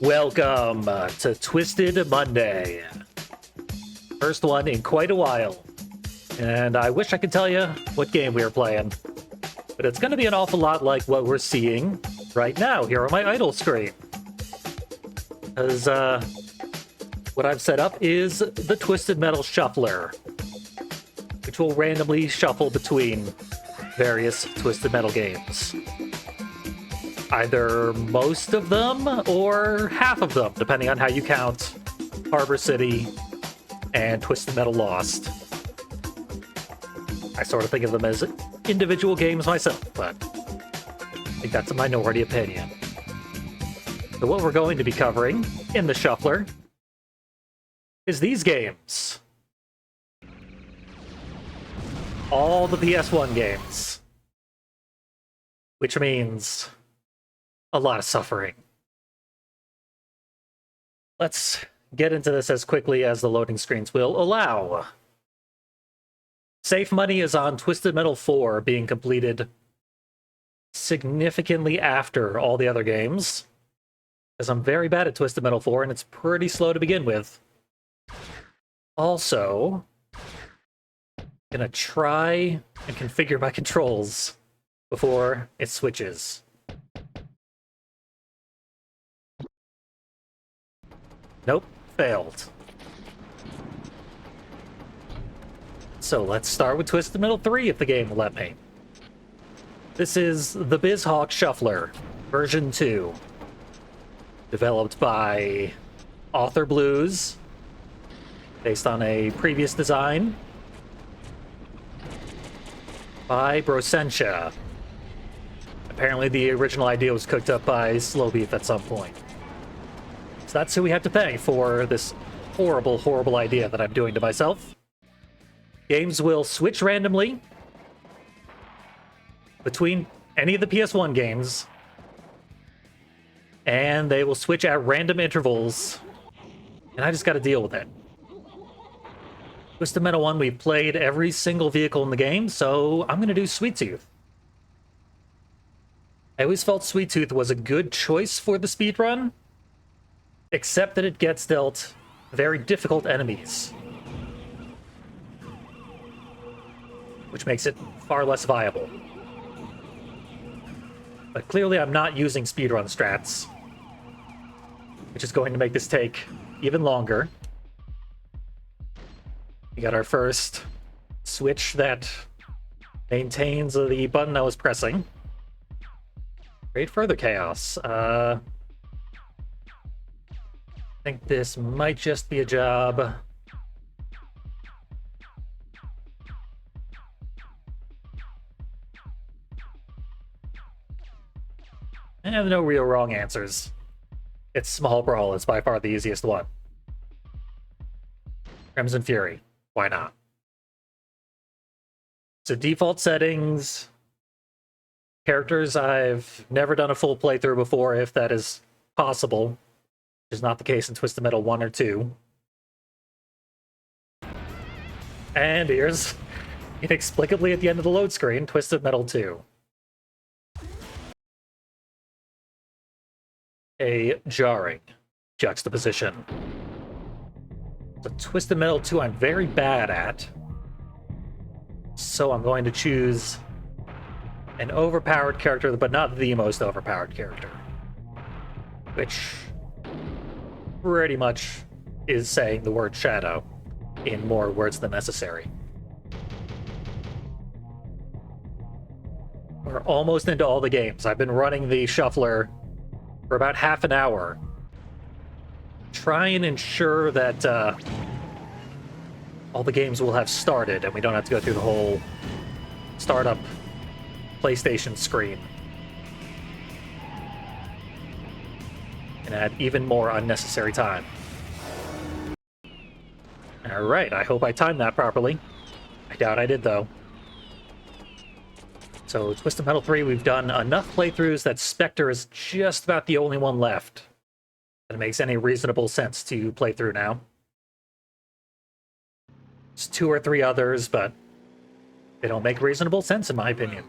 Welcome to Twisted Monday. First one in quite a while. And I wish I could tell you what game we were playing. But it's going to be an awful lot like what we're seeing right now here on my idle screen. Because what I've set up is the Twisted Metal Shuffler, which will randomly shuffle between various Twisted Metal games. Either most of them or half of them, depending on how you count Harbor City and Twisted Metal Lost. I sort of think of them as individual games myself, but I think that's a minority opinion. So what we're going to be covering in the Shuffler is these games. All the PS1 games. Which means a lot of suffering. Let's get into this as quickly as the loading screens will allow. Safe money is on Twisted Metal 4 being completed significantly after all the other games, because I'm very bad at Twisted Metal 4 and it's pretty slow to begin with. Also, gonna try and configure my controls before it switches. Nope, failed. So let's start with Twisted Metal 3 if the game will let me. This is the Bizhawk Shuffler, version 2. Developed by Author Blues, based on a previous design by Brosentia. Apparently the original idea was cooked up by Slow Beef at some point. So that's who we have to pay for this horrible, horrible idea that I'm doing to myself. Games will switch randomly between any of the PS1 games, and they will switch at random intervals, and I just gotta deal with it. Twisted Metal 1, we played every single vehicle in the game, so I'm gonna do Sweet Tooth. I always felt Sweet Tooth was a good choice for the speedrun, except that it gets dealt very difficult enemies, which makes it far less viable. But clearly I'm not using speedrun strats, which is going to make this take even longer. We got our first switch that maintains the button I was pressing. Create further chaos. I think this might just be a job. I have no real wrong answers. It's Small Brawl is by far the easiest one. Crimson Fury. Why not? So default settings. Characters I've never done a full playthrough before, if that is possible. Which is not the case in Twisted Metal 1 or 2. And here's, inexplicably at the end of the load screen, Twisted Metal 2. A jarring juxtaposition. So Twisted Metal 2 I'm very bad at. So I'm going to choose an overpowered character, but not the most overpowered character. Which pretty much is saying the word shadow in more words than necessary. We're almost into all the games. I've been running the Shuffler for about half an hour. Try and ensure that all the games will have started and we don't have to go through the whole startup PlayStation screen and add even more unnecessary time. Alright, I hope I timed that properly. I doubt I did, though. So, Twisted Metal 3, we've done enough playthroughs that Spectre is just about the only one left that makes any reasonable sense to play through now. There's 2 or 3 others, but they don't make reasonable sense in my opinion.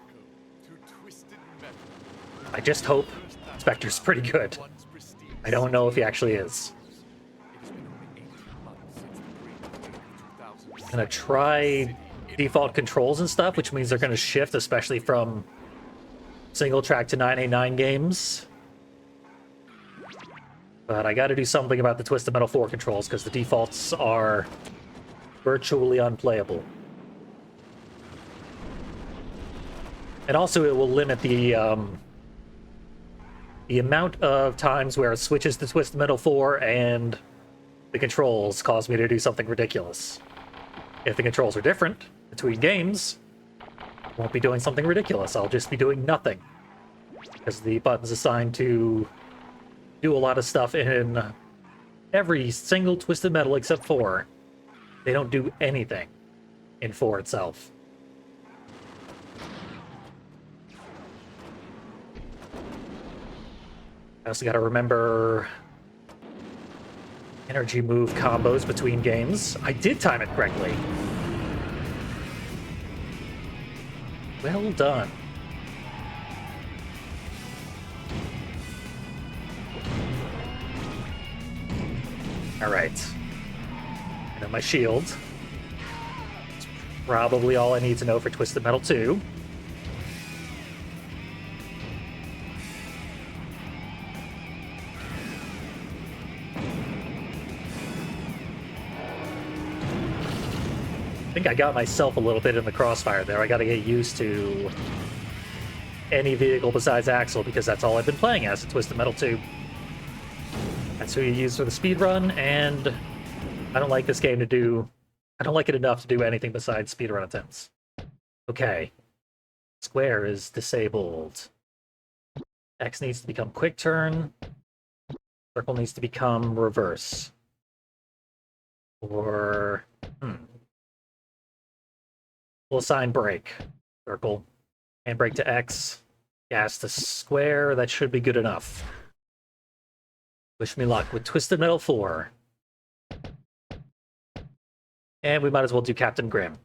I just hope Spectre's pretty good. I don't know if he actually is. I'm gonna try default controls and stuff, which means they're gonna shift, especially from single track to 989 games. But I gotta do something about the Twisted Metal 4 controls, because the defaults are virtually unplayable. And also it will limit the amount of times where it switches to Twisted Metal 4 and the controls cause me to do something ridiculous. If the controls are different between games, I won't be doing something ridiculous. I'll just be doing nothing. Because the button's assigned to do a lot of stuff in every single Twisted Metal except 4. They don't do anything in 4 itself. I also gotta remember energy move combos between games. I did time it correctly. Well done. Alright. And then my shield. It's probably all I need to know for Twisted Metal 2. I think I got myself a little bit in the crossfire there. I gotta get used to any vehicle besides Axle, because that's all I've been playing as in Twisted Metal 2. That's who you use for the speedrun, and I don't like this game to do... I don't like it enough to do anything besides speedrun attempts. Okay. Square is disabled. X needs to become quick turn. Circle needs to become reverse. Or... We'll assign brake. Circle. And brake to X. Gas to square. That should be good enough. Wish me luck with Twisted Metal 4. And we might as well do Captain Grimm.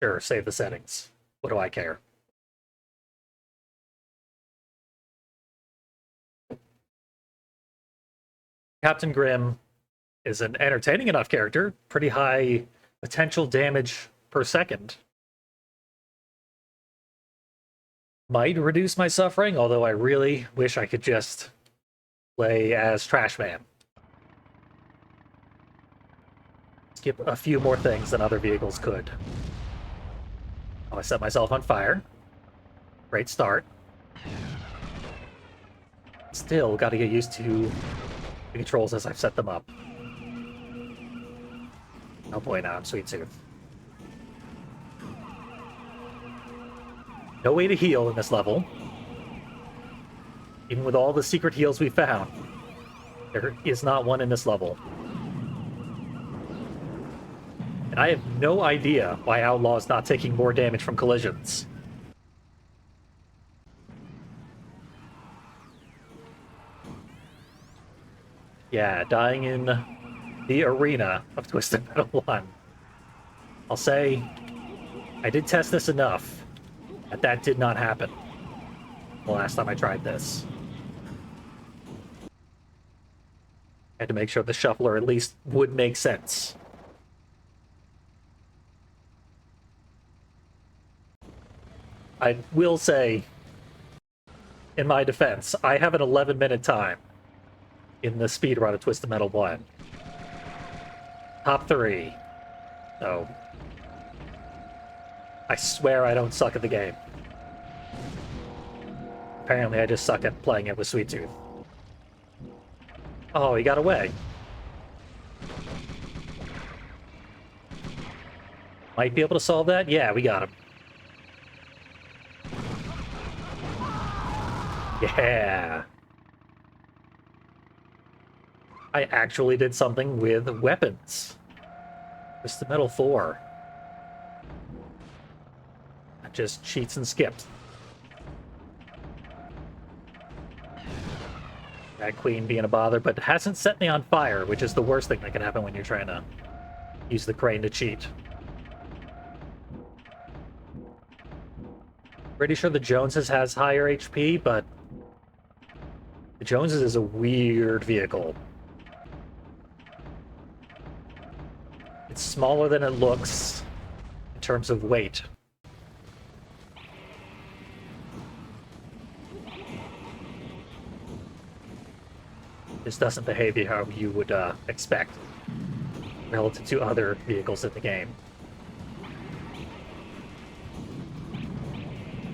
Sure, save the settings. What do I care? Captain Grimm is an entertaining enough character. Pretty high potential damage per second. Might reduce my suffering, although I really wish I could just play as Trash Man. Skip a few more things than other vehicles could. Oh, I set myself on fire. Great start. Still gotta get used to the controls as I've set them up. Oh boy, now I'm Sweet Tooth. No way to heal in this level. Even with all the secret heals we found, there is not one in this level. And I have no idea why Outlaw is not taking more damage from collisions. Yeah, dying in the arena of Twisted Metal 1. I'll say, I did test this enough that did not happen the last time I tried this. I had to make sure the shuffler at least would make sense. I will say, in my defense, I have an 11-minute time in the speedrun of Twisted Metal 1. Top 3. So, I swear I don't suck at the game. Apparently I just suck at playing it with Sweet Tooth. Oh, he got away. Might be able to solve that? Yeah, we got him. Yeah. I actually did something with weapons. Twisted Metal 4. I just cheats and skipped. That queen being a bother, but hasn't set me on fire, which is the worst thing that can happen when you're trying to use the crane to cheat. Pretty sure the Joneses has higher HP, but The Joneses is a weird vehicle. It's smaller than it looks in terms of weight. This doesn't behave how you would expect relative to other vehicles in the game.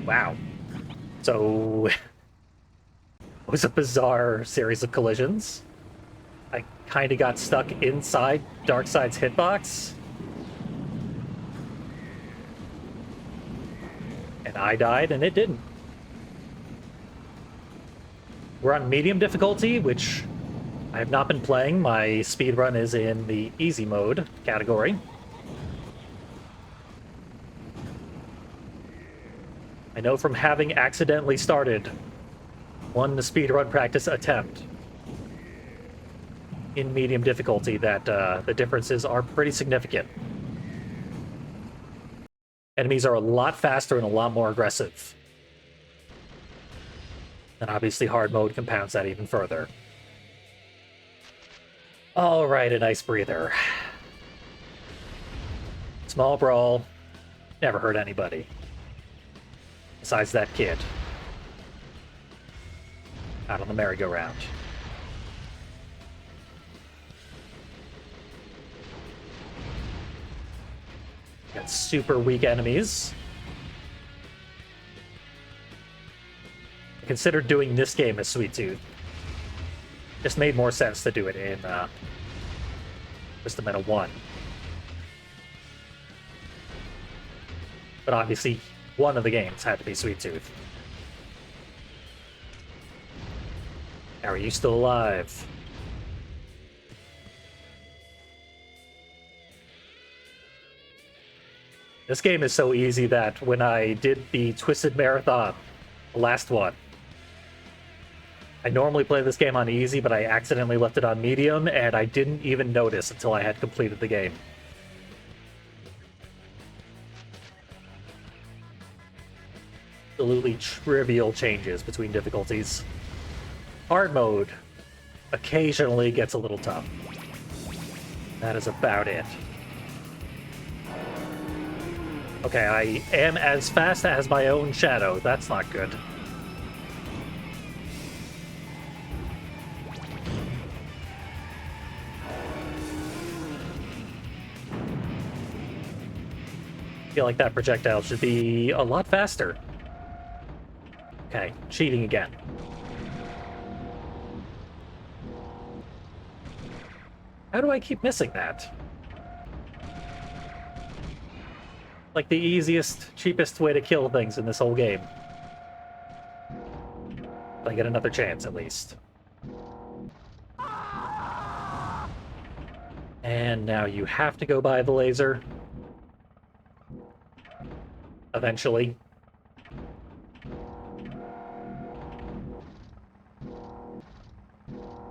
Wow. So, it was a bizarre series of collisions. I kind of got stuck inside Darkseid's hitbox. And I died, and it didn't. We're on medium difficulty, which I have not been playing. My speedrun is in the easy mode category. I know from having accidentally started one speedrun practice attempt in medium difficulty that the differences are pretty significant. Enemies are a lot faster and a lot more aggressive. And obviously hard mode compounds that even further. Alright, a nice breather. Small brawl. Never hurt anybody. Besides that kid. Out on the merry-go-round. Got super weak enemies. I considered doing this game as Sweet Tooth. Just made more sense to do it in Misdemeanor 1. But obviously, one of the games had to be Sweet Tooth. Are you still alive? This game is so easy that when I did the Twisted Marathon, the last one, I normally play this game on easy, but I accidentally left it on medium, and I didn't even notice until I had completed the game. Absolutely trivial changes between difficulties. Hard mode occasionally gets a little tough. That is about it. Okay, I am as fast as my own shadow. That's not good. I feel like that projectile should be a lot faster. Okay, cheating again. How do I keep missing that? Like the easiest, cheapest way to kill things in this whole game. If I get another chance, at least. And now you have to go by the laser. Eventually.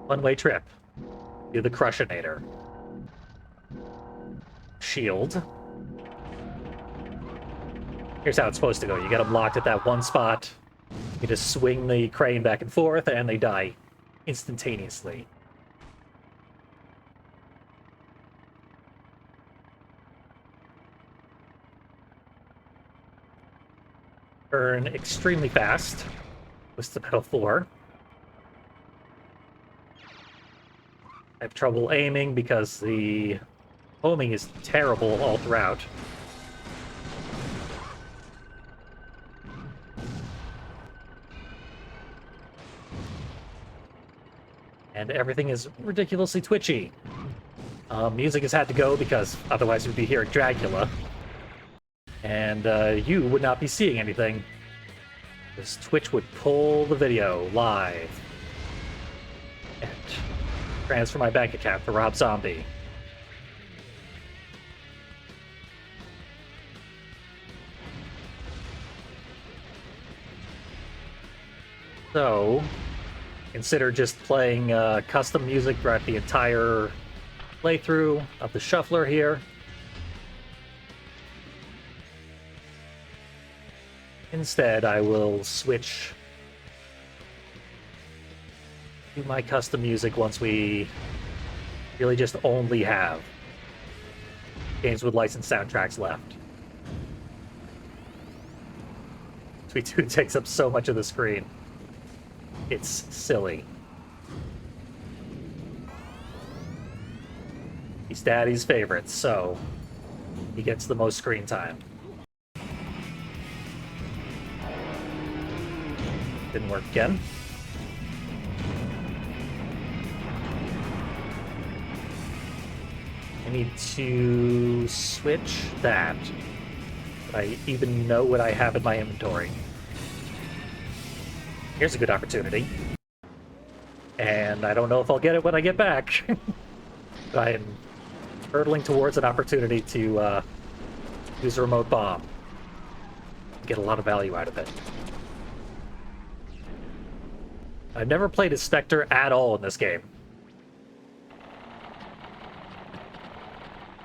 One-way trip. Do the Crushinator. Shield. Here's how it's supposed to go. You get them locked at that one spot. You just swing the crane back and forth, and they die instantaneously. Burn extremely fast with the pedal 4. I have trouble aiming because the homing is terrible all throughout. And everything is ridiculously twitchy. Music has had to go because otherwise we'd be hearing Dracula. And you would not be seeing anything. This Twitch would pull the video live. And transfer my bank account to Rob Zombie. So, consider just playing custom music throughout the entire playthrough of the Shuffler here. Instead, I will switch do my custom music once we really just only have games with licensed soundtracks left. Sweet Tooth takes up so much of the screen. It's silly. He's Daddy's favorite, so he gets the most screen time. Didn't work again. I need to switch that. I even know what I have in my inventory. Here's a good opportunity. And I don't know if I'll get it when I get back. I am hurtling towards an opportunity to use a remote bomb. Get a lot of value out of it. I've never played as Spectre at all in this game.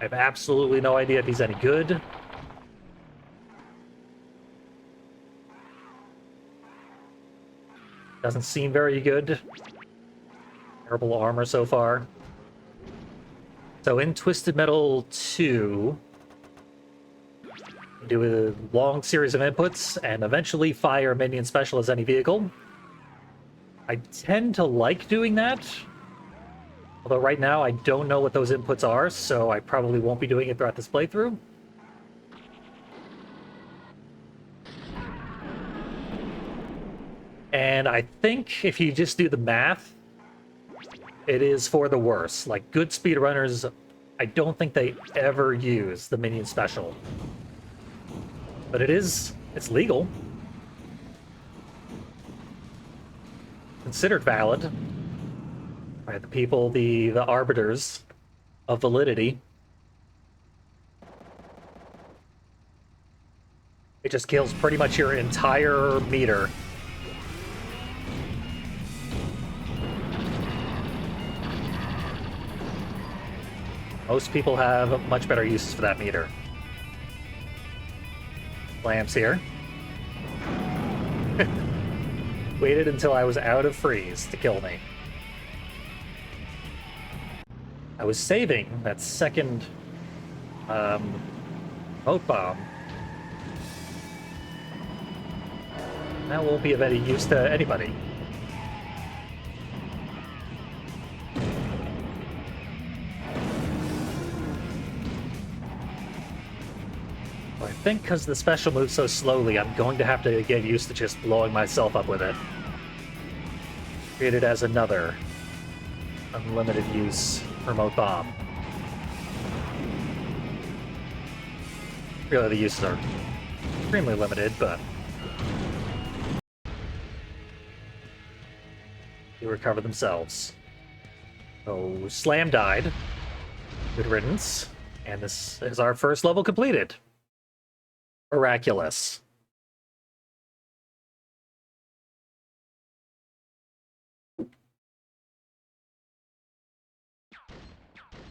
I have absolutely no idea if he's any good. Doesn't seem very good. Terrible armor so far. So in Twisted Metal 2, you do a long series of inputs and eventually fire a minion special as any vehicle. I tend to like doing that. Although right now I don't know what those inputs are, so I probably won't be doing it throughout this playthrough. And I think if you just do the math, it is for the worse. Like, good speedrunners, I don't think they ever use the minion special. But it's legal. Considered valid by the people, the arbiters of validity. It just kills pretty much your entire meter. Most people have much better uses for that meter. Lamps here. Waited until I was out of freeze to kill me. I was saving that second remote bomb. That won't be of any use to anybody. I think because the special moves so slowly, I'm going to have to get used to just blowing myself up with it. Treat it as another unlimited use remote bomb. Really, the uses are extremely limited, but they recover themselves. So, Slam died. Good riddance. And this is our first level completed. Miraculous.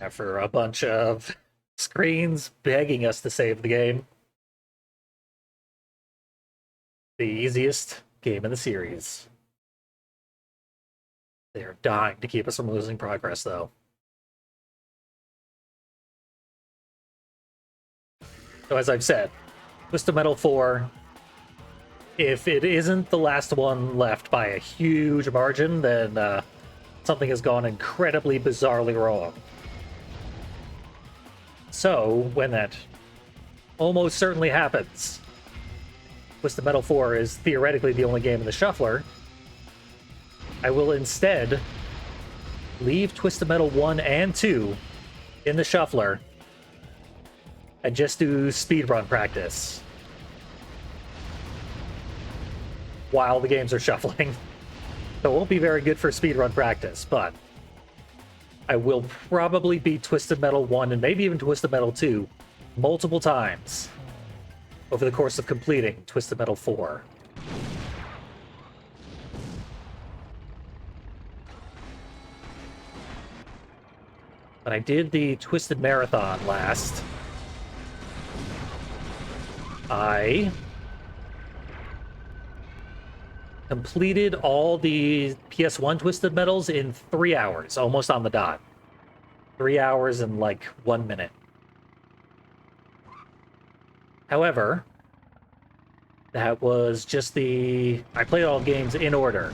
After a bunch of screens begging us to save the game. The easiest game in the series. They are dying to keep us from losing progress, though. So as I've said, Twisted Metal 4, if it isn't the last one left by a huge margin, then something has gone incredibly bizarrely wrong. So, when that almost certainly happens, Twisted Metal 4 is theoretically the only game in the Shuffler, I will instead leave Twisted Metal 1 and 2 in the Shuffler and just do speedrun practice while the games are shuffling. So it won't be very good for speedrun practice, but I will probably beat Twisted Metal 1 and maybe even Twisted Metal 2 multiple times over the course of completing Twisted Metal 4. When I did the Twisted Marathon last, I completed all the PS1 Twisted Metals in 3 hours, almost on the dot. 3 hours and like 1 minute. However, that was just the... I played all games in order.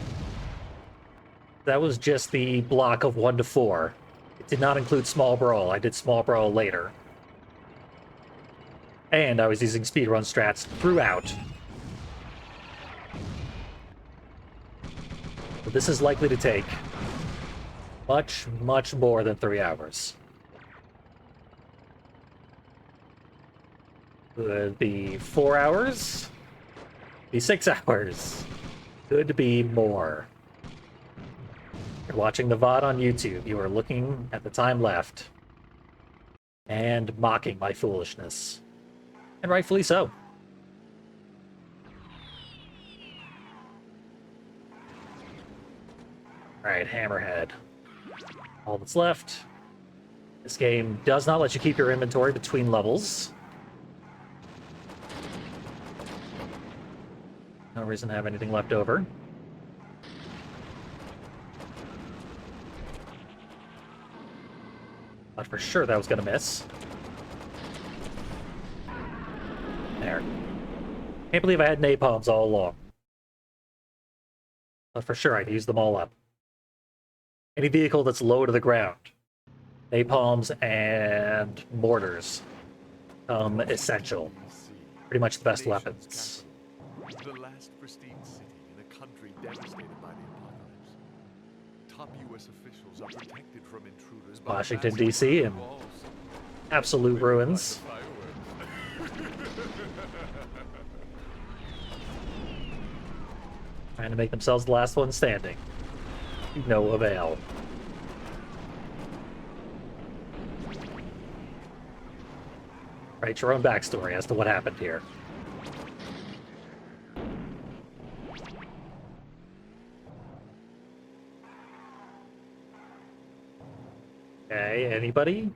That was just the block of 1 to 4. It did not include Small Brawl. I did Small Brawl later. And I was using speedrun strats throughout. But this is likely to take much, much more than 3 hours. Could be 4 hours. Be 6 hours. Could be more. You're watching the VOD on YouTube. You are looking at the time left. And mocking my foolishness. And rightfully so. Alright, Hammerhead. All that's left. This game does not let you keep your inventory between levels. No reason to have anything left over. Thought for sure that was gonna miss. There. Can't believe I had napalms all along. But for sure I'd use them all up. Any vehicle that's low to the ground. Napalms and mortars. Essential. Pretty much the best weapons. The last pristine city in a country devastated by the apocalypse. Top U.S. officials are protected from intruders by Washington, D.C. and absolute ruins. Trying to make themselves the last one standing. No avail. Write your own backstory as to what happened here. Okay, anybody?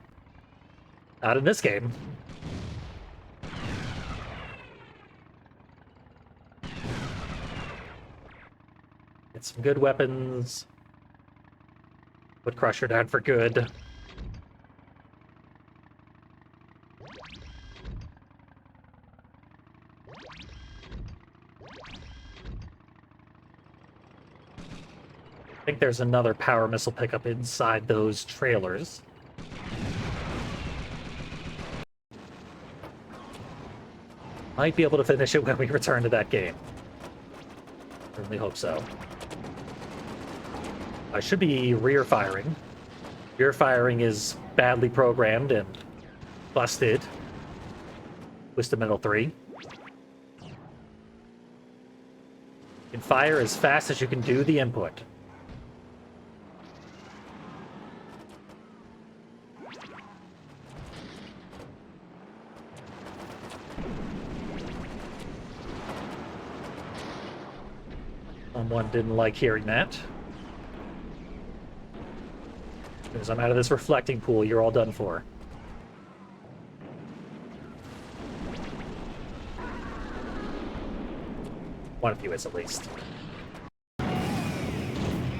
Not in this game. Get some good weapons. Put Crusher down for good. I think there's another power missile pickup inside those trailers. Might be able to finish it when we return to that game. Certainly hope so. I should be rear firing. Rear firing is badly programmed and busted. Twisted Metal 3. You can fire as fast as you can do the input. Someone didn't like hearing that. As soon as I'm out of this reflecting pool, you're all done for. One of you is, at least.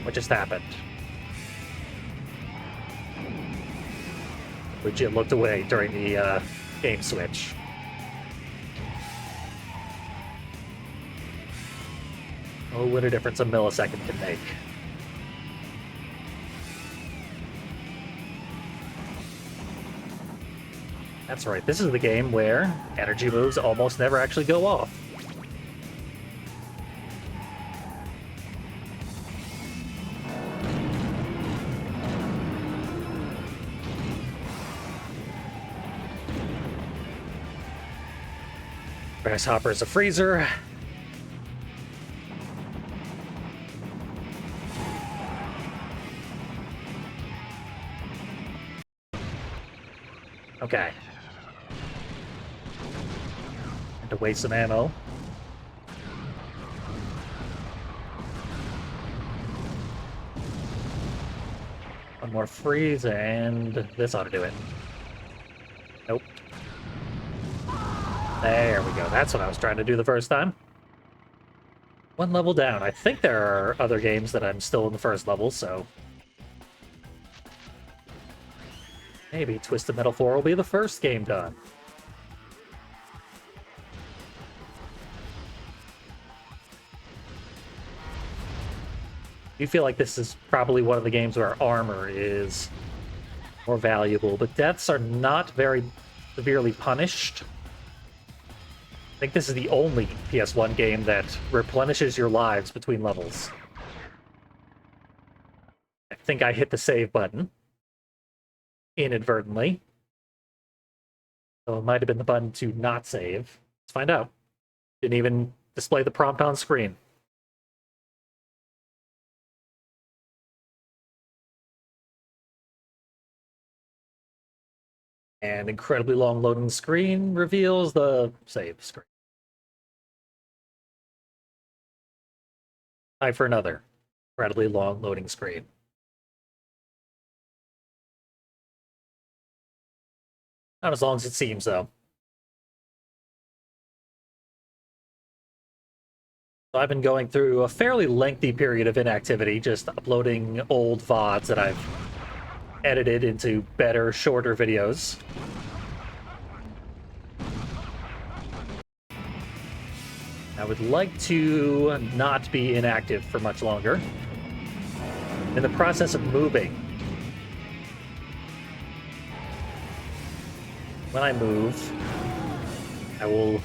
What just happened? Legit looked away during the game switch. Oh, what a difference a millisecond can make. That's right, this is the game where energy moves almost never actually go off. Grasshopper is a freezer. Okay. Had to waste some ammo. One more freeze, and this ought to do it. Nope. There we go. That's what I was trying to do the first time. One level down. I think there are other games that I'm still in the first level, so... maybe Twisted Metal 4 will be the first game done. You feel like this is probably one of the games where armor is more valuable, but deaths are not very severely punished. I think this is the only PS1 game that replenishes your lives between levels. I think I hit the save button inadvertently. So it might have been the button to not save. Let's find out. Didn't even display the prompt on screen. And incredibly long loading screen reveals the save screen. Time for another incredibly long loading screen. Not as long as it seems, though. So I've been going through a fairly lengthy period of inactivity, just uploading old VODs that I've edited into better, shorter videos. I would like to not be inactive for much longer. In the process of moving. When I move, I will,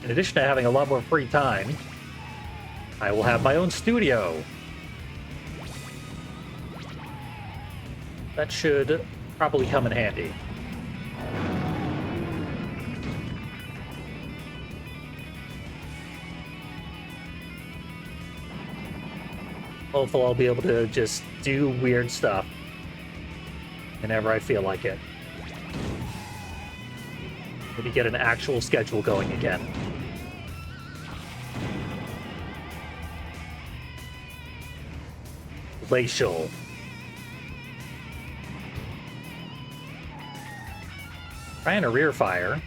in addition to having a lot more free time, I will have my own studio. That should probably come in handy. Hopefully I'll be able to just do weird stuff whenever I feel like it. Maybe get an actual schedule going again. Glacial. Trying a rear fire.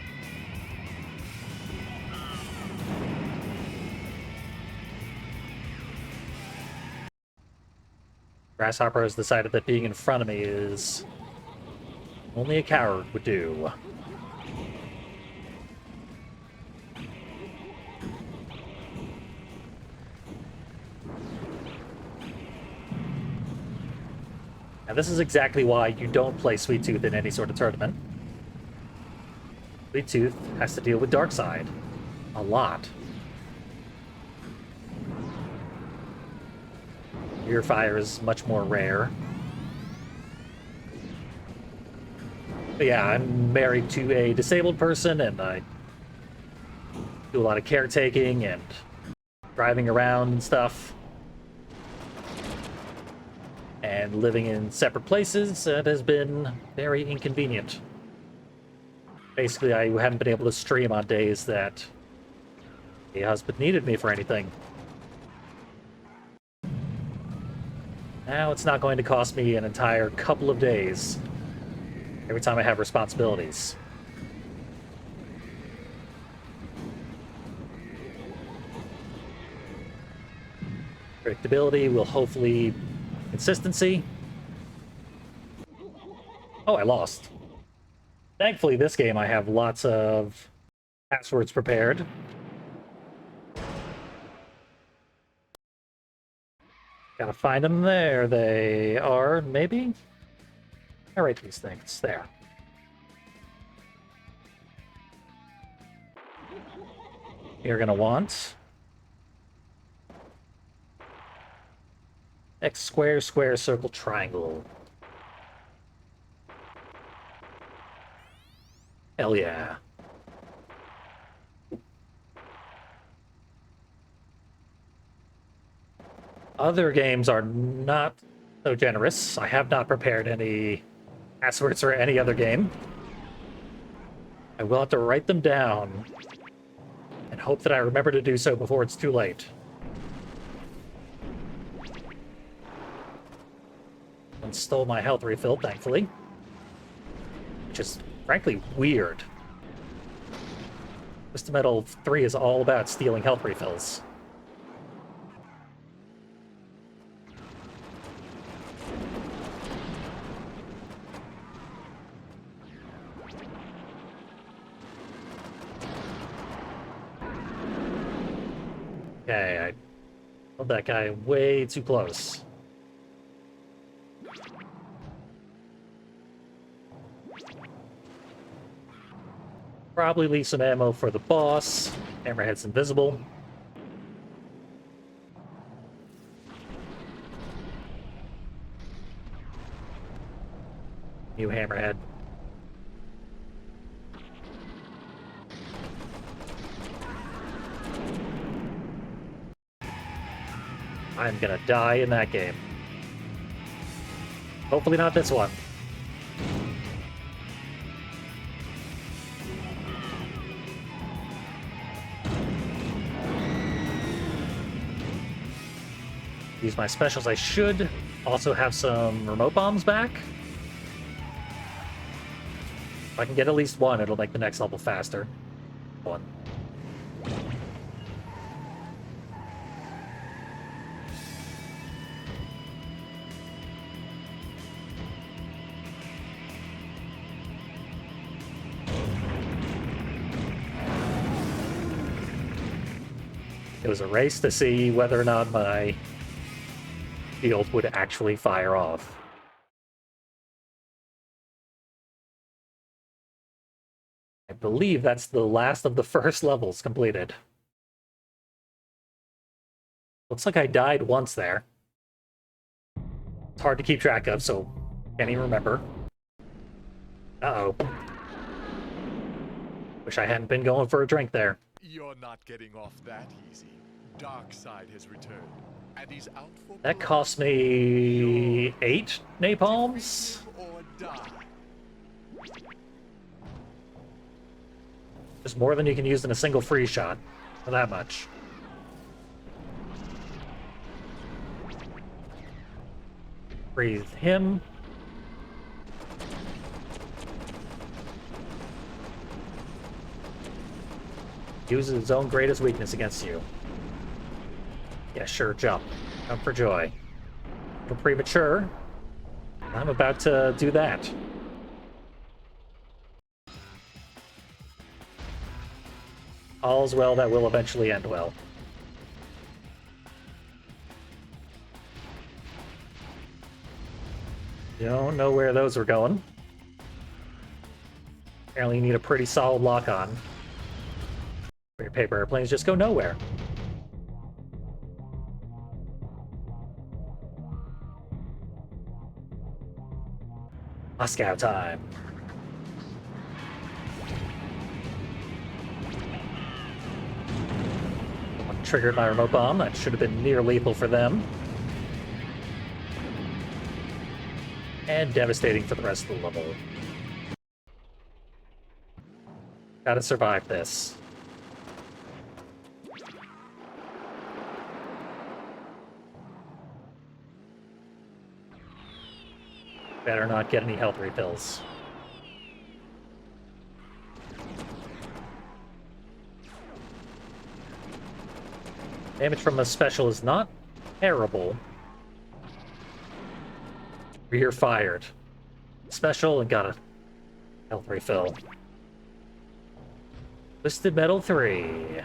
Grasshopper has decided that being in front of me is only a coward would do. Now this is exactly why you don't play Sweet Tooth in any sort of tournament. Sweet Tooth has to deal with Darkseid a lot. Rear fire is much more rare. But yeah, I'm married to a disabled person, and I do a lot of caretaking and driving around and stuff. And living in separate places, it has been very inconvenient. Basically, I haven't been able to stream on days that the husband needed me for anything. Now it's not going to cost me an entire couple of days every time I have responsibilities. Predictability will hopefully... consistency. Oh, I lost. Thankfully, this game I have lots of passwords prepared. Gotta find them. There they are, maybe? I write these things. There. You're gonna want X square, square, circle, triangle. Hell yeah. Other games are not so generous. I have not prepared any passwords for any other game. I will have to write them down and hope that I remember to do so before it's too late. And stole my health refill, thankfully. Which is, frankly, weird. Twisted Metal 3 is all about stealing health refills. Okay, I killed that guy way too close. Probably leave some ammo for the boss. Hammerhead's invisible. New Hammerhead. I'm gonna die in that game. Hopefully not this one. Use my specials. I should also have some remote bombs back. If I can get at least one, it'll make the next level faster. One. It was a race to see whether or not my shield would actually fire off. I believe that's the last of the first levels completed. Looks like I died once there. It's hard to keep track of, so can't even remember. Uh-oh. Wish I hadn't been going for a drink there. You're not getting off that easy. Darkseid has returned, and he's out for That blood. cost me 8 napalms. Or die. There's more than you can use in a single free shot. For that much. Breathe him. Uses its own greatest weakness against you. Yeah, sure, jump. Jump for joy. A little premature. I'm about to do that. All's well that will eventually end well. Don't know where those were going. Apparently you need a pretty solid lock-on. Your paper airplanes just go nowhere. Moscow time. Triggered my remote bomb. That should have been near lethal for them. And devastating for the rest of the level. Gotta survive this. Better not get any health refills. Damage from a special is not terrible. Rear fired. Special and got a health refill. Twisted Metal 3.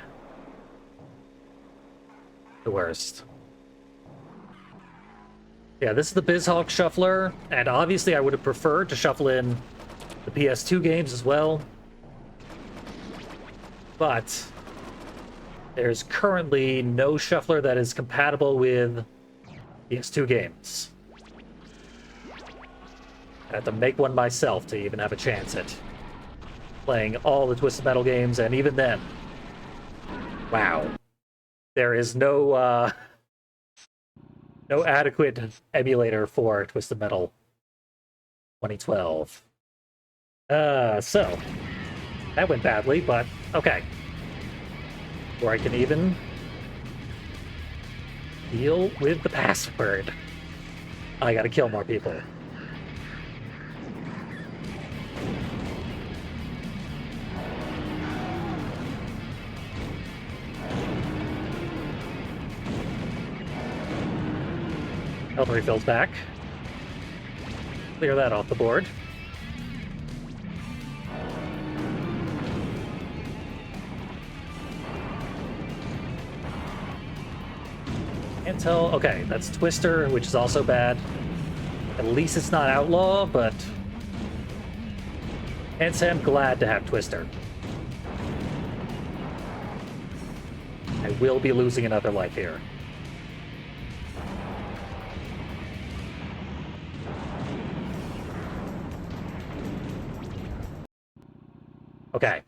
The worst. Yeah, this is the Bizhawk Shuffler, and obviously I would have preferred to shuffle in the PS2 games as well. But there's currently no shuffler that is compatible with PS2 games. I have to make one myself to even have a chance at playing all the Twisted Metal games, and even then, wow. There is no no adequate emulator for Twisted Metal 2012. So, that went badly, but okay. Or I can even deal with the password. I gotta kill more people. Health refills back. Clear that off the board. Can't tell. Okay, that's Twister, which is also bad. At least it's not Outlaw, but can't say I'm glad to have Twister. I will be losing another life here. Okay.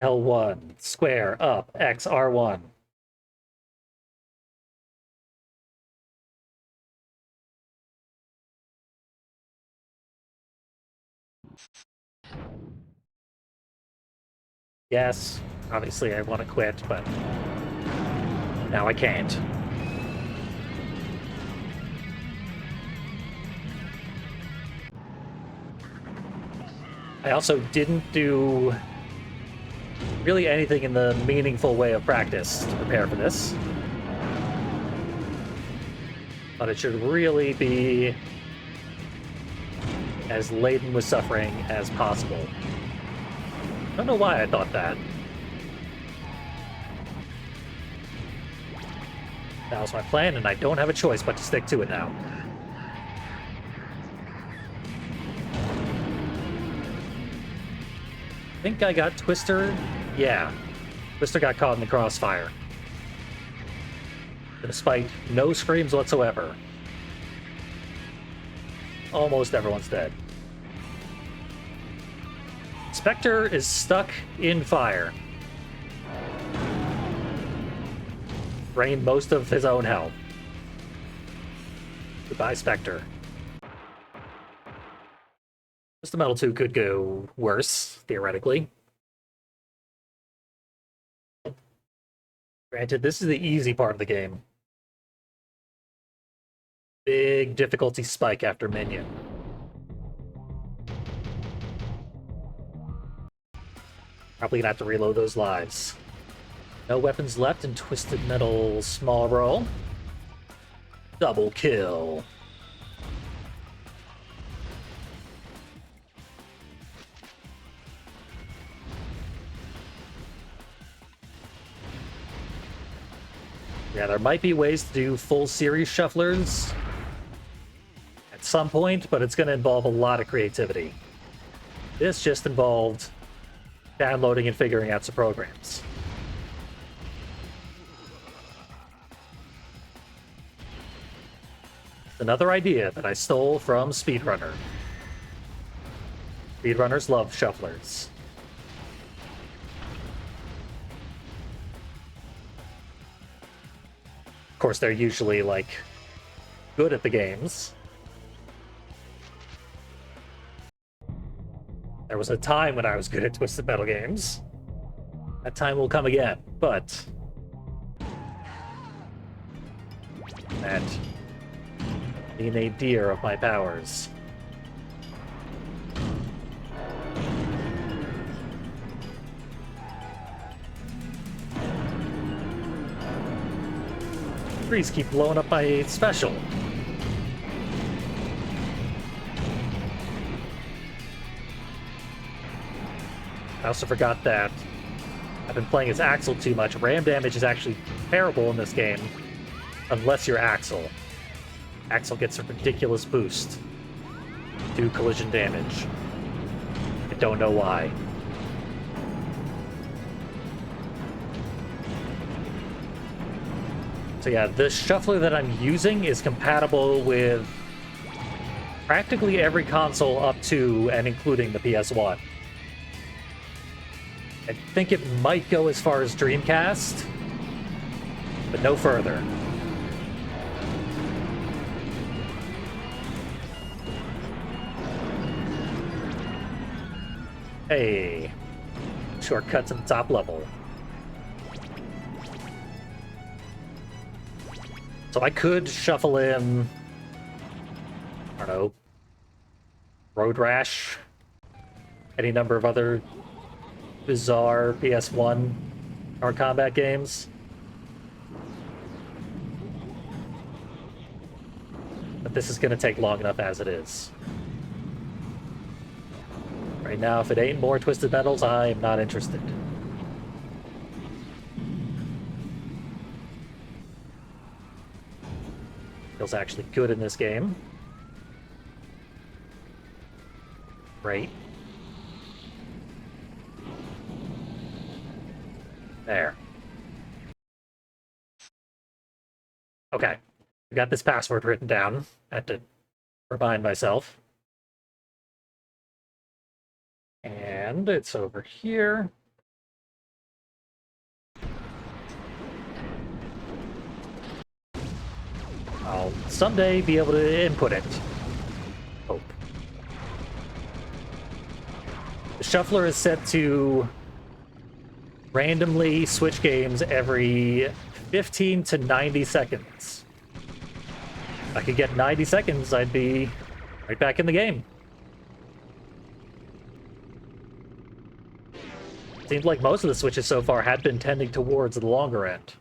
L1, square, up, X, R1. Yes, obviously I want to quit, but now I can't. I also didn't do really anything in the meaningful way of practice to prepare for this. But it should really be as laden with suffering as possible. I don't know why I thought that. That was my plan, and I don't have a choice but to stick to it now. I think I got Twister. Yeah. Twister got caught in the crossfire. Despite no screams whatsoever. Almost everyone's dead. Spectre is stuck in fire. Drained most of his own health. Goodbye, Spectre. Twisted Metal 2 could go worse, theoretically. Granted, this is the easy part of the game. Big difficulty spike after Minion. Probably gonna have to reload those lives. No weapons left in Twisted Metal small roll. Double kill. Yeah, there might be ways to do full series shufflers at some point, but it's going to involve a lot of creativity. This just involved downloading and figuring out some programs. Another idea that I stole from Speedrunner. Speedrunners love shufflers. Of course, they're usually, like, good at the games. There was a time when I was good at Twisted Metal games. That time will come again, but that the nadir of my powers. Trees keep blowing up my special. I also forgot that I've been playing as Axel too much. Ram damage is actually terrible in this game, unless you're Axel. Axel gets a ridiculous boost to collision damage. I don't know why. So yeah, the shuffler that I'm using is compatible with practically every console up to and including the PS1. I think it might go as far as Dreamcast, but no further. Hey, shortcut to the top level. So I could shuffle in, I don't know, Road Rash, any number of other bizarre PS1 or combat games. But this is going to take long enough as it is. Right now, if it ain't more Twisted Metals, I am not interested. vehicle's actually good in this game. Great. There. Okay. I got this password written down. I had to remind myself. And it's over here. I'll someday be able to input it. Hope. The shuffler is set to randomly switch games every 15 to 90 seconds. If I could get 90 seconds, I'd be right back in the game. Seems like most of the switches so far had been tending towards the longer end.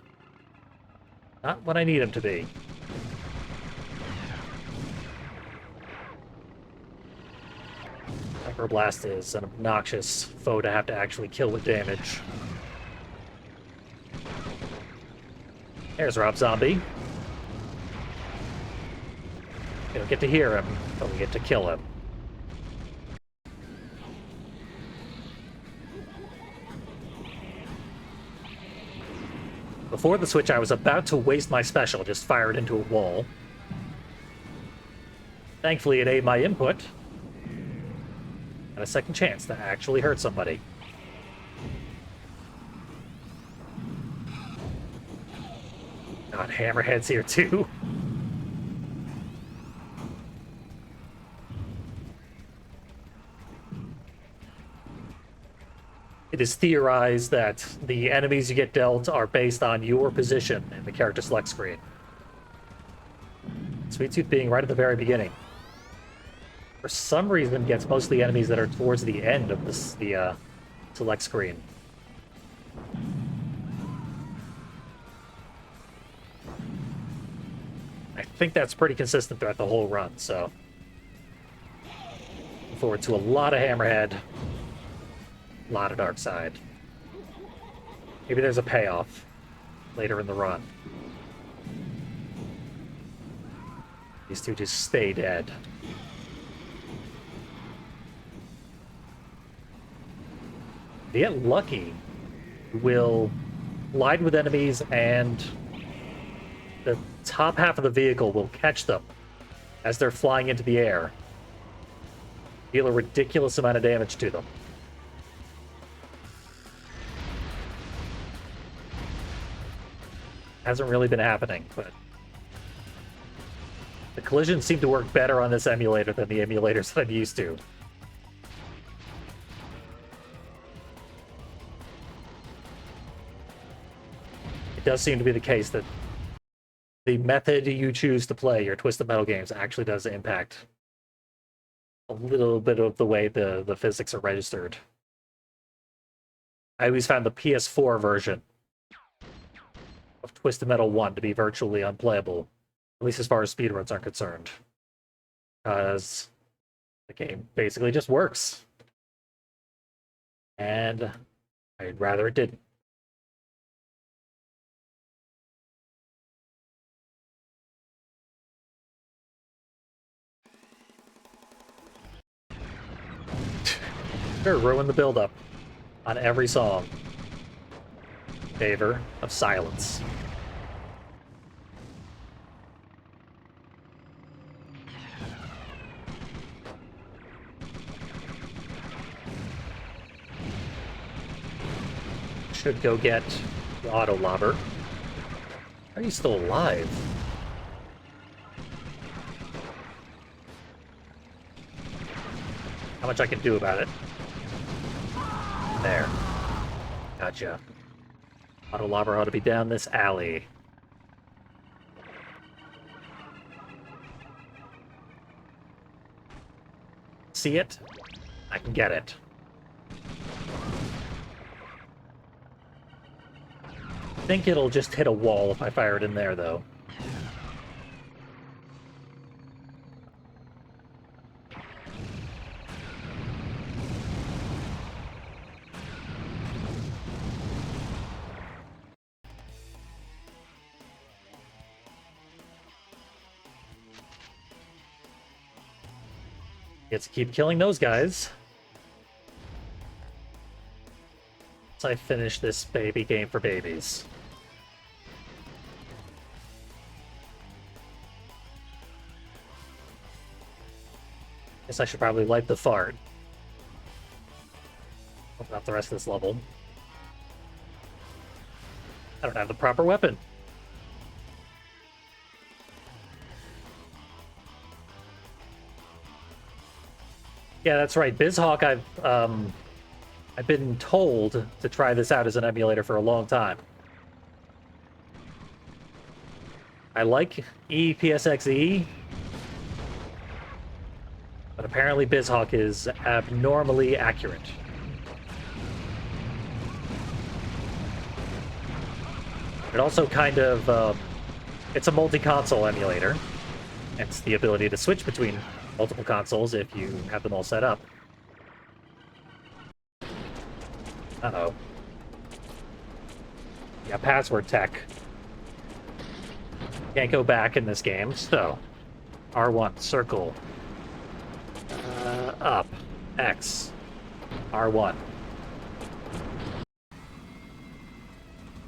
Not what I need them to be. Blast is an obnoxious foe to have to actually kill with damage. There's Rob Zombie. We don't get to hear him, but we get to kill him. Before the switch, I was about to waste my special, just fire it into a wall. Thankfully, it ate my input. And a second chance to actually hurt somebody. God, Hammerhead's here too. It is theorized that the enemies you get dealt are based on your position in the character select screen. Sweet Tooth being right at the very beginning. For some reason, gets most of the enemies that are towards the end of the select screen. I think that's pretty consistent throughout the whole run, so... Looking forward to a lot of Hammerhead, a lot of Dark Side. Maybe there's a payoff later in the run. These two just stay dead. If you get lucky, you will collide with enemies and the top half of the vehicle will catch them as they're flying into the air. Deal a ridiculous amount of damage to them. Hasn't really been happening, but the collisions seem to work better on this emulator than the emulators that I'm used to. It does seem to be the case that the method you choose to play your Twisted Metal games actually does impact a little bit of the way the physics are registered. I always found the PS4 version of Twisted Metal 1 to be virtually unplayable, at least as far as speedruns are concerned. Because the game basically just works. And I'd rather it didn't. Sure, ruin the build-up on every song. In favor of silence. Should go get the auto lobber. Are you still alive? How much I can do about it. There. Gotcha. Auto lobber ought to be down this alley. See it? I can get it. I think it'll just hit a wall if I fire it in there, though. Get to keep killing those guys. Once I finish this baby game for babies. Guess I should probably light the fart. Open up the rest of this level. I don't have the proper weapon. Yeah, that's right. Bizhawk, I've been told to try this out as an emulator for a long time. I like EPSXE, but apparently Bizhawk is abnormally accurate. It also kind of, it's a multi-console emulator. It's the ability to switch between multiple consoles if you have them all set up. Uh-oh. Yeah, password tech. Can't go back in this game, so R1, circle. Up. X. R1.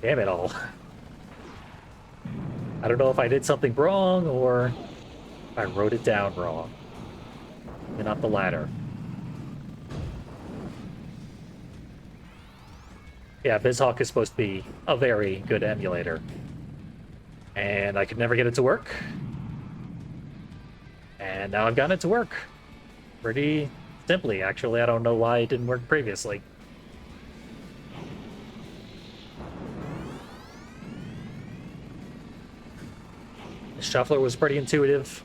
Damn it all. I don't know if I did something wrong or if I wrote it down wrong. And up the ladder. Yeah, Bizhawk is supposed to be a very good emulator. And I could never get it to work. And now I've gotten it to work. Pretty simply, actually. I don't know why it didn't work previously. The Shuffler was pretty intuitive.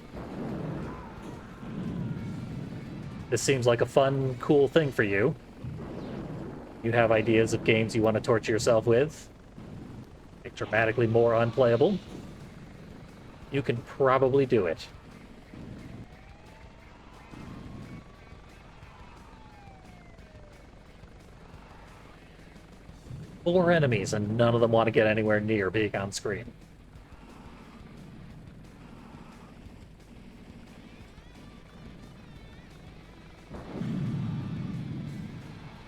This seems like a fun, cool thing for you. You have ideas of games you want to torture yourself with. Make dramatically more unplayable. You can probably do it. Four enemies, and none of them want to get anywhere near being on screen.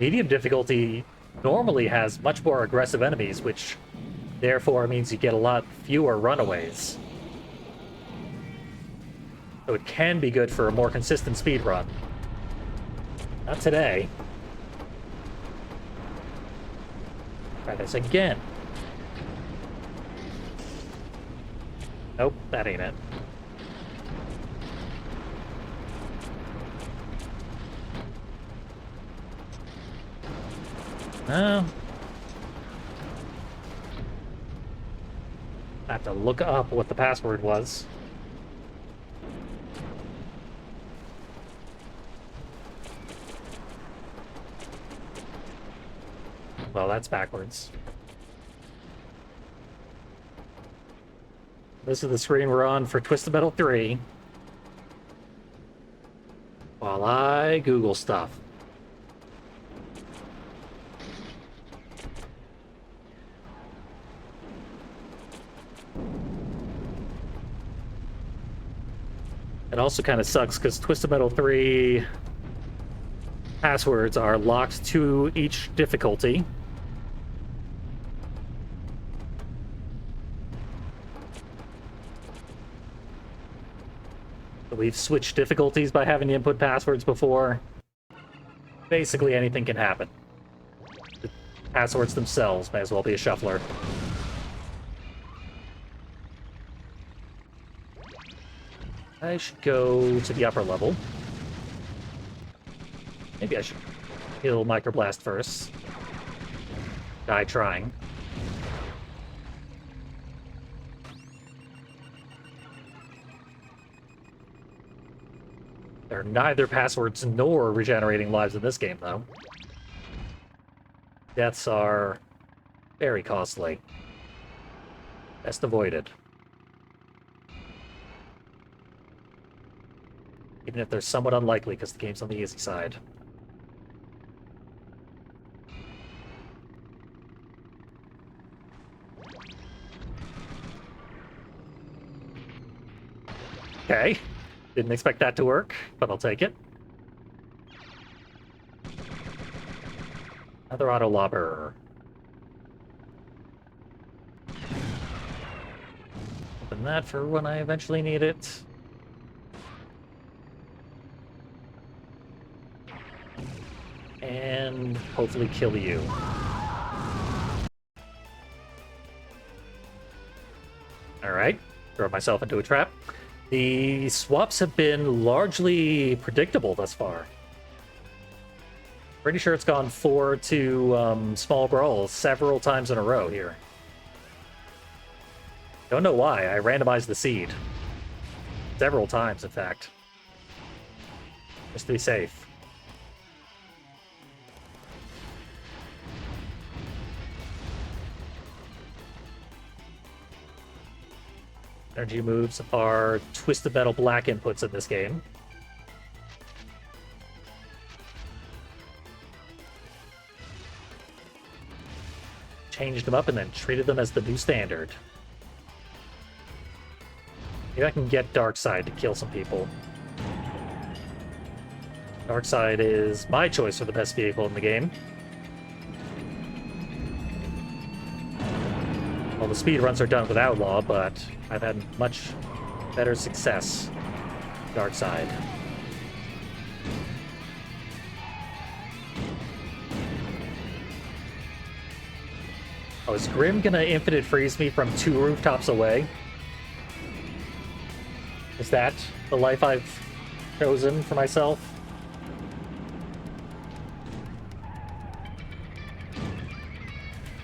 Medium difficulty normally has much more aggressive enemies, which therefore means you get a lot fewer runaways. So it can be good for a more consistent speed run. Not today. Try this again. Nope, that ain't it. No. I have to look up what the password was. Well, that's backwards. This is the screen we're on for Twisted Metal 3. While I Google stuff. It also kind of sucks because Twisted Metal 3 passwords are locked to each difficulty. We've switched difficulties by having to input passwords before. Basically anything can happen. The passwords themselves may as well be a shuffler. I should go to the upper level. Maybe I should kill Microblast first. Die trying. There are neither passwords nor regenerating lives in this game, though. Deaths are very costly. Best avoided. Even if they're somewhat unlikely, because the game's on the easy side. Okay. Didn't expect that to work, but I'll take it. Another auto lobber. Open that for when I eventually need it. And hopefully kill you. Alright, throw myself into a trap. The swaps have been largely predictable thus far. Pretty sure it's gone 4 to small brawls several times in a row here. Don't know why, I randomized the seed. Several times, in fact. Just to be safe. Energy moves are Twisted Metal Black inputs in this game. Changed them up and then treated them as the new standard. Maybe I can get Darkside to kill some people. Darkside is my choice for the best vehicle in the game. Well, the speedruns are done with Outlaw, but I've had much better success with Darkside. Oh, is Grim gonna infinite freeze me from 2 rooftops away? Is that the life I've chosen for myself?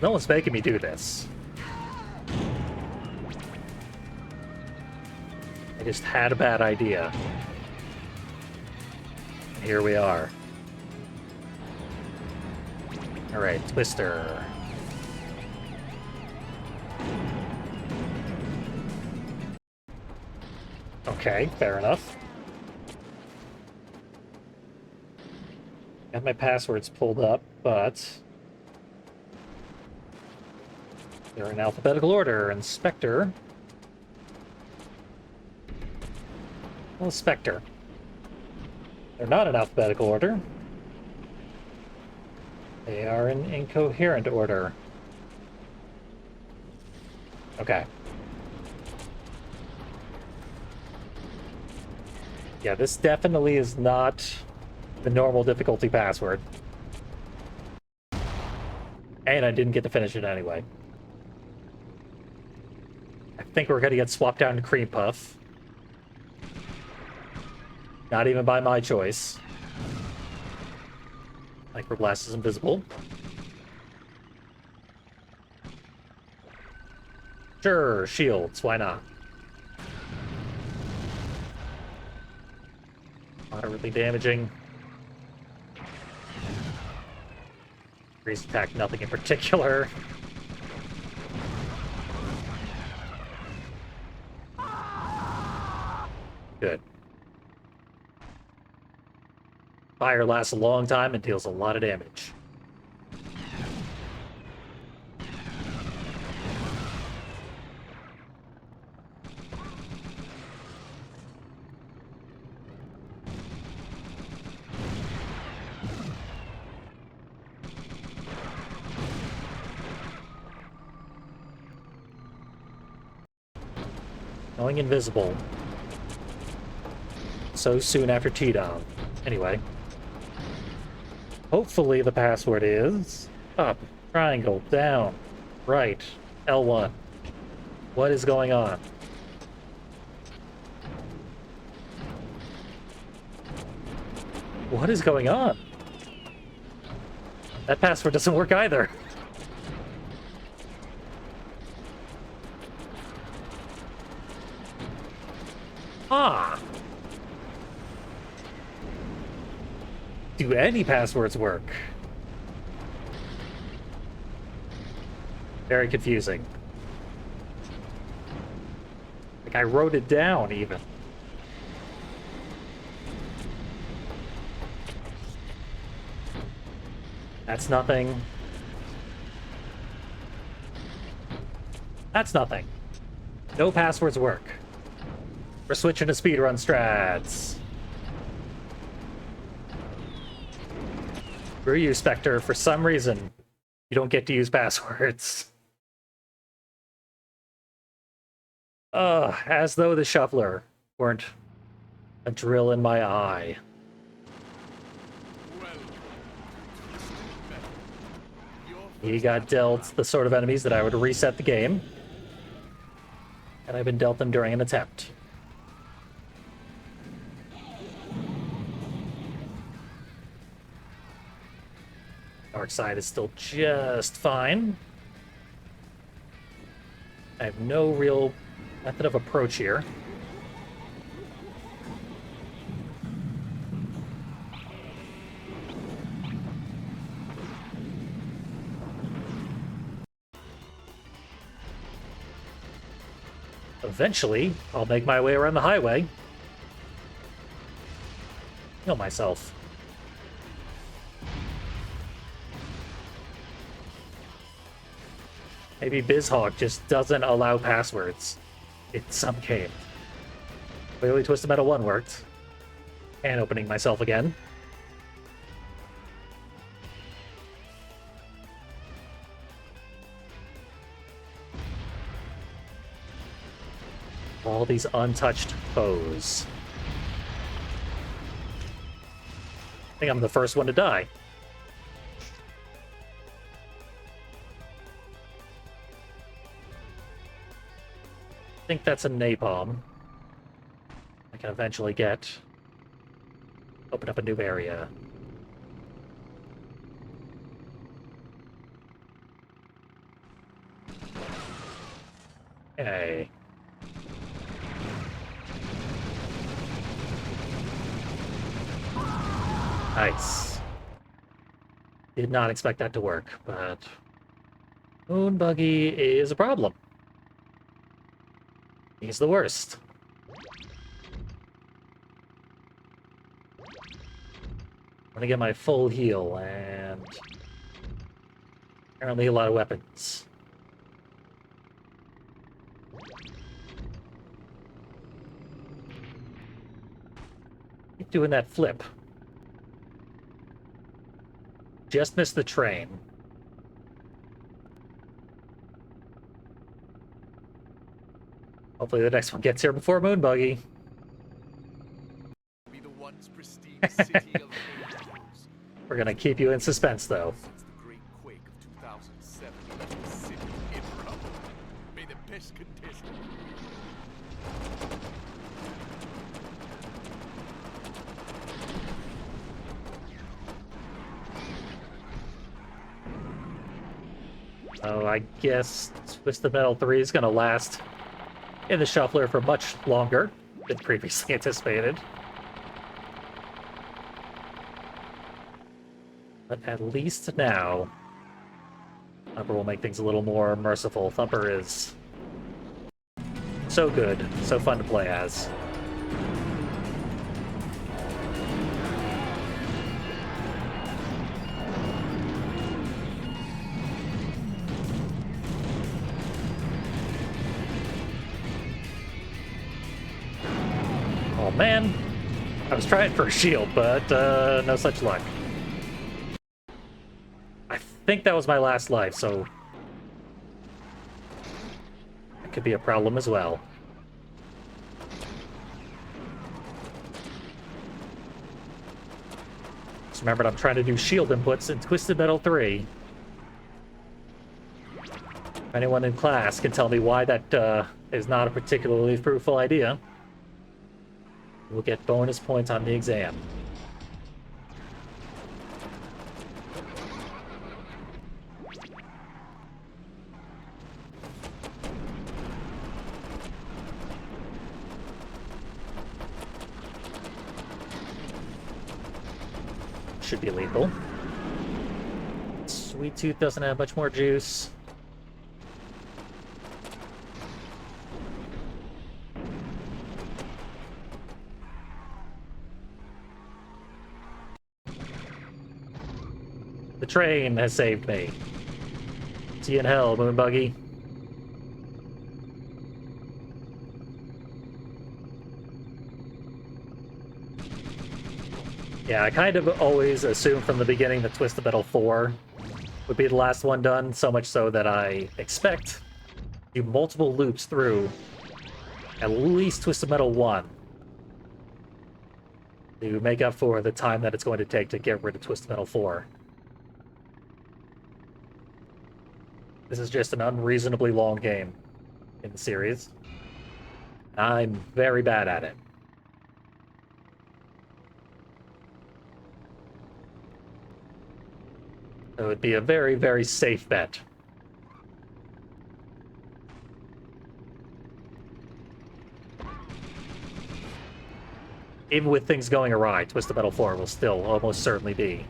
No one's making me do this. I just had a bad idea. And here we are. Alright, Twister. Okay, fair enough. Got my passwords pulled up, but they're in alphabetical order. Inspector. Well, Spectre. They're not in alphabetical order. They are in incoherent order. Okay. Yeah, this definitely is not the normal difficulty password. And I didn't get to finish it anyway. I think we're gonna get swapped down to Cream Puff. Not even by my choice. Microblast is invisible. Sure, shields, why not? Moderately damaging. Freeze attack, nothing in particular. Good. Fire lasts a long time and deals a lot of damage. Going invisible. So soon after T-Dom. Anyway. Hopefully the password is up, triangle, down, right, L1. What is going on? What is going on? That password doesn't work either. Ah. Do any passwords work? Very confusing. Like I wrote it down even. That's nothing. That's nothing. No passwords work. We're switching to speedrun strats. Screw you, Spectre. For some reason, you don't get to use passwords. As though the Shuffler weren't a drill in my eye. He got dealt the sort of enemies that I would reset the game. And I've been dealt them during an attempt. Dark side is still just fine. I have no real method of approach here. Eventually, I'll make my way around the highway. Heal myself. Maybe Bizhawk just doesn't allow passwords in some game. Clearly Twisted Metal 1 worked. And opening myself again. All these untouched foes. I think I'm the first one to die. I think that's a napalm. I can eventually get. Open up a new area. Okay. Nice. Did not expect that to work, but Moon Buggy is a problem. He's the worst. I'm gonna get my full heal, and apparently a lot of weapons. Keep doing that flip. Just missed the train. Hopefully the next one gets here before Moon Buggy. Be the once pristine city of angels. We're gonna keep you in suspense, though. Since the great quake of 2007, the city in rubble. May the best contestant. Oh, I guess Twisted Metal 3 is gonna last in the Shuffler for much longer than previously anticipated. But at least now, Thumper will make things a little more merciful. Thumper is so good, so fun to play as. Oh man, I was trying for a shield, but no such luck. I think that was my last life, so that could be a problem as well. Just remembered I'm trying to do shield inputs in Twisted Metal 3. If anyone in class can tell me why that is not a particularly fruitful idea, we'll get bonus points on the exam. Should be lethal. Sweet Tooth doesn't have much more juice. The train has saved me. See you in hell, Moon Buggy. Yeah, I kind of always assumed from the beginning that Twisted Metal 4 would be the last one done, so much so that I expect to do multiple loops through at least Twisted Metal 1 to make up for the time that it's going to take to get rid of Twisted Metal 4. This is just an unreasonably long game in the series. I'm very bad at it. So it'd be a very, very safe bet. Even with things going awry, Twisted Metal 4 will still almost certainly be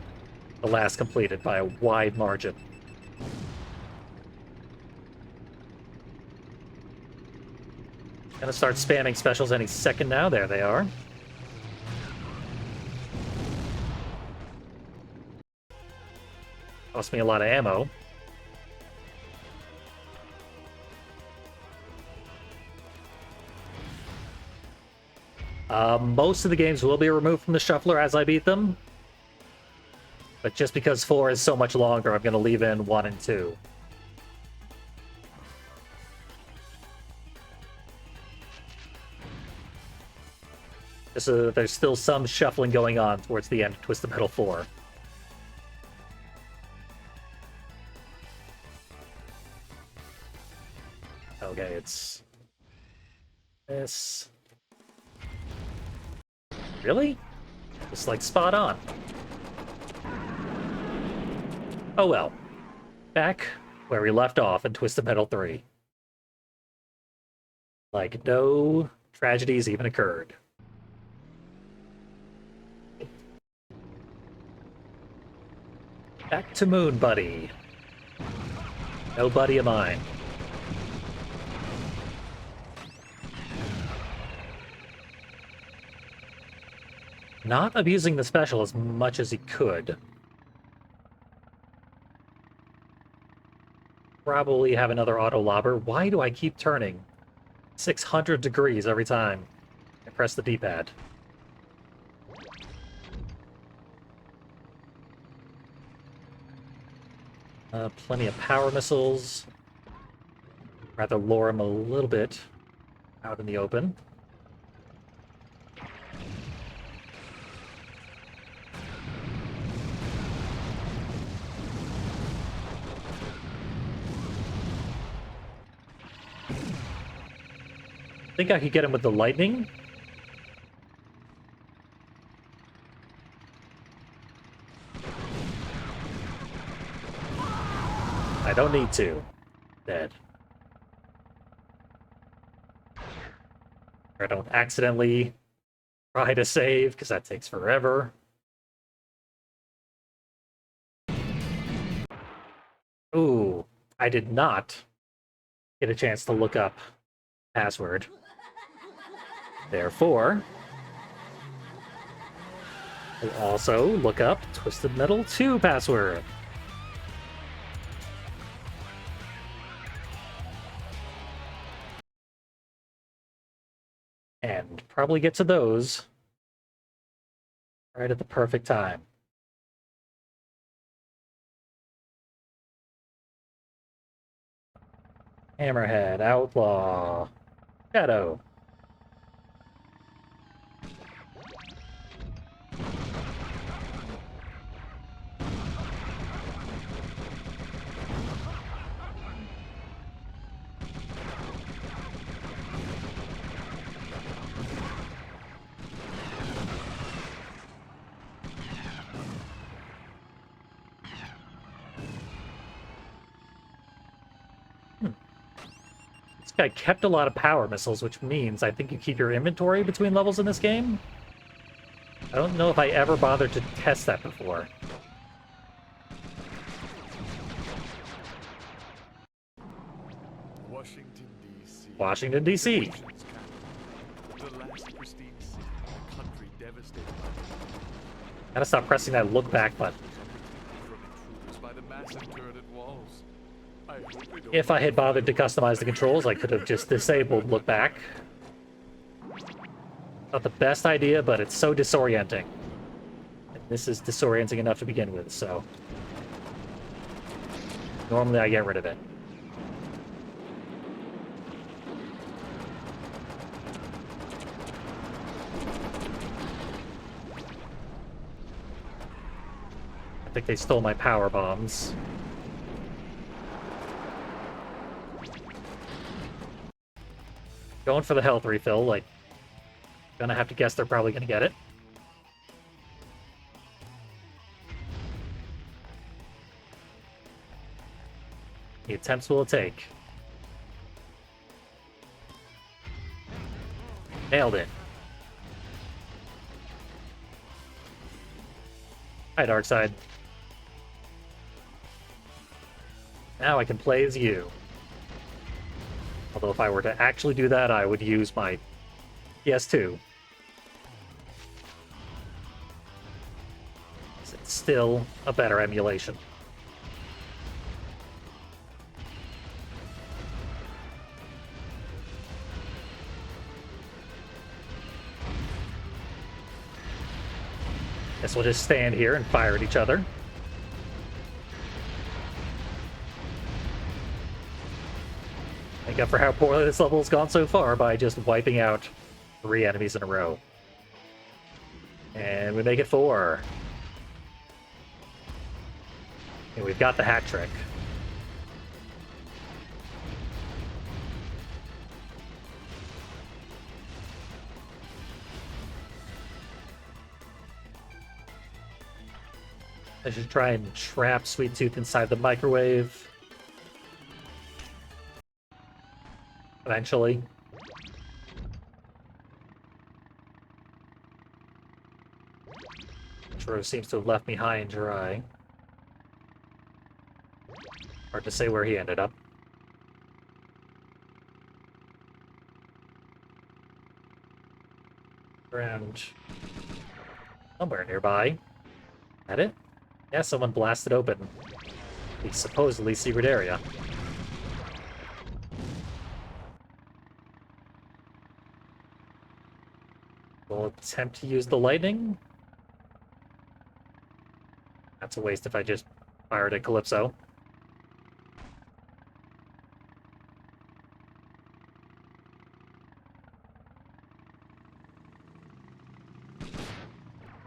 the last completed by a wide margin. Gonna start spamming specials any second now. There they are. Cost me a lot of ammo. Most of the games will be removed from the shuffler as I beat them. But just because 4 is so much longer, I'm going to leave in 1 and 2. Just so that there's still some shuffling going on towards the end of Twisted Metal 4. Okay, it's this. Really? Just like spot on. Oh well. Back where we left off in Twisted Metal 3. Like no tragedies even occurred. Back to Moon Buddy. No buddy of mine. Not abusing the special as much as he could. Probably have another auto lobber. Why do I keep turning 600 degrees every time I press the D-pad? Plenty of power missiles. Rather lure him a little bit out in the open. I think I could get him with the lightning. I don't need to. Dead. Or I don't accidentally try to save, because that takes forever. Ooh, I did not get a chance to look up password. Therefore, I'll also look up Twisted Metal 2 password. And probably get to those right at the perfect time. Hammerhead, Outlaw, Shadow. I kept a lot of power missiles, which means I think you keep your inventory between levels in this game. I don't know if I ever bothered to test that before. Washington, D.C. Washington, D.C. The last pristine city in a country devastated Gotta stop pressing that look back button. from intruders by the massive turreted walls. I hope they don't If I had bothered to customize the controls, I could have just disabled look back. Not the best idea, but it's so disorienting. This is disorienting enough to begin with, so... Normally I get rid of it. I think they stole my power bombs. Going for the health refill, like... Gonna have to guess they're probably gonna get it. The attempts will take. Nailed it. Hi, Darkseid. Now I can play as you. Although if I were to actually do that, I would use my PS2. It's still a better emulation. Guess we'll just stand here and fire at each other. Make up for how poorly this level has gone so far by just wiping out 3 enemies in a row. And we make it 4. And we've got the hat trick. I should try and trap Sweet Tooth inside the microwave. Eventually. True seems to have left me high and dry. Hard to say where he ended up. Around somewhere nearby. That it? Yeah, someone blasted open the supposedly secret area. We'll attempt to use the lightning. That's a waste if I just fired at Calypso.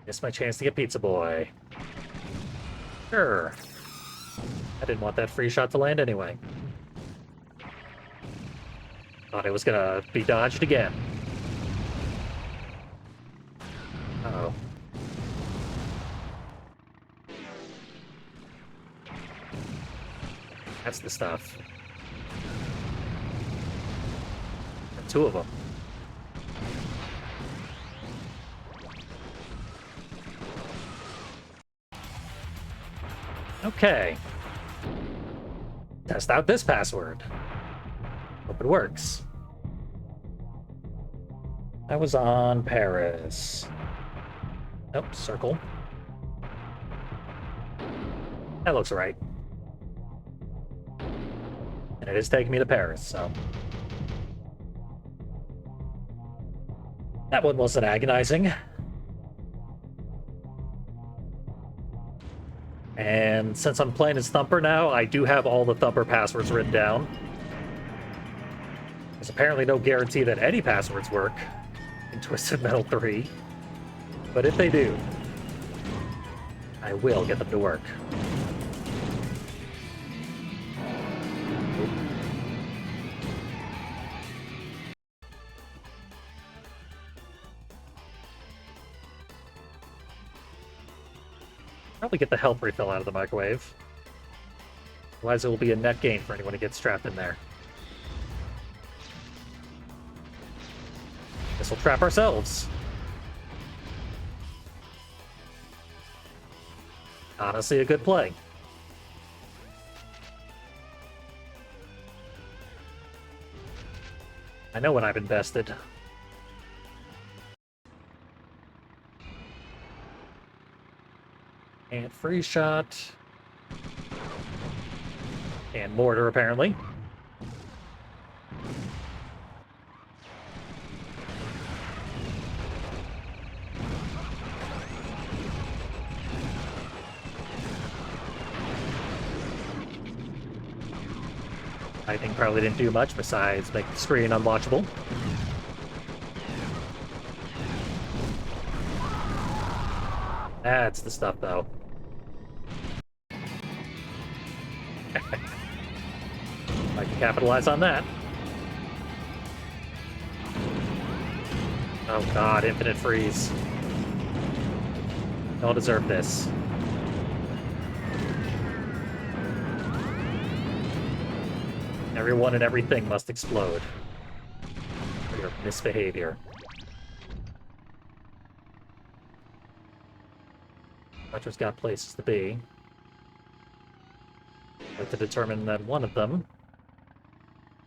Missed my chance to get Pizza Boy. Sure. I didn't want that free shot to land anyway. Thought it was gonna be dodged again. Uh-oh. That's the stuff. 2 of them. Okay. Test out this password. Hope it works. I was on Paris. Nope, circle. That looks right. And it is taking me to Paris, so... That one wasn't agonizing. And since I'm playing as Thumper now, I do have all the Thumper passwords written down. There's apparently no guarantee that any passwords work in Twisted Metal 3. But if they do, I will get them to work. Probably get the health refill out of the microwave. Otherwise it will be a net gain for anyone who gets trapped in there. Guess we'll trap ourselves. Honestly, a good play. I know when I've invested. And free shot. And mortar, apparently. Lightning probably didn't do much besides make the screen unwatchable. That's the stuff, though. I can capitalize on that. Oh god, infinite freeze. Don't deserve this. Everyone and everything must explode for your misbehavior. Quattro's got places to be. I'd like to determine that one of them,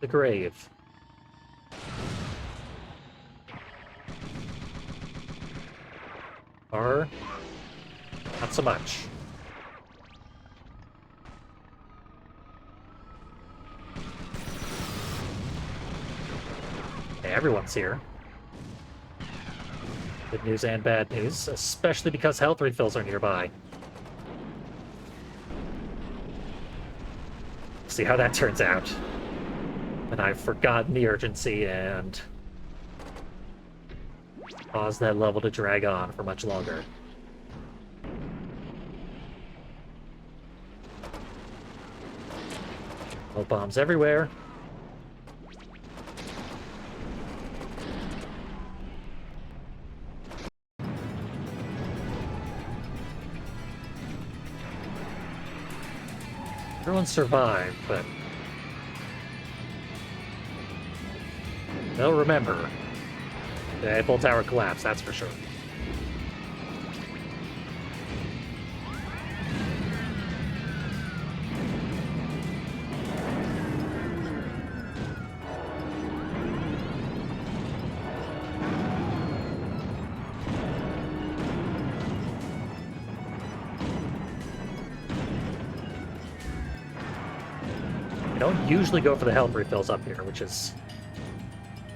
the grave. Or not so much. Hey, everyone's here. Good news and bad news, especially because health refills are nearby. See how that turns out. And I've forgotten the urgency and caused that level to drag on for much longer. Oh, bombs everywhere. Everyone survived, but they'll remember the Eiffel Tower collapse, that's for sure. I don't usually go for the health refills up here, which is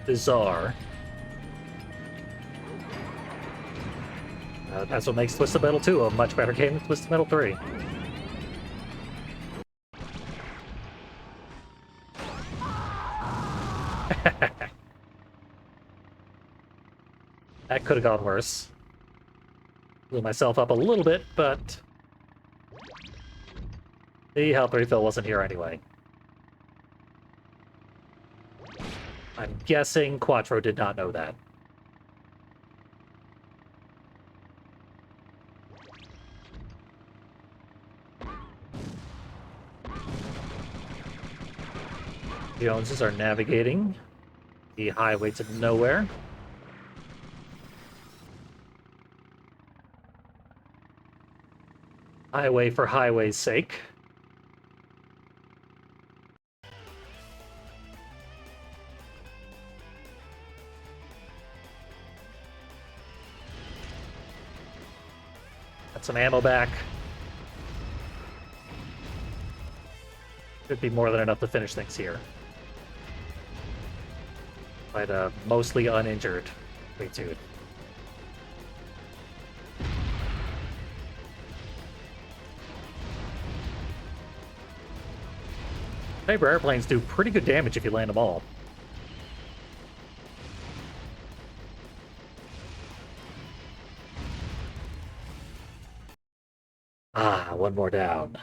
bizarre. That's what makes Twisted Metal 2 a much better game than Twisted Metal 3. That could have gone worse. Blew myself up a little bit, but the health refill wasn't here anyway. I'm guessing Quattro did not know that. The Joneses are navigating the highway to nowhere. Highway for highway's sake. Got some ammo back. Should be more than enough to finish things here. By the mostly uninjured Waytude. Paper airplanes do pretty good damage if you land them all. Ah, one more down.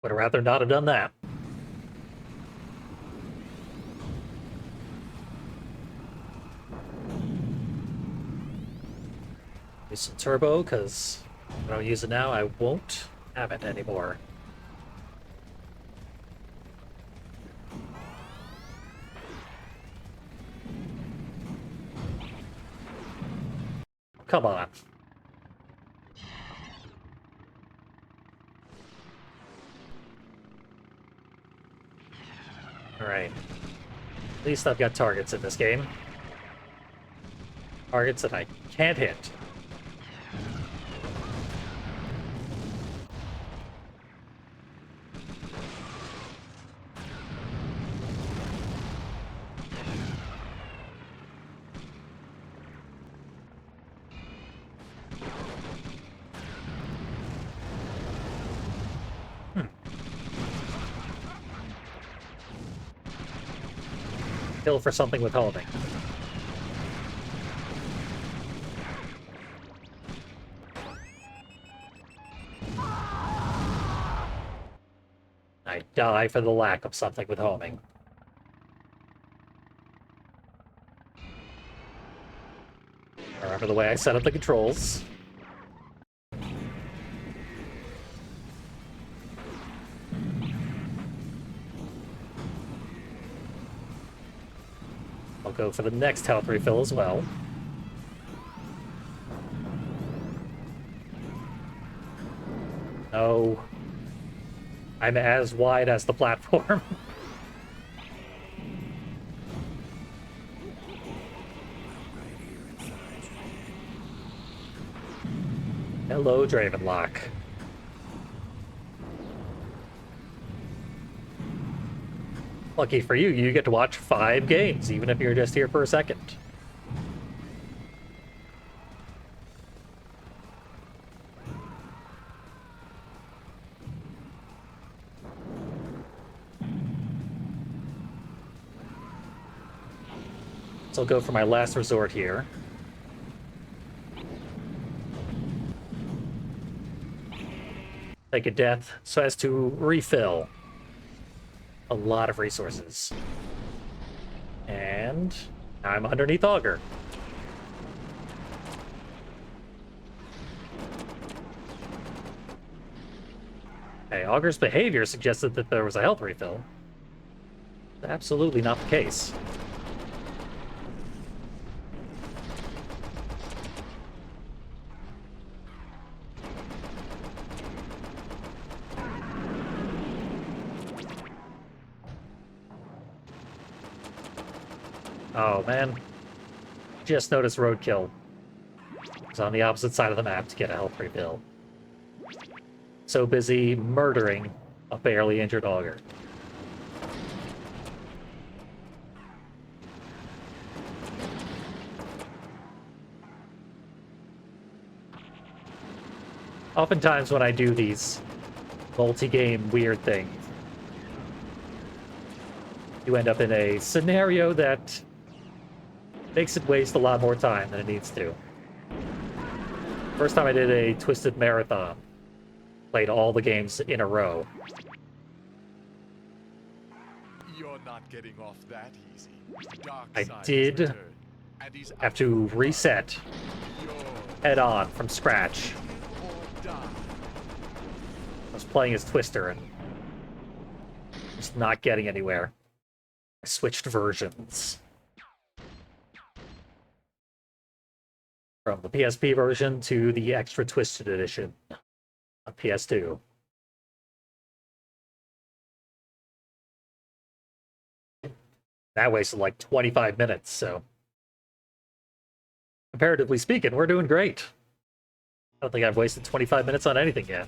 Would have rather not have done that. Use some turbo, because if I don't use it now, I won't have it anymore. Come on. Alright. At least I've got targets in this game. Targets that I can't hit. Kill for something with homing. I die for the lack of something with homing. Remember the way I set up the controls. I'll go for the next health refill as well. No. I'm as wide as the platform. Hello, Dravenlock. Lucky for you, you get to watch 5 games, even if you're just here for a second. So I'll go for my last resort here. Take a death so as to refill a lot of resources. And I'm underneath Augur. Okay, Augur's behavior suggested that there was a health refill. Absolutely not the case. Oh, man. Just noticed roadkill. It's on the opposite side of the map to get a health refill. So busy murdering a barely injured Augur. Oftentimes when I do these multi-game weird things, you end up in a scenario that makes it waste a lot more time than it needs to. First time I did a Twisted Marathon, played all the games in a row. You're not getting off that easy. I did have to reset head on from scratch. I was playing as Twister and just not getting anywhere. I switched versions. From the PSP version to the extra Twisted edition on PS2. That wasted like 25 minutes, so comparatively speaking, we're doing great. I don't think I've wasted 25 minutes on anything yet.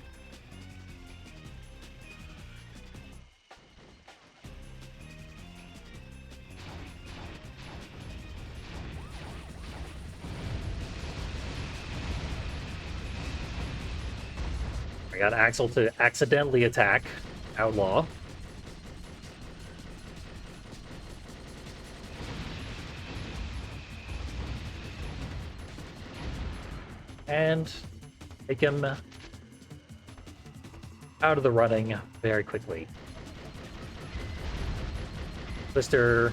I got Axel to accidentally attack Outlaw. And take him out of the running very quickly. Twister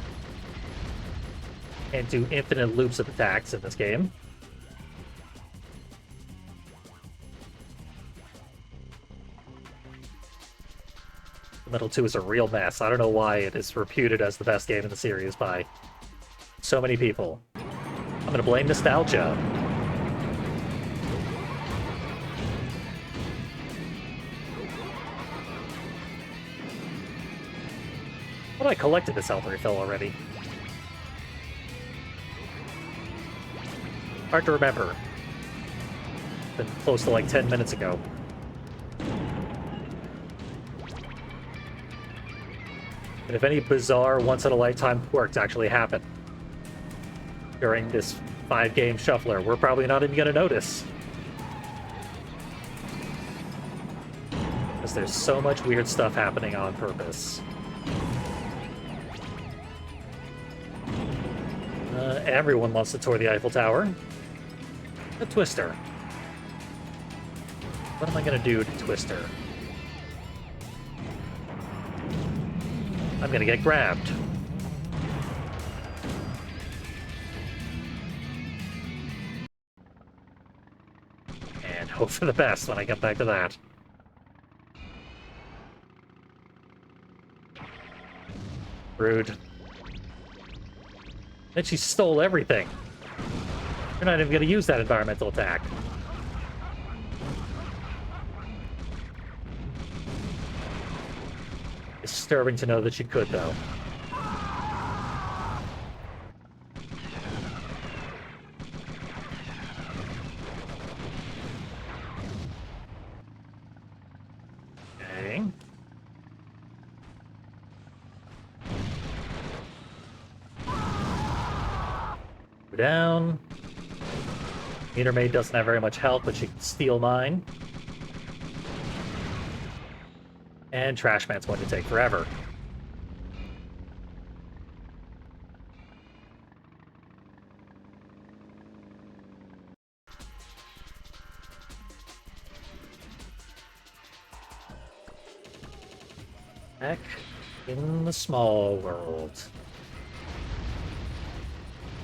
can't do infinite loops of attacks in this game. Metal 2 is a real mess. I don't know why it is reputed as the best game in the series by so many people. I'm gonna blame nostalgia. I collected this health refill already. Hard to remember. Been close to like 10 minutes ago. And if any bizarre once-in-a-lifetime quirks actually happen during this 5-game shuffler, we're probably not even going to notice. Because there's so much weird stuff happening on purpose. Everyone wants to tour the Eiffel Tower. A Twister. What am I gonna do to Twister? I'm gonna get grabbed. And hope for the best when I get back to that. Rude. Then she stole everything. You're not even gonna use that environmental attack. Disturbing to know that she could, though. Okay. Go down. Meter Maid doesn't have very much health, but she can steal mine. And Trash Man's going to take forever. Back in the small world.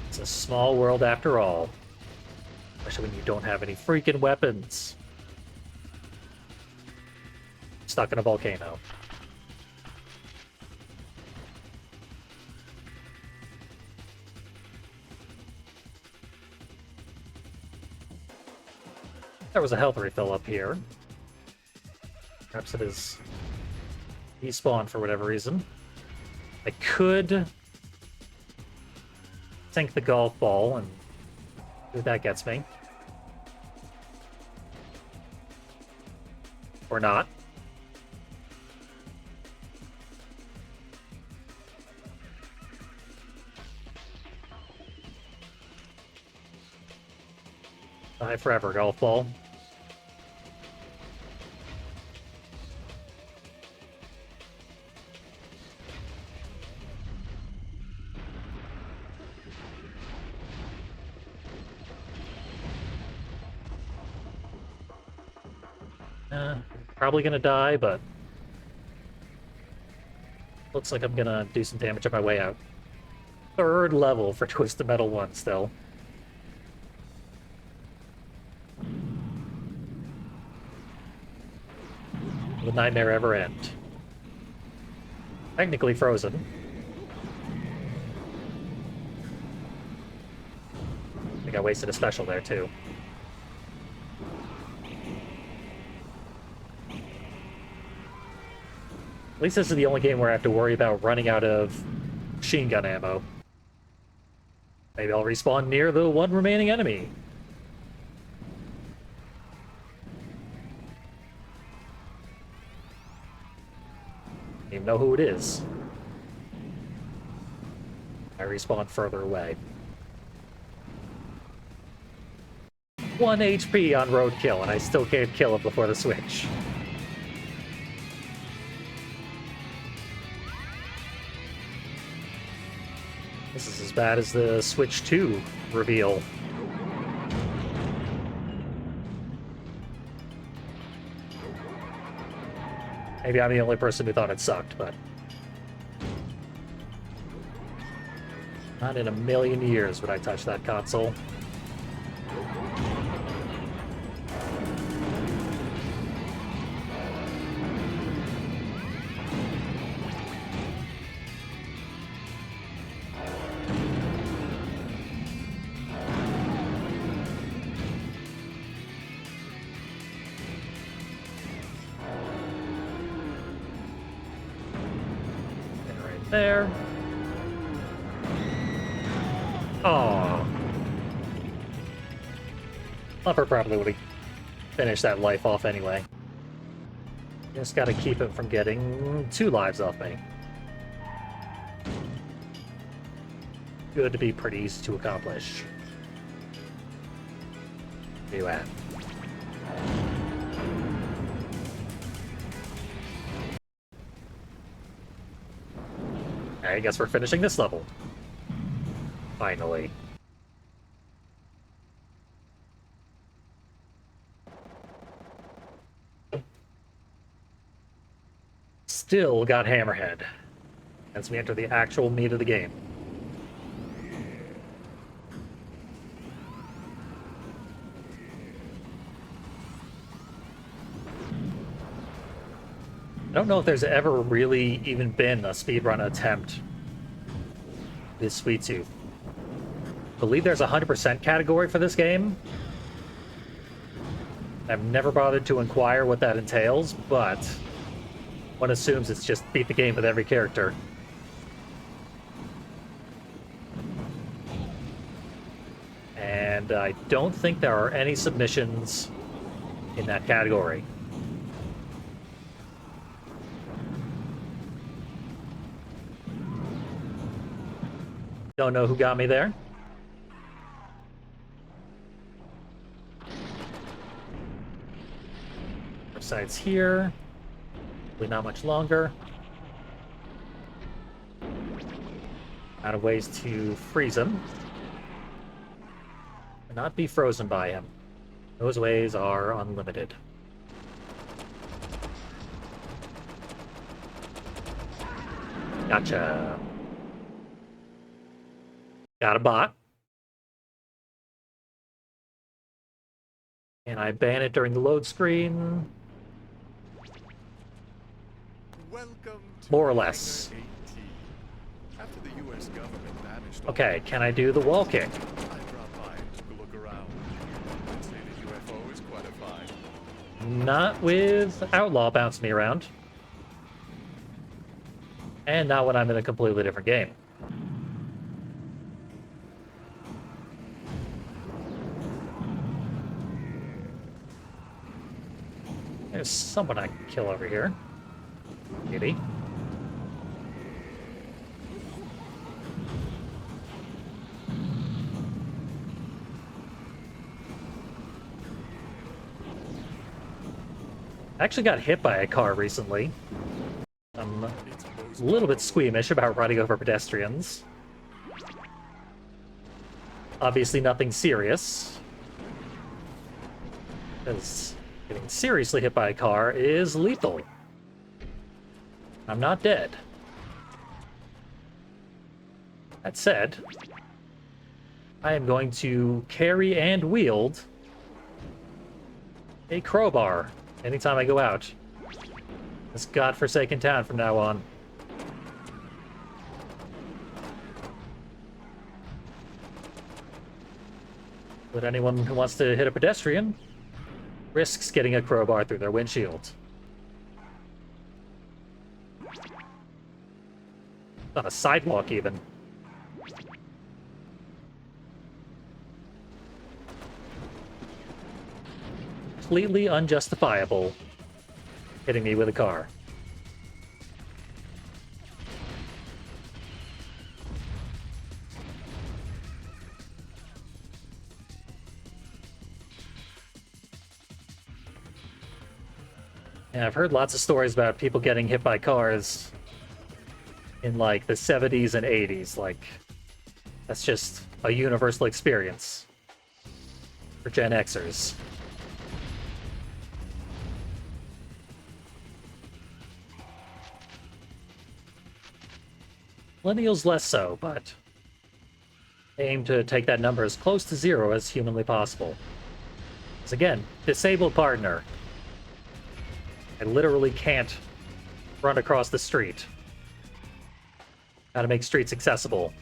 It's a small world after all. Especially when you don't have any freaking weapons. Stuck in a volcano. There was a health refill up here. Perhaps it is despawned for whatever reason. I could sink the golf ball and see what that gets me. Or not. Die forever, golf ball. Probably gonna die, but looks like I'm gonna do some damage on my way out. Third level for Twisted Metal 1 still. Will the nightmare ever end? Technically frozen. I think I wasted a special there too. At least this is the only game where I have to worry about running out of machine gun ammo. Maybe I'll respawn near the one remaining enemy. Don't even know who it is. I respawn further away. 1 HP on Roadkill, and I still can't kill him before the switch. This is as bad as the Switch 2 reveal. Maybe I'm the only person who thought it sucked, but not in a million years would I touch that console. There. Aww. Fluffer probably would have finished that life off anyway. Just gotta keep it from getting 2 lives off me. Good to be pretty easy to accomplish. Where you at? I guess we're finishing this level. Finally. Still got Hammerhead as we enter the actual meat of the game. I don't know if there's ever really even been a speedrun attempt with Sweet Tooth. I believe there's a 100% category for this game. I've never bothered to inquire what that entails, but one assumes it's just beat the game with every character. And I don't think there are any submissions in that category. Don't know who got me there. Our side's here. Probably not much longer. Out of ways to freeze him. And not be frozen by him. Those ways are unlimited. Gotcha. Got a bot. And I ban it during the load screen. More or less. After the US government banished Okay, can I do the wall kick? I dropped by and took a look around. I'd say the UFO is quite a find. Not with Outlaw bouncing me around. And not when I'm in a completely different game. There's someone I can kill over here. Maybe. I actually got hit by a car recently. I'm a little bit squeamish about riding over pedestrians. Obviously nothing serious. Because getting seriously hit by a car is lethal. I'm not dead. That said, I am going to carry and wield a crowbar anytime I go out. This godforsaken town from now on. But anyone who wants to hit a pedestrian risks getting a crowbar through their windshield. On a sidewalk, even. Completely unjustifiable hitting me with a car. And I've heard lots of stories about people getting hit by cars in like the 70s and 80s. Like, that's just a universal experience for Gen Xers. Millennials less so, but aim to take that number as close to zero as humanly possible. Because again, disabled partner. I literally can't run across the street. Gotta make streets accessible.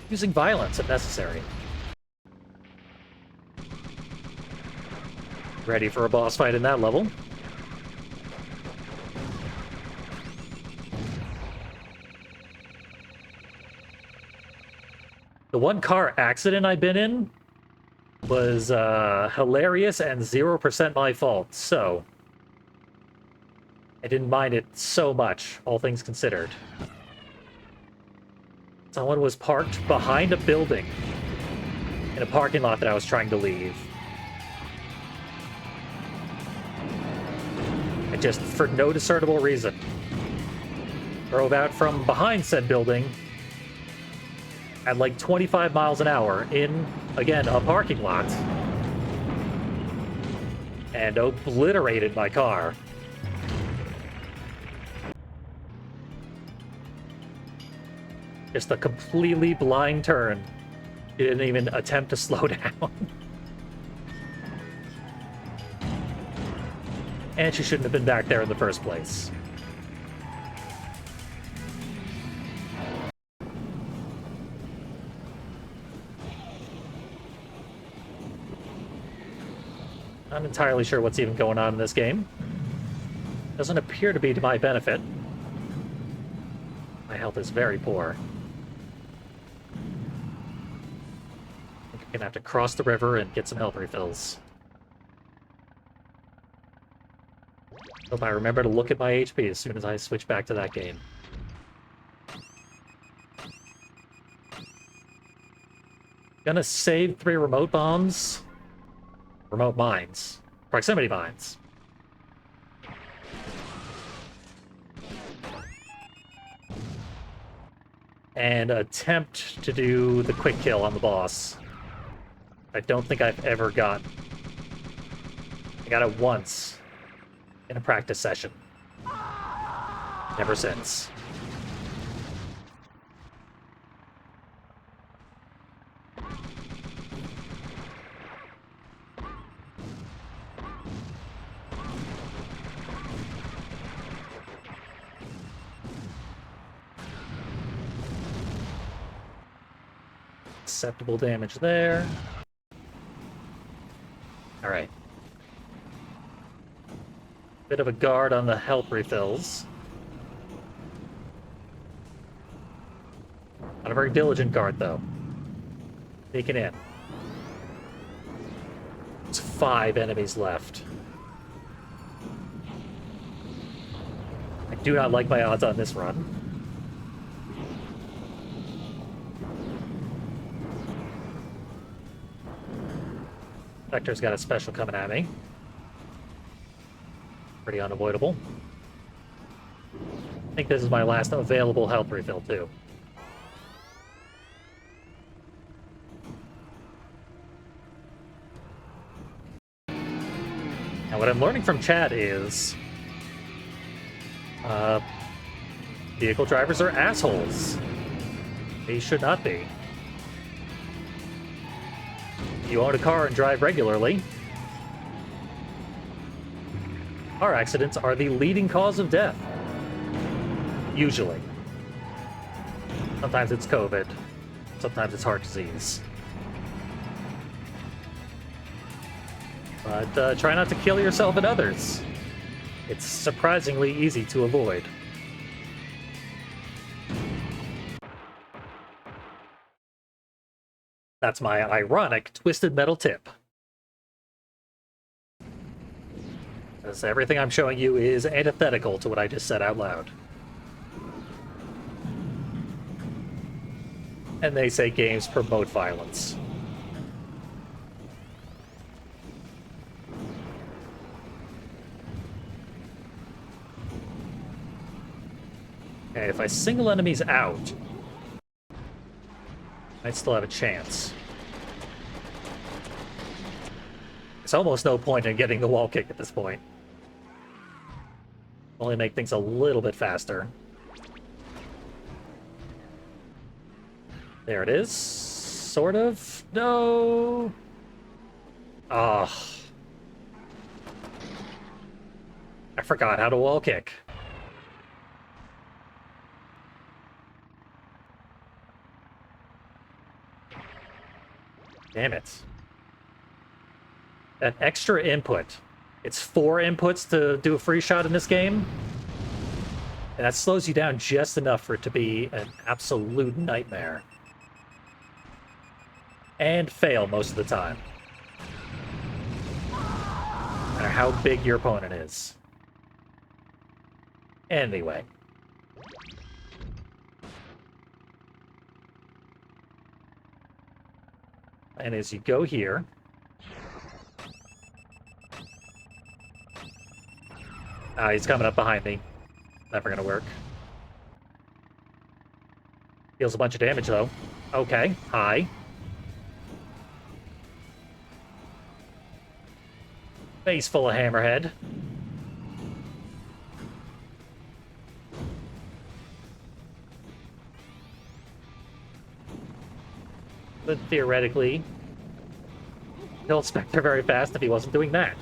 Using violence if necessary. Ready for a boss fight in that level. The one car accident I've been in was hilarious and 0% my fault, so I didn't mind it so much, all things considered. Someone was parked behind a building in a parking lot that I was trying to leave. And just for no discernible reason, drove out from behind said building at like 25 miles an hour in, again, a parking lot, and obliterated my car. Just a completely blind turn. She didn't even attempt to slow down. And she shouldn't have been back there in the first place. I'm entirely sure what's even going on in this game. Doesn't appear to be to my benefit. My health is very poor. I think I'm gonna have to cross the river and get some health refills. Hope I remember to look at my HP as soon as I switch back to that game. Gonna save 3 remote bombs. Remote mines. Proximity mines. And attempt to do the quick kill on the boss. I don't think I've ever gotten. I got it once in a practice session. Never since. Acceptable damage there. All right. Bit of a guard on the health refills. Not a very diligent guard, though. Sneaking in. It's 5 enemies left. I do not like my odds on this run. Vector's got a special coming at me. Pretty unavoidable. I think this is my last available health refill, too. Now, what I'm learning from chat is... vehicle drivers are assholes. They should not be. You own a car and drive regularly. Car accidents are the leading cause of death. Usually. Sometimes it's COVID. Sometimes it's heart disease. But try not to kill yourself and others. It's surprisingly easy to avoid. That's my ironic twisted metal tip. Because everything I'm showing you is antithetical to what I just said out loud. And they say games promote violence. Okay, if I single enemies out, I'd still have a chance. There's almost no point in getting the wall kick at this point. Only make things a little bit faster. There it is. Sort of. No. Ah. I forgot how to wall kick. Damn it. That extra input. It's 4 inputs to do a free shot in this game. And that slows you down just enough for it to be an absolute nightmare. And fail most of the time. No matter how big your opponent is. Anyway. And as you go here... Ah, he's coming up behind me. Never gonna work. Deals a bunch of damage, though. Okay, hi. Face full of hammerhead. But theoretically, kill Spectre very fast if he wasn't doing that.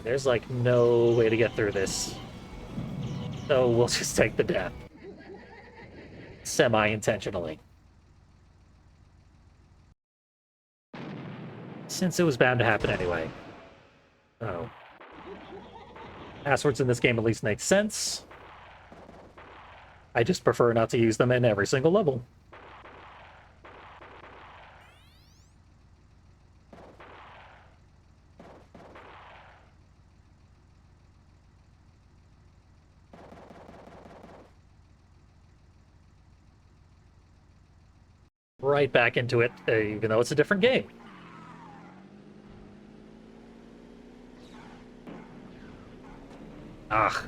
There's like no way to get through this. So we'll just take the death. Semi-intentionally. Since it was bound to happen anyway. Oh. Passwords in this game at least make sense. I just prefer not to use them in every single level. Right back into it, even though it's a different game. Ah.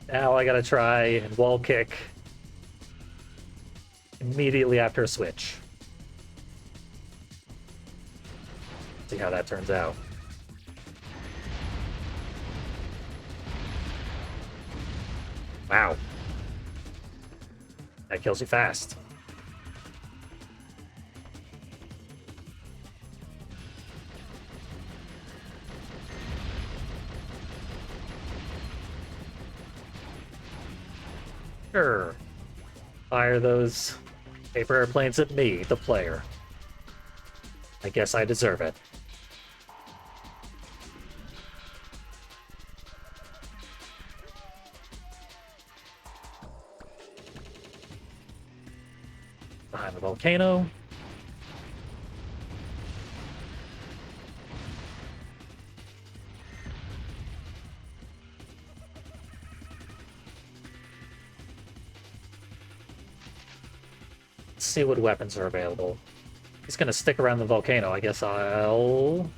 Now I gotta try and wall kick immediately after a switch. See how that turns out. Wow. That kills you fast. Sure. Fire those paper airplanes at me, the player. I guess I deserve it. Behind the volcano. Let's see what weapons are available. He's gonna stick around the volcano. I guess I'll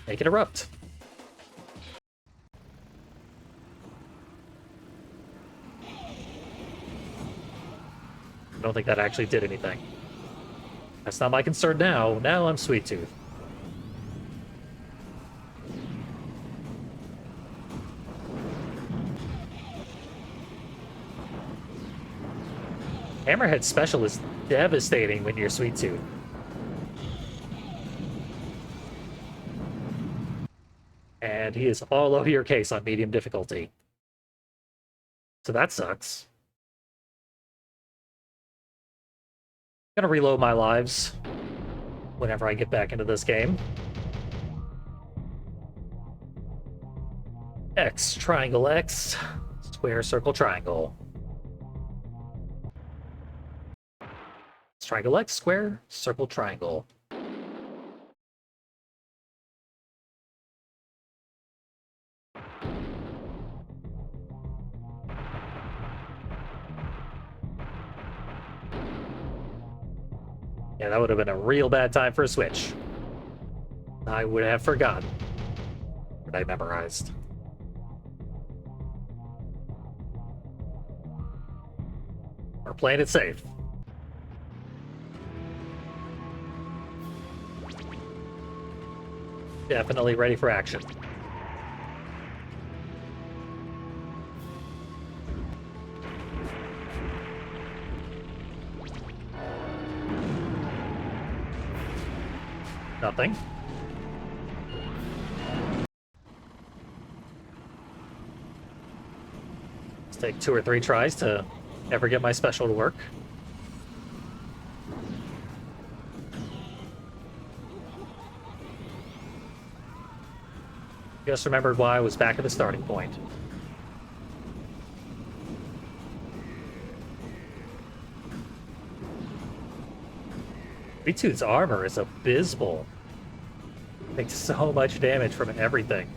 make it erupt. I don't think that actually did anything. That's not my concern now. Now I'm Sweet Tooth. Hammerhead special is devastating when you're Sweet Tooth. And he is all over your case on medium difficulty. So that sucks. I'm gonna reload my lives whenever I get back into this game. X, triangle X, square, circle, triangle. Triangle X, square, circle, triangle. Yeah, that would have been a real bad time for a switch. I would have forgotten what I memorized. We're playing it safe. Definitely ready for action. Nothing. Let's take 2 or 3 tries to ever get my special to work. Just remembered why I was back at the starting point. Sweet Tooth's armor is abysmal. Takes so much damage from everything.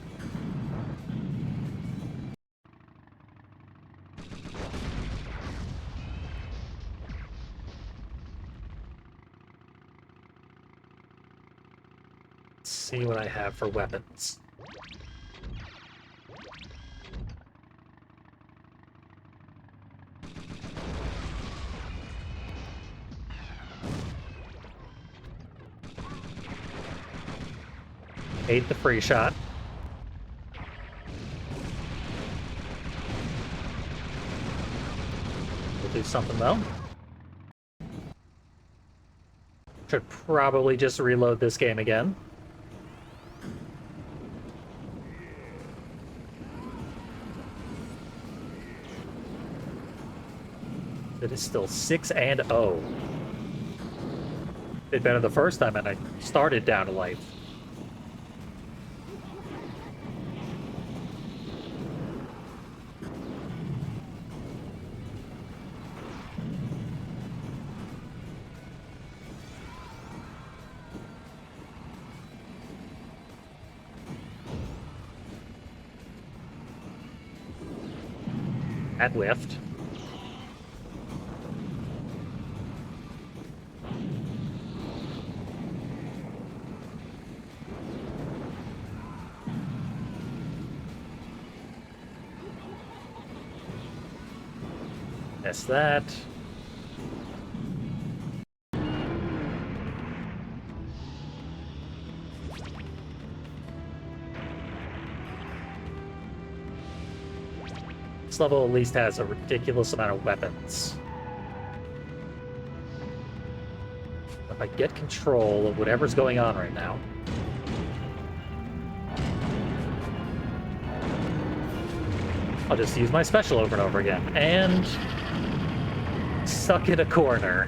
Let's see what I have for weapons. Ate the free shot. We'll do something though. Should probably just reload this game again. It is still 6-0. Did better the first time and I started down to life. That whiffed. Miss that. This level at least has a ridiculous amount of weapons. If I get control of whatever's going on right now. I'll just use my special over and over again. And stuck in a corner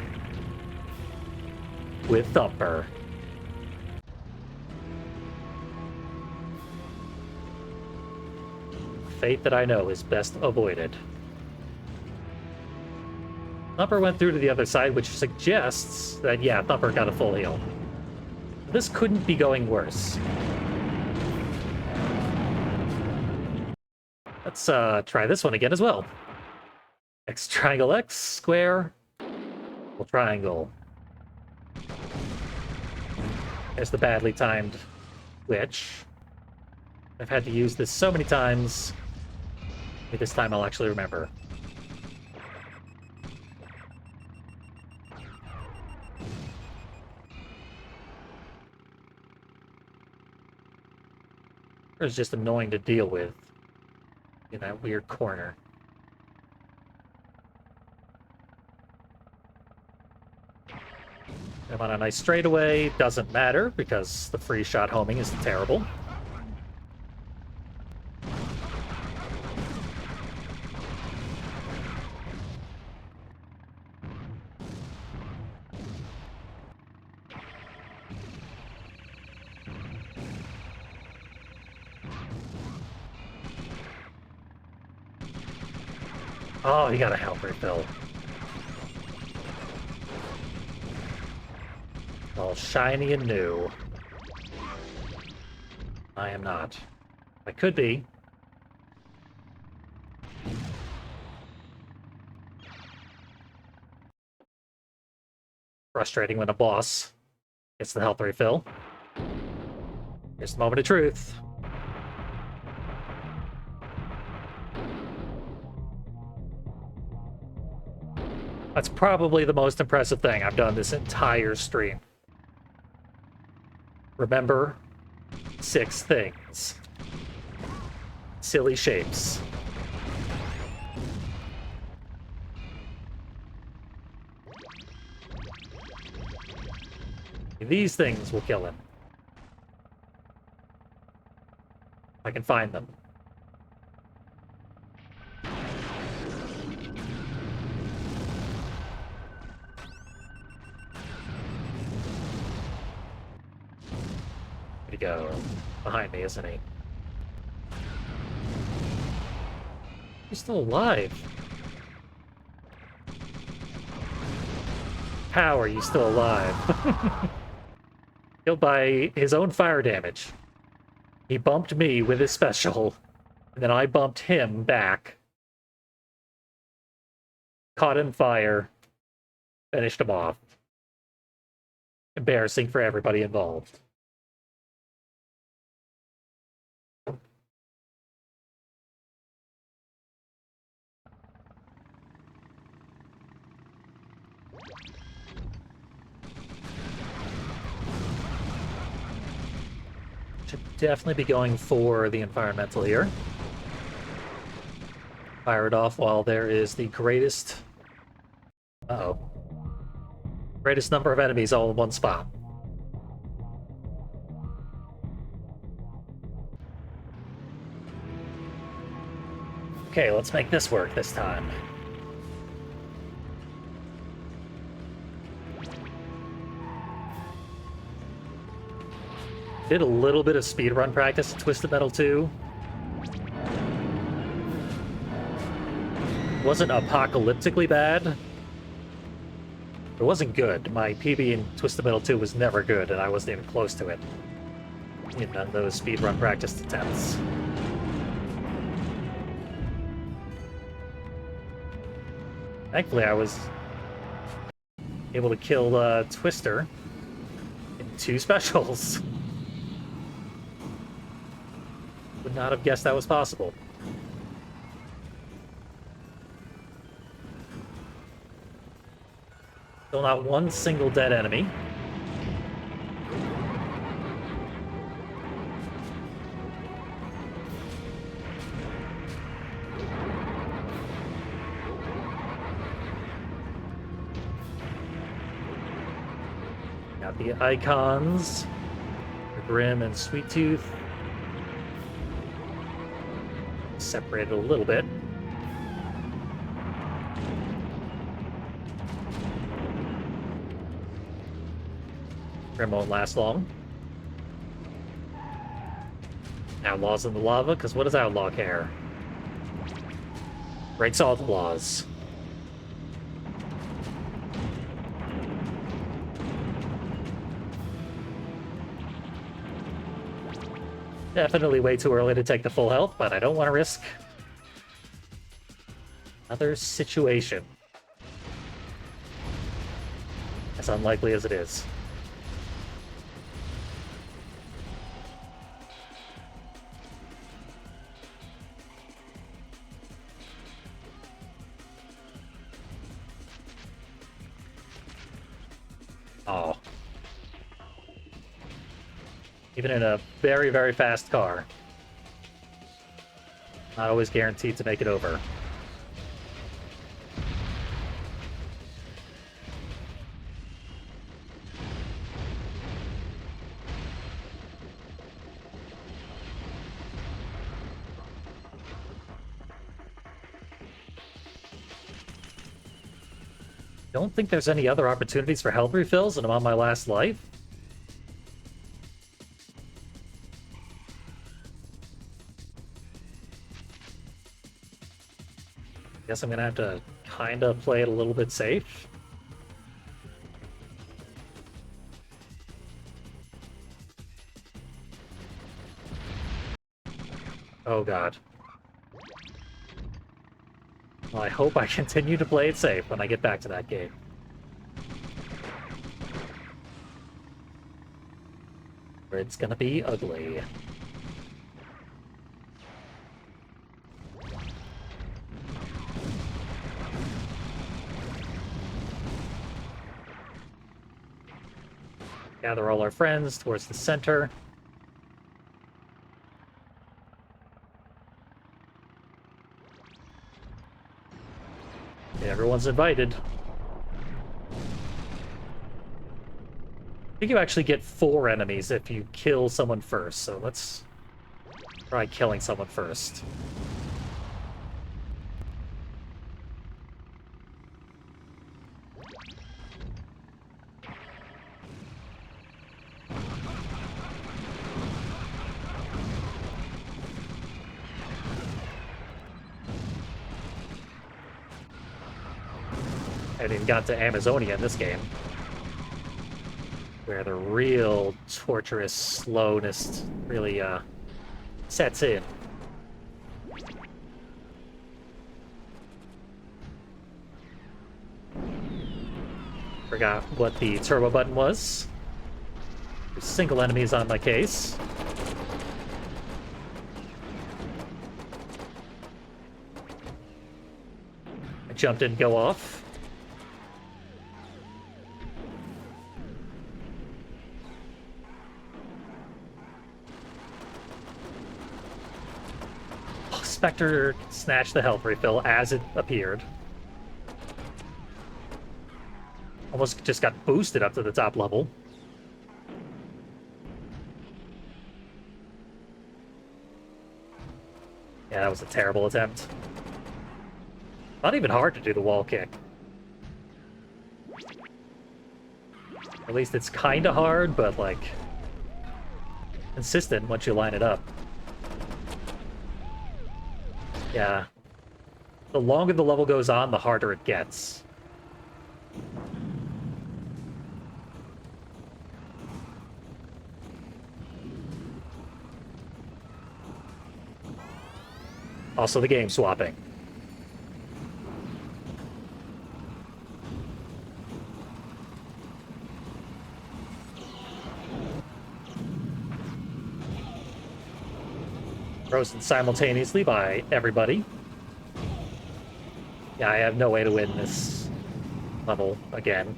with Thumper. Fate that I know is best avoided. Thumper went through to the other side, which suggests that, yeah, Thumper got a full heal. This couldn't be going worse. Let's try this one again as well. X triangle X, square, triangle. There's the badly timed glitch. I've had to use this so many times. Maybe this time I'll actually remember. It's just annoying to deal with in that weird corner. I'm on a nice straightaway. Doesn't matter because the free shot homing is terrible. Oh, he got a health refill. All shiny and new. I am not. I could be. Frustrating when a boss gets the health refill. Here's the moment of truth. That's probably the most impressive thing I've done this entire stream. Remember 6 things. Silly shapes. These things will kill him. I can find them. Where'd he go? Behind me, isn't he? He's still alive. How are you still alive? Killed by his own fire damage. He bumped me with his special, and then I bumped him back. Caught in fire. Finished him off. Embarrassing for everybody involved. Should definitely be going for the environmental here. Fire it off while there is the greatest... Uh-oh. Greatest number of enemies all in one spot. Okay, let's make this work this time. Did a little bit of speedrun practice in Twisted Metal 2. Wasn't apocalyptically bad. It wasn't good. My PB in Twisted Metal 2 was never good, and I wasn't even close to it in those speedrun practice attempts. Thankfully, I was able to kill Twister in 2 specials. Would not have guessed that was possible. Still not one single dead enemy. Got the icons, Grim and Sweet Tooth. Separated a little bit. Grim won't last long. Outlaws in the lava, because what does Outlaw care? Breaks all the laws. Definitely way too early to take the full health, but I don't want to risk another situation. As unlikely as it is. Oh. Even in a very, very fast car. Not always guaranteed to make it over. Don't think there's any other opportunities for health refills, and I'm on my last life. Guess I'm gonna have to kinda play it a little bit safe. Oh god. Well, I hope I continue to play it safe when I get back to that game. Or it's gonna be ugly. Gather all our friends towards the center. Everyone's invited. I think you actually get 4 enemies if you kill someone first, so let's try killing someone first. I haven't even got to Amazonia in this game. where the real torturous slowness really sets in. Forgot what the turbo button was. There's single enemies on my case. I jumped in, go off. Oh, Spectre snatched the health refill as it appeared. Almost just got boosted up to the top level. Yeah, that was a terrible attempt. Not even hard to do the wall kick. At least it's kinda hard, but like consistent once you line it up. Yeah. The longer the level goes on, the harder it gets. Also the game swapping. Frozen simultaneously by everybody. Yeah, I have no way to win this level again.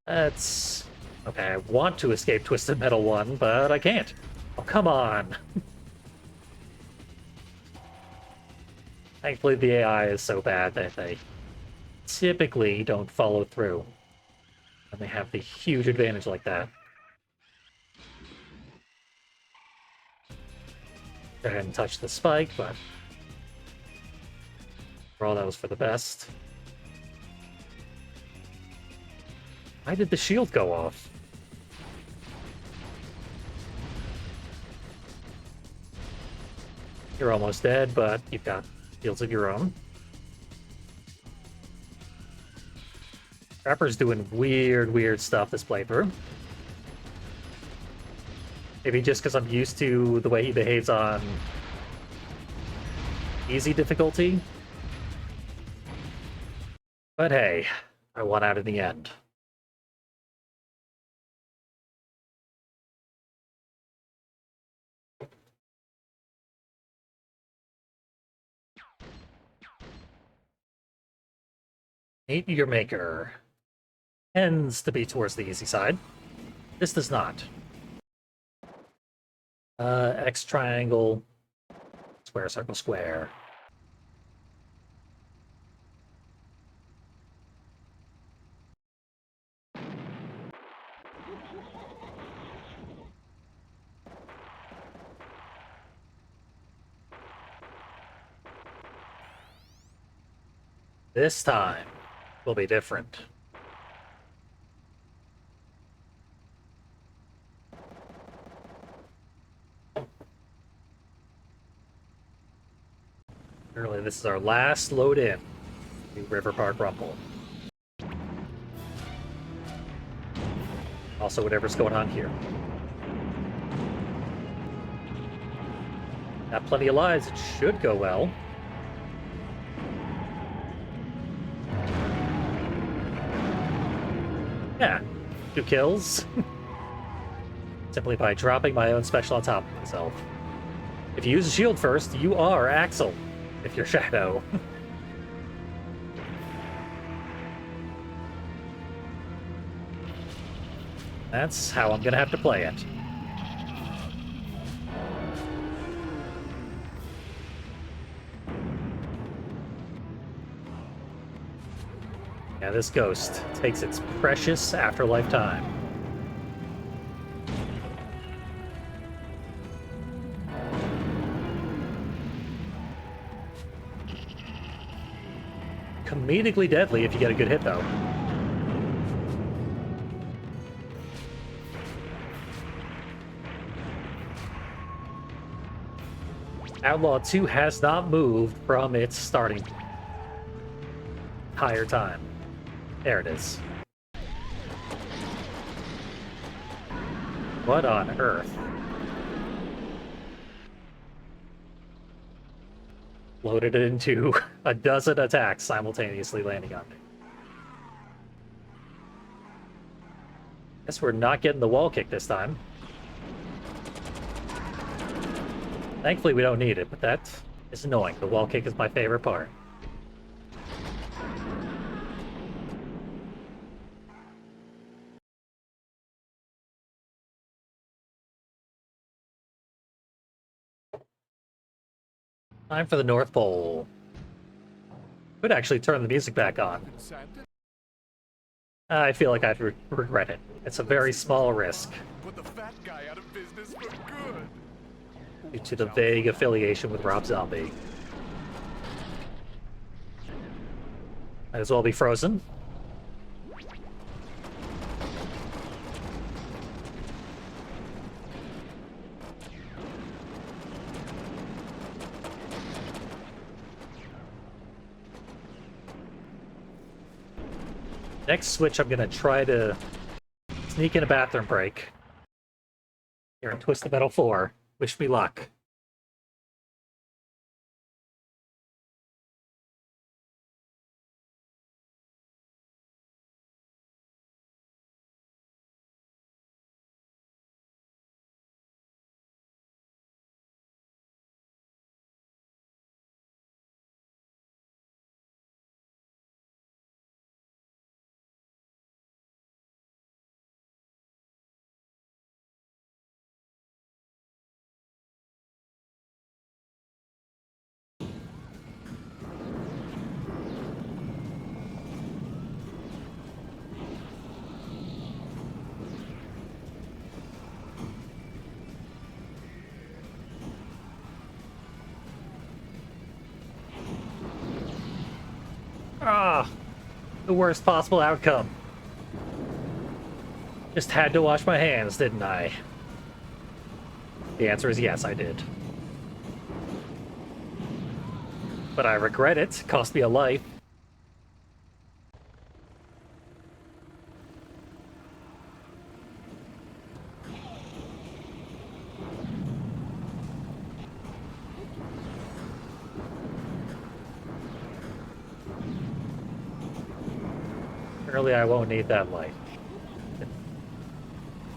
That's... okay, I want to escape Twisted Metal 1, but I can't. Oh, come on! Thankfully, the AI is so bad that they typically don't follow through. And they have the huge advantage like that. Go ahead and touch the spike, but... for all that was for the best. Why did the shield go off? You're almost dead, but you've got shields of your own. Trapper's doing weird stuff this playthrough. Maybe just because I'm used to the way he behaves on easy difficulty. But hey, I won out in the end. Meet your maker. Tends to be towards the easy side. This does not. X triangle, square, circle, square. This time will be different. Apparently, this is our last load in to River Park Rumble. Also, whatever's going on here. Got plenty of lives, it should go well. Yeah, 2 kills. Simply by dropping my own special on top of myself. If you use a shield first, you are Axel. If you're Shadow. That's how I'm gonna have to play it. Yeah, this ghost takes its precious afterlife time. Comedically deadly if you get a good hit, though. Outlaw 2 has not moved from its starting entire time. There it is. What on earth? Loaded it into a dozen attacks simultaneously landing on me. Guess we're not getting the wall kick this time. Thankfully we don't need it, but that is annoying. The wall kick is my favorite part. Time for the North Pole. Could actually turn the music back on. I feel like I'd regret it. It's a very small risk. Put the fat guy out of business for good. Due to the vague affiliation with Rob Zombie. Might as well be frozen. Next switch, I'm gonna try to sneak in a bathroom break. Here in Twisted Metal 4. Wish me luck. Ah, the worst possible outcome. Just had to wash my hands, didn't I? The answer is yes, I did. But I regret it. Cost me a life. Surely I won't need that life.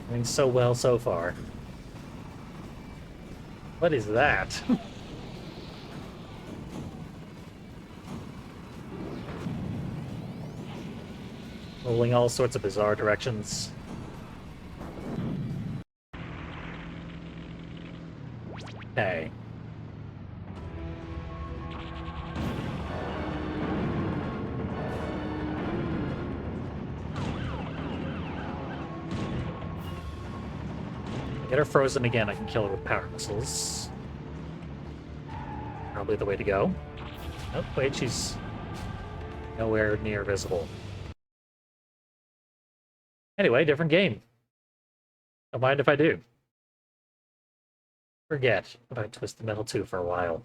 Doing so well so far. What is that? Rolling all sorts of bizarre directions. Okay. Get her frozen again, I can kill her with power missiles. Probably the way to go. Oh, wait, she's nowhere near visible. Anyway, different game. Don't mind if I do. Forget about Twisted Metal 2 for a while.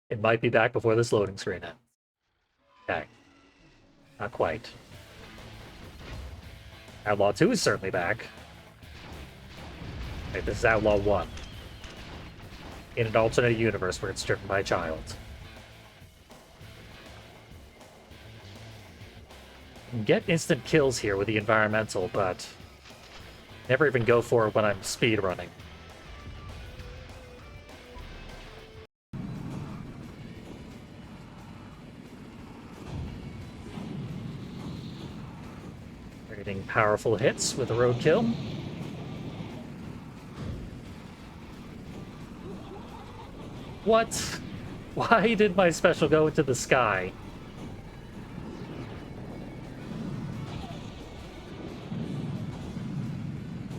It might be back before this loading screen ends. Okay. Not quite. Outlaw 2 is certainly back. Wait, this is Outlaw 1. In an alternate universe where it's driven by a child. You can get instant kills here with the environmental, but never even go for it when I'm speedrunning. Getting powerful hits with a roadkill. What? Why did my special go into the sky?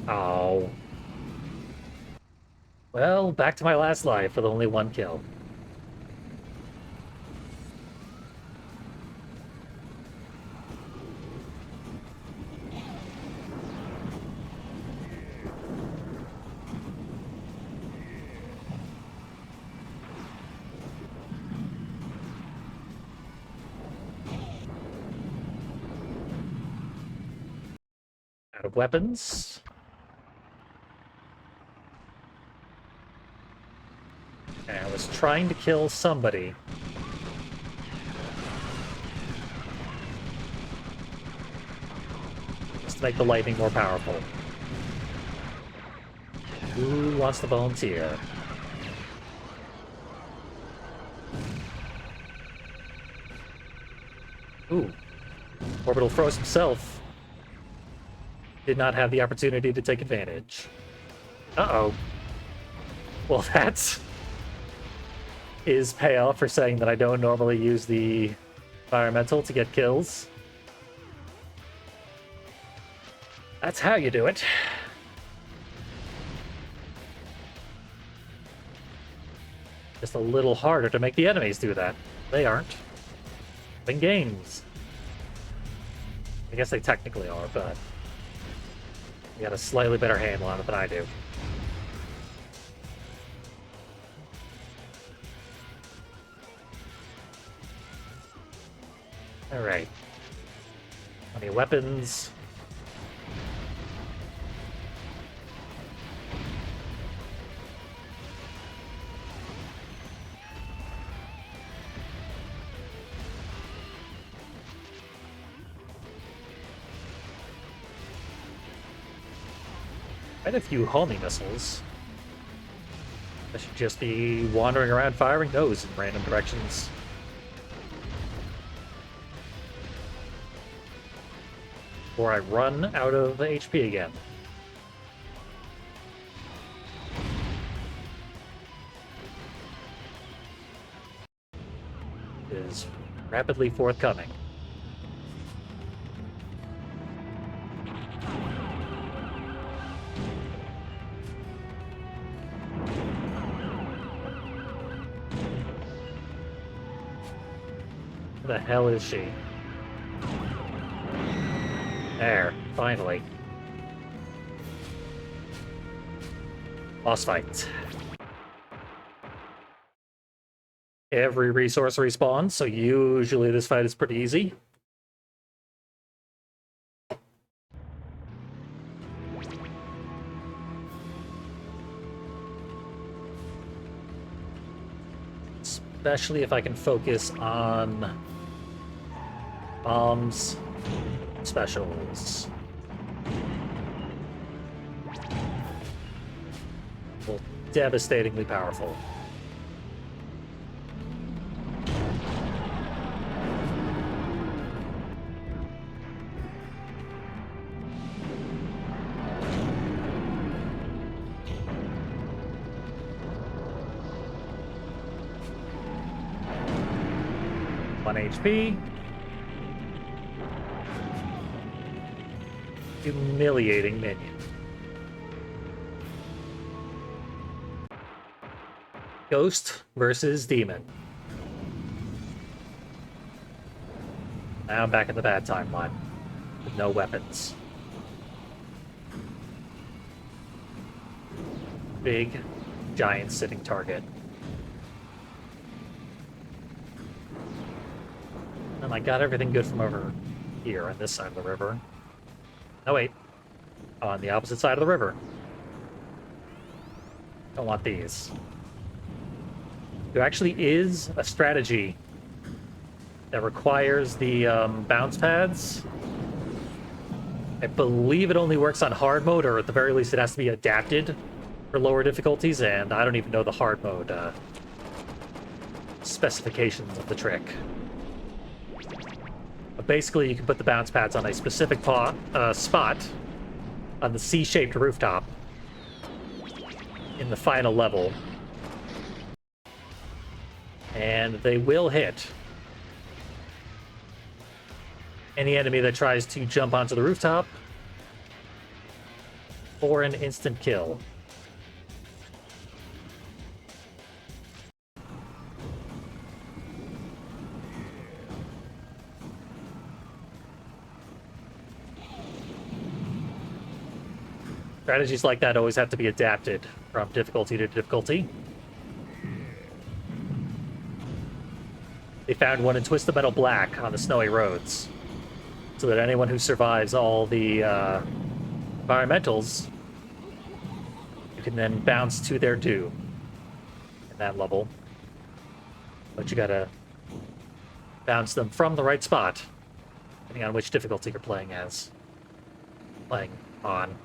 Oh. Well, back to my last life with only one kill. Out of weapons. Okay, I was trying to kill somebody. Just to make the lightning more powerful. Who wants to volunteer? Ooh. Orbital Froze himself did not have the opportunity to take advantage. Uh-oh. Well, that's his payoff for saying that I don't normally use the environmental to get kills. That's how you do it. Just a little harder to make the enemies do that. They aren't. In games. I guess they technically are, but you got a slightly better handle on it than I do. Alright. Plenty of weapons. Quite a few homing missiles. I should just be wandering around firing those in random directions. Or I run out of HP again. It is rapidly forthcoming. Where the hell is she? There, finally. Boss fight. Every resource respawns, so usually this fight is pretty easy. Especially if I can focus on bombs, specials. Well, devastatingly powerful. One HP. Humiliating minion. Ghost versus Demon. Now I'm back in the bad timeline with no weapons. Big, giant sitting target. And I got everything good from over here on this side of the river. Oh wait, on the opposite side of the river. Don't want these. There actually is a strategy that requires the bounce pads. I believe it only works on hard mode, or at the very least it has to be adapted for lower difficulties, and I don't even know the hard mode specifications of the trick. But basically you can put the bounce pads on a specific spot on the C-shaped rooftop in the final level, and they will hit any enemy that tries to jump onto the rooftop for an instant kill. Strategies like that always have to be adapted from difficulty to difficulty. They found one in Twisted Metal Black on the snowy roads, so that anyone who survives all the environmentals, you can then bounce to their doom in that level. But you gotta bounce them from the right spot, depending on which difficulty you're playing on.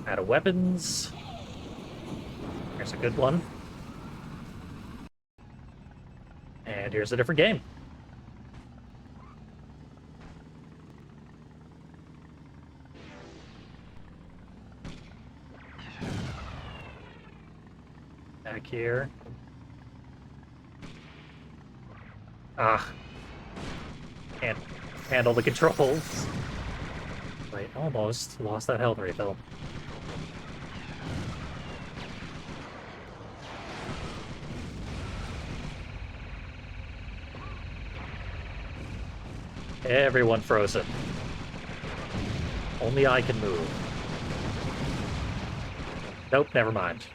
Out of weapons. Here's a good one. And here's a different game. Back here. Can't handle the controls. Wait, almost lost that health refill. Everyone frozen. Only I can move. Nope, never mind.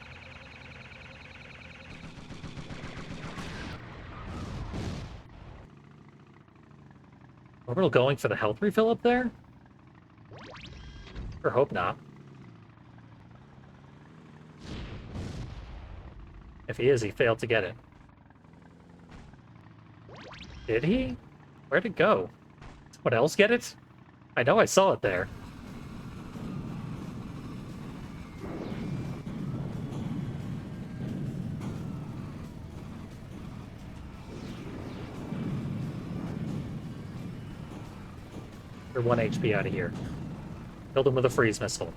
Orbital going for the health refill up there? Or hope not. If he is, he failed to get it. Did he? Where'd it go? Someone else get it? I know I saw it there. You're 1 HP out of here. Killed him with a freeze missile.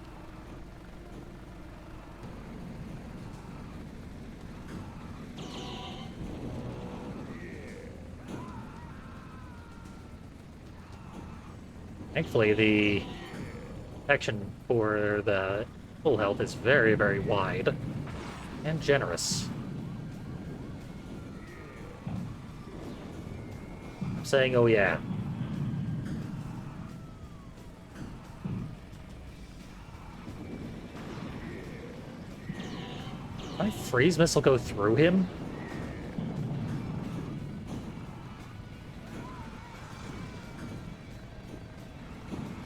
Thankfully, the protection for the full health is very, very wide and generous. I'm saying, oh yeah. My freeze missile go through him?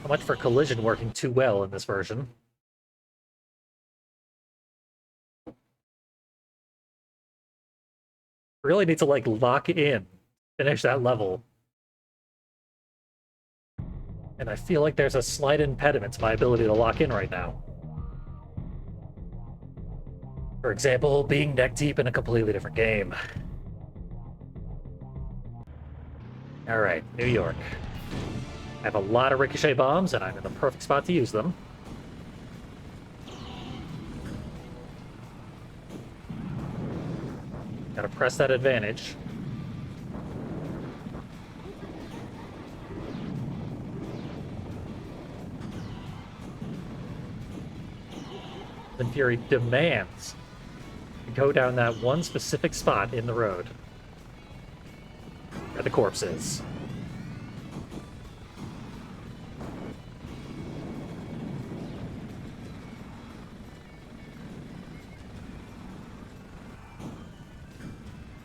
So much for collision working too well in this version. Really need to, like, lock in, finish that level. And I feel like there's a slight impediment to my ability to lock in right now. For example, being neck deep in a completely different game. Alright, New York. I have a lot of ricochet bombs, and I'm in the perfect spot to use them. Gotta press that advantage. Then Fury demands to go down that one specific spot in the road where the corpse is.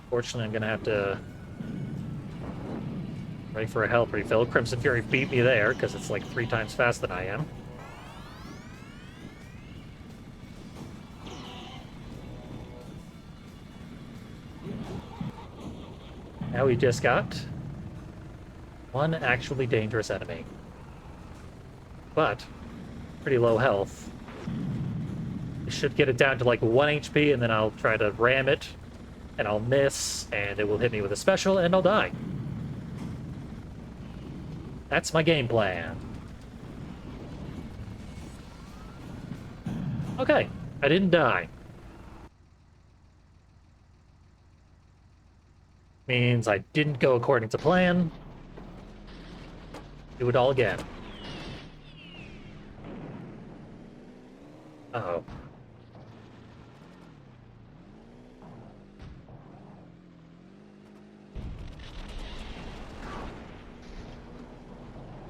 Fortunately, I'm gonna have to wait for a health refill. Crimson Fury beat me there because it's like 3 times faster than I am. Now we just got one actually dangerous enemy. But pretty low health. I should get it down to like 1 HP, and then I'll try to ram it, and I'll miss, and it will hit me with a special, and I'll die. That's my game plan. Okay, I didn't die. Means I didn't go according to plan. Do it all again. Uh-oh.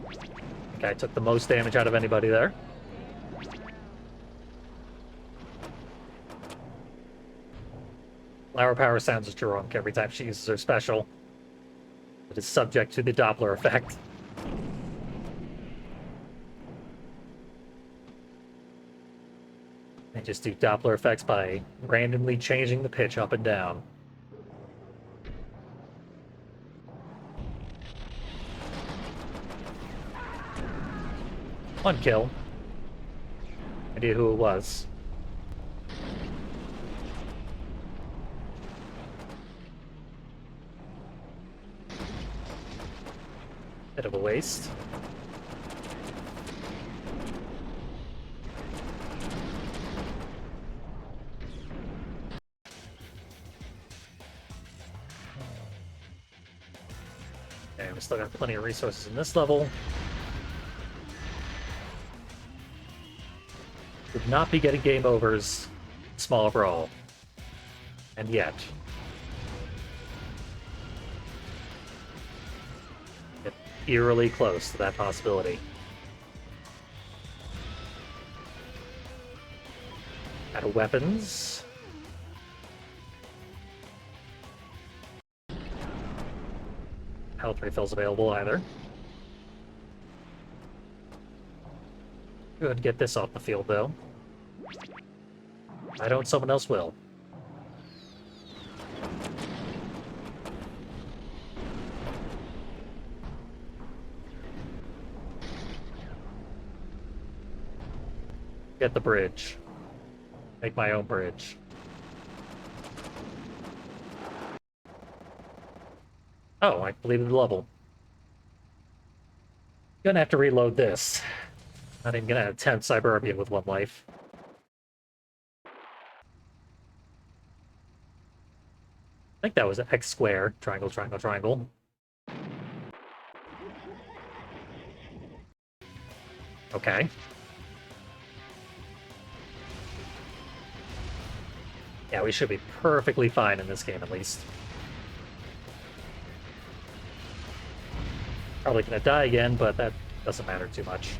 I think I took the most damage out of anybody there. Flower Power sounds drunk every time she uses her special. It is subject to the Doppler effect. They just do Doppler effects by randomly changing the pitch up and down. One kill. Idea who it was. Bit of a waste. Okay, we still got plenty of resources in this level. Would not be getting game overs small brawl. And yet. Get eerily close to that possibility. Out of weapons. Health refills available either. Go ahead and get this off the field, though. I don't, someone else will. Get the bridge. Make my own bridge. Oh, I completed the level. Gonna have to reload this. Not even gonna attempt Cyberbia with one life. I think that was X square. Triangle, triangle, triangle. Okay. Yeah, we should be perfectly fine in this game, at least. Probably gonna die again, but that doesn't matter too much.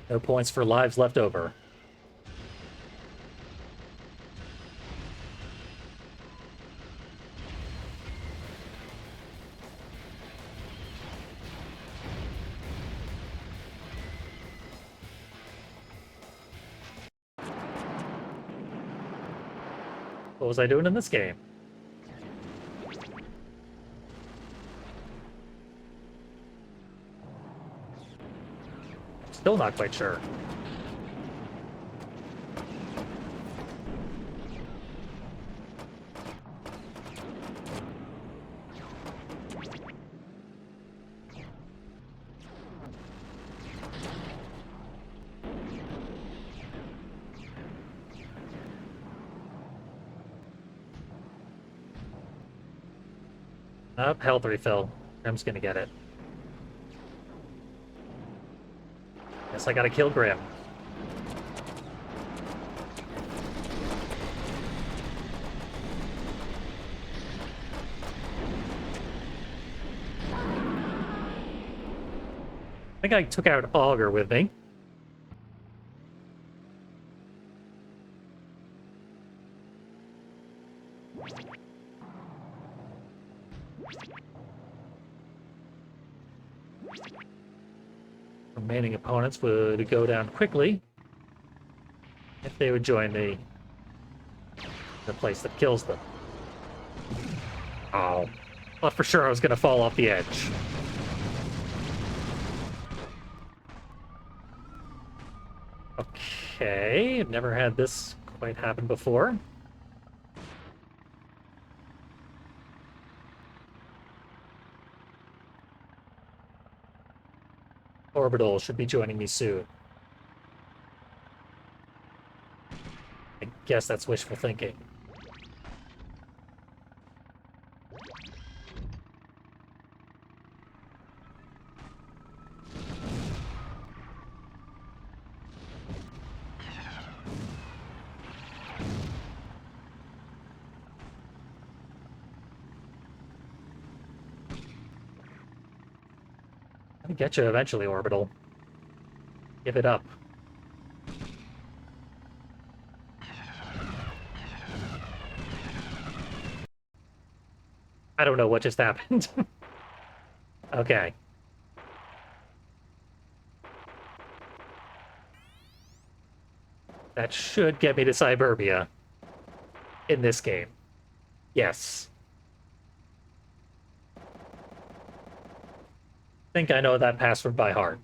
No points for lives left over. What was I doing in this game? Still not quite sure. Health refill. Grim's gonna get it. Guess I gotta kill Grim. I think I took out Augur with me. Remaining opponents would go down quickly if they would join the place that kills them. Oh, thought for sure I was gonna fall off the edge. Okay, I've never had this quite happen before. Orbital should be joining me soon. I guess that's wishful thinking. I'll get you eventually, Orbital. Give it up. I don't know what just happened. Okay. That should get me to Cyberbia in this game. Yes. I think I know that password by heart.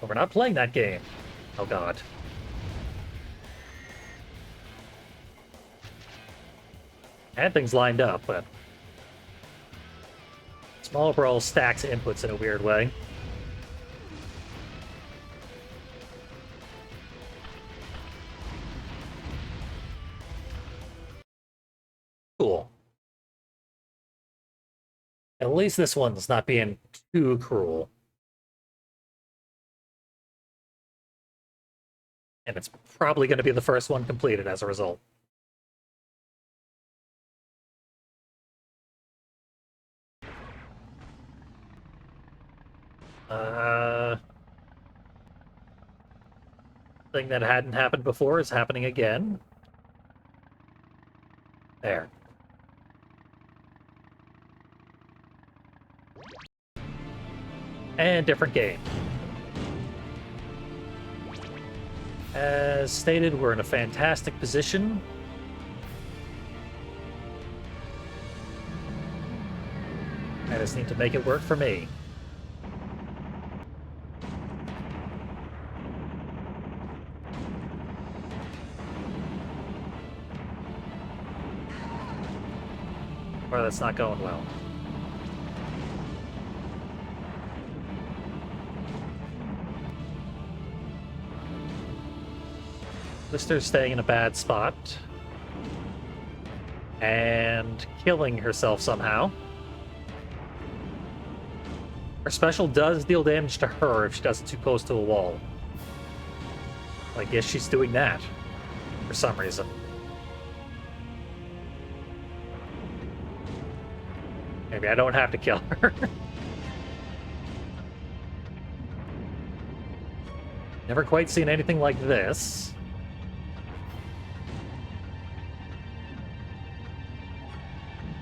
But we're not playing that game. Oh god. I had things lined up, but Small Brawl stacks inputs in a weird way. Cool. At least this one's not being too cruel. And it's probably going to be the first one completed as a result. Thing that hadn't happened before is happening again. There. And different game. As stated, we're in a fantastic position. I just need to make it work for me. Or that's not going well. Lister's staying in a bad spot. And killing herself somehow. Her special does deal damage to her if she does it too close to a wall. I guess she's doing that for some reason. Maybe I don't have to kill her. Never quite seen anything like this.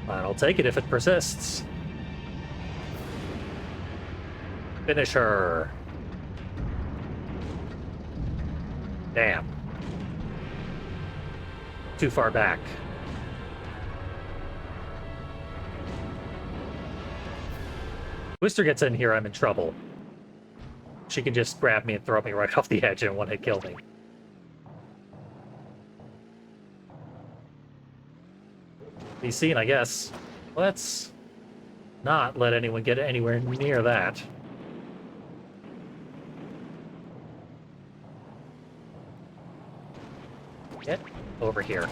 But I'll take it if it persists. Finish her. Damn. Too far back. Twister gets in here, I'm in trouble. She can just grab me and throw me right off the edge and one-hit kill me. Be seen, I guess. Let's not let anyone get anywhere near that. Get over here.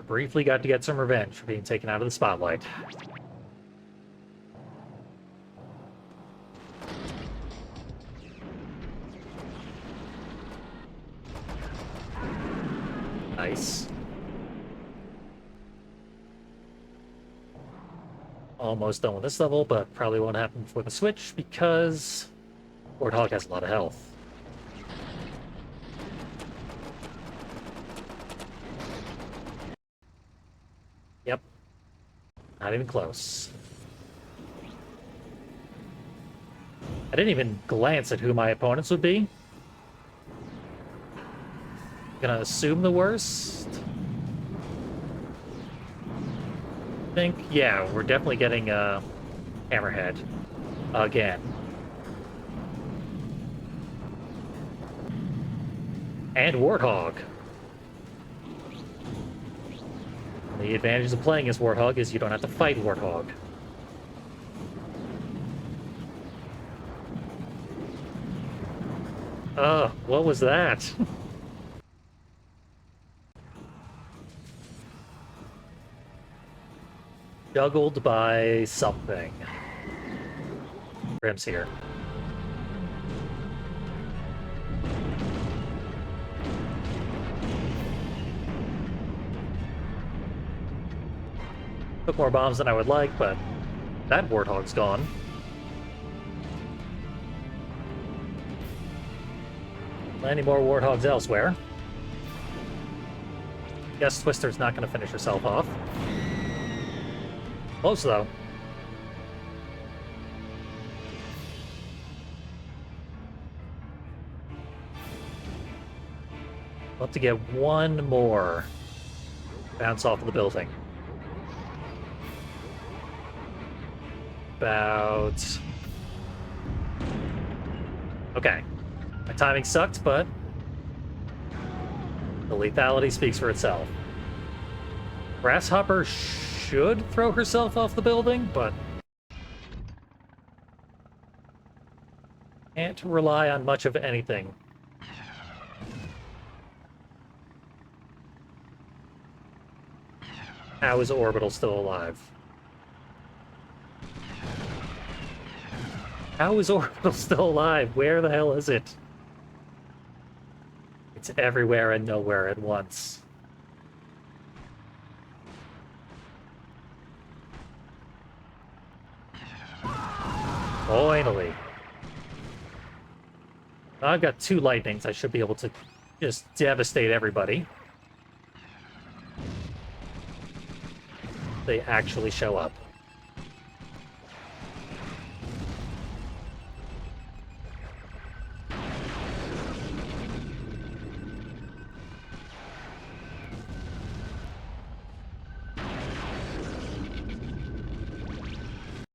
Briefly got to get some revenge for being taken out of the spotlight. Nice. Almost done with this level, but probably won't happen before the switch because Warthog has a lot of health. Yep. Not even close. I didn't even glance at who my opponents would be. Gonna assume the worst. I think, yeah, we're definitely getting Hammerhead again. And Warthog. The advantage of playing as Warthog is you don't have to fight Warthog. What was that? Juggled by something. Grim's here. Took more bombs than I would like, but that warthog's gone. Plenty more warthogs elsewhere. Guess Twister's not going to finish herself off. Close, though. We'll have to get one more bounce off of the building. About... Okay. My timing sucked, but the lethality speaks for itself. Grasshopper should throw herself off the building, but can't rely on much of anything. How is Orbital still alive? How is Orbital still alive? Where the hell is it? It's everywhere and nowhere at once. Finally. I've got 2 lightnings. I should be able to just devastate everybody. They actually show up.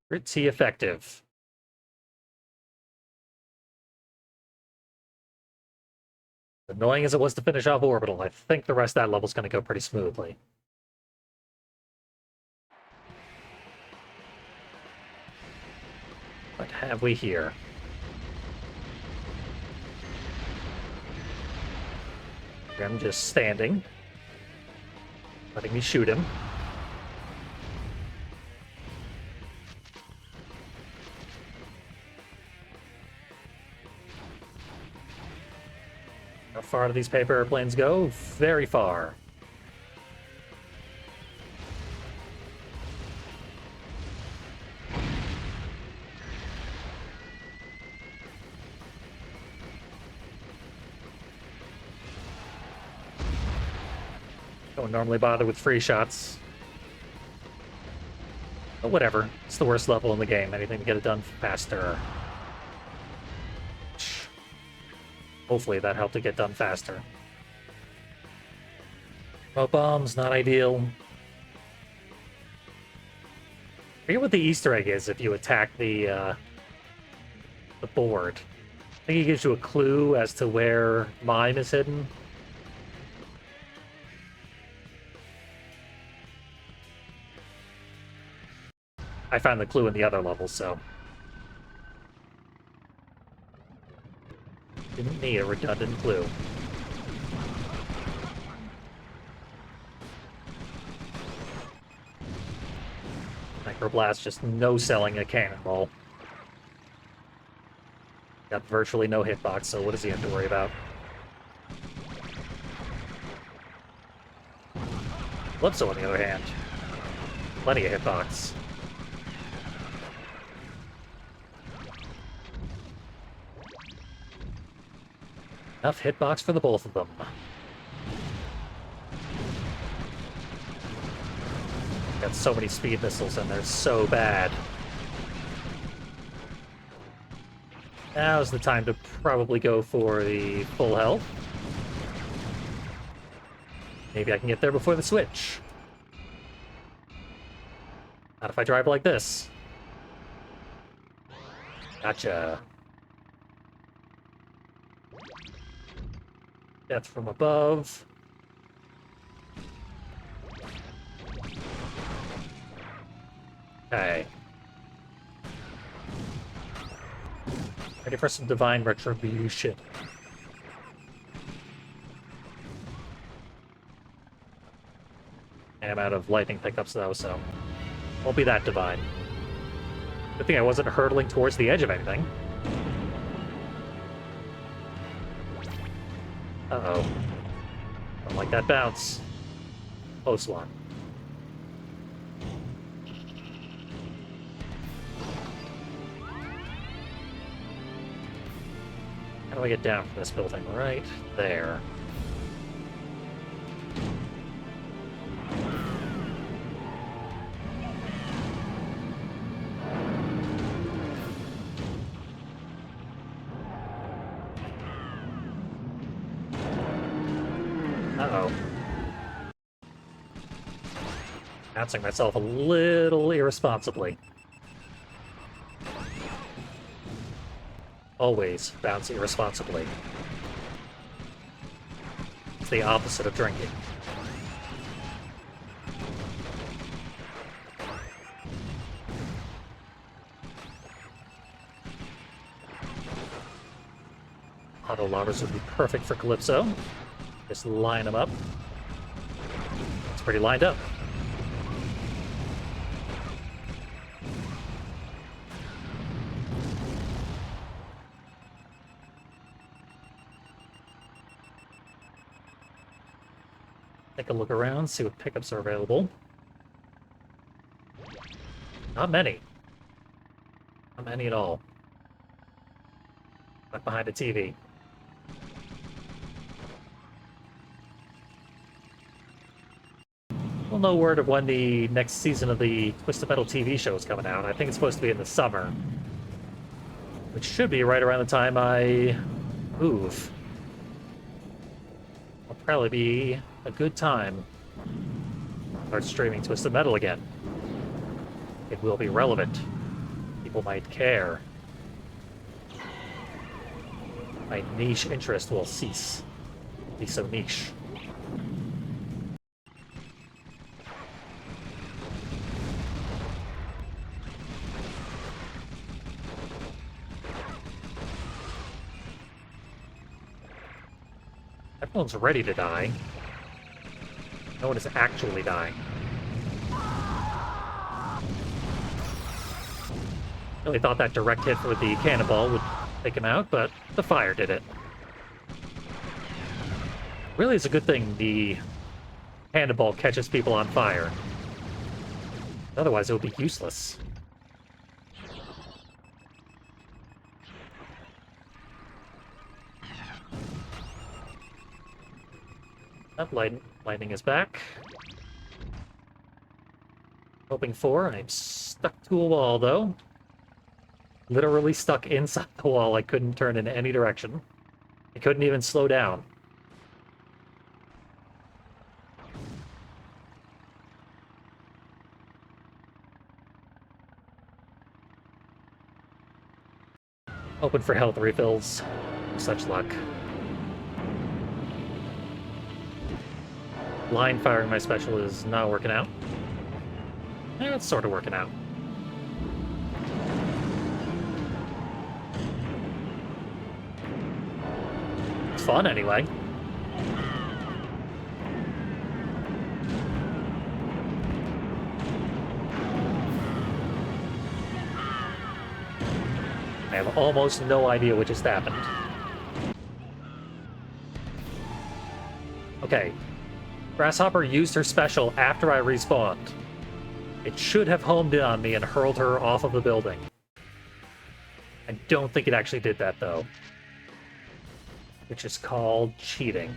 Pretty effective. Annoying as it was to finish off Orbital, I think the rest of that level's going to go pretty smoothly. What have we here? I'm just standing, letting me shoot him. How far do these paper airplanes go? Very far. Don't normally bother with free shots. But whatever. It's the worst level in the game. Anything to get it done faster. Hopefully that helped it get done faster. Smoke bombs, not ideal. I forget what the Easter egg is if you attack the board. I think it gives you a clue as to where mime is hidden. I found the clue in the other level, so didn't need a redundant clue. Microblast just no-selling a cannonball. Got virtually no hitbox, so what does he have to worry about? Calypso, on the other hand, plenty of hitbox. Enough hitbox for the both of them. Got so many speed missiles and they're so bad. Now's the time to probably go for the full health. Maybe I can get there before the switch. Not if I drive like this. Gotcha. Death from above. Okay. Ready for some divine retribution. I'm out of lightning pickups though, so won't be that divine. Good thing I wasn't hurtling towards the edge of anything. Uh-oh. Don't like that bounce. Close one. How do I get down from this building? Right there. Uh-oh. Bouncing myself a little irresponsibly. Always bounce irresponsibly. It's the opposite of drinking. Auto lobbers would be perfect for Calypso. Just line them up. It's pretty lined up. Take a look around, see what pickups are available. Not many. Not many at all. Not behind a TV. We'll know word of when the next season of the Twisted Metal TV show is coming out. I think it's supposed to be in the summer. Which should be right around the time I move. It'll probably be a good time to start streaming Twisted Metal again. It will be relevant. People might care. My niche interest will cease. Be so niche. Everyone's ready to die. No one is actually dying. Really thought that direct hit with the cannonball would take him out, but the fire did it. Really is a good thing the cannonball catches people on fire. Otherwise it would be useless. That lightning is back. Hoping for. I'm stuck to a wall, though. Literally stuck inside the wall. I couldn't turn in any direction. I couldn't even slow down. Hoping for health refills. Such luck. Line firing my special is not working out. It's sort of working out. It's fun anyway. I have almost no idea what just happened. Okay. Grasshopper used her special after I respawned. It should have homed in on me and hurled her off of the building. I don't think it actually did that, though. Which is called cheating.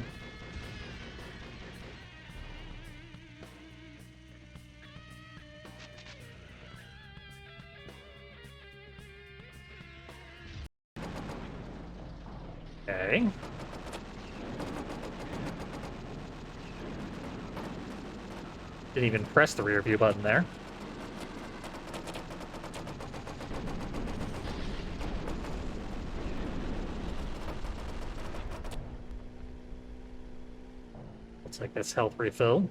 Okay. Didn't even press the rear view button there. Looks like this health refill.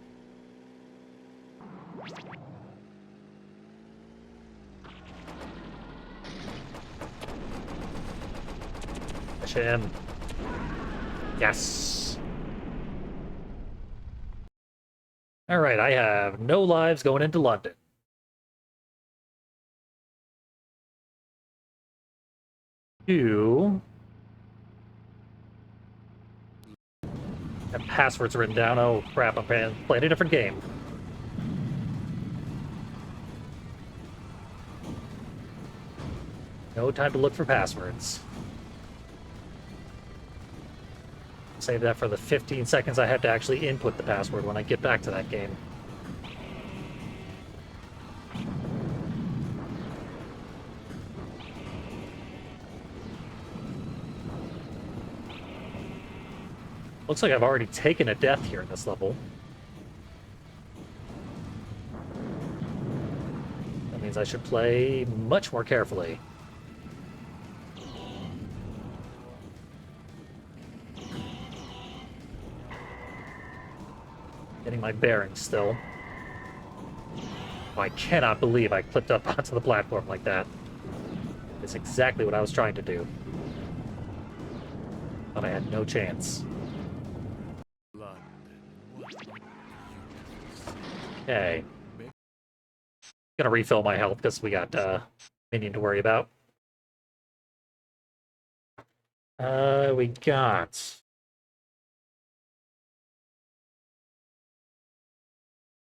Push him. Yes. Alright, I have no lives going into London. The passwords written down. Oh crap, I'm playing a different game. No time to look for passwords. Save that for the 15 seconds I have to actually input the password when I get back to that game. Looks like I've already taken a death here in this level. That means I should play much more carefully. Getting my bearings still. Oh, I cannot believe I clipped up onto the platform like that. It's exactly what I was trying to do. But I had no chance. Okay. Gonna refill my health because we got minion to worry about. We got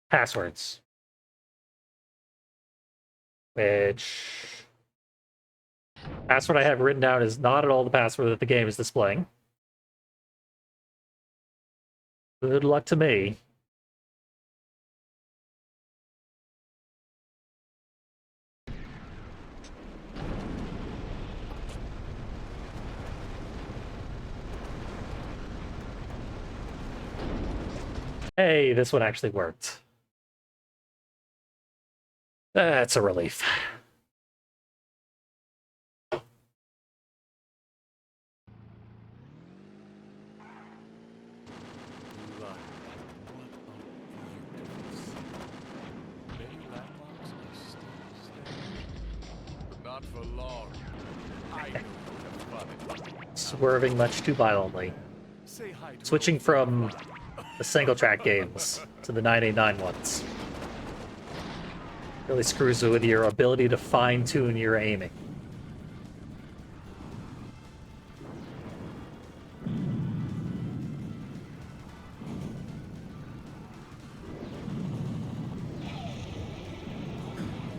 passwords, which password I have written down is not at all the password that the game is displaying. Good luck to me. Hey, this one actually worked. That's a relief. Not for long. I know you'll have fun. Swerving much too violently. Say hi to Switching from the single-track games to the 989 ones. Really screws with your ability to fine-tune your aiming.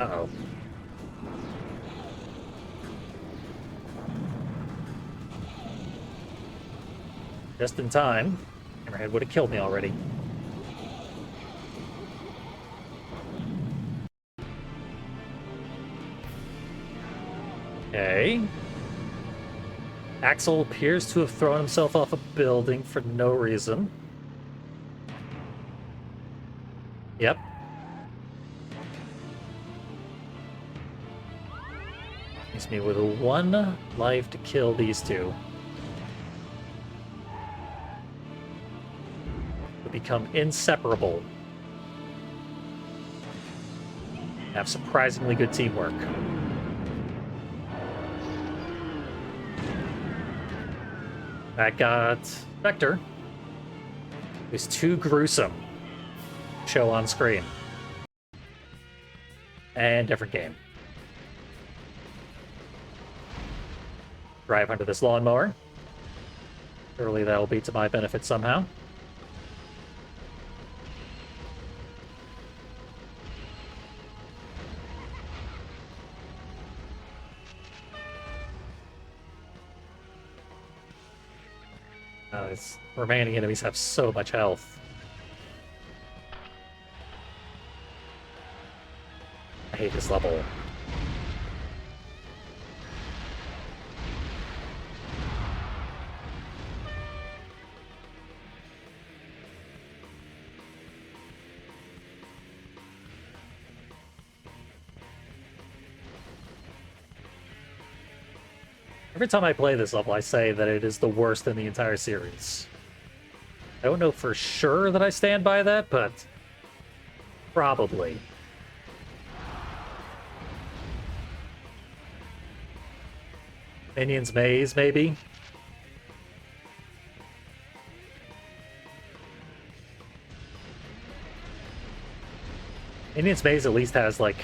Uh-oh. Just in time. Hammerhead would have killed me already. Okay. Axel appears to have thrown himself off a building for no reason. Yep. Leaves me with one life to kill these two. Will become inseparable. Have surprisingly good teamwork. That got Vector, who's too gruesome to show on screen. And different game. Drive under this lawnmower. Surely that'll be to my benefit somehow. His remaining enemies have so much health. I hate this level. Every time I play this level, I say that it is the worst in the entire series. I don't know for sure that I stand by that, but probably. Minion's Maze, maybe? Minion's Maze at least has, like,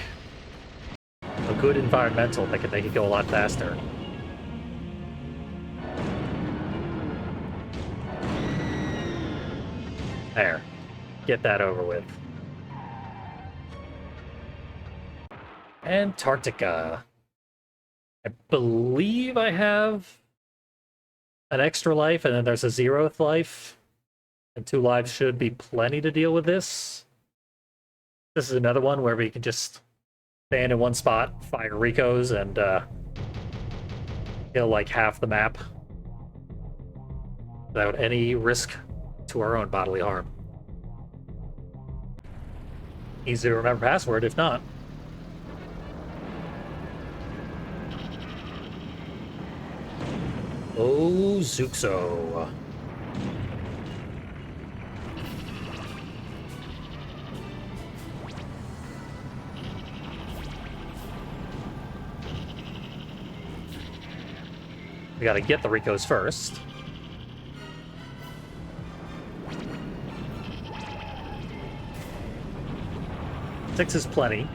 a good environmental that can make it go a lot faster. There. Get that over with. Antarctica. I believe I have an extra life, and then there's a 0th life. And 2 lives should be plenty to deal with this. This is another one where we can just stand in one spot, fire Ricos, and kill like half the map without any risk to our own bodily harm. Easy to remember password, if not. Oh, Zuxo. We gotta get the Ricos first. Six is plenty.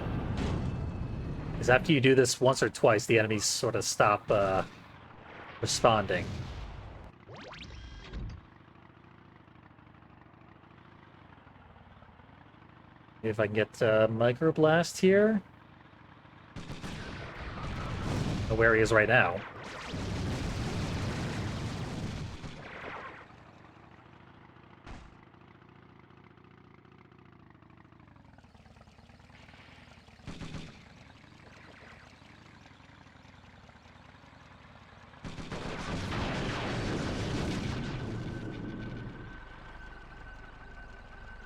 Because after you do this once or twice, the enemies sort of stop responding. If I can get Microblast here. Know where he is right now.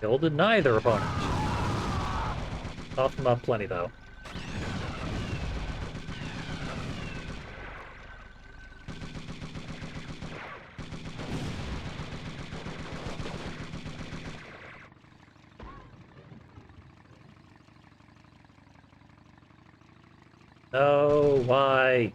Killed neither opponent. Off them up plenty, though. No, why?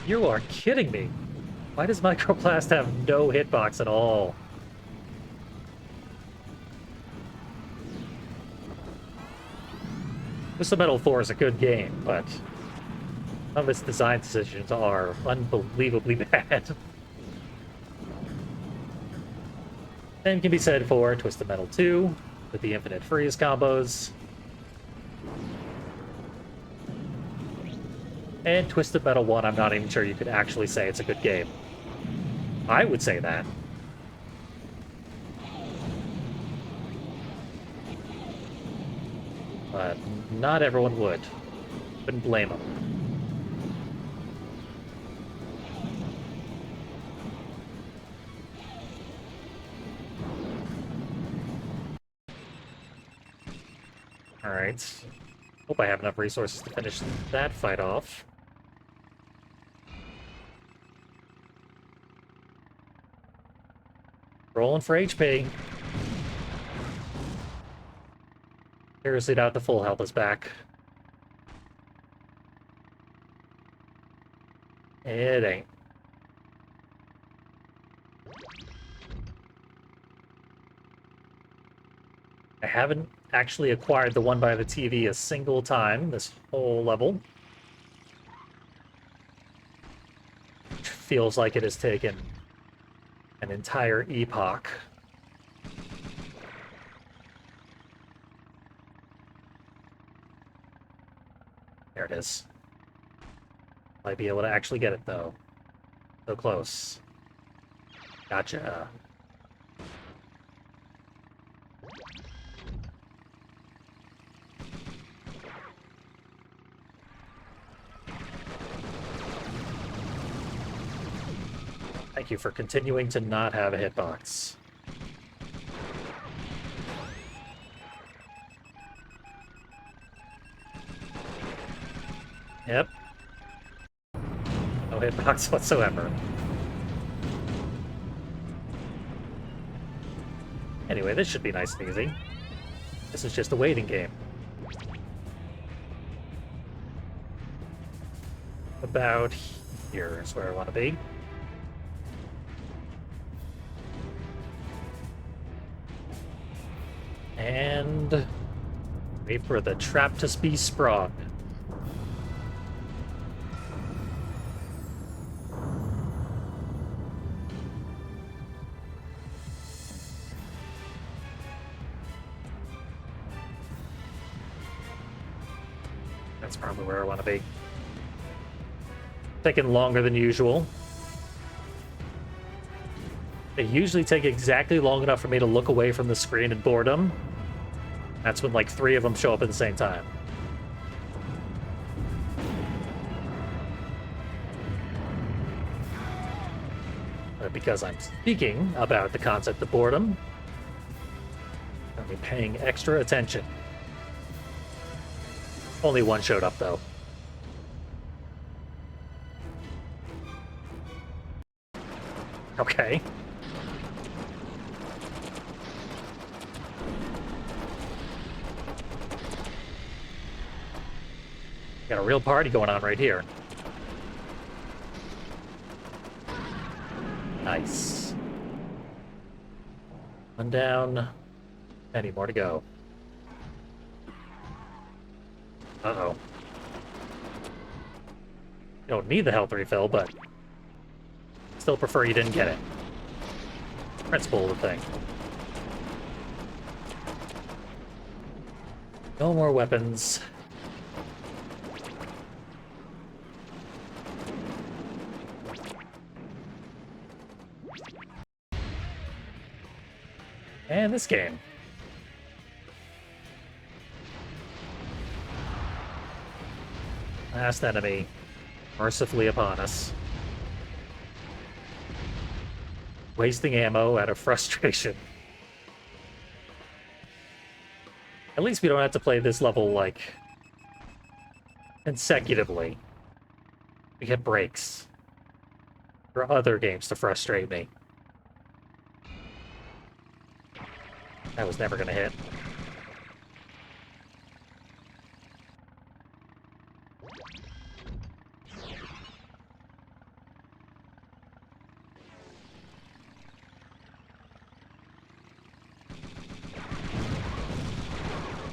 You are kidding me. Why does Microblast have no hitbox at all? Twisted Metal 4 is a good game, but some of its design decisions are unbelievably bad. Same can be said for Twisted Metal 2, with the infinite freeze combos. And Twisted Metal 1, I'm not even sure you could actually say it's a good game. I would say that. But not everyone would. Couldn't blame them. Alright. Hope I have enough resources to finish that fight off. Rolling for HP. Seriously doubt the full health is back. It ain't. I haven't actually acquired the one by the TV a single time this whole level. Which feels like it has taken an entire epoch. There it is. Might be able to actually get it, though. So close. Gotcha. Thank you for continuing to not have a hitbox. Yep. No hitbox whatsoever. Anyway, this should be nice and easy. This is just a waiting game. About here is where I want to be. And wait for the trap to be sprung. That's probably where I want to be. Taking longer than usual. They usually take exactly long enough for me to look away from the screen in boredom. That's when like 3 of them show up at the same time. But because I'm speaking about the concept of boredom, I'll be paying extra attention. Only one showed up, though. Okay. Got a real party going on right here. Nice. One down. Any more to go. Uh-oh. You don't need the health refill, but still prefer you didn't get it. Principle of the thing. No more weapons. And this game. Last enemy, mercifully upon us. Wasting ammo out of frustration. At least we don't have to play this level, like, consecutively. We get breaks for other games to frustrate me. That was never gonna hit.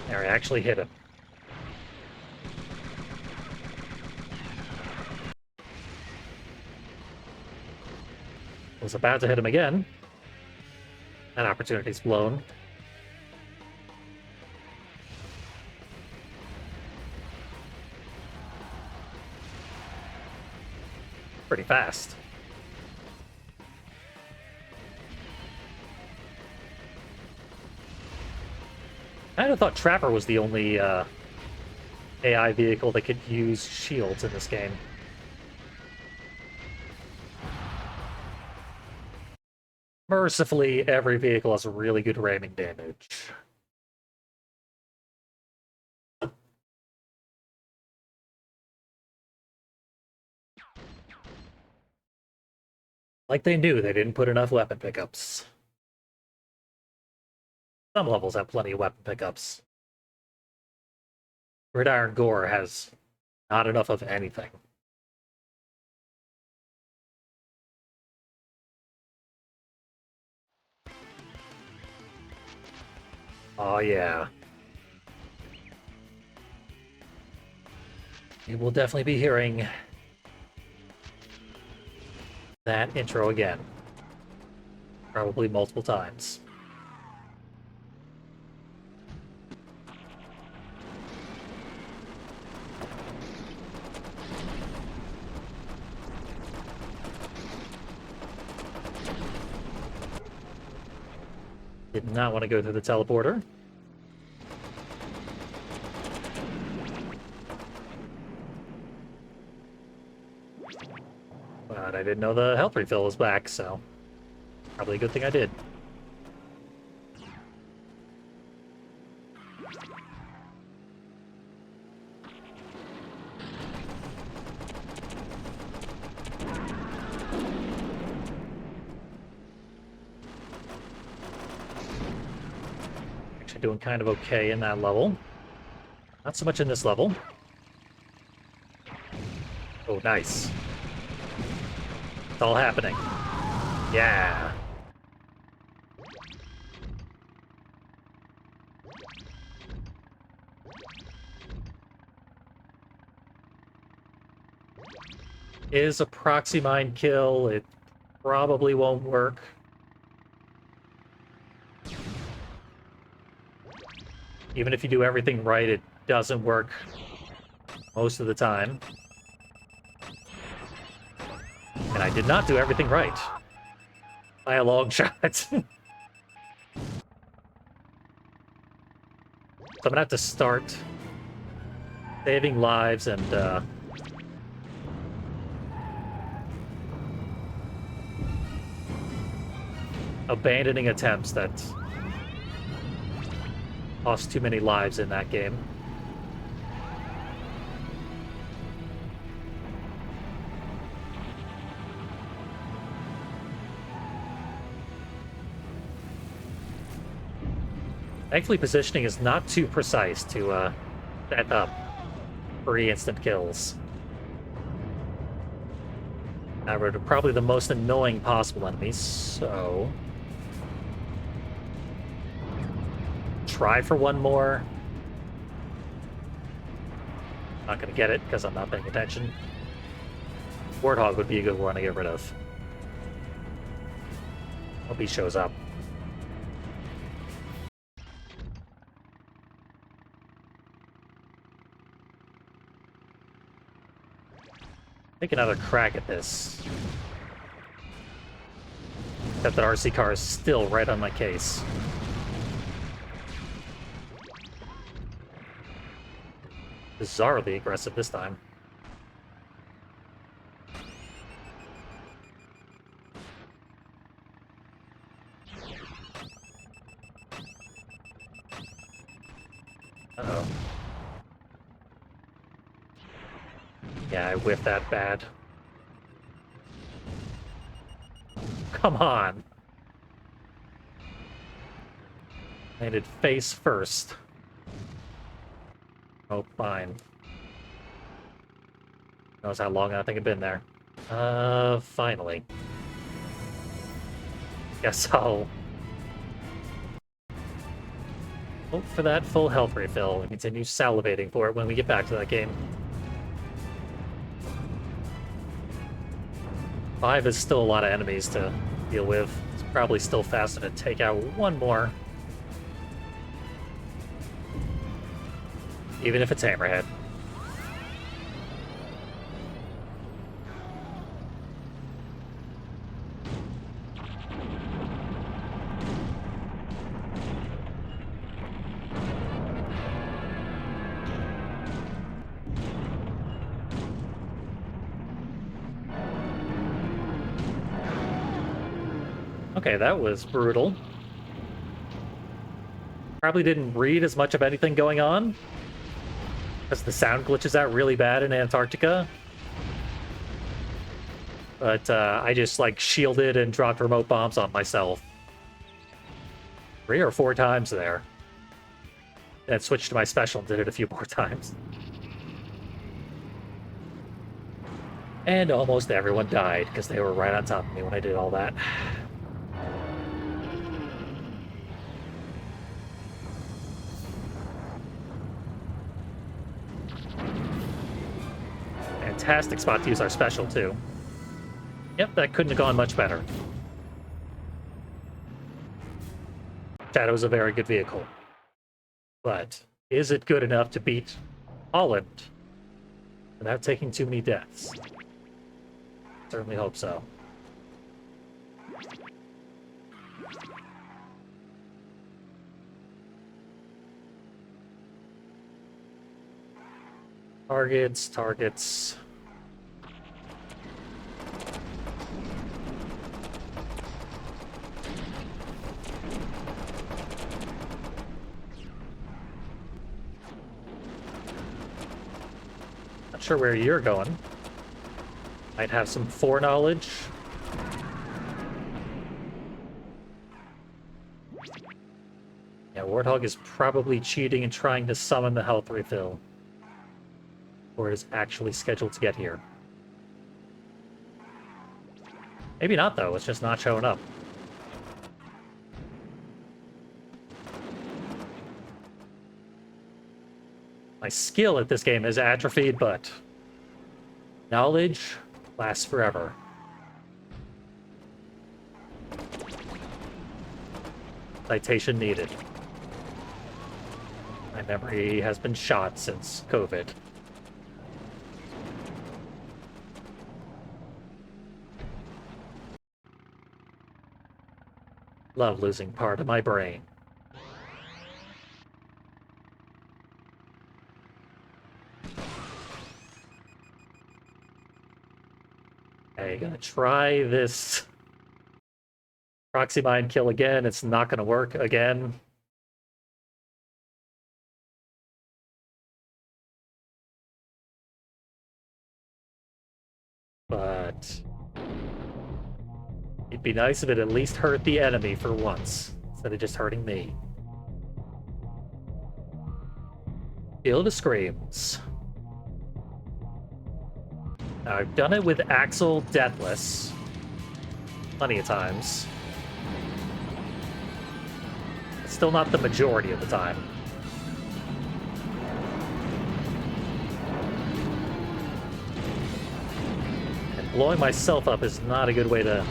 There, I actually hit him. Was about to hit him again. That opportunity's blown. Pretty fast. I kind of thought Trapper was the only AI vehicle that could use shields in this game. Mercifully, every vehicle has really good ramming damage. Like they knew they didn't put enough weapon pickups. Some levels have plenty of weapon pickups. Gridiron Gore has not enough of anything. Oh yeah. You will definitely be hearing that intro again. Probably multiple times. Did not want to go through the teleporter. But I didn't know the health refill was back, so probably a good thing I did. Actually doing kind of okay in that level. Not so much in this level. Oh, nice. It's all happening. Yeah. Is a proxy mine kill. It probably won't work. Even if you do everything right, it doesn't work most of the time. And I did not do everything right. By a long shot. So I'm gonna have to start saving lives and abandoning attempts that cost too many lives in that game. Thankfully, positioning is not too precise to set up for instant kills. However, probably the most annoying possible enemies, so... try for one more. Not gonna get it because I'm not paying attention. Warthog would be a good one to get rid of. Hope he shows up. Take another crack at this. Except that RC car is still right on my case. Bizarrely aggressive this time. Uh-oh. Yeah, I whiffed that bad. Come on. Landed face first. Oh, fine. Knows how long I think I've been there. Finally. Guess I'll hope for that full health refill and continue salivating for it when we get back to that game. 5 is still a lot of enemies to deal with. It's probably still faster to take out one more. Even if it's Hammerhead. Okay, that was brutal. Probably didn't read as much of anything going on, because the sound glitches out really bad in Antarctica. But I just, like, shielded and dropped remote bombs on myself. 3 or 4 times there. Then switched to my special and did it a few more times. And almost everyone died, because they were right on top of me when I did all that. Fantastic spot to use our special, too. Yep, that couldn't have gone much better. Shadow's a very good vehicle. But is it good enough to beat Holland without taking too many deaths? Certainly hope so. Targets. Not sure where you're going. Might have some foreknowledge. Yeah, Warthog is probably cheating and trying to summon the health refill. Or it is actually scheduled to get here. Maybe not, though. It's just not showing up. My skill at this game is atrophied, but knowledge lasts forever. Citation needed. My memory has been shot since COVID. Love losing part of my brain. Okay, gonna try this proxy mine kill again. It's not gonna work again. But it'd be nice if it at least hurt the enemy for once, instead of just hurting me. Field of Screams. Now, I've done it with Axel Deathless plenty of times. Still not the majority of the time. And blowing myself up is not a good way to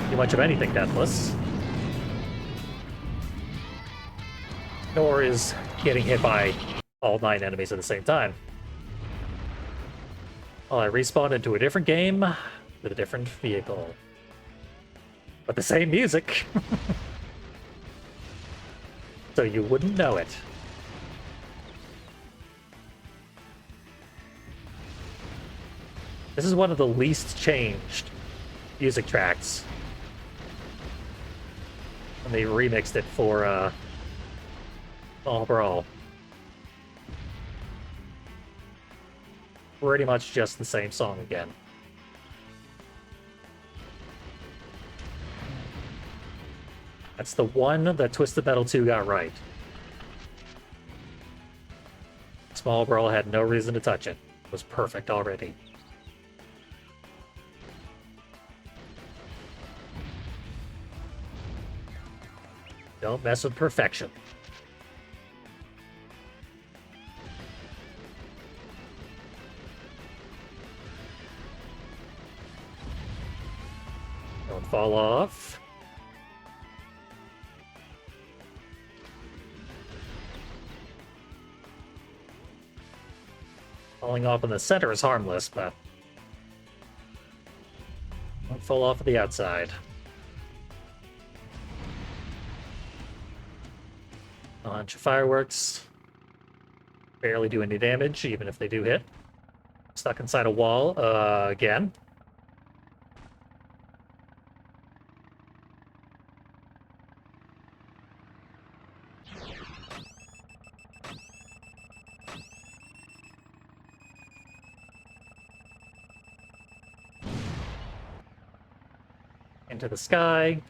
do much of anything deathless. Nor is getting hit by all 9 enemies at the same time. Well, I respawned into a different game with a different vehicle. But the same music. So you wouldn't know it. This is one of the least changed music tracks. And they remixed it for Small Brawl. Pretty much just the same song again. That's the one that Twisted Metal 2 got right. Small Brawl had no reason to touch it. It was perfect already. Don't mess with perfection. Don't fall off. Falling off in the center is harmless, but don't fall off at the outside. A bunch of fireworks. Barely do any damage, even if they do hit. Stuck inside a wall, again. Into the sky,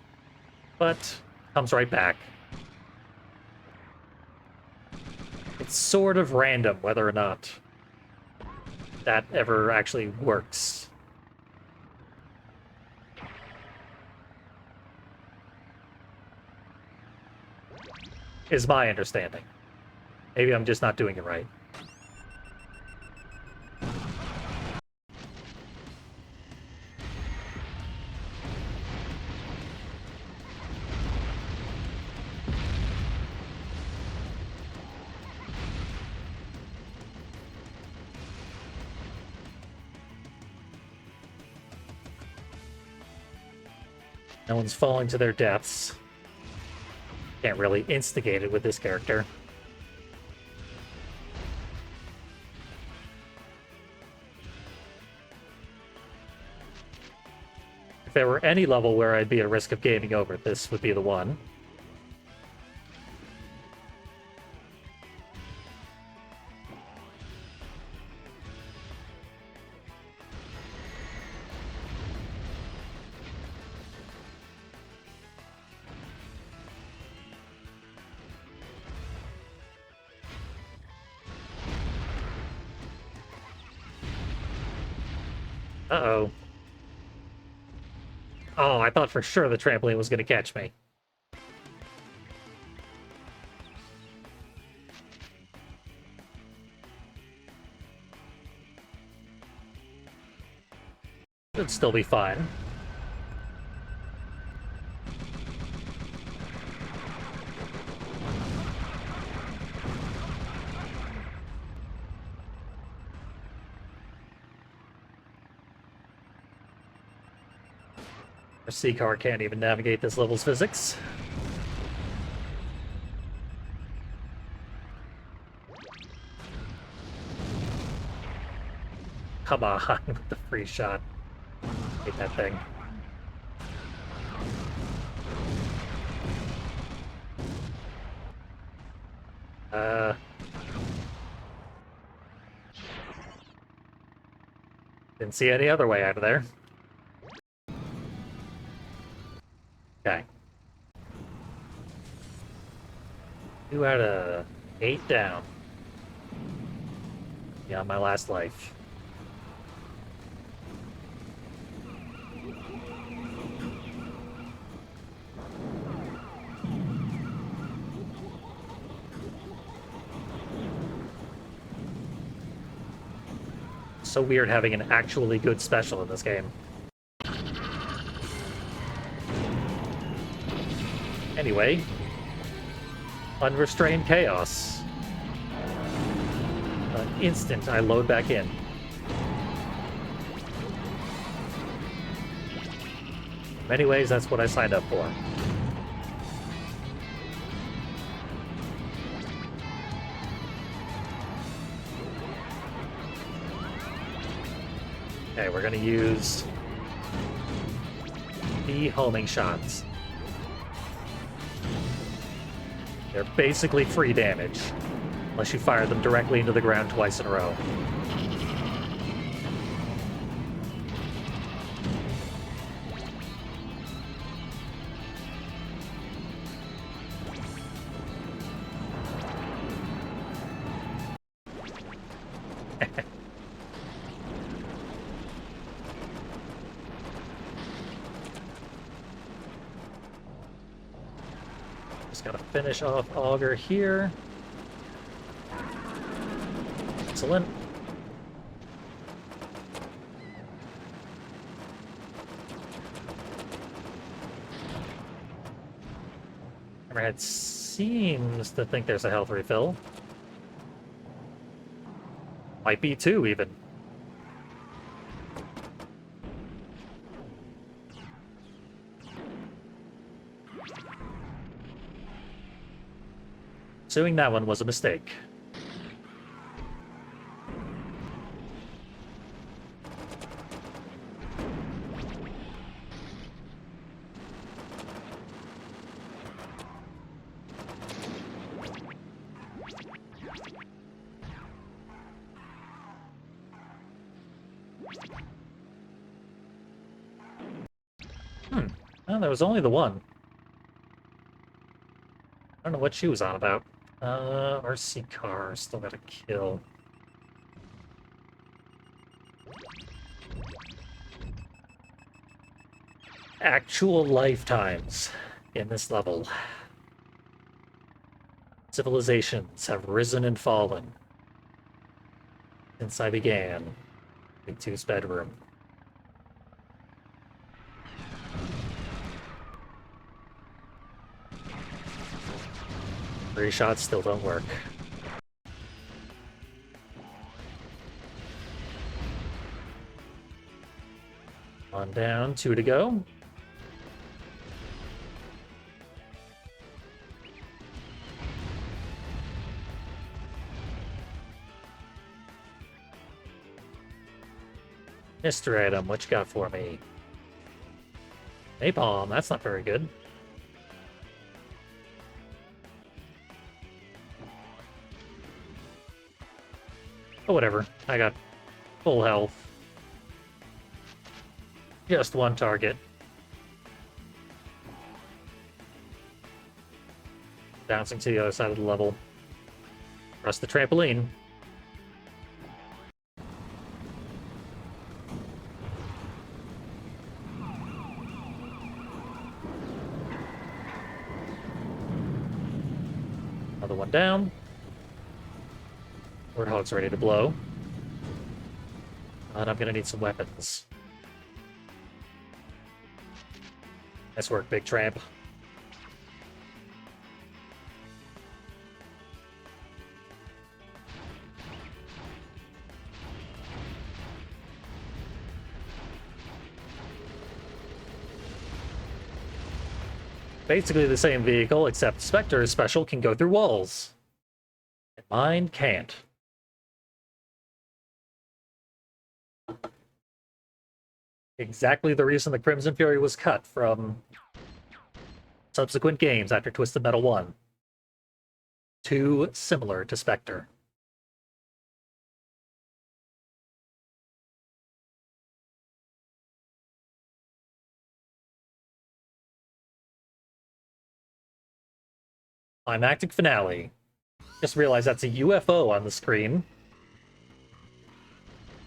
but comes right back. It's sort of random whether or not that ever actually works. Is my understanding. Maybe I'm just not doing it right. No one's falling to their deaths. Can't really instigate it with this character. If there were any level where I'd be at risk of gaming over, this would be the one. Uh-oh. Oh, I thought for sure the trampoline was going to catch me. It'd still be fine. For Seacar can't even navigate this level's physics. Come on, with the free shot. Hate that thing. Didn't see any other way out of there. Okay. 2 out of 8 down. Yeah, my last life. So weird having an actually good special in this game. Anyway, unrestrained chaos. Instant, I load back in. In many ways, that's what I signed up for. Okay, we're gonna use the homing shots. They're basically free damage, unless you fire them directly into the ground twice in a row. Just gotta finish off Augur here. Excellent. Hammerhead seems to think there's a health refill. Might be 2, even. Assuming that one was a mistake. Oh, there was only the one. I don't know what she was on about. RC car, still gotta kill. Actual lifetimes in this level. Civilizations have risen and fallen since I began Big Two's bedroom. Free shots still don't work. On down, 2 to go. Mr. Item, what you got for me? Napalm, that's not very good. Oh, whatever. I got full health. Just one target. Bouncing to the other side of the level. Press the trampoline. Another one down. Warthog's ready to blow. And I'm gonna need some weapons. Nice work, big tramp. Basically the same vehicle, except Spectre's special can go through walls. And mine can't. Exactly the reason the Crimson Fury was cut from subsequent games after Twisted Metal 1. Too similar to Spectre. Climactic finale. Just realized that's a UFO on the screen.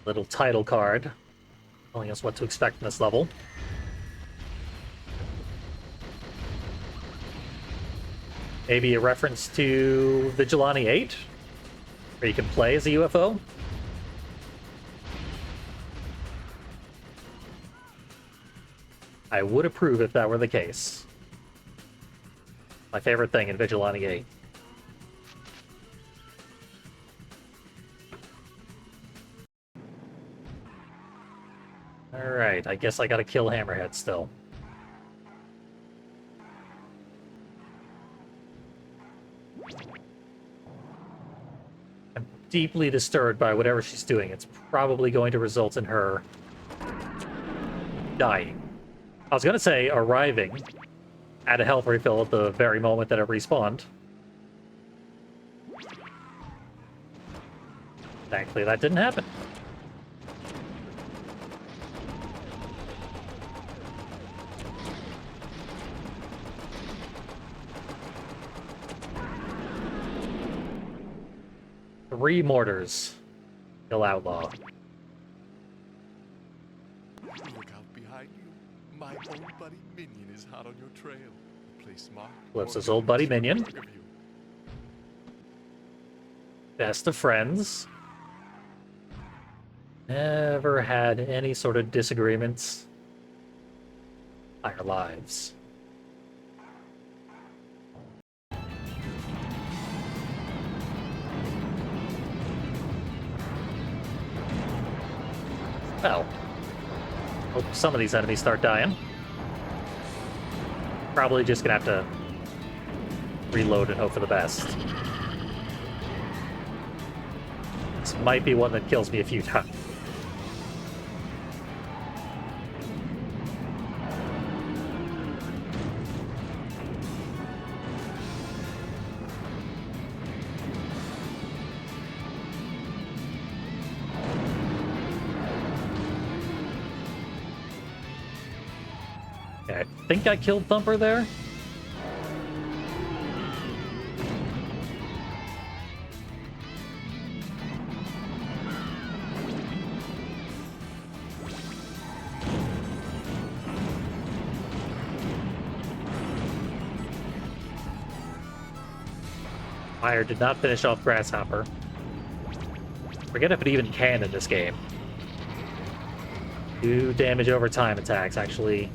Little title card telling us what to expect in this level. Maybe a reference to Vigilante 8, where you can play as a UFO. I would approve if that were the case. My favorite thing in Vigilante 8. Alright, I guess I gotta kill Hammerhead still. I'm deeply disturbed by whatever she's doing. It's probably going to result in her dying. I was gonna say arriving at a health refill at the very moment that it respawned. Thankfully, that didn't happen. Three mortars. Kill Outlaw. Look out behind you. My old buddy Minion is hot on your trail. Play smart. Flips his old buddy Minion. Best of friends. Never had any sort of disagreements. Higher lives. Well, hope some of these enemies start dying. Probably just gonna have to reload and hope for the best. This might be one that kills me a few times. Okay, I think I killed Thumper there. Fire did not finish off Grasshopper. Forget if it even can in this game. 2 damage over time attacks actually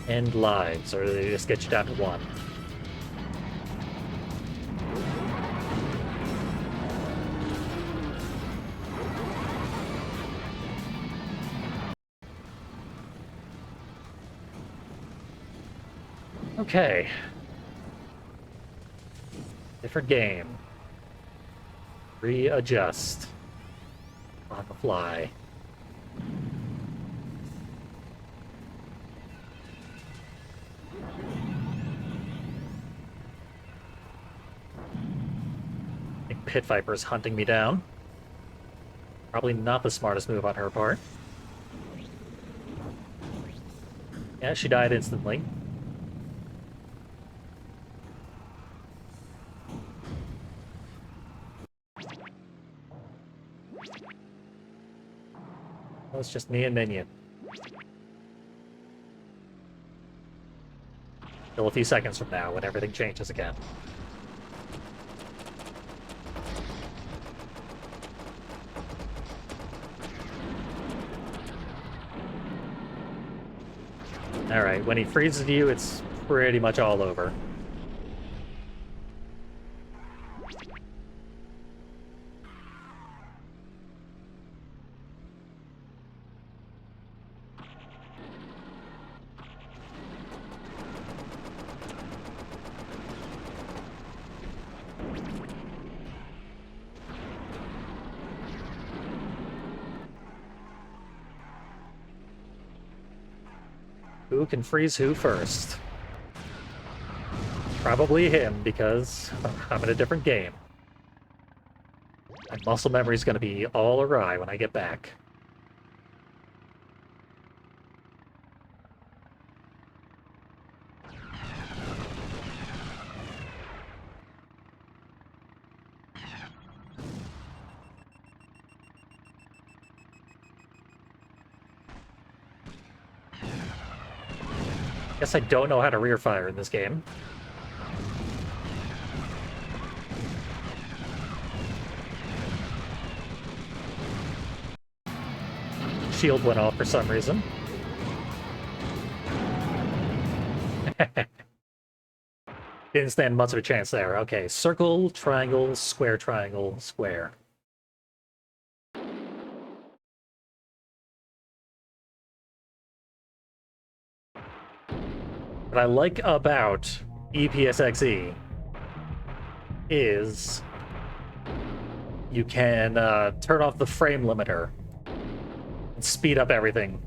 end lives, or they just get you down to 1. Okay. Different game. Readjust. On the fly. I think Pit Viper is hunting me down. Probably not the smartest move on her part. Yeah, she died instantly. Well, it's just me and Minion. Still a few seconds from now when everything changes again. Alright, when he freezes you, it's pretty much all over. Who can freeze who first? Probably him, because I'm in a different game. My muscle memory is going to be all awry when I get back. Guess I don't know how to rear fire in this game. Shield went off for some reason. Didn't stand much of a chance there. Okay, circle, triangle, square, square. What I like about EPSXE is you can turn off the frame limiter and speed up everything.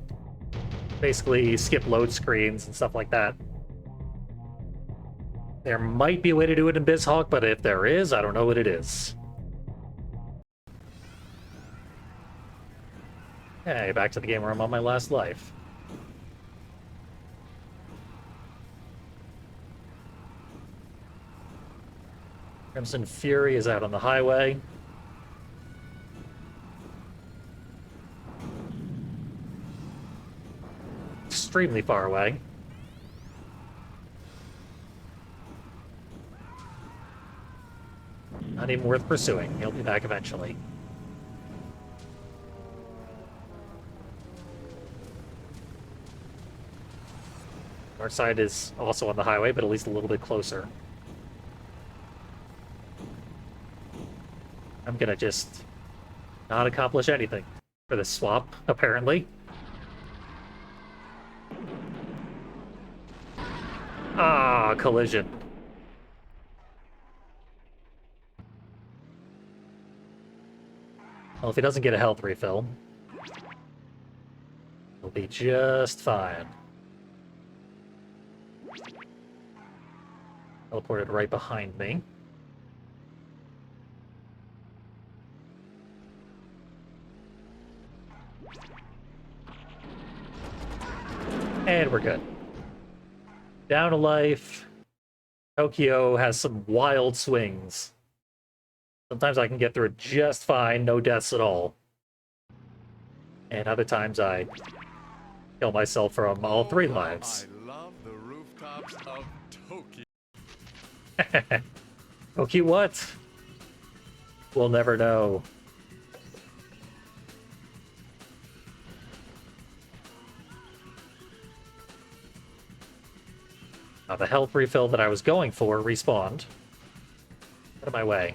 Basically, skip load screens and stuff like that. There might be a way to do it in Bizhawk, but if there is, I don't know what it is. Hey, back to the game where I'm on my last life. Crimson Fury is out on the highway. Extremely far away. Not even worth pursuing. He'll be back eventually. Our side is also on the highway, but at least a little bit closer. I'm gonna just not accomplish anything for this swap, apparently. Ah, collision. Well, if he doesn't get a health refill, he'll be just fine. Teleported right behind me. And we're good. Down a life. Tokyo has some wild swings. Sometimes I can get through it just fine, no deaths at all. And other times I kill myself from all 3 lives. I love the rooftops of Tokyo. Tokyo what? We'll never know. The health refill that I was going for respawned. Out of my way.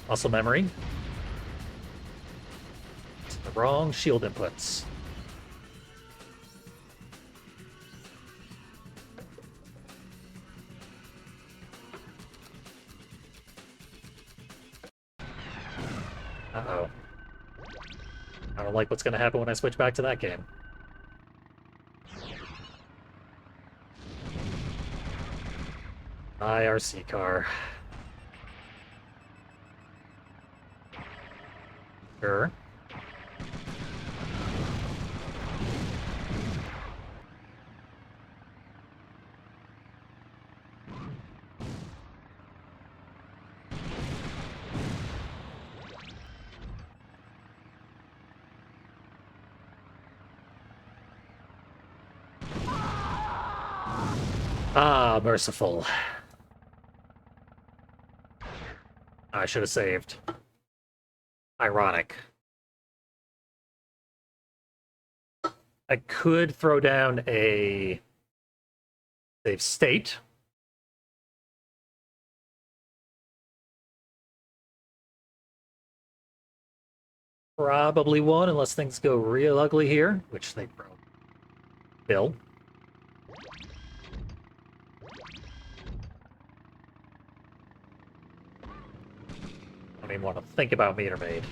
Muscle memory. The wrong shield inputs. Uh-oh. I don't like what's going to happen when I switch back to that game. IRC car. Sure. Ah, merciful. I should have saved. Ironic. I could throw down a save state. Probably won't unless things go real ugly here, which they probably will. I don't even want to think about meter maid.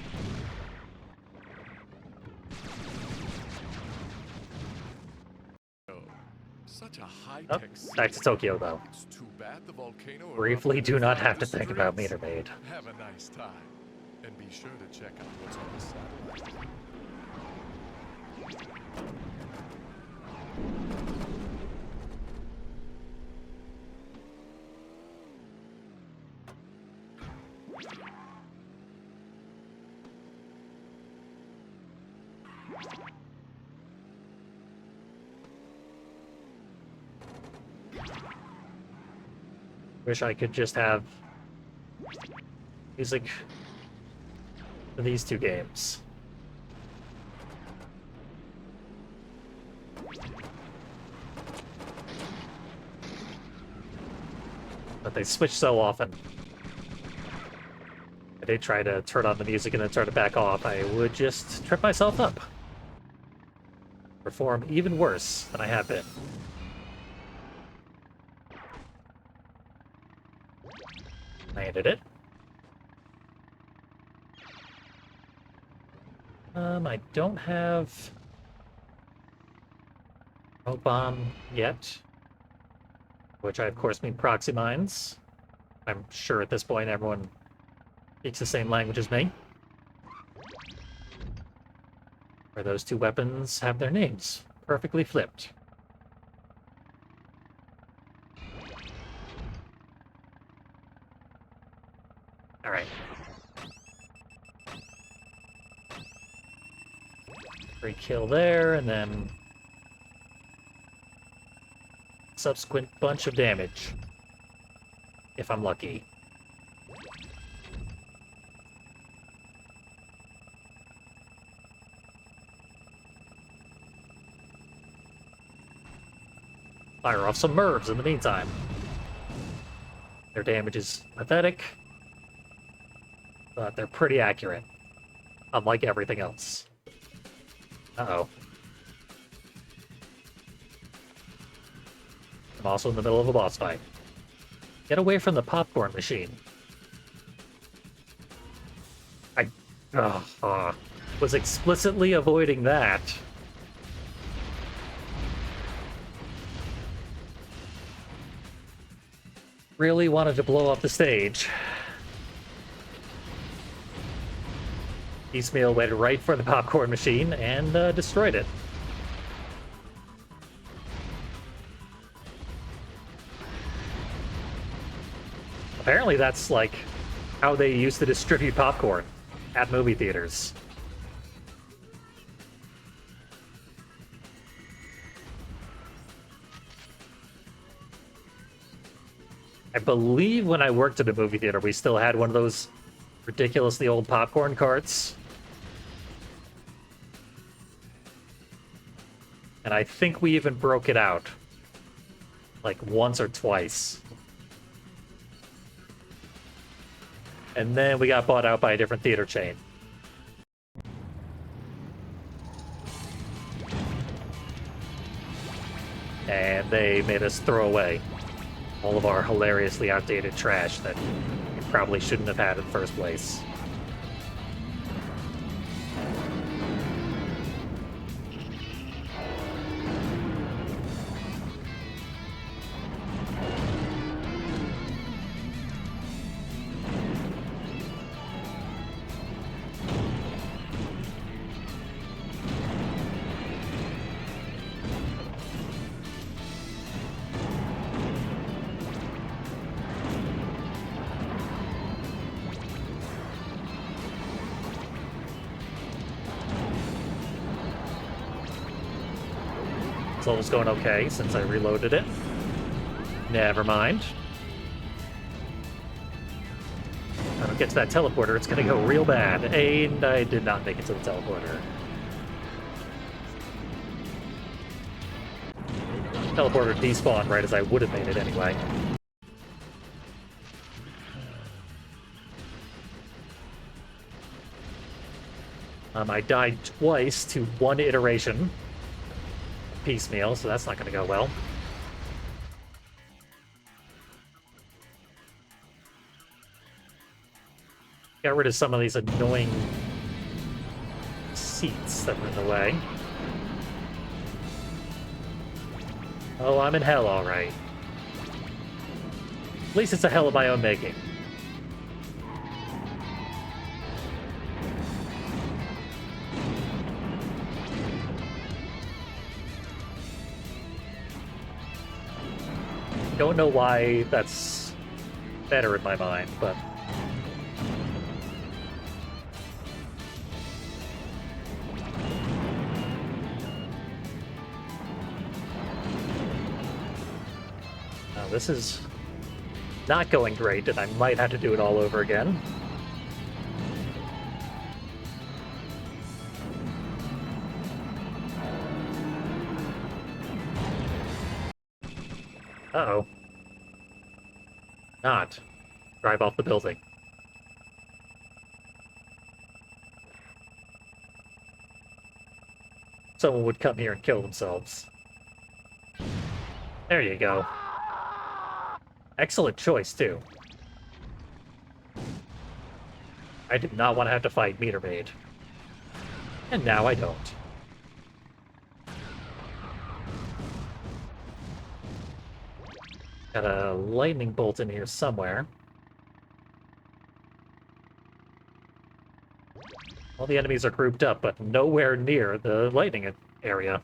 Such a Oh, high-tech back to Tokyo, though. It's too bad the volcano Briefly erupted do and not flooded have to the think about streets. meter maid. Have a nice time. And be sure to check out what's on the satellite. Wish I could just have music for these two games. But they switch so often. If I did try to turn on the music and then turn it back off, I would just trip myself up. Perform even worse than I have been. Landed it. I don't have smoke bomb yet, which I of course mean proxy mines. I'm sure at this point everyone speaks the same language as me. Where those two weapons have their names perfectly flipped. Alright. Free kill there, and then subsequent bunch of damage. If I'm lucky. Fire off some Mervs in the meantime. Their damage is pathetic, but they're pretty accurate, unlike everything else. Uh-oh. I'm also in the middle of a boss fight. Get away from the popcorn machine. I was explicitly avoiding that. Really wanted to blow up the stage. Piecemeal went right for the popcorn machine and destroyed it. Apparently that's like how they used to distribute popcorn at movie theaters. I believe when I worked at a movie theater, we still had one of those ridiculously old popcorn carts. And I think we even broke it out like once or twice. And then we got bought out by a different theater chain. And they made us throw away all of our hilariously outdated trash that we probably shouldn't have had in the first place. It's almost going okay since I reloaded it. Never mind. I don't get to that teleporter, it's gonna go real bad. And I did not make it to the teleporter. Teleporter despawned right as I would have made it anyway. I died twice to one iteration piecemeal, so that's not going to go well. Get rid of some of these annoying seats that were in the way. Oh, I'm in hell, all right. At least it's a hell of my own making. Don't know why that's better in my mind, but... Now, this is not going great, and I might have to do it all over again. Uh-oh. Not. Drive off the building. Someone would come here and kill themselves. There you go. Excellent choice, too. I did not want to have to fight Meter Maid. And now I don't. Got a lightning bolt in here somewhere. All the enemies are grouped up, but nowhere near the lightning area.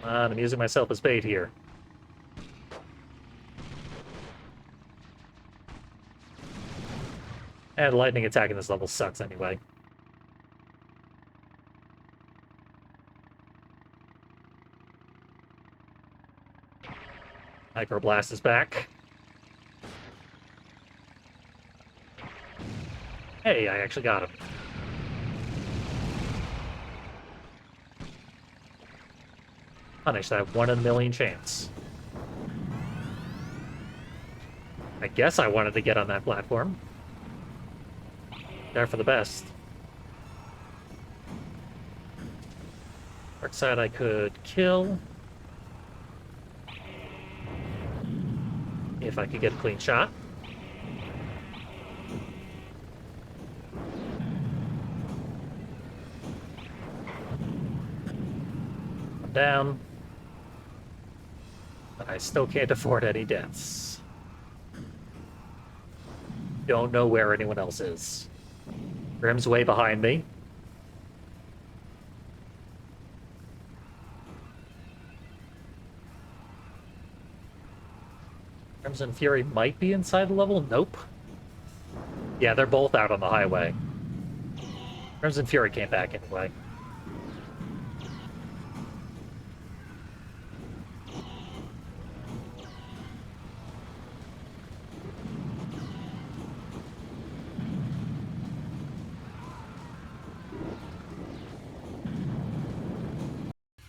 I'm using myself as bait here. And lightning attack in this level sucks anyway. Microblast is back. Hey, I actually got him. Punish that 1 in a million chance. I guess I wanted to get on that platform. There for the best. Dark side I could kill. If I could get a clean shot. I'm down. But I still can't afford any deaths. Don't know where anyone else is. Grim's way behind me. Crimson Fury might be inside the level? Nope. Yeah, they're both out on the highway. Crimson Fury came back anyway.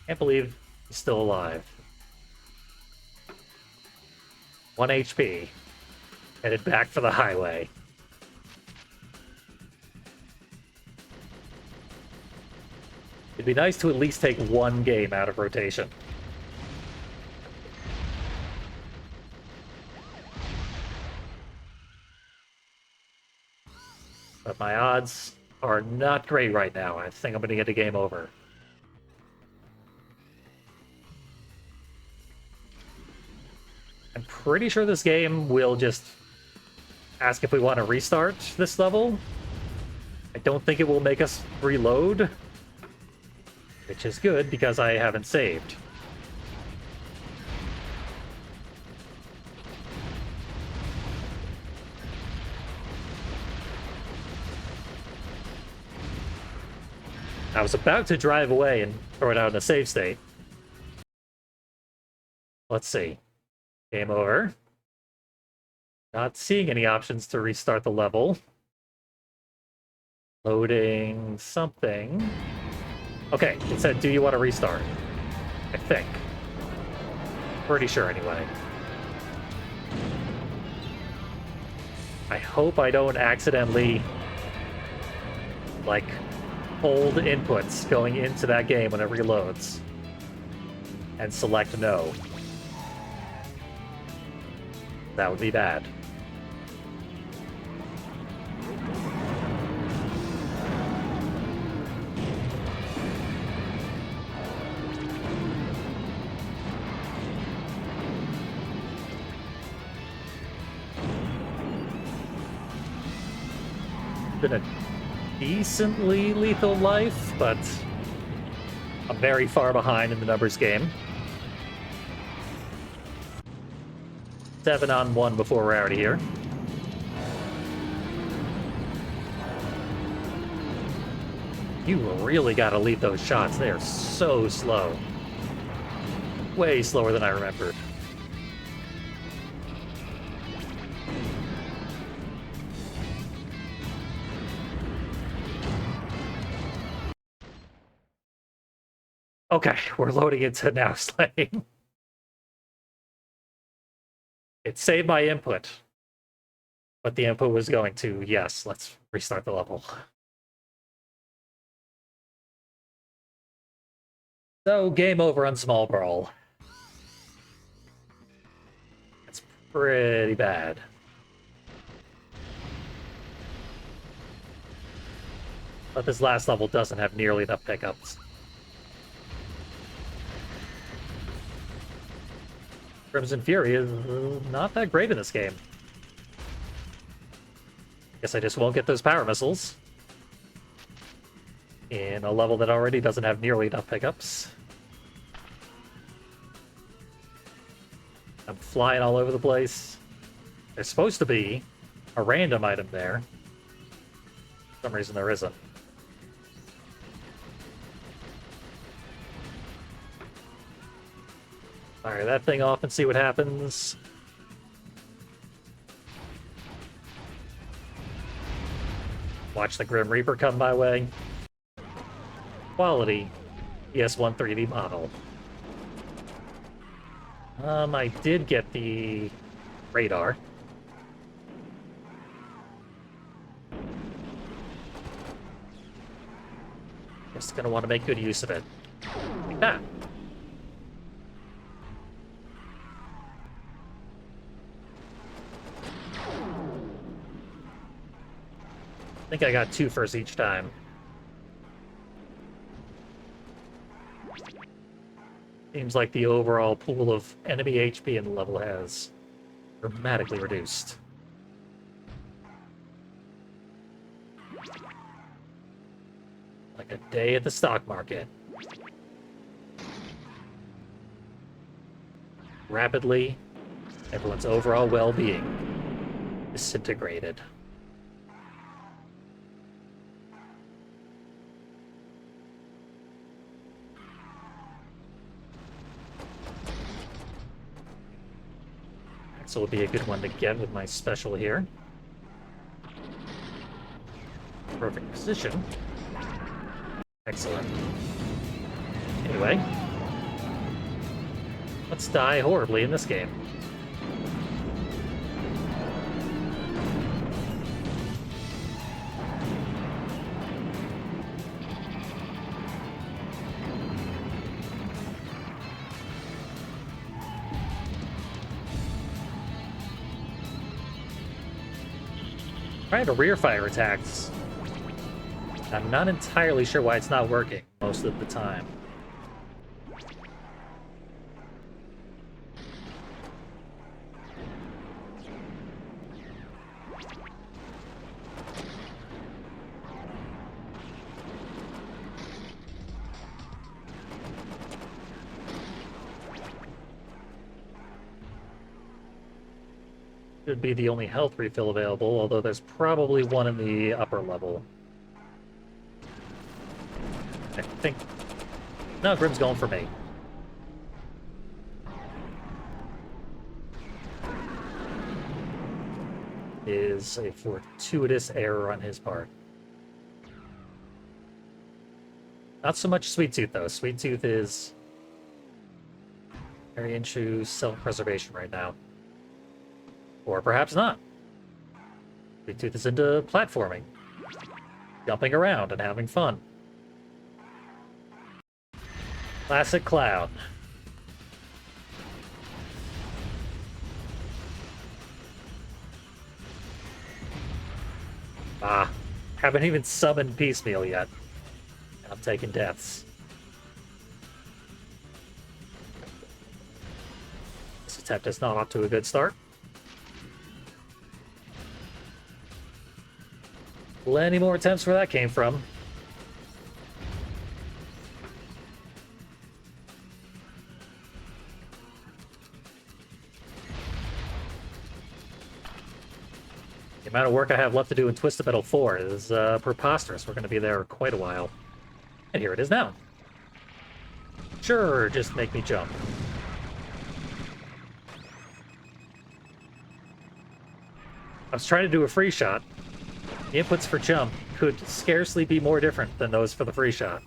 Can't believe he's still alive. 1 HP. Headed back for the highway. It'd be nice to at least take one game out of rotation. But my odds are not great right now. I think I'm going to get a game over. I'm pretty sure this game will just ask if we want to restart this level. I don't think it will make us reload, which is good because I haven't saved. I was about to drive away and throw it out in a save state. Let's see. Game over. Not seeing any options to restart the level. Loading something. Okay, it said, do you want to restart? I think. Pretty sure, anyway. I hope I don't accidentally, like, hold inputs going into that game when it reloads. And select no. That would be bad. Been a decently lethal life, but I'm very far behind in the numbers game. 7 on 1 before we're out of here. You really gotta lead those shots. They are so slow. Way slower than I remembered. Okay, we're loading into now slaying. It saved my input. But the input was going to, yes, let's restart the level. So, game over on Small Brawl. That's pretty bad. But this last level doesn't have nearly enough pickups. Crimson Fury is not that great in this game. Guess I just won't get those power missiles. In a level that already doesn't have nearly enough pickups. I'm flying all over the place. There's supposed to be a random item there. For some reason there isn't. Fire that thing off and see what happens. Watch the Grim Reaper come my way. Quality PS1 3D model. I did get the radar. Just gonna want to make good use of it. Like that. I think I got 2 firsts each time. Seems like the overall pool of enemy HP in the level has dramatically reduced. Like a day at the stock market. Rapidly, everyone's overall well-being disintegrated. So will be a good one to get with my special here. Perfect position. Excellent. Anyway, let's die horribly in this game. Trying to rear fire attacks. I'm not entirely sure why it's not working most of the time. Should be the only health refill available, although there's probably one in the upper level. I think... No, Grim's going for me. Is a fortuitous error on his part. Not so much Sweet Tooth, though. Sweet Tooth is Very into self-preservation right now. Or perhaps not. We do this into platforming. Jumping around and having fun. Classic Cloud. Ah, haven't even summoned Piecemeal yet. I'm taking deaths. This attempt is not off to a good start. Plenty more attempts where that came from. The amount of work I have left to do in Twisted Metal 4 is preposterous. We're going to be there quite a while. And here it is now. Sure, just make me jump. I was trying to do a free shot. The inputs for jump could scarcely be more different than those for the free shot.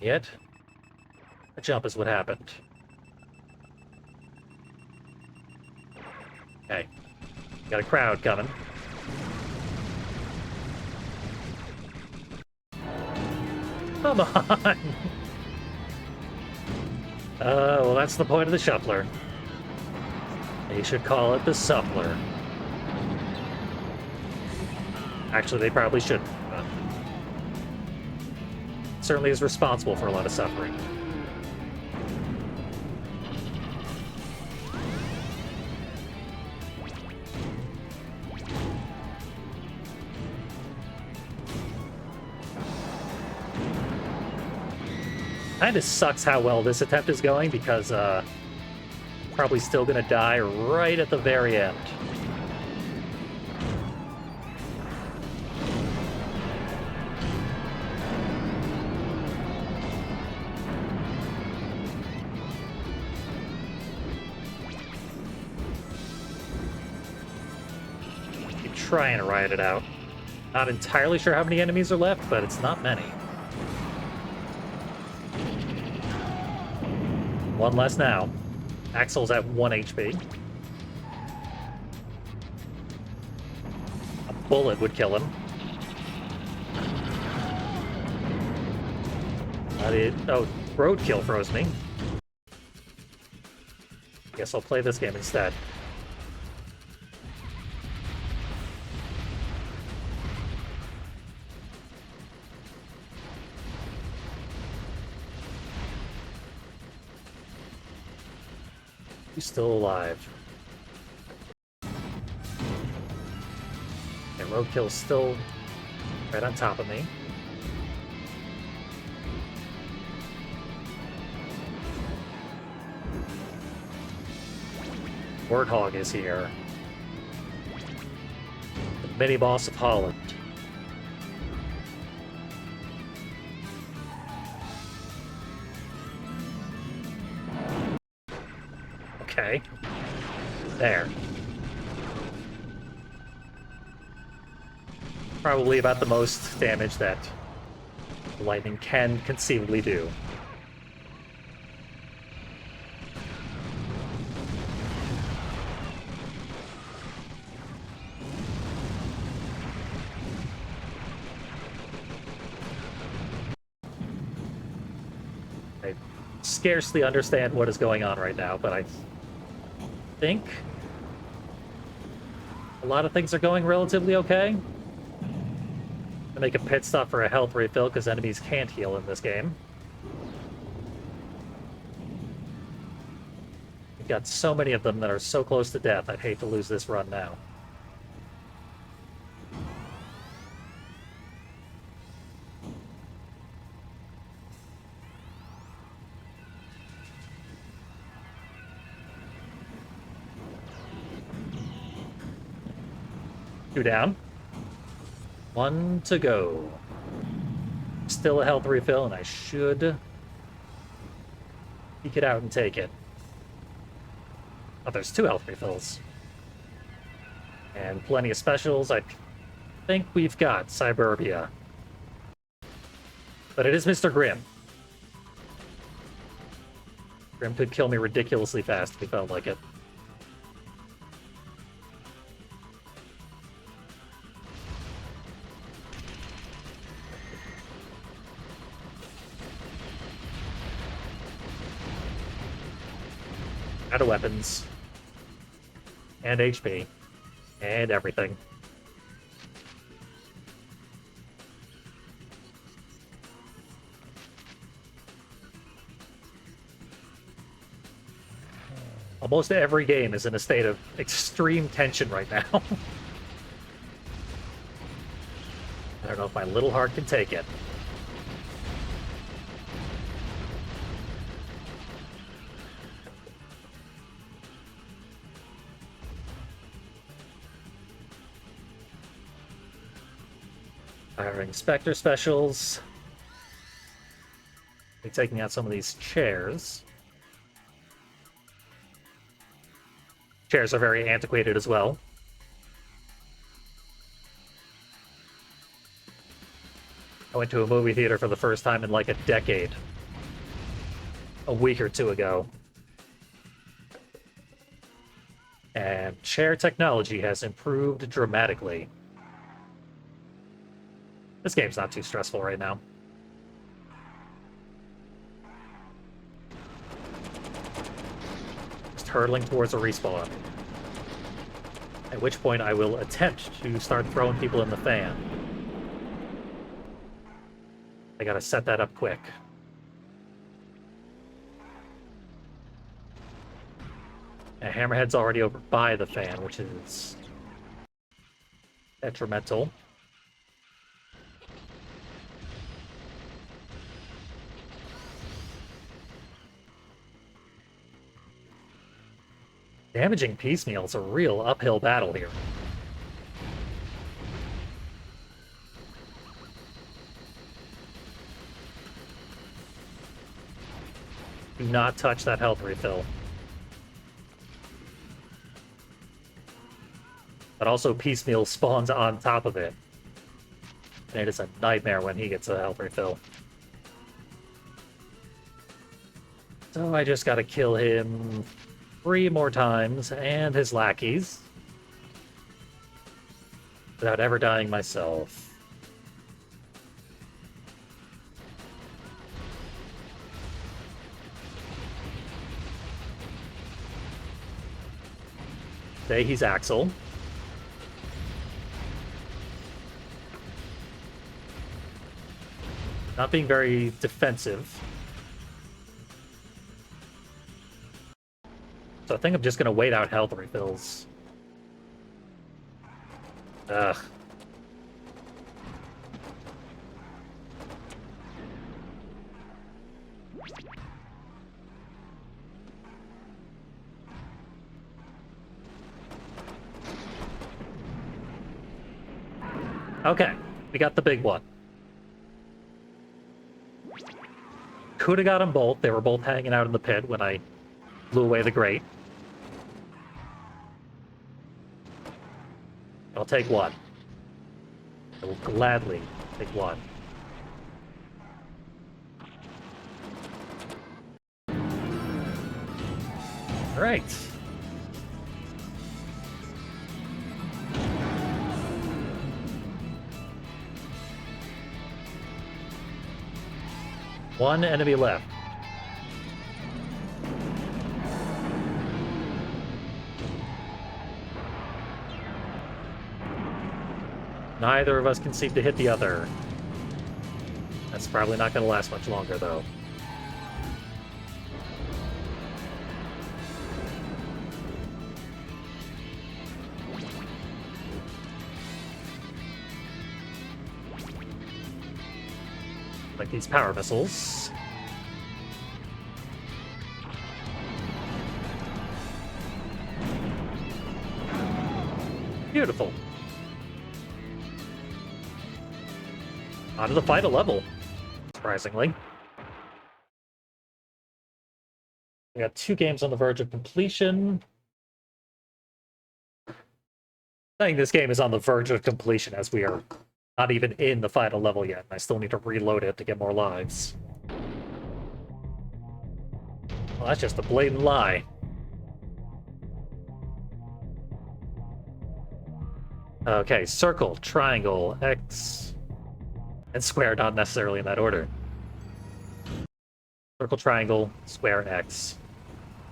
Yet, a jump is what happened. Okay. Got a crowd coming. Come on! Well, that's the point of the shuffler. They should call it the suppler. Actually, they probably shouldn't, but certainly is responsible for a lot of suffering. Kinda sucks how well this attempt is going because, probably still gonna die right at the very end. Keep trying to ride it out. Not entirely sure how many enemies are left, but it's not many. One less now. Axel's at 1 HP. A bullet would kill him. Oh, roadkill froze me. Guess I'll play this game instead. He's still alive. Okay, roadkill's still right on top of me. Warthog is here. The mini-boss of Holland. Okay. There. Probably about the most damage that lightning can conceivably do. I scarcely understand what is going on right now, but I think a lot of things are going relatively okay. To make a pit stop for a health refill because enemies can't heal in this game. We've got so many of them that are so close to death, I'd hate to lose this run now. Two down. One to go. Still a health refill, and I should peek it out and take it. Oh, there's 2 health refills. And plenty of specials. I think we've got Cyberbia. But it is Mr. Grimm. Grim could kill me ridiculously fast if he felt like it. Out of weapons. And HP. And everything. Almost every game is in a state of extreme tension right now. I don't know if my little heart can take it. Firing Spectre specials. Be taking out some of these chairs. Chairs are very antiquated as well. I went to a movie theater for the first time in like a decade. A week or two ago. And chair technology has improved dramatically. This game's not too stressful right now. Just hurtling towards a respawn. At which point I will attempt to start throwing people in the fan. I gotta set that up quick. And Hammerhead's already over by the fan, which is detrimental. Damaging piecemeal is a real uphill battle here. Do not touch that health refill. But also piecemeal spawns on top of it. And it is a nightmare when he gets a health refill. So I just gotta kill him 3 more times, and his lackeys. Without ever dying myself. Today he's Axel. Not being very defensive. So I think I'm just gonna wait out health refills. Ugh. Okay, we got the big one. Could have got them both. They were both hanging out in the pit when I blew away the grate. I'll take one. I will gladly take one. All right. One enemy left. Neither of us can seem to hit the other. That's probably not going to last much longer, though. Like these power missiles. Beautiful. On to the final level, surprisingly. We got 2 games on the verge of completion. Saying this game is on the verge of completion as we are not even in the final level yet. I still need to reload it to get more lives. Well, that's just a blatant lie. Okay, circle, triangle, X, and square, not necessarily in that order. Circle, triangle, square, X.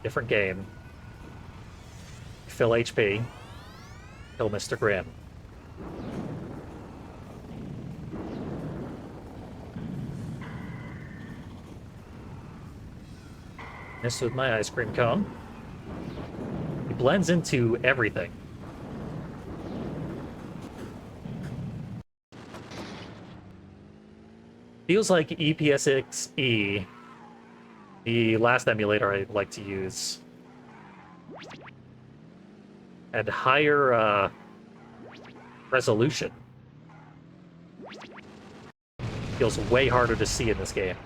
Different game. Fill HP. Kill Mr. Grimm. Missed with my ice cream cone. He blends into everything. Feels like EPSXE, the last emulator I like to use, had higher resolution. Feels way harder to see in this game.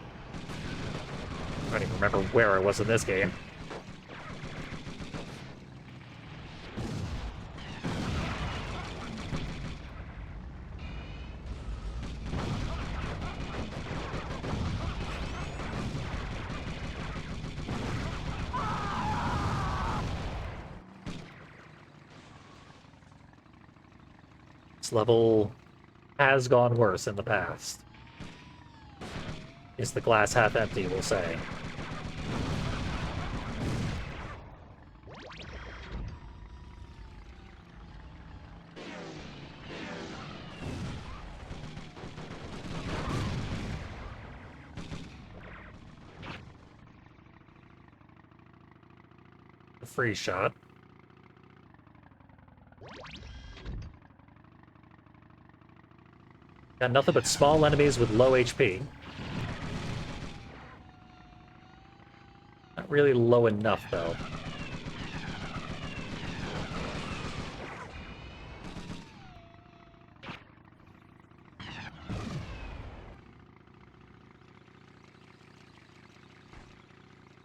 I don't even remember where I was in this game. This level has gone worse in the past. Is the glass half empty, we'll say. A free shot. Got nothing but small enemies with low HP. Not really low enough, though.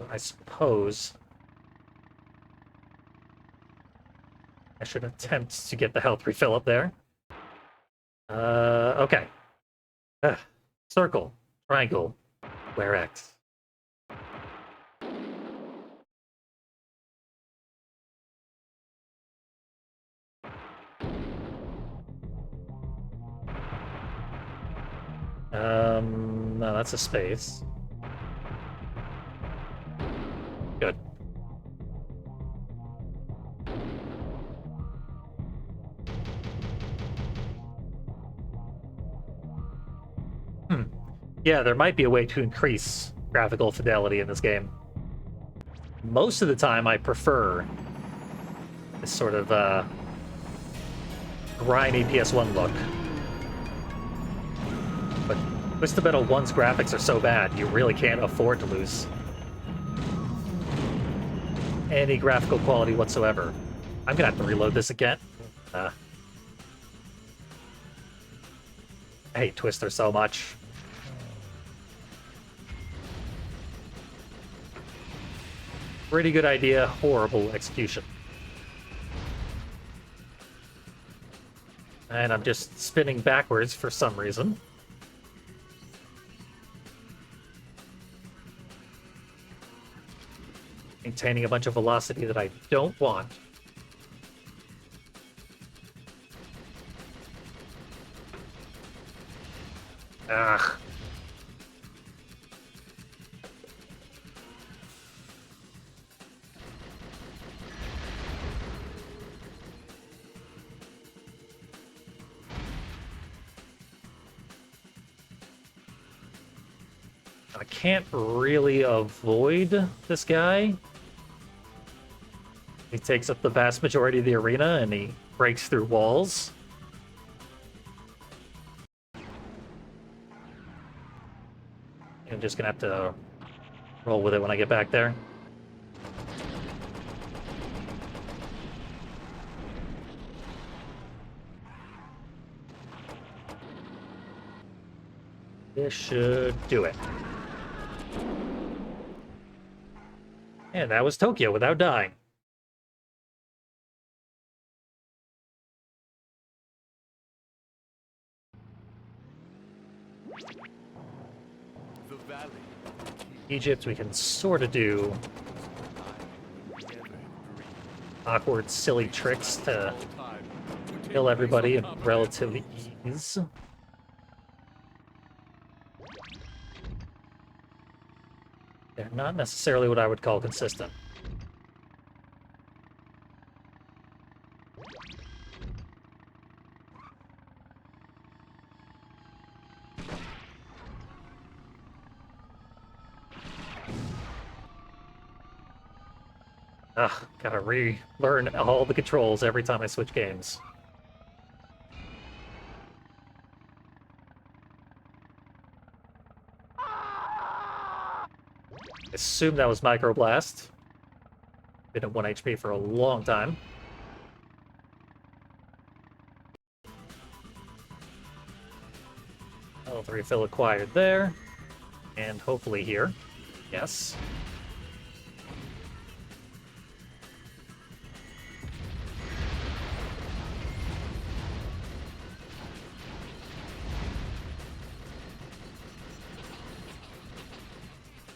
I suppose I should attempt to get the health refill up there. Okay. Circle, triangle, square X. No, that's a space. Good. Yeah, there might be a way to increase graphical fidelity in this game. Most of the time, I prefer this sort of grimy PS1 look. But Twisted Metal 1's graphics are so bad, you really can't afford to lose any graphical quality whatsoever. I'm gonna have to reload this again. I hate Twister so much. Pretty good idea, horrible execution. And I'm just spinning backwards for some reason. Maintaining a bunch of velocity that I don't want. Ugh. I can't really avoid this guy. He takes up the vast majority of the arena and he breaks through walls. I'm just gonna have to roll with it when I get back there. This should do it. And that was Tokyo without dying. The valley. Egypt we can sort of do awkward, silly tricks to kill everybody in relative ease. They're not necessarily what I would call consistent. Ugh, gotta relearn all the controls every time I switch games. Assume that was Microblast. Been at 1 HP for a long time. Health refill acquired there. And hopefully here. Yes.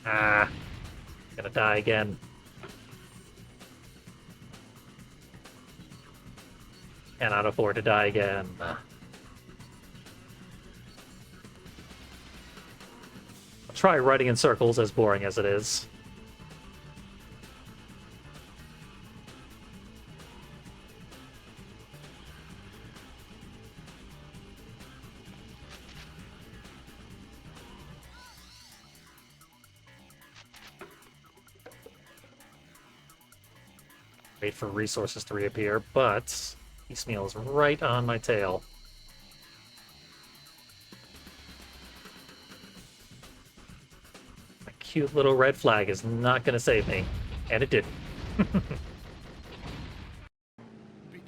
Ah. Gonna die again. Cannot afford to die again. I'll try running in circles, as boring as it is. Wait for resources to reappear, but piecemeal is right on my tail. My cute little red flag is not going to save me, and it didn't. Be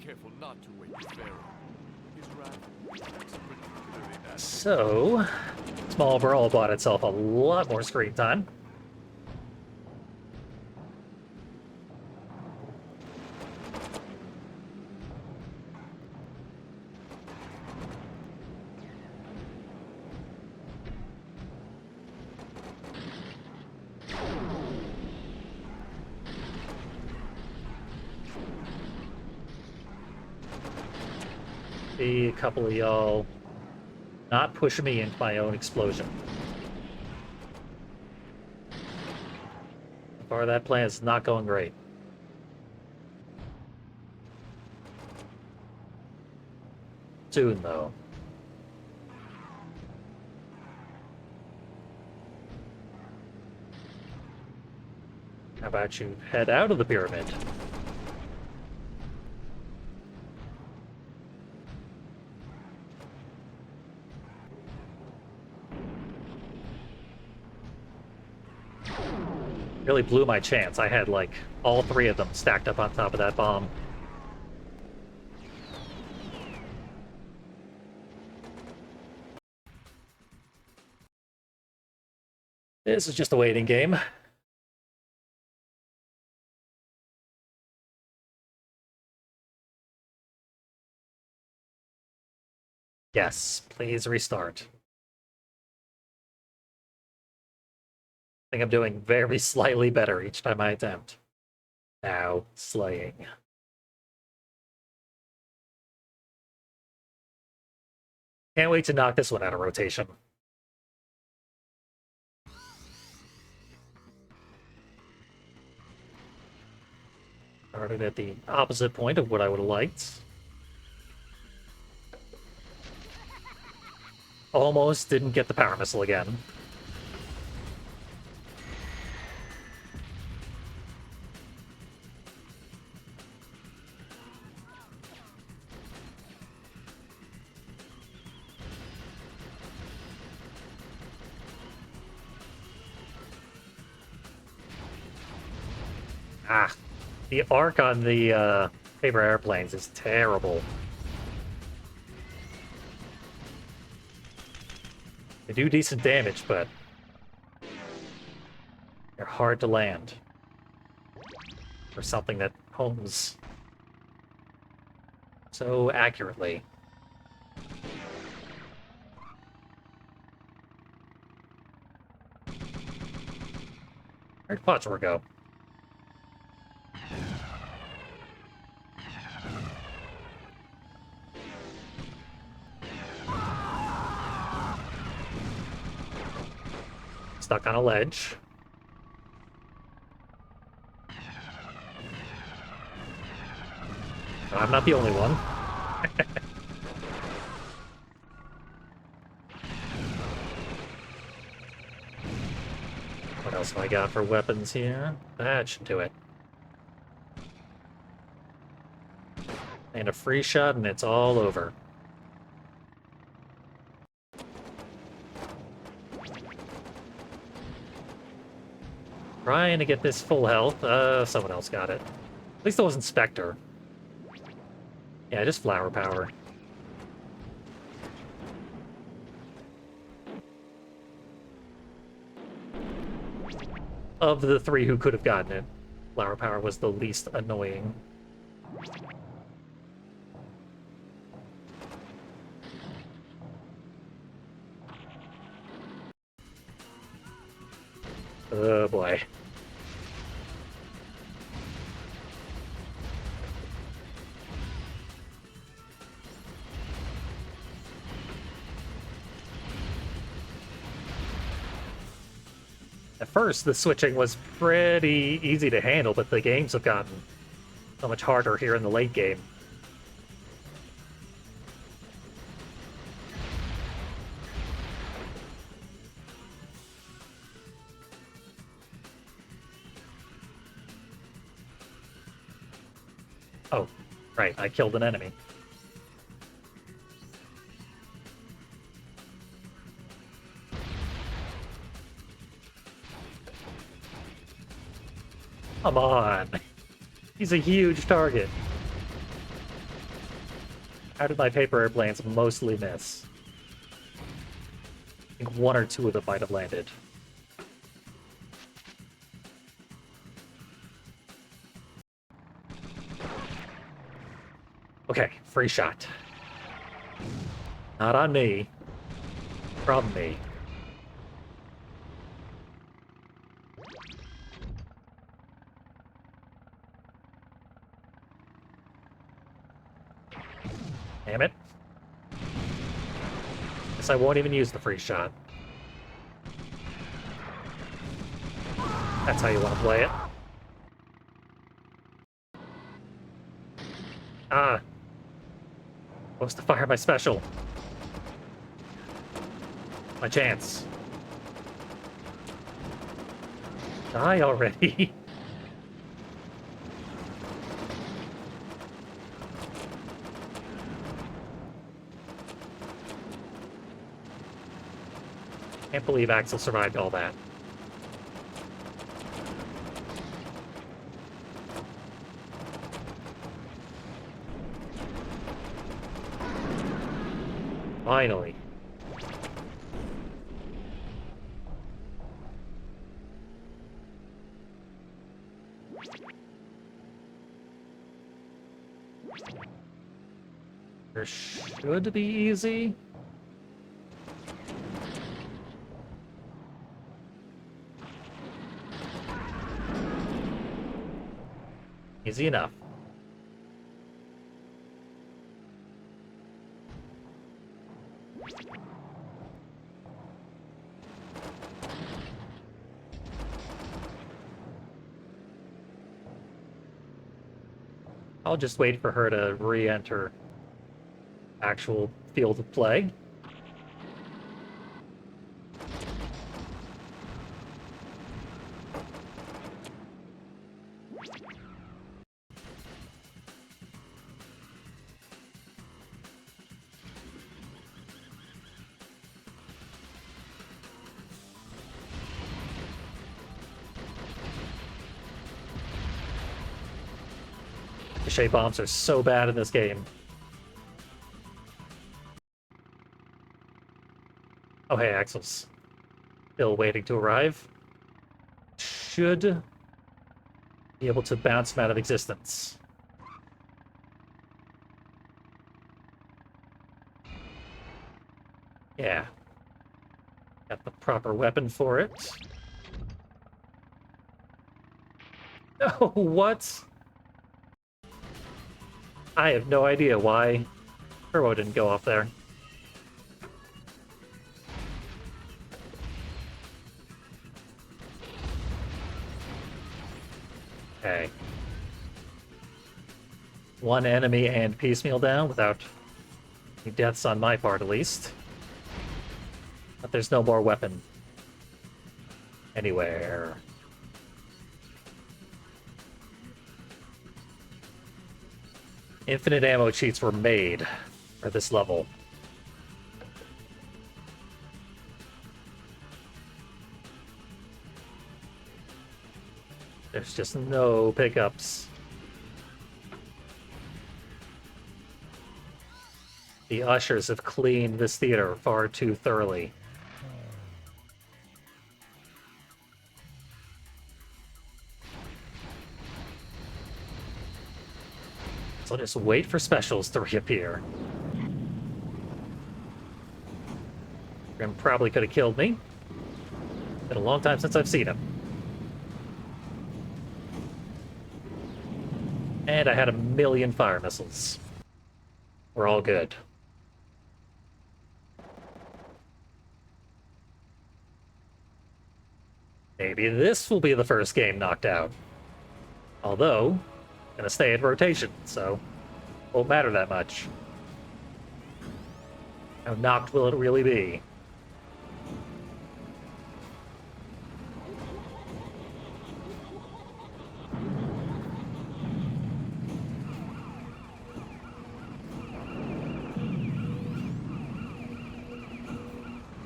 careful not to wake the Pharaoh. His wrath is particularly nasty. So, Small Brawl bought itself a lot more screen time. See a couple of y'all not pushing me into my own explosion. So far, that plan is not going great. Soon, though. How about you head out of the pyramid? Really blew my chance. I had, like, all three of them stacked up on top of that bomb. This is just a waiting game. Yes, please restart. I think I'm doing very slightly better each time I attempt. Now, slaying. Can't wait to knock this one out of rotation. Started at the opposite point of what I would have liked. Almost didn't get the power missile again. Ah, the arc on the paper airplanes is terrible. They do decent damage, but they're hard to land for something that homes so accurately. Where'd Quattro go? stuck on a ledge. But I'm not the only one. What else have I got for weapons here? That should do it. And a free shot, and it's all over. Trying to get this full health. Someone else got it. At least it wasn't Spectre. Yeah, just flower power. Of the three who could have gotten it, flower power was the least annoying. Oh boy. At first, the switching was pretty easy to handle, but the games have gotten so much harder here in the late game. Oh, right, I killed an enemy. Come on. He's a huge target. How did my paper airplanes mostly miss? I think one or two of them might have landed. Okay, free shot. Not on me. From me. Damn it. Guess I won't even use the free shot. That's how you want to play it. Ah. Supposed to fire my special. My chance. Die already. Can't believe Axel survived all that. Finally. There should be easy. Easy enough. I'll just wait for her to re-enter actual field of play. Ricochet bombs are so bad in this game. Oh hey, Axel's still waiting to arrive. Should be able to bounce him out of existence. Yeah. Got the proper weapon for it. Oh, what? I have no idea why Turbo didn't go off there. Okay. One enemy and piecemeal down without any deaths on my part, at least. But there's no more weapon anywhere. Infinite ammo cheats were made for this level. There's just no pickups. The ushers have cleaned this theater far too thoroughly. So just wait for specials to reappear. Grim probably could have killed me. Been a long time since I've seen him. And I had a million fire missiles. We're all good. Maybe this will be the first game knocked out. Although, gonna stay in rotation, so won't matter that much. How knocked will it really be?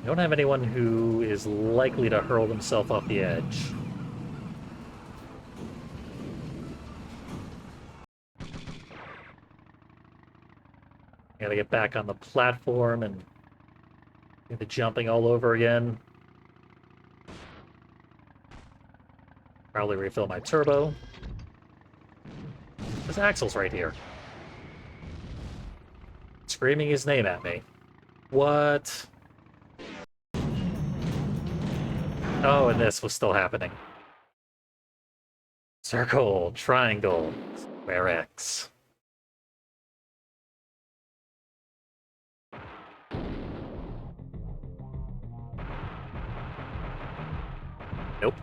I don't have anyone who is likely to hurl himself off the edge. Gotta get back on the platform and do the jumping all over again. Probably refill my turbo. This Axel's right here. Screaming his name at me. What? Oh, and this was still happening. Circle, triangle, square X. Nope.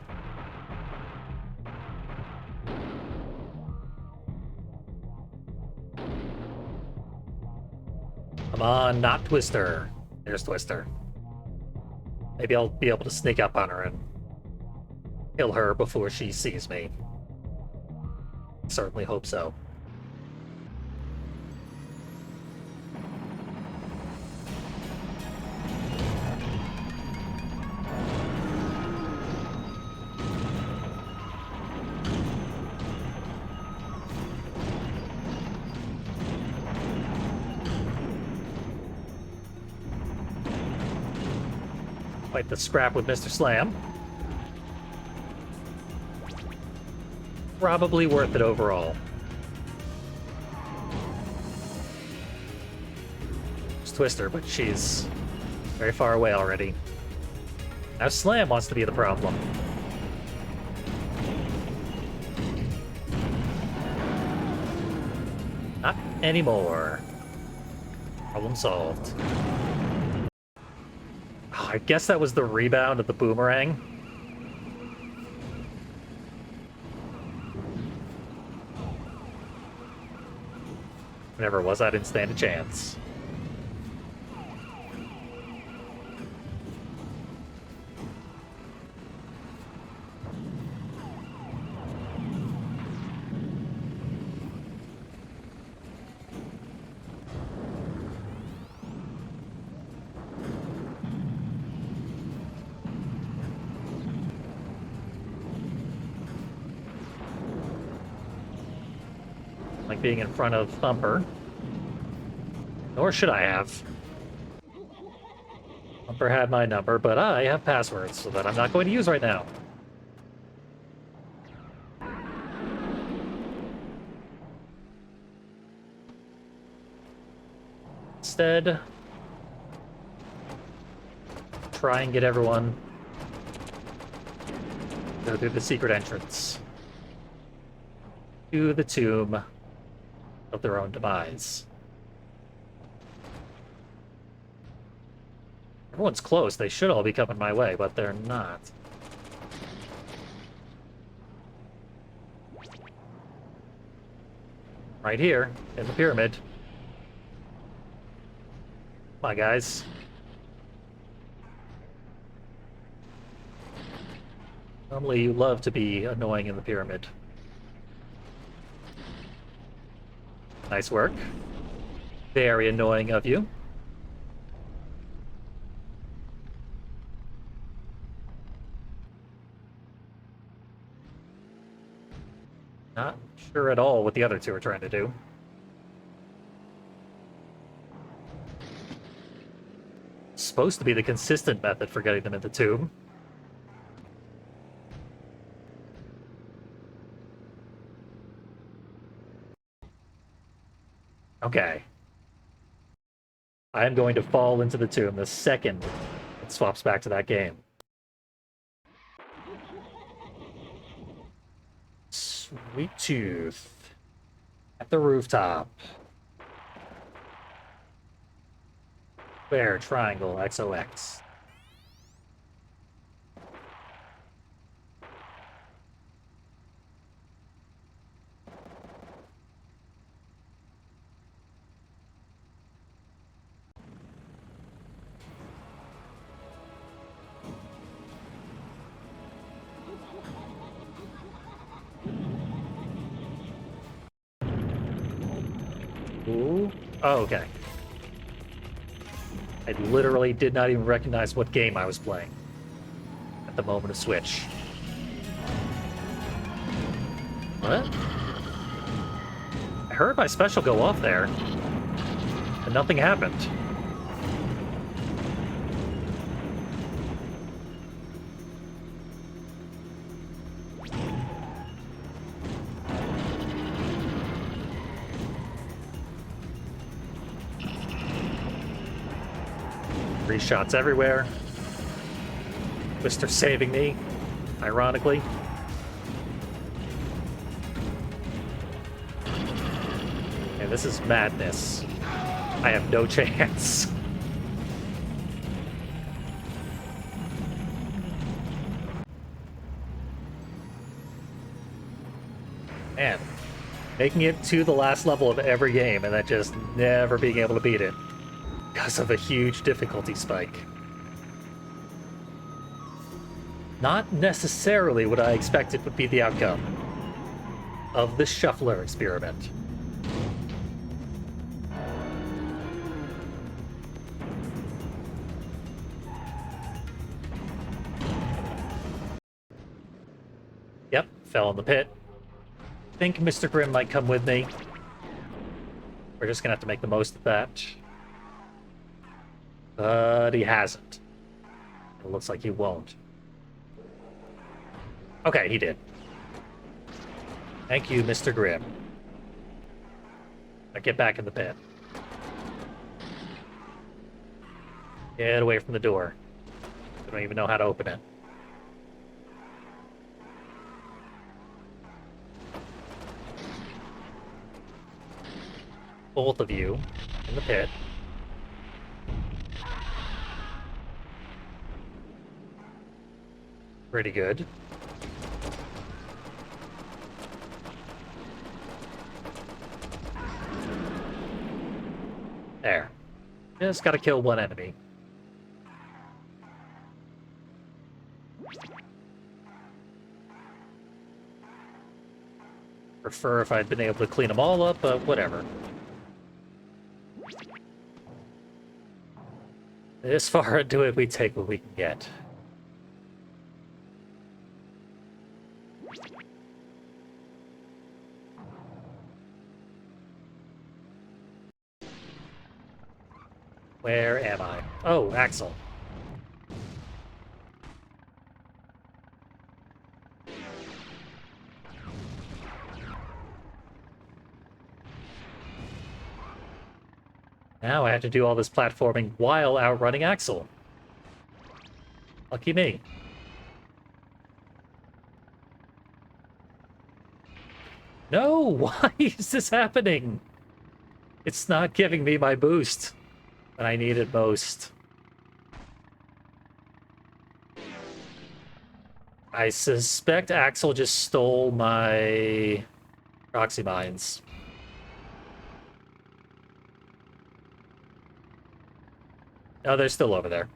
Come on, not Twister. There's Twister. Maybe I'll be able to sneak up on her and kill her before she sees me. Certainly hope so. Fight the scrap with Mr. Slam. Probably worth it overall. It's Twister, but she's very far away already. Now Slam wants to be the problem. Not anymore. Problem solved. Oh, I guess that was the rebound of the boomerang. Whatever it was, I didn't stand a chance. Like being in front of Thumper. Nor should I have. Thumper had my number, but I have passwords, so that I'm not going to use right now. Instead, try and get everyone to go through the secret entrance to the tomb of their own demise. Everyone's close. They should all be coming my way, but they're not. Right here, in the pyramid. Come on, guys. Normally you love to be annoying in the pyramid. Nice work. Very annoying of you. Not sure at all what the other two are trying to do. Supposed to be the consistent method for getting them in the tube. Okay. I am going to fall into the tomb the second it swaps back to that game. Sweet Tooth. At the rooftop. Square, triangle, XOX. Ooh. Oh, okay. I literally did not even recognize what game I was playing at the moment of switch. What? I heard my special go off there, and nothing happened. Free shots everywhere. Twister saving me, ironically. And this is madness. I have no chance. Man, making it to the last level of every game and then just never being able to beat it because of a huge difficulty spike. Not necessarily what I expected would be the outcome of the Shuffler experiment. Yep, fell in the pit. Think Mr. Grimm might come with me. We're just gonna have to make the most of that. But he hasn't. It looks like he won't. Okay, he did. Thank you, Mr. Grimm. Now get back in the pit. Get away from the door. I don't even know how to open it. Both of you in the pit. Pretty good. There. Just gotta kill one enemy. Prefer if I'd been able to clean them all up, but whatever. This far into it, we take what we can get. Where am I? Oh, Axel. Now I have to do all this platforming while outrunning Axel. Lucky me. No, why is this happening? It's not giving me my boost when I need it most. I suspect Axel just stole my proxy mines. Oh, they're still over there.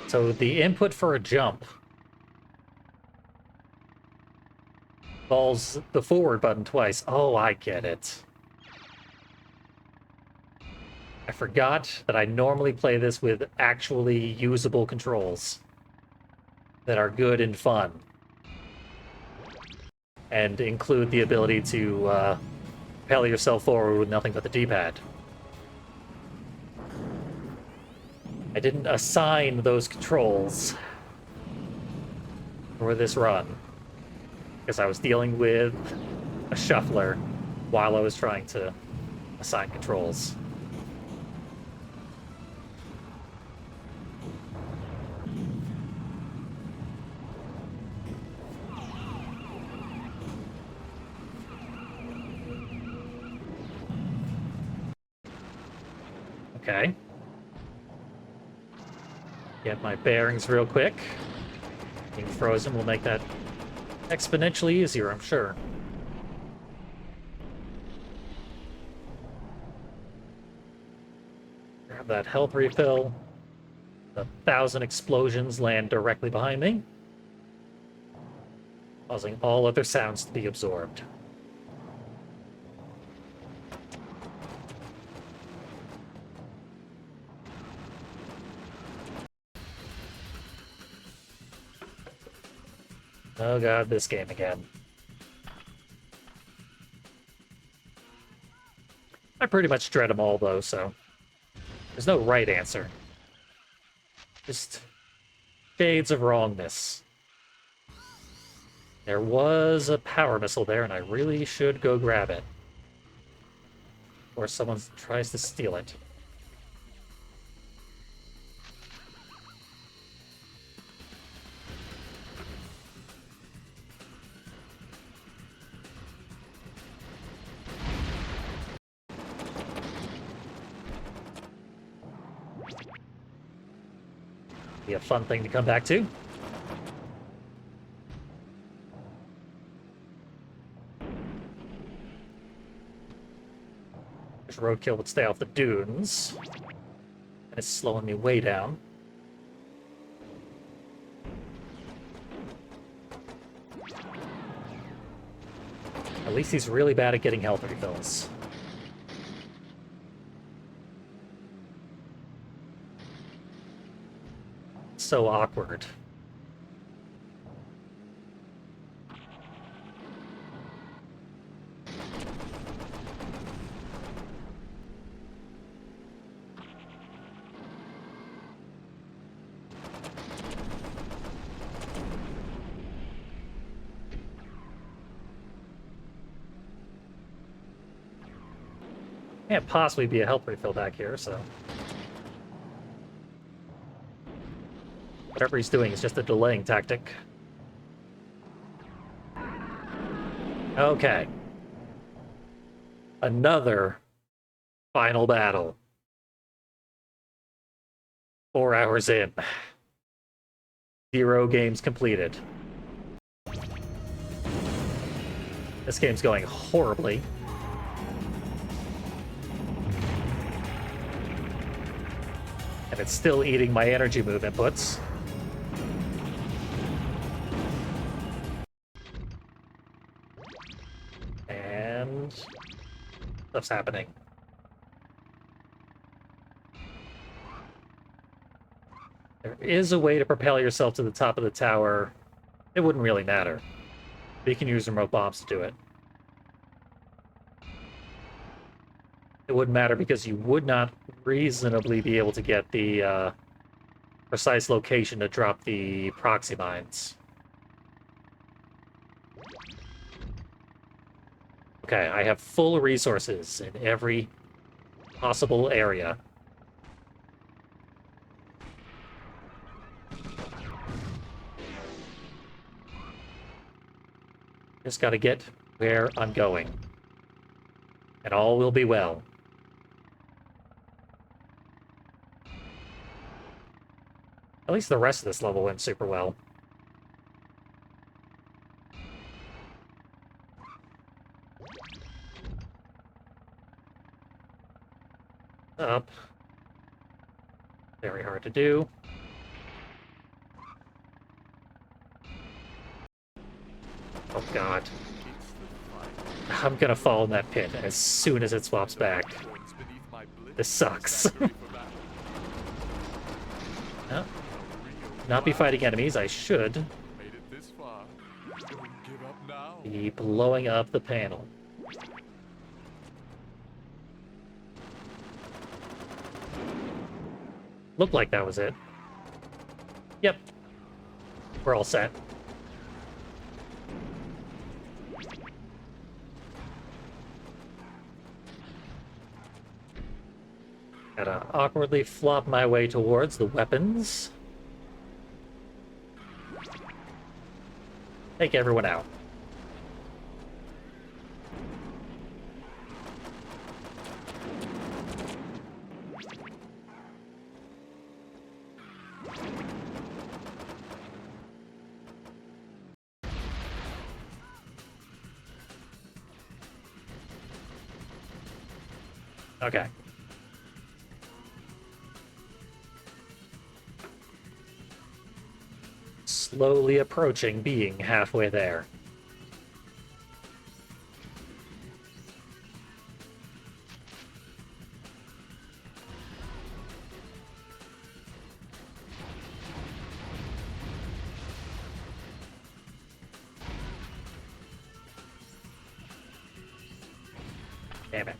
So the input for a jump involves the forward button twice. Oh, I get it. I forgot that I normally play this with actually usable controls that are good and fun, and include the ability to propel yourself forward with nothing but the D-pad. I didn't assign those controls for this run, because I was dealing with a shuffler while I was trying to assign controls. Okay. Get my bearings real quick. Being frozen will make that exponentially easier, I'm sure. Grab that health refill. 1,000 explosions land directly behind me, causing all other sounds to be absorbed. Oh god, this game again. I pretty much dread them all, though, so there's no right answer. Just shades of wrongness. There was a power missile there, and I really should go grab it. Or someone tries to steal it. Be a fun thing to come back to. Wish roadkill would stay off the dunes. And it's slowing me way down. At least he's really bad at getting health refills. So awkward. Can't possibly be a health refill back here, so... whatever he's doing is just a delaying tactic. Okay. Another final battle. 4 hours in. 0 games completed. This game's going horribly. And it's still eating my energy move inputs. And stuff's happening. There is a way to propel yourself to the top of the tower. It wouldn't really matter. But you can use remote bombs to do it. It wouldn't matter because you would not reasonably be able to get the precise location to drop the proxy mines. Okay, I have full resources in every possible area. Just gotta get where I'm going. And all will be well. At least the rest of this level went super well. Up. Very hard to do. Oh god. I'm gonna fall in that pit as soon as it swaps back. This sucks. Oh. Not be fighting enemies, I should be blowing up the panel. Looked like that was it. Yep. We're all set. Gotta awkwardly flop my way towards the weapons. Take everyone out. Okay. Slowly approaching being halfway there. Damn it.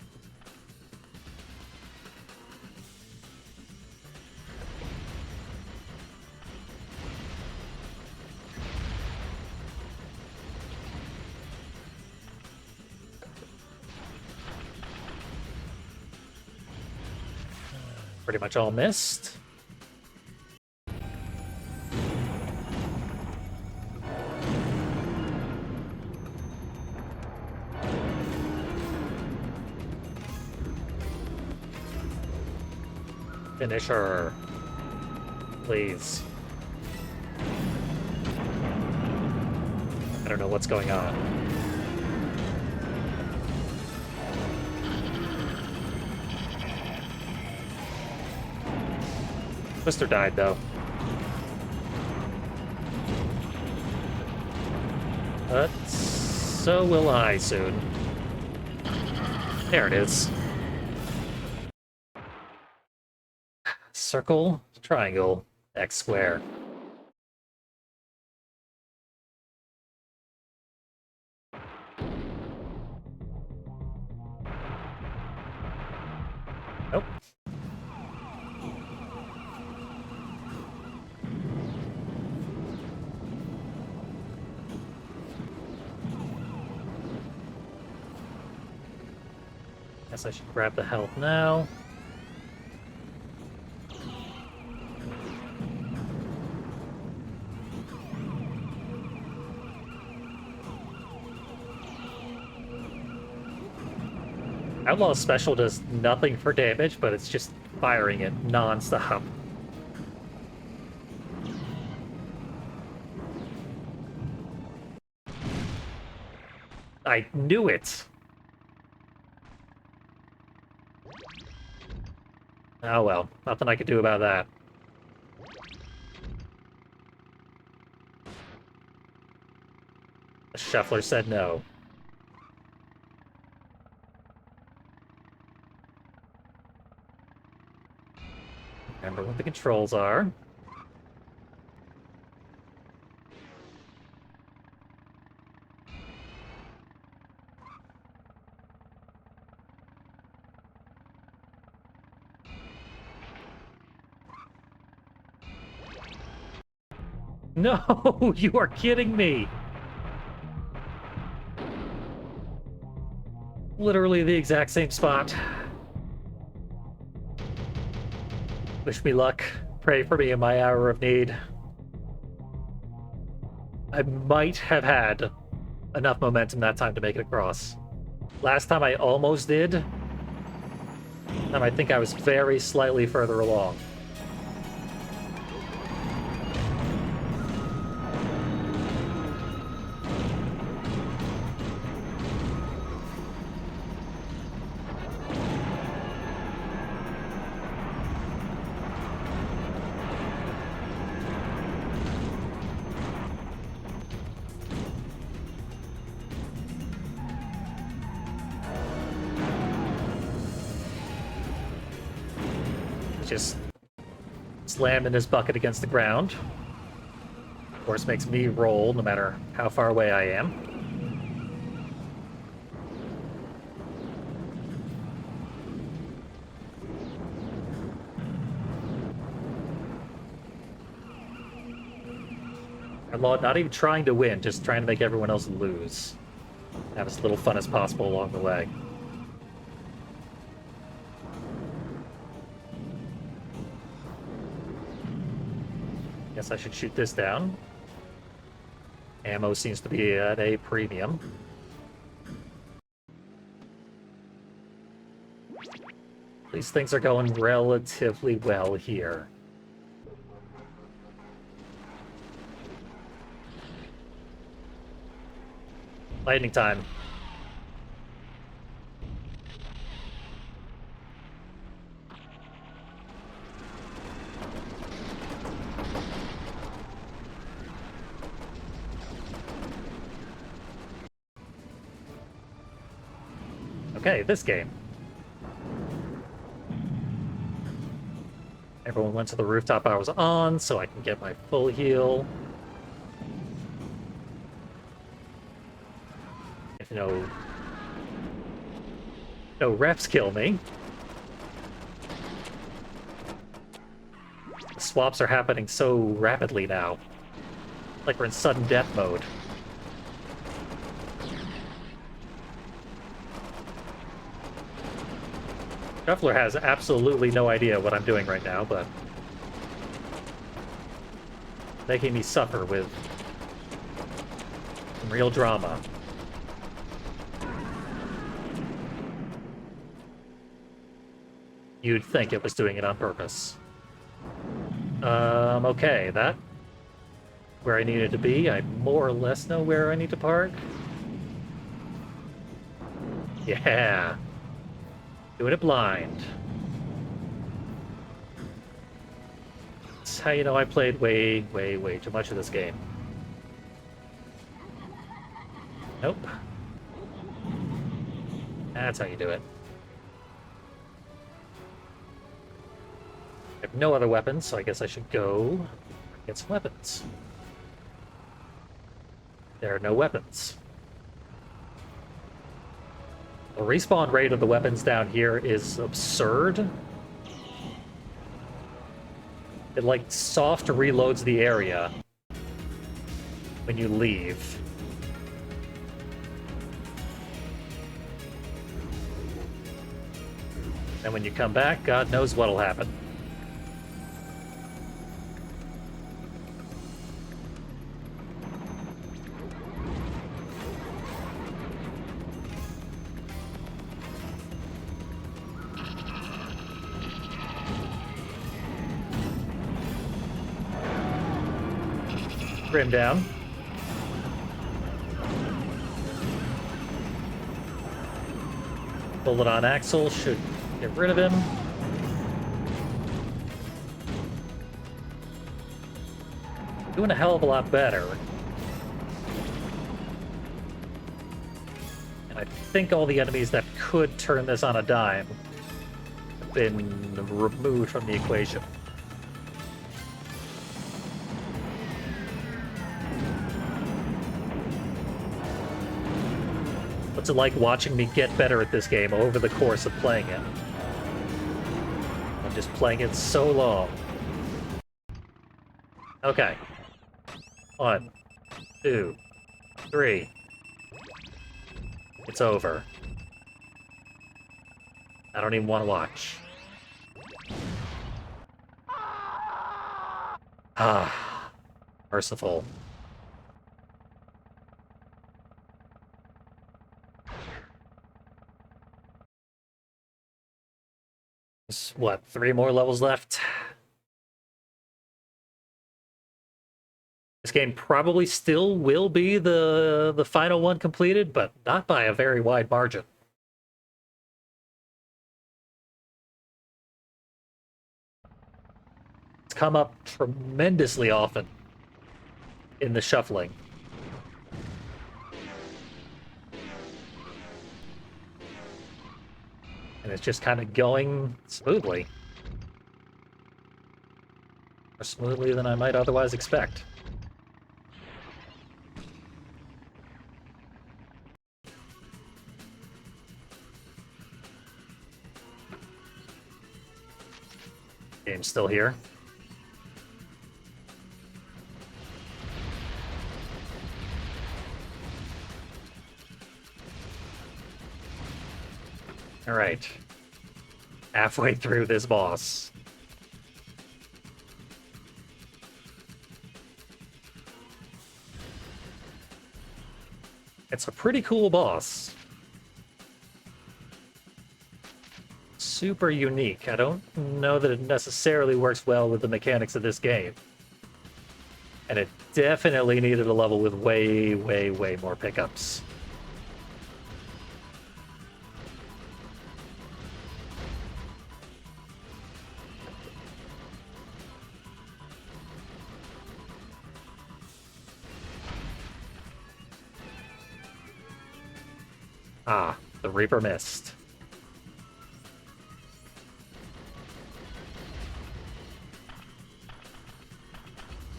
Pretty much all missed. Finish her. Please. I don't know what's going on. Twister died, though. But so will I soon. There it is. Circle, triangle, X square. Nope. Guess I should grab the health now. Outlaw Special does nothing for damage, but it's just firing it non-stop. I knew it! Oh well, nothing I could do about that. The Shuffler said no. Remember what the controls are. No, you are kidding me. Literally the exact same spot. Wish me luck. Pray for me in my hour of need. I might have had enough momentum that time to make it across. Last time I almost did. And I think I was very slightly further along. just slamming his bucket against the ground. Of course, makes me roll no matter how far away I am. I'm not even trying to win, just trying to make everyone else lose. Have as little fun as possible along the way. Guess I should shoot this down. Ammo seems to be at a premium. These things are going relatively well here. Lightning time. Okay, this game. Everyone went to the rooftop I was on, so I can get my full heal. If no reps kill me. The swaps are happening so rapidly now. Like we're in sudden death mode. Shuffler has absolutely no idea what I'm doing right now, but making me suffer with some real drama. You'd think it was doing it on purpose. Okay, that... where I needed to be. I more or less know where I need to park. Yeah. Doing it blind. That's how you know I played way too much of this game. Nope. That's how you do it. I have no other weapons, so I guess I should go get some weapons. There are no weapons. The respawn rate of the weapons down here is absurd. It, like, soft reloads the area when you leave. And when you come back, God knows what'll happen. Grim down. Bullet on Axel should get rid of him. Doing a hell of a lot better. And I think all the enemies that could turn this on a dime have been removed from the equation. What's it like watching me get better at this game over the course of playing it? I'm just playing it so long. Okay. 1, 2, 3. It's over. I don't even want to watch. Ah, merciful. There's, what, 3 more levels left? This game probably still will be the final one completed, but not by a very wide margin. It's come up tremendously often in the shuffling. And it's just kind of going smoothly. more smoothly than I might otherwise expect. Game's still here. All right. Halfway through this boss. It's a pretty cool boss. Super unique. I don't know that it necessarily works well with the mechanics of this game. And it definitely needed a level with way, way, way more pickups. Ah, the Reaper missed.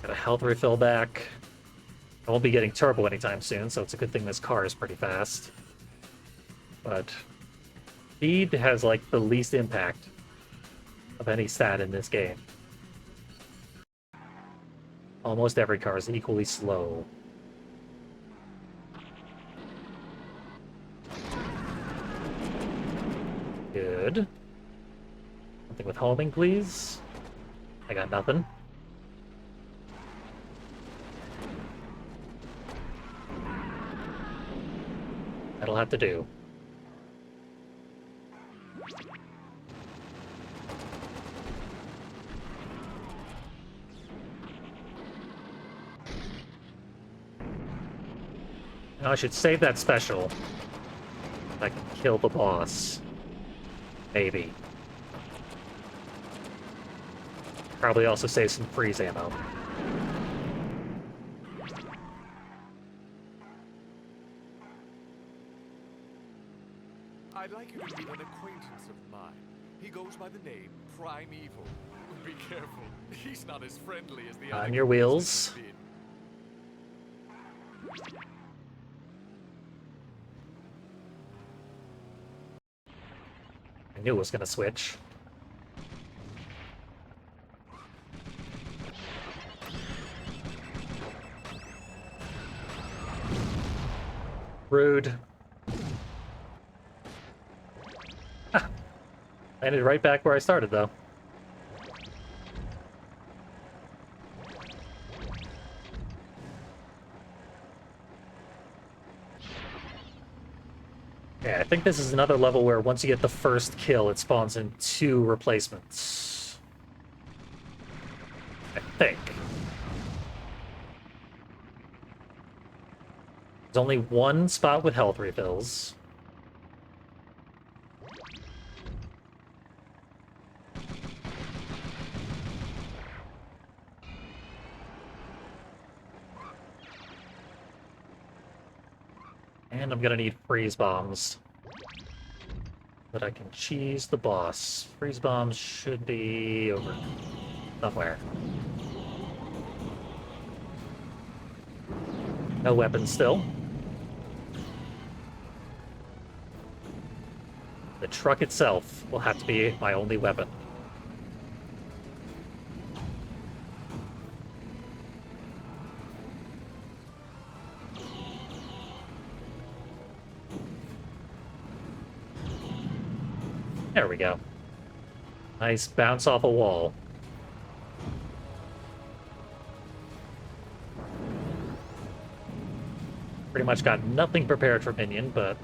Got a health refill back. I won't be getting turbo anytime soon, so it's a good thing this car is pretty fast. But speed has like the least impact of any stat in this game. Almost every car is equally slow. Good. Something with homing, please. I got nothing. That'll have to do. Now I should save that special. I can kill the boss. Maybe. Probably also save some freeze ammo. I'd like you to meet an acquaintance of mine. He goes by the name Primeval. Be careful. He's not as friendly as the other. On your wheels. I knew it was gonna switch. Rude. Landed right back where I started, though. Yeah, I think this is another level where once you get the first kill, it spawns in 2 replacements. I think. There's only 1 spot with health refills. And I'm gonna need freeze bombs. But I can cheese the boss. Freeze bombs should be over somewhere. No weapons still. The truck itself will have to be my only weapon. There we go. Nice bounce off a wall. Pretty much got nothing prepared for Minion, but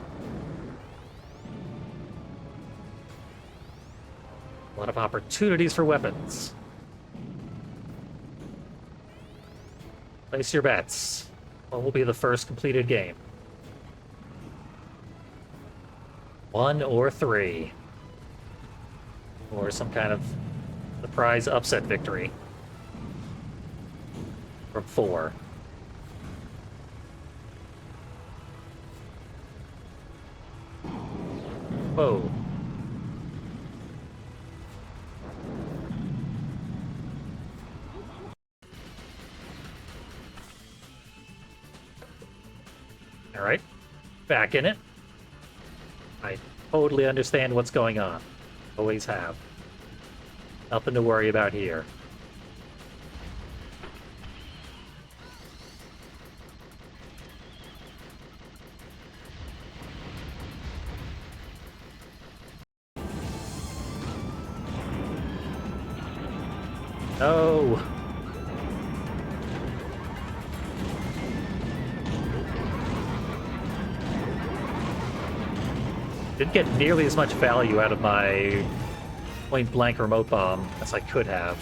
a lot of opportunities for weapons. Place your bets. What will be the first completed game? 1 or 3. Or some kind of surprise upset victory. From 4. Whoa. Back in it. I totally understand what's going on. Always have. Nothing to worry about here. No. Didn't get nearly as much value out of my point-blank remote bomb as I could have.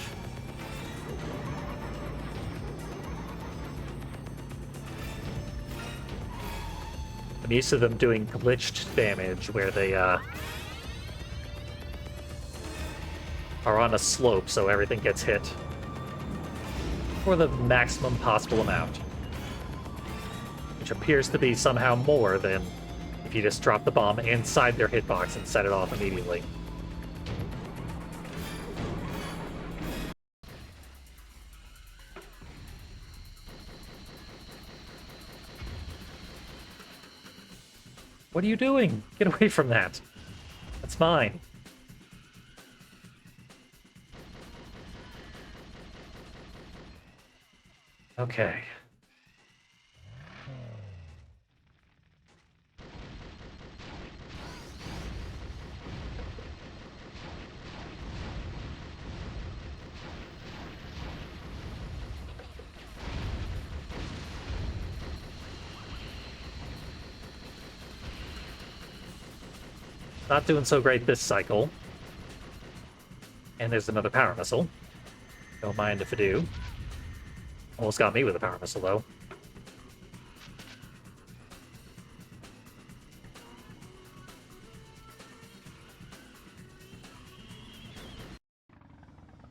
I'm used to them doing glitched damage where they are on a slope, so everything gets hit for the maximum possible amount, which appears to be somehow more than if you just drop the bomb inside their hitbox and set it off immediately. What are you doing? Get away from that. That's mine. Okay. Not doing so great this cycle. And there's another power missile. Don't mind if I do. Almost got me with a power missile, though.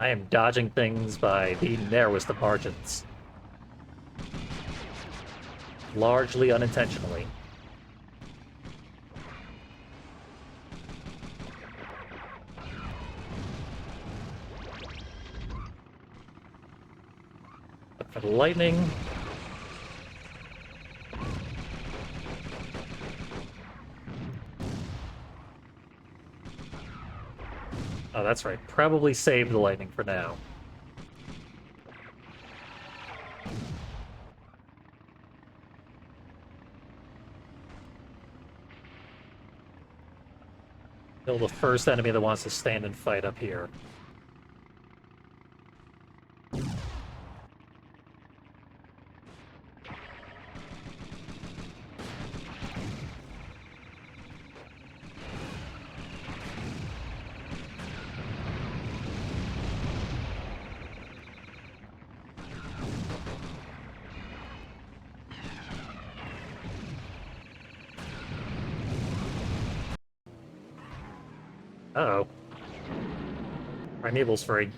I am dodging things by the narrowest of margins. Largely unintentionally. Look for the lightning. Oh, that's right. Probably save the lightning for now. Kill the first enemy that wants to stand and fight up here. Uh-oh. Primeval's free.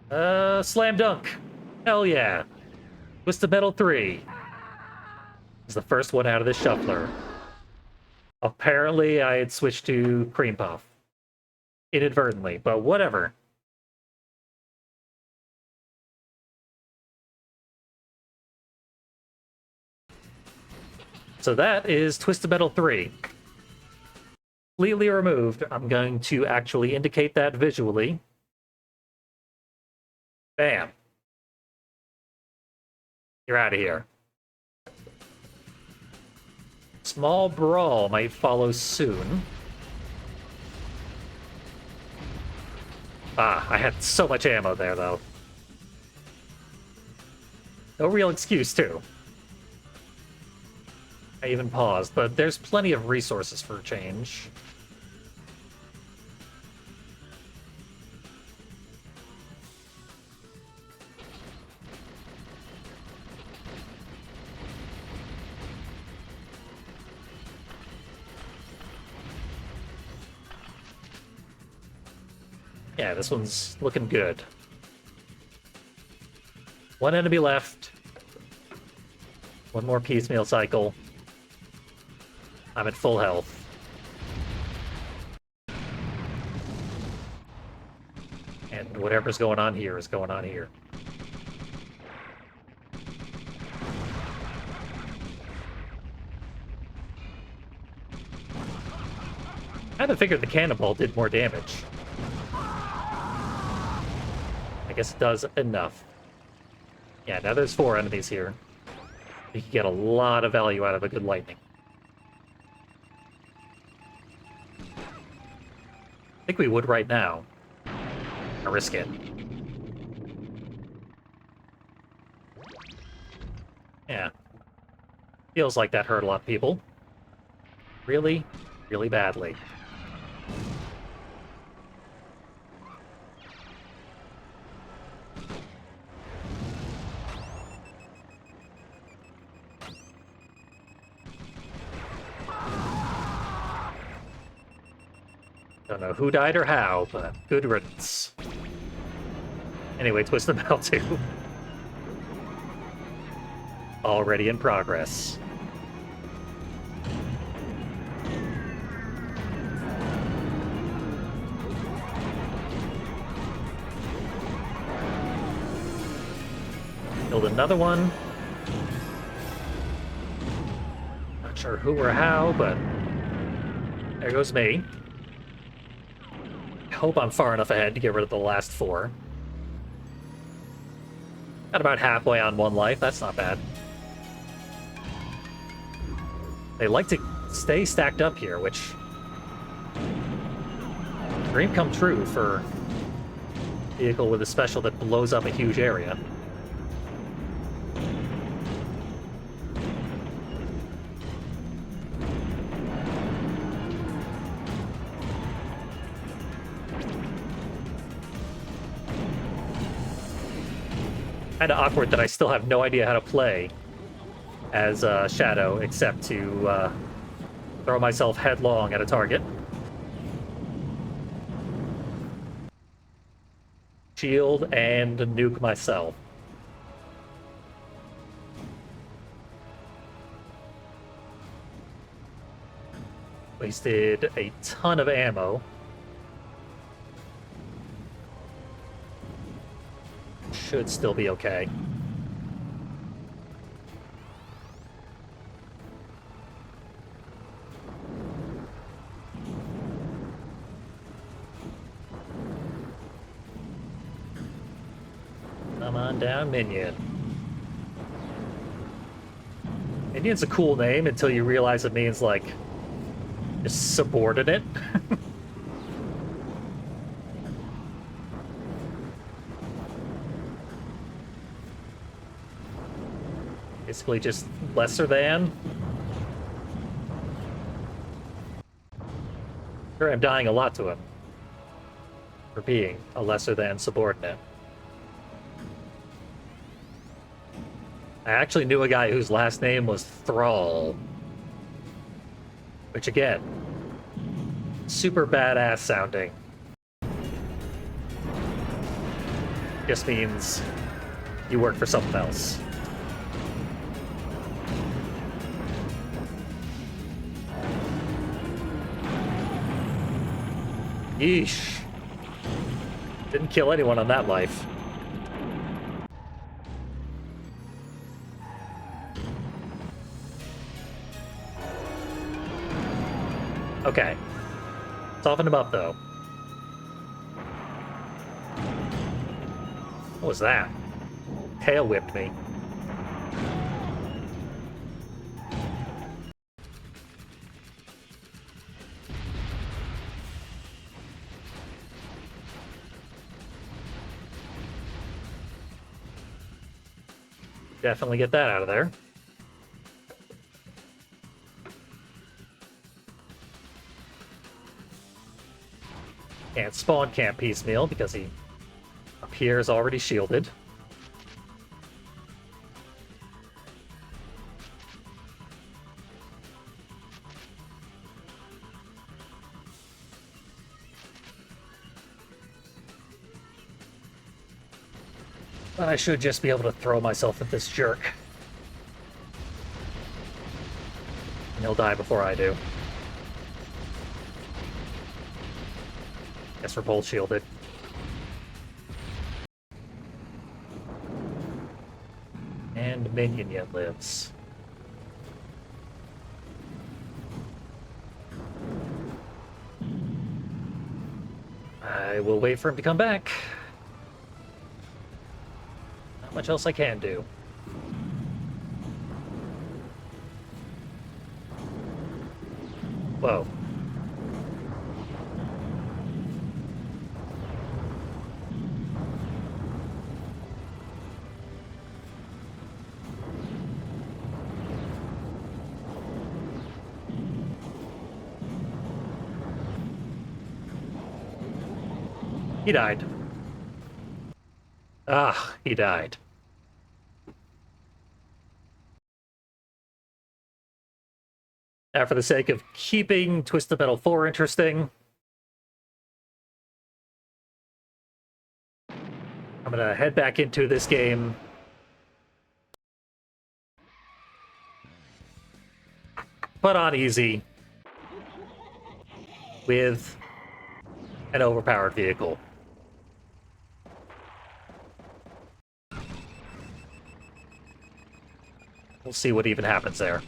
Slam dunk! Hell yeah! Twisted Metal 3 is the first one out of this shuffler. Apparently, I had switched to Cream Puff. Inadvertently, but whatever. So that is Twisted Metal 3. Completely removed. I'm going to actually indicate that visually. Bam. You're out of here. Small brawl might follow soon. Ah, I had so much ammo there, though. No real excuse, too. I even paused, but there's plenty of resources for a change. Yeah, this one's looking good. One enemy left. One more piecemeal cycle. I'm at full health. And whatever's going on here is going on here. I haven't figured the cannonball did more damage. I guess it does enough. Yeah, now there's 4 enemies here. You can get a lot of value out of a good lightning. I think we would right now. I risk it. Yeah. Feels like that hurt a lot of people. Really, really badly. Don't know who died or how, but good riddance. Anyway, twist them out too. Already in progress. Killed another one. Not sure who or how, but there goes me. I hope I'm far enough ahead to get rid of the last 4. Got about halfway on 1 life, that's not bad. They like to stay stacked up here, which... dream come true for a vehicle with a special that blows up a huge area. Kinda awkward that I still have no idea how to play as Shadow, except to throw myself headlong at a target. Shield and nuke myself. Wasted a ton of ammo. Should still be okay. Come on down, Minion. Minion's a cool name until you realize it means, like, just subordinate. Basically just lesser than. Sure, I'm dying a lot to him for being a lesser than subordinate. I actually knew a guy whose last name was Thrall. Which, again, super badass sounding. Just means you work for something else. Yeesh. Didn't kill anyone on that life. Okay. Soften him up, though. What was that? Tail whipped me. Definitely get that out of there. Can't spawn camp piecemeal because he appears already shielded. But I should just be able to throw myself at this jerk. And he'll die before I do. Guess we're both shielded. And Minion yet lives. I will wait for him to come back. Not much else I can do. Whoa. He died. Ah, he died. Now, for the sake of keeping Twisted Metal 4 interesting, I'm gonna head back into this game. Put on easy with an overpowered vehicle. We'll see what even happens there.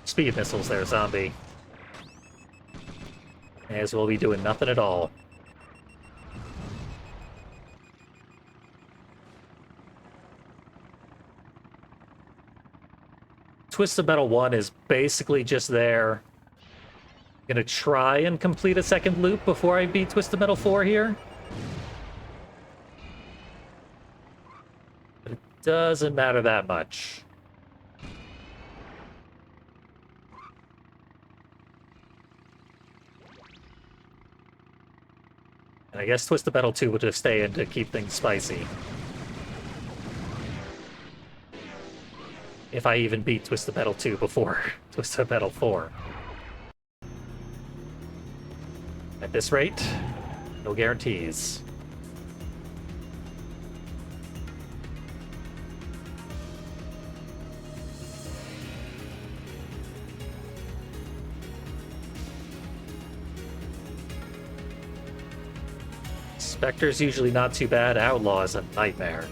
Speed missiles there, zombie. May as well be doing nothing at all. Twisted Metal 1 is basically just there. I'm gonna try and complete a second loop before I beat Twisted Metal 4 here. But it doesn't matter that much. And I guess Twisted Metal 2 will just stay in to keep things spicy. If I even beat Twisted Metal 2 before Twisted Metal 4. At this rate, no guarantees. Spectre's usually not too bad. Outlaw is a nightmare.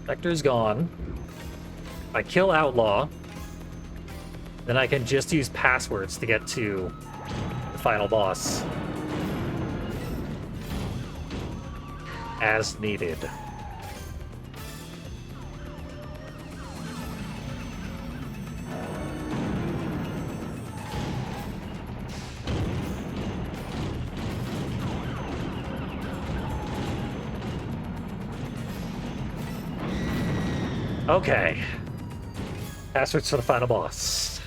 Spectre's gone. If I kill Outlaw, then I can just use passwords to get to the final boss. As needed. Okay. Passwords for the final boss.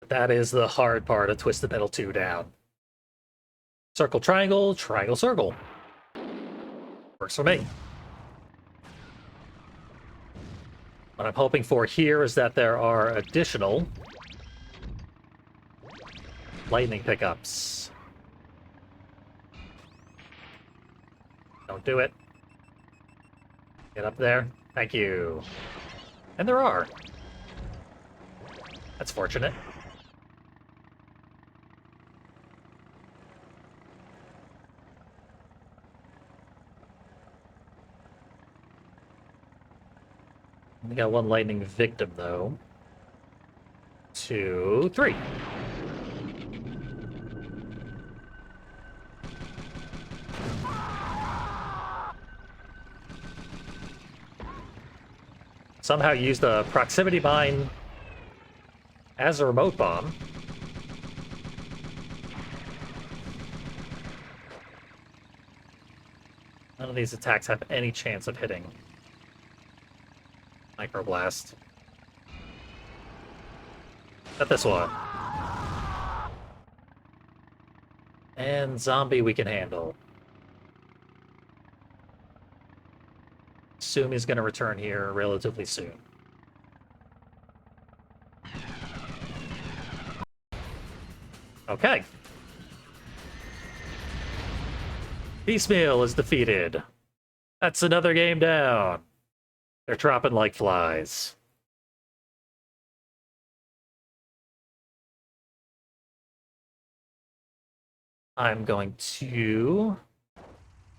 That is the hard part of Twisted Metal 2 down. Circle, triangle, triangle, circle. Works for me. What I'm hoping for here is that there are additional lightning pickups. Don't do it. Get up there. Thank you. And there are. That's fortunate. We got one lightning victim, though. 2, 3. Somehow used a proximity mine as a remote bomb. None of these attacks have any chance of hitting. Microblast. Got this one. And zombie we can handle. Assume he's going to return here relatively soon. Okay. Piecemeal is defeated. That's another game down. They're dropping like flies. I'm going to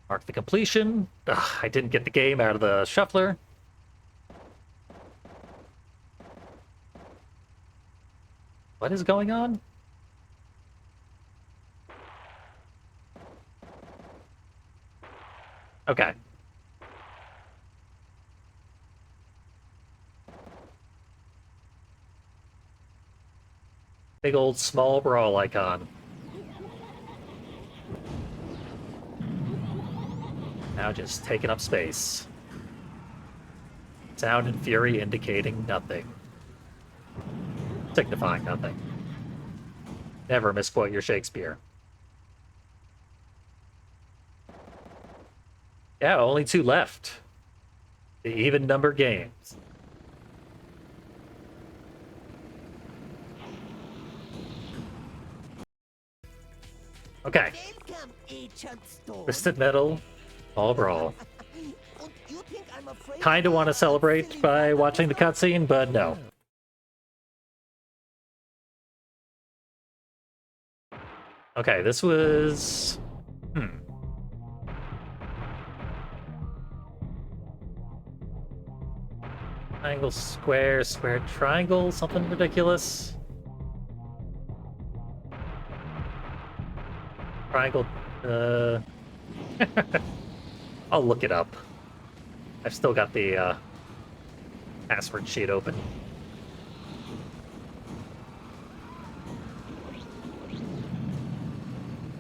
mark the completion. Ugh, I didn't get the game out of the shuffler. What is going on? Okay. Big old small brawl icon. Now just taking up space. Sound and fury indicating nothing. Signifying nothing. Never misquote your Shakespeare. Yeah, only 2 left. The even number games. Okay. Twisted Metal, All Brawl. Kinda want to celebrate by watching the cutscene, but no. Okay, this was... Triangle, square, square, triangle, something ridiculous. Triangle, I'll look it up. I've still got the password sheet open.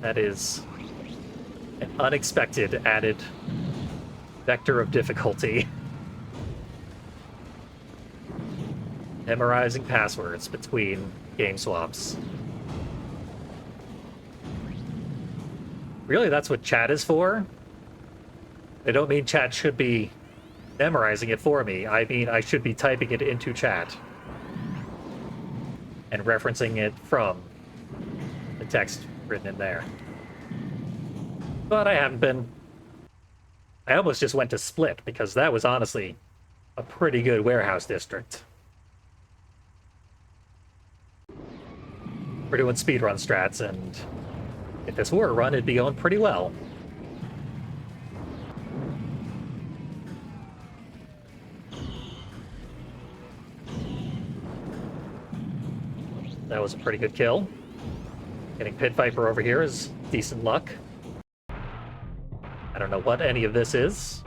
That is an unexpected added vector of difficulty. Memorizing passwords between game swaps. Really, that's what chat is for? I don't mean chat should be memorizing it for me. I mean I should be typing it into chat and referencing it from the text written in there. But I haven't been. I almost just went to Split because that was honestly a pretty good warehouse district. We're doing speedrun strats, and if this were a run, it'd be going pretty well. That was a pretty good kill. Getting Pit Viper over here is decent luck. I don't know what any of this is.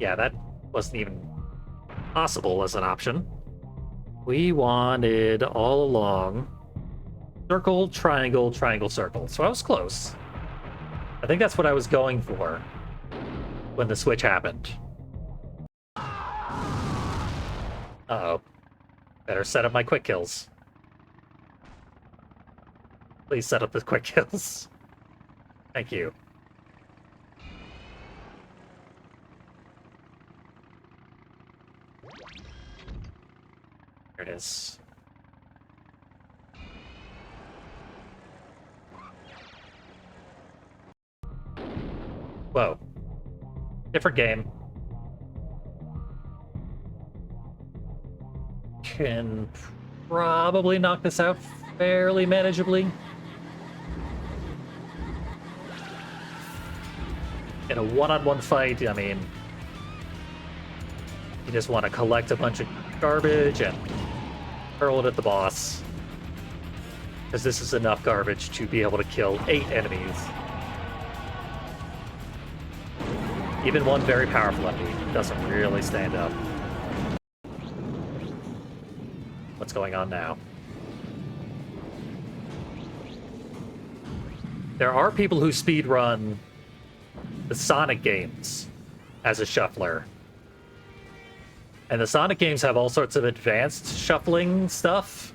Yeah, that wasn't even possible as an option. We wanted all along circle, triangle, triangle, circle. So I was close. I think that's what I was going for when the switch happened. Uh-oh. Better set up my quick kills. Please set up the quick kills. Thank you. There it is. Whoa. Different game. Can probably knock this out fairly manageably. In a one-on-one fight, I mean, you just want to collect a bunch of garbage and hurl it at the boss. Because this is enough garbage to be able to kill 8 enemies. Even one very powerful enemy doesn't really stand up. What's going on now? There are people who speedrun the Sonic games as a shuffler. And the Sonic games have all sorts of advanced shuffling stuff.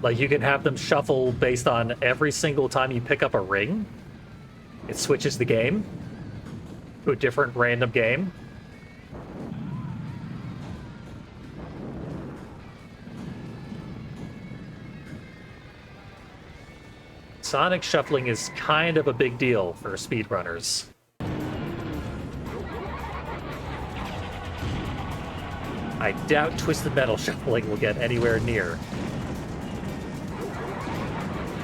Like, you can have them shuffle based on every single time you pick up a ring. It switches the game to a different random game. Sonic shuffling is kind of a big deal for speedrunners. I doubt Twisted Metal shuffling will get anywhere near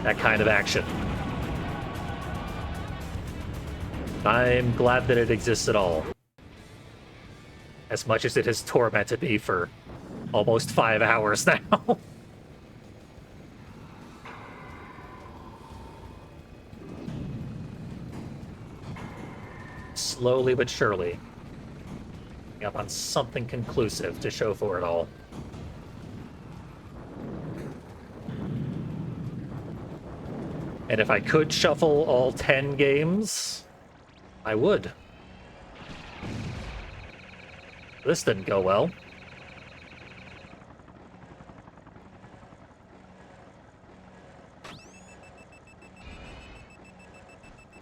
that kind of action. I'm glad that it exists at all. As much as it has tormented me for almost 5 hours now. Slowly but surely. Up on something conclusive to show for it all. And if I could shuffle all 10 games, I would. This didn't go well.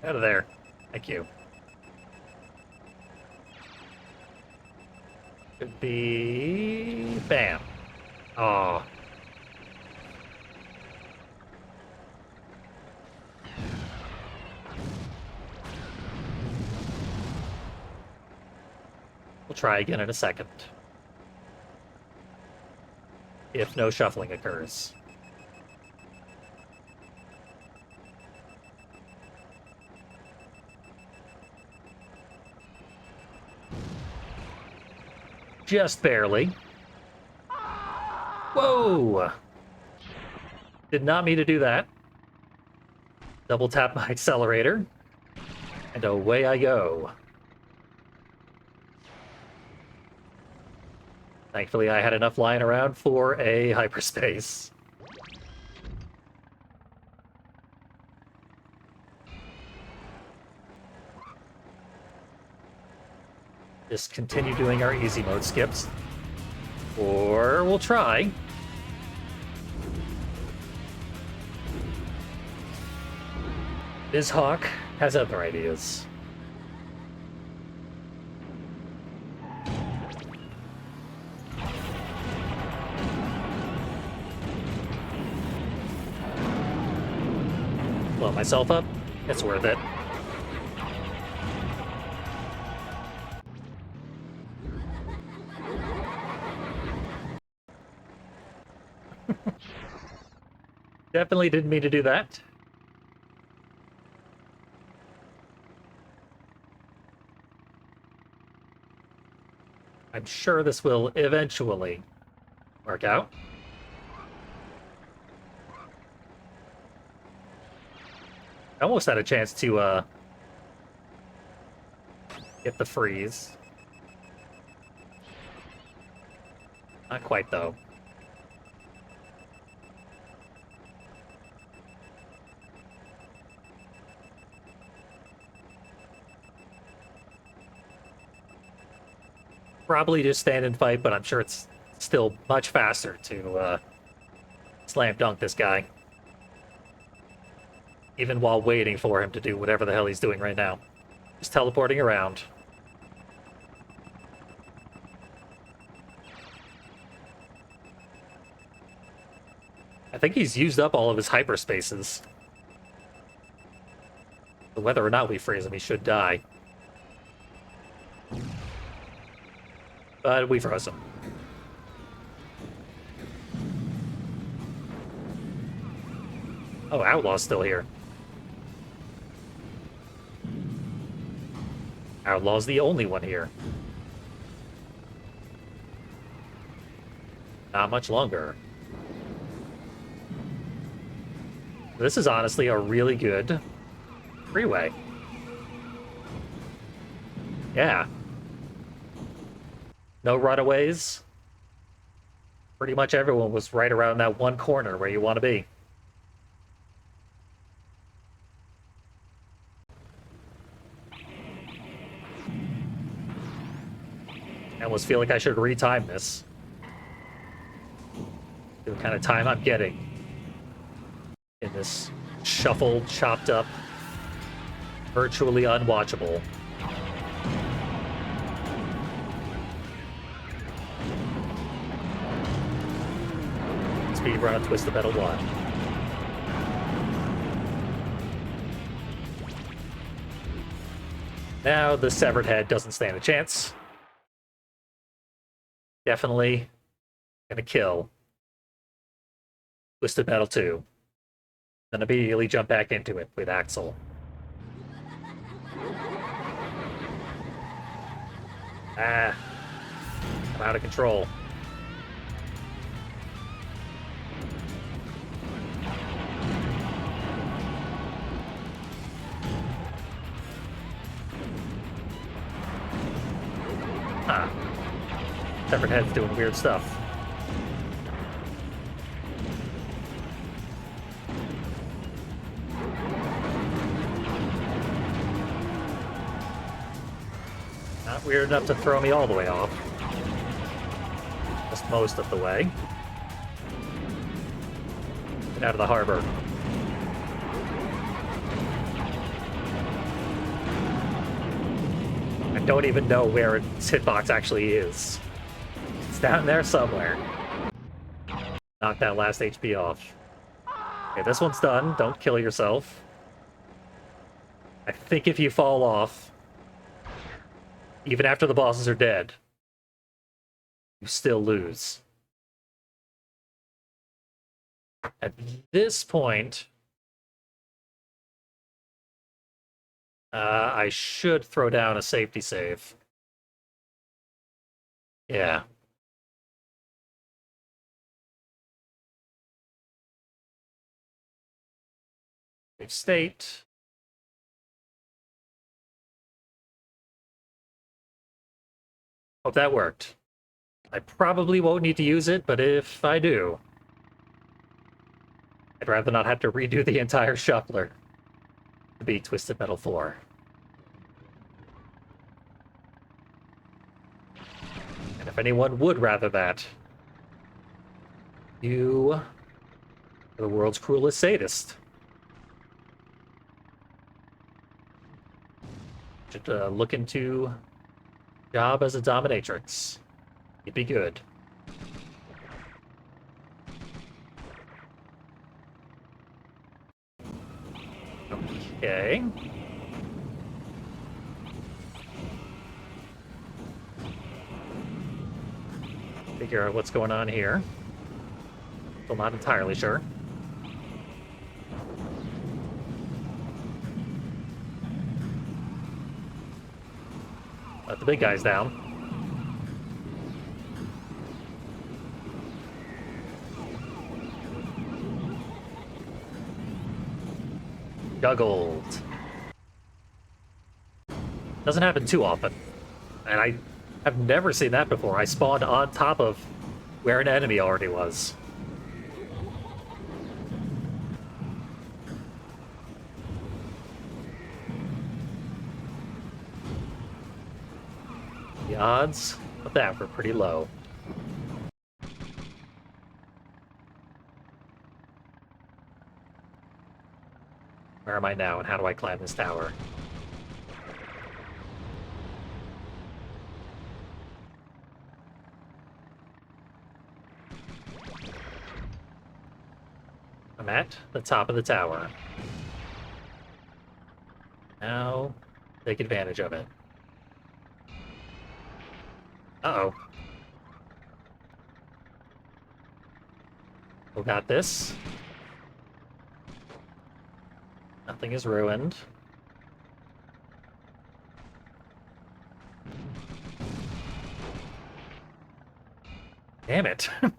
Out of there. Thank you. Could be... Bam. Oh. We'll try again in a second. If no shuffling occurs. Just barely. Whoa! Did not mean to do that. Double tap my accelerator. And away I go. Thankfully, I had enough lying around for a hyperspace. Just continue doing our easy mode skips. Or we'll try. Bizhawk has other ideas. Blow myself up. It's worth it. Definitely didn't mean to do that. I'm sure this will eventually work out. I almost had a chance to get the freeze. Not quite, though. Probably just stand and fight, but I'm sure it's still much faster to slam dunk this guy. Even while waiting for him to do whatever the hell he's doing right now. Just teleporting around. I think he's used up all of his hyperspaces. So whether or not we freeze him, he should die. But we froze him. Oh, Outlaw's still here. Outlaw's the only one here. Not much longer. This is honestly a really good freeway. Yeah. No runaways. Pretty much everyone was right around that one corner where you want to be. I almost feel like I should retime this. The kind of time I'm getting in this shuffled, chopped up, virtually unwatchable. Speedrun Twisted Metal 1. Now the severed head doesn't stand a chance. Definitely gonna kill Twisted Metal 2. Then immediately jump back into it with Axel. Ah, I'm out of control. Huh. Severed head's doing weird stuff. Not weird enough to throw me all the way off. Just most of the way. Get out of the harbor. I don't even know where its hitbox actually is. It's down there somewhere. Knock that last HP off. Okay, this one's done. Don't kill yourself. I think if you fall off, even after the bosses are dead, you still lose. At this point, I should throw down a safety save. Yeah. Save state. Hope that worked. I probably won't need to use it, but if I do, I'd rather not have to redo the entire shuffler to beat Twisted Metal 4. And if anyone would rather that, you are the world's cruelest sadist. Should look into job as a dominatrix. You'd be good. Okay. Figure out what's going on here. Still not entirely sure. Let the big guys down. Juggled. Doesn't happen too often. And I have never seen that before. I spawned on top of where an enemy already was. The odds of that were pretty low. Where am I now, and how do I climb this tower? I'm at the top of the tower. Now, take advantage of it. Uh-oh. We got this. Nothing is ruined. Damn it. I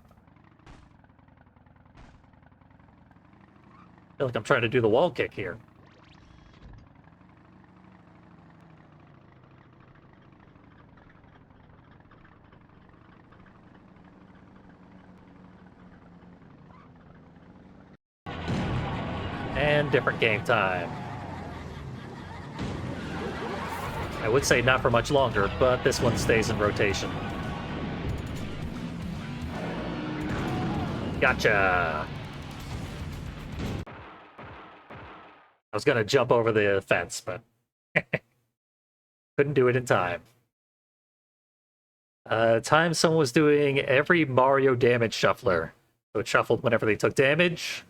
feel like I'm trying to do the wall kick here. And different game time. I would say not for much longer, but this one stays in rotation. Gotcha! I was gonna jump over the fence, but couldn't do it in time. Time someone was doing every Mario damage shuffler. So it shuffled whenever they took damage.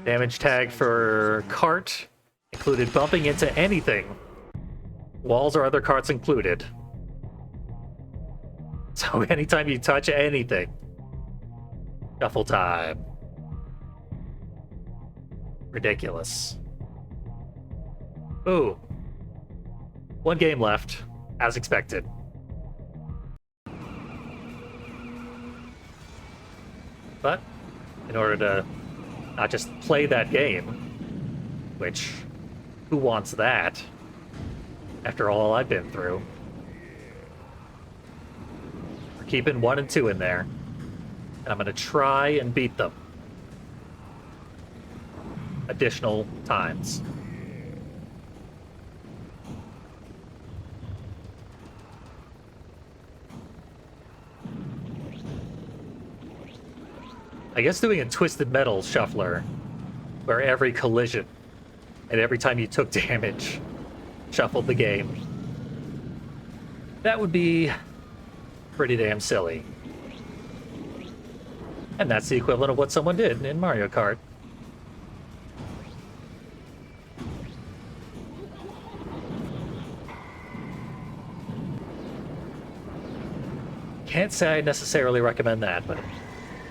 Damage tag for cart included bumping into anything Walls or other carts included. So anytime you touch anything, shuffle time. Ridiculous. Ooh. One game left, as expected. But in order to not just play that game, which, who wants that? After all I've been through. We're keeping 1 and 2 in there. And I'm going to try and beat them. Additional times. I guess doing a Twisted Metal Shuffler, where every collision and every time you took damage shuffled the game, that would be pretty damn silly. And that's the equivalent of what someone did in Mario Kart. Can't say I necessarily recommend that, but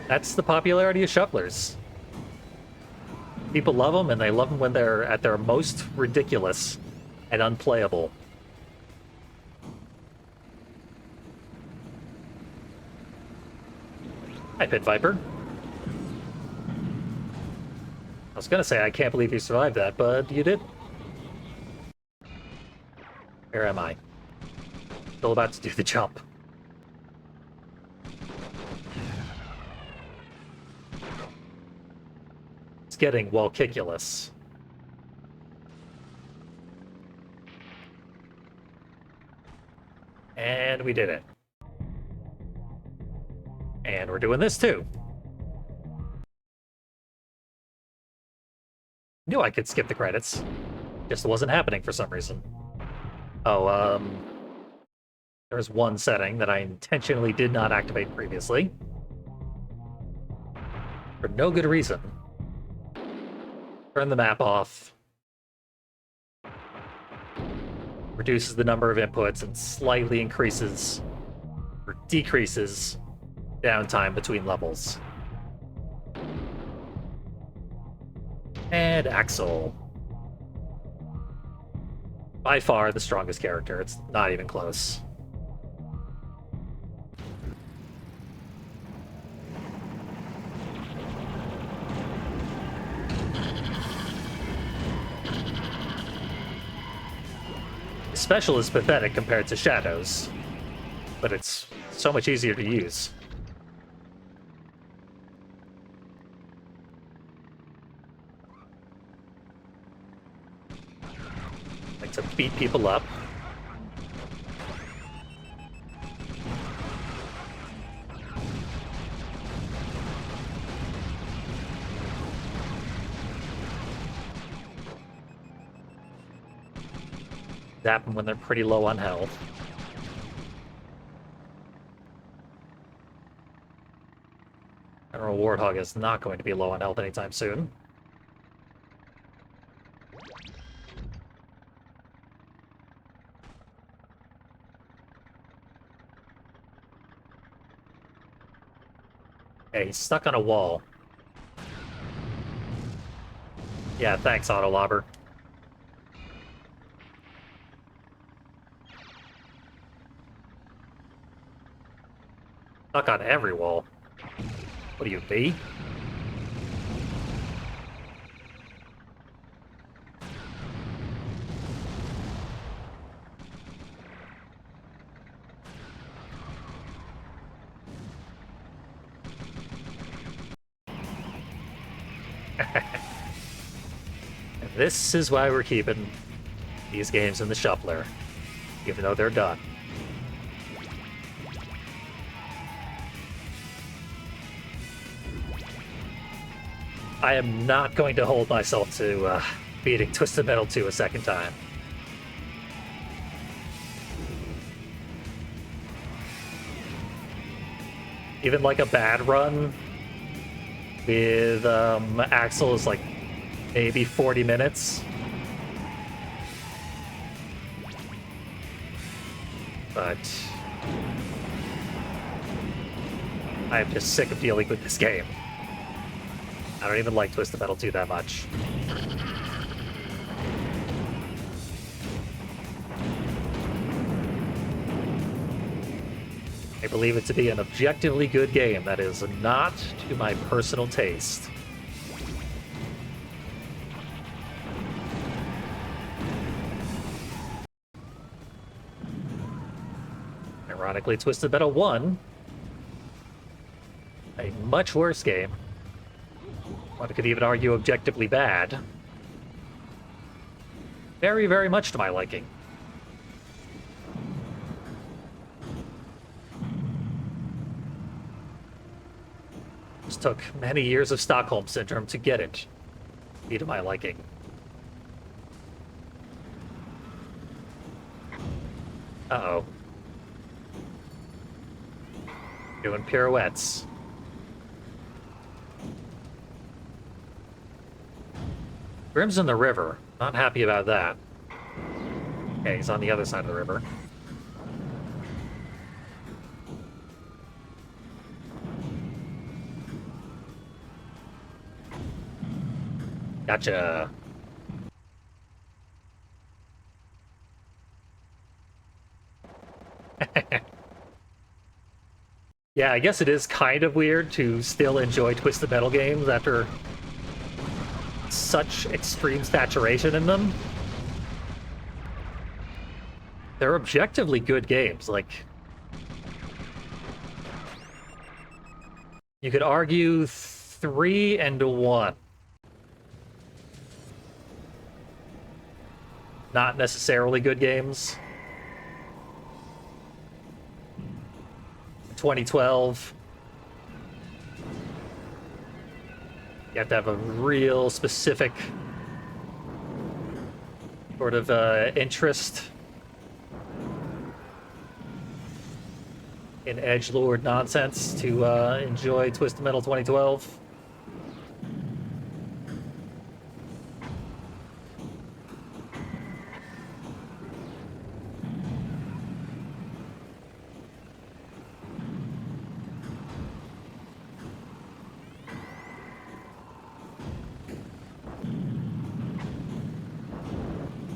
that's the popularity of shufflers. People love them, and they love them when they're at their most ridiculous and unplayable. Hi, Pit Viper. I was gonna say, I can't believe you survived that, but you did. Where am I? Still about to do the jump. It's getting Walkiculous. And we did it. And we're doing this too. Knew I could skip the credits. Just wasn't happening for some reason. Oh, there's one setting that I intentionally did not activate previously. For no good reason. Turn the map off. Reduces the number of inputs and slightly increases or decreases downtime between levels. And Axel. By far the strongest character. It's not even close. Special is pathetic compared to Shadows, but it's so much easier to use. Like to beat people up. Zap them when they're pretty low on health. General Warthog is not going to be low on health anytime soon. Okay, he's stuck on a wall. Yeah, thanks, Autolobber. Stuck on every wall. What are you, B? This is why we're keeping these games in the shuffler, even though they're done. I am not going to hold myself to beating Twisted Metal 2 a second time. Even like a bad run with Axel is like maybe 40 minutes. but I'm just sick of dealing with this game. I don't even like Twisted Metal 2 that much. I believe it to be an objectively good game that is not to my personal taste. Ironically, Twisted Metal 1, a much worse game. One could even argue objectively bad. Very, very much to my liking. Just took many years of Stockholm Syndrome to get it to be to my liking. Uh-oh. Doing pirouettes. Grim's in the river. Not happy about that. Okay, he's on the other side of the river. Gotcha. Yeah, I guess it is kind of weird to still enjoy Twisted Metal games after such extreme saturation in them. They're objectively good games. Like, you could argue 3 and 1. Not necessarily good games. 2012. You have to have a real specific sort of interest in edgelord nonsense to enjoy Twisted Metal 2012.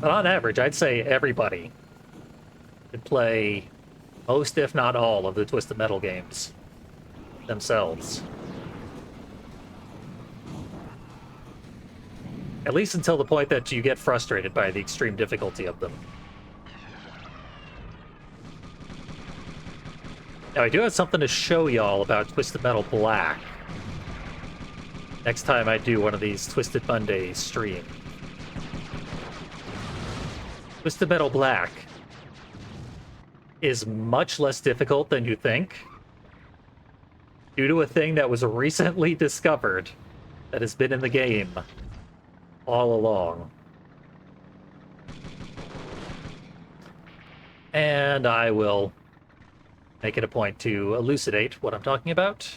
But on average, I'd say everybody could play most, if not all, of the Twisted Metal games themselves. At least until the point that you get frustrated by the extreme difficulty of them. Now, I do have something to show y'all about Twisted Metal Black next time I do one of these Twisted Monday streams. Twisted Metal Black is much less difficult than you think due to a thing that was recently discovered that has been in the game all along. And I will make it a point to elucidate what I'm talking about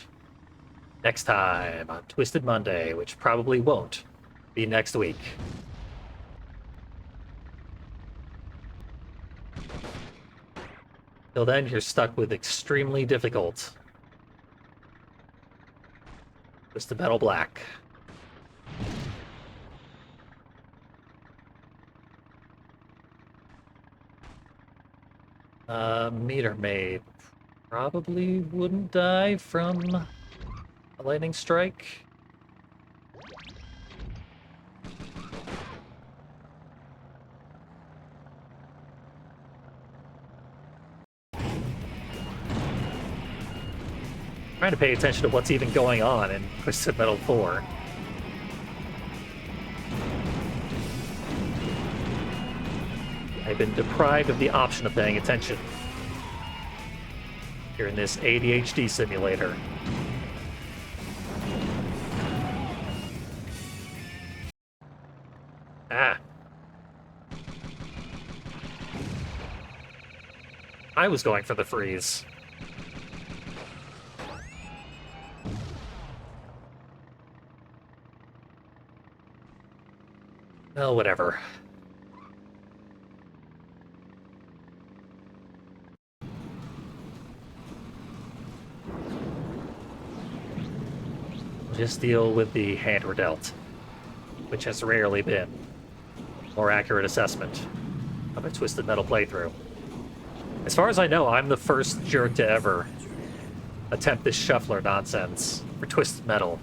next time on Twisted Monday, which probably won't be next week. Till then, you're stuck with extremely difficult Twisted Metal Black. Meter Maid probably wouldn't die from a lightning strike. Trying to pay attention to what's even going on in Twisted Metal 4. I've been deprived of the option of paying attention here in this ADHD simulator. Ah. I was going for the freeze. Well, whatever. just deal with the hand we're dealt, which has rarely been a more accurate assessment of a Twisted Metal playthrough. As far as I know, I'm the first jerk to ever attempt this shuffler nonsense for Twisted Metal.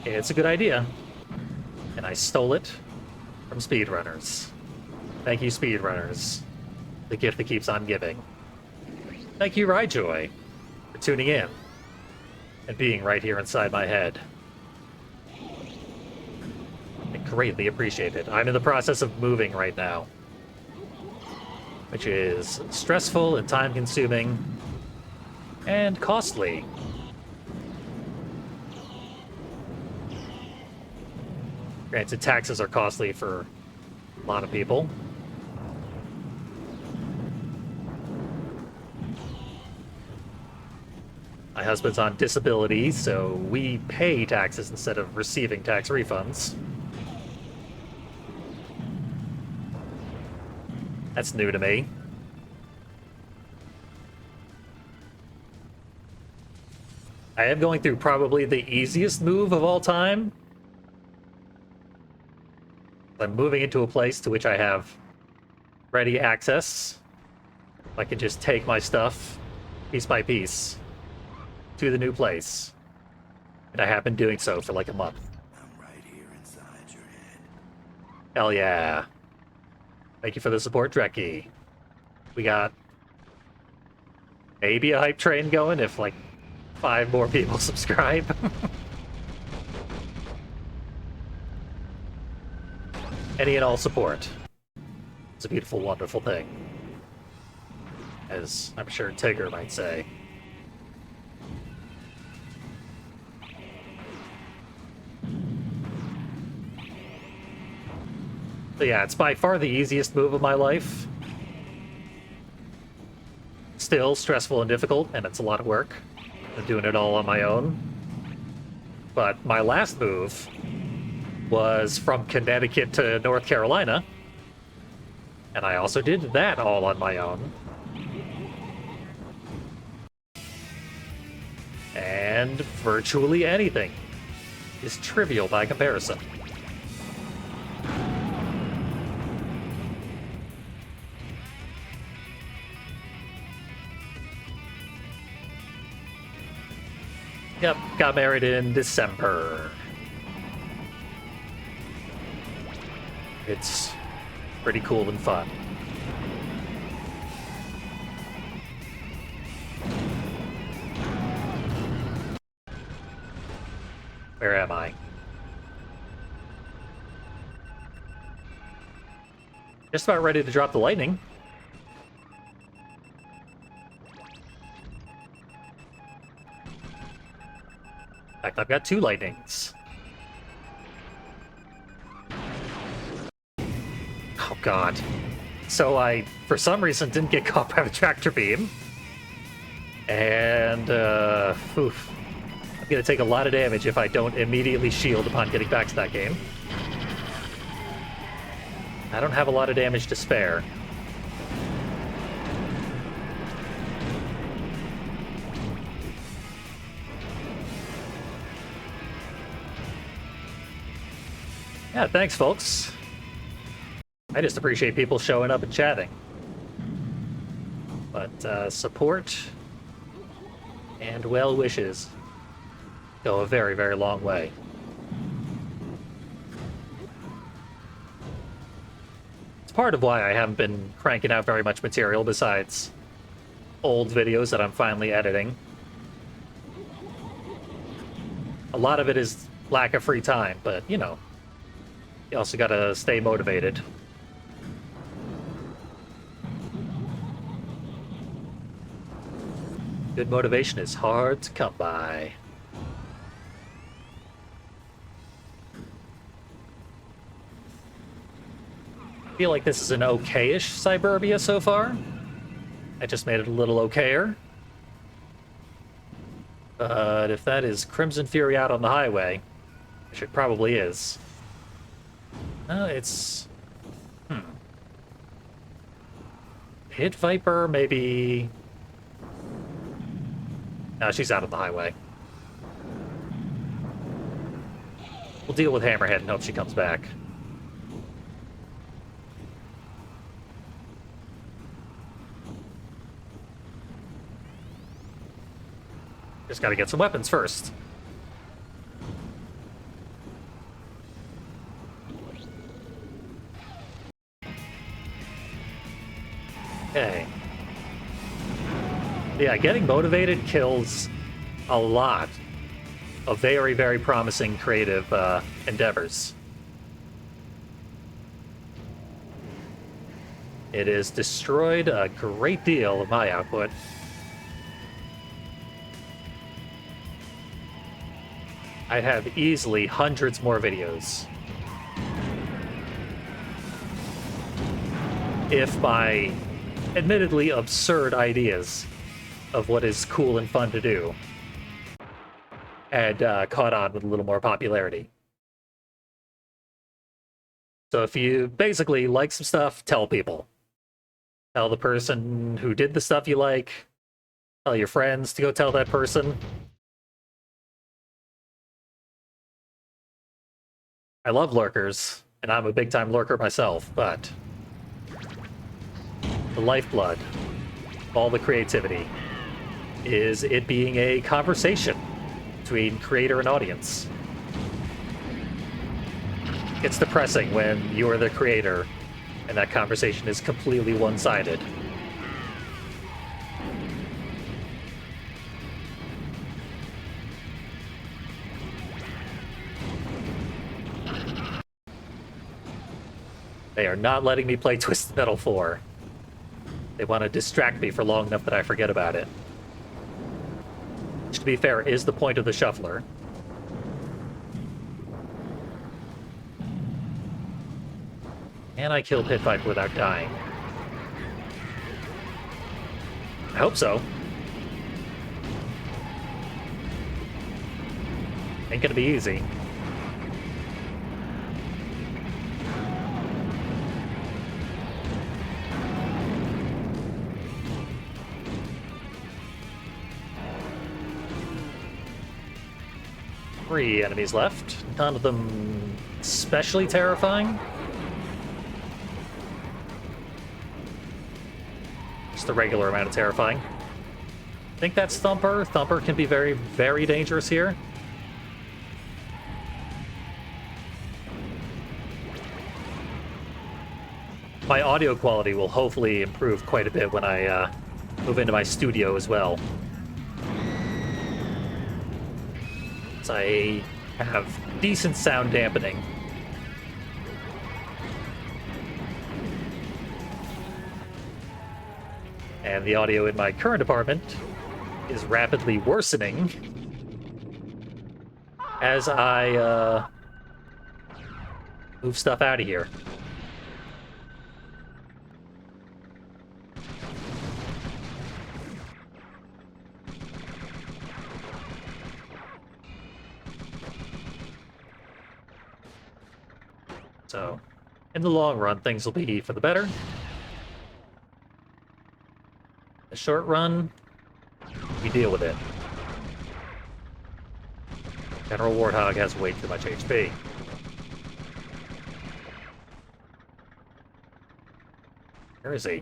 It's a good idea, and I stole it from speedrunners. Thank you, speedrunners. The gift that keeps on giving. Thank you, Ryjoy, for tuning in and being right here inside my head. I greatly appreciate it. I'm in the process of moving right now, which is stressful and time-consuming and costly. Granted, taxes are costly for a lot of people. My husband's on disability, so we pay taxes instead of receiving tax refunds. That's new to me. I am going through probably the easiest move of all time. I'm moving into a place to which I have ready access. I can just take my stuff piece by piece to the new place. And I have been doing so for like a month. I'm right here inside your head. Hell yeah. Thank you for the support, Dreki. We got maybe a hype train going if like 5 more people subscribe. Any and all support. It's a beautiful, wonderful thing. As I'm sure Tigger might say. So yeah, it's by far the easiest move of my life. Still stressful and difficult, and it's a lot of work. I'm doing it all on my own. But my last move was from Connecticut to North Carolina, and I also did that all on my own. And virtually anything is trivial by comparison. Yep, got married in December. It's pretty cool and fun. Where am I? Just about ready to drop the lightning. In fact, I've got 2 lightnings. Oh god. So I, for some reason, didn't get caught by the tractor beam. And, oof. I'm gonna take a lot of damage if I don't immediately shield upon getting back to that game. I don't have a lot of damage to spare. Yeah, thanks, folks. I just appreciate people showing up and chatting. But support and well wishes go a very, very long way. It's part of why I haven't been cranking out very much material besides old videos that I'm finally editing. A lot of it is lack of free time, but you know, you also gotta stay motivated. Good motivation is hard to come by. I feel like this is an okay-ish Cyberbia so far. I just made it a little okayer. But if that is Crimson Fury out on the highway, which it probably is. It's... Pit Viper, maybe... No, she's out of the highway. We'll deal with Hammerhead and hope she comes back. Just gotta get some weapons first. Okay. Yeah, getting motivated kills a lot of very, very promising creative endeavors. It has destroyed a great deal of my output. I have easily hundreds more videos if my admittedly absurd ideas of what is cool and fun to do had caught on with a little more popularity. So if you basically like some stuff, tell people. Tell the person who did the stuff you like. Tell your friends to go tell that person. I love lurkers, and I'm a big-time lurker myself, but the lifeblood of all the creativity is it being a conversation between creator and audience. It's depressing when you're the creator and that conversation is completely one-sided. They are not letting me play Twisted Metal 4. They want to distract me for long enough that I forget about it. Which, to be fair, is the point of the shuffler. Can I kill Pit Viper without dying? I hope so. Ain't gonna be easy. Three enemies left. None of them especially terrifying. Just a regular amount of terrifying. I think that's Thumper. Thumper can be very, very dangerous here. My audio quality will hopefully improve quite a bit when I move into my studio as well. So I have decent sound dampening. And the audio in my current apartment is rapidly worsening as I move stuff out of here. So, in the long run, things will be for the better. The short run, we deal with it. General Warthog has way too much HP. Where is he?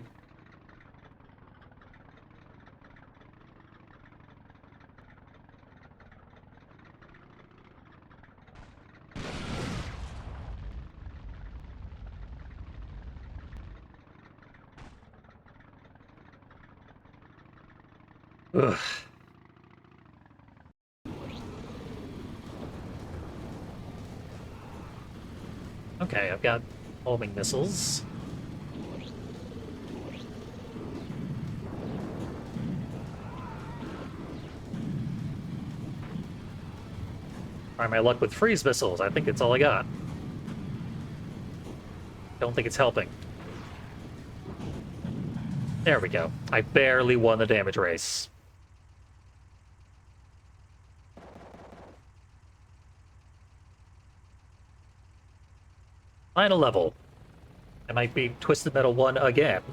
Ugh. Okay, I've got homing missiles. Try my luck with freeze missiles. I think it's all I got. Don't think it's helping. There we go. I barely won the damage race. Final level. I might be Twisted Metal 1 again.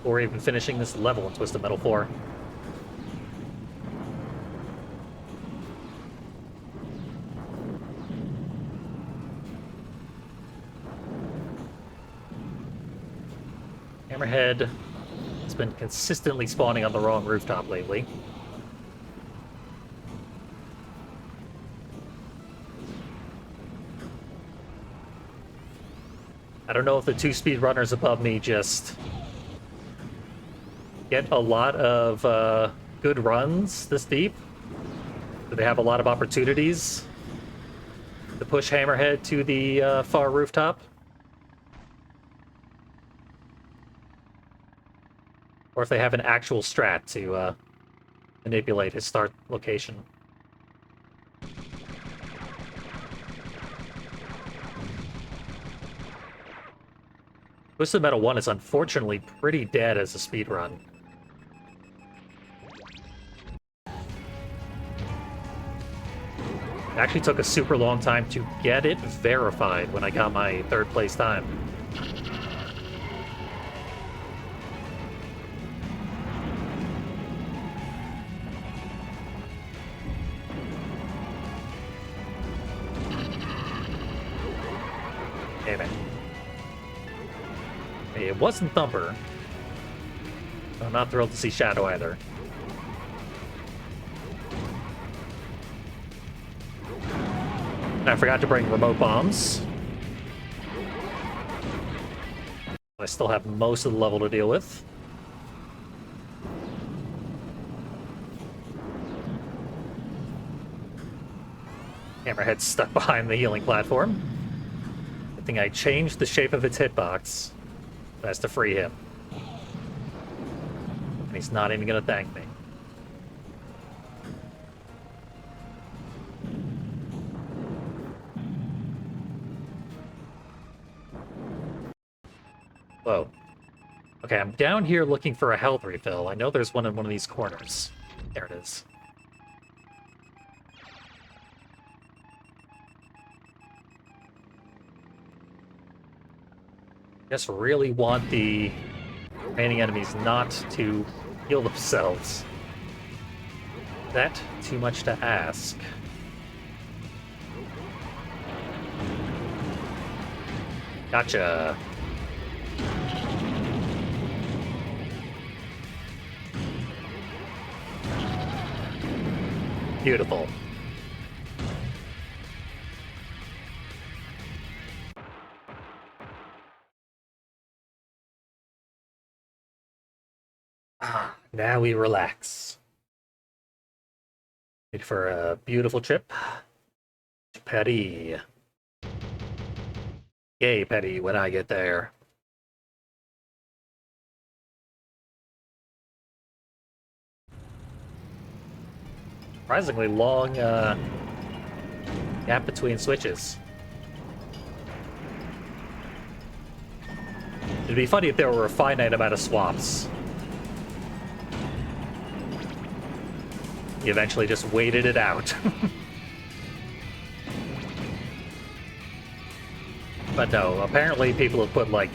or even finishing this level in Twisted Metal 4. Hammerhead has been consistently spawning on the wrong rooftop lately. I don't know if the two speedrunners above me just get a lot of good runs this deep. Do they have a lot of opportunities to push Hammerhead to the far rooftop? Or if they have an actual strat to manipulate his start location. Twisted Metal 1 is unfortunately pretty dead as a speedrun. It actually took a super long time to get it verified when I got my third place time. Damn it. It wasn't Thumper. I'm not thrilled to see Shadow either. And I forgot to bring remote bombs. I still have most of the level to deal with. Hammerhead's stuck behind the healing platform. Good thing I changed the shape of its hitbox. That's to free him. And he's not even gonna thank me. Whoa. Okay, I'm down here looking for a health refill. I know there's one in one of these corners. There it is. Just really want the remaining enemies not to heal themselves. Is that too much to ask? Gotcha. Beautiful. Now we relax. Wait for a beautiful trip. Petty. Yay, Petty, when I get there. Surprisingly long gap between switches. It'd be funny if there were a finite amount of swaps. You eventually just waited it out. But no, apparently people have put like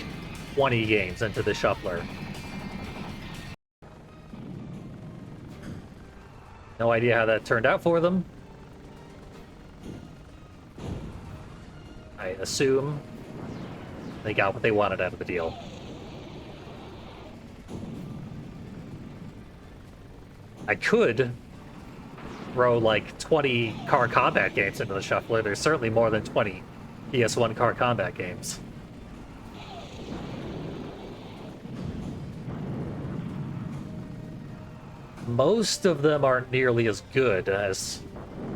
20 games into the shuffler. No idea how that turned out for them. I assume they got what they wanted out of the deal. I could throw like 20 car combat games into the shuffler. There's certainly more than 20 PS1 car combat games. Most of them aren't nearly as good as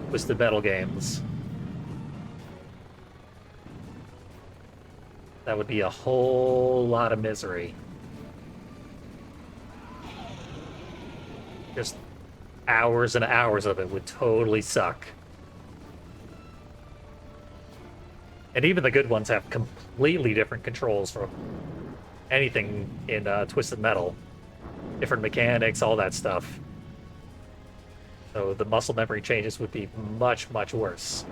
Twisted Metal games. That would be a whole lot of misery. Just hours and hours of it would totally suck. And even the good ones have completely different controls from anything in Twisted Metal. Different mechanics, all that stuff. So the muscle memory changes would be much, much worse.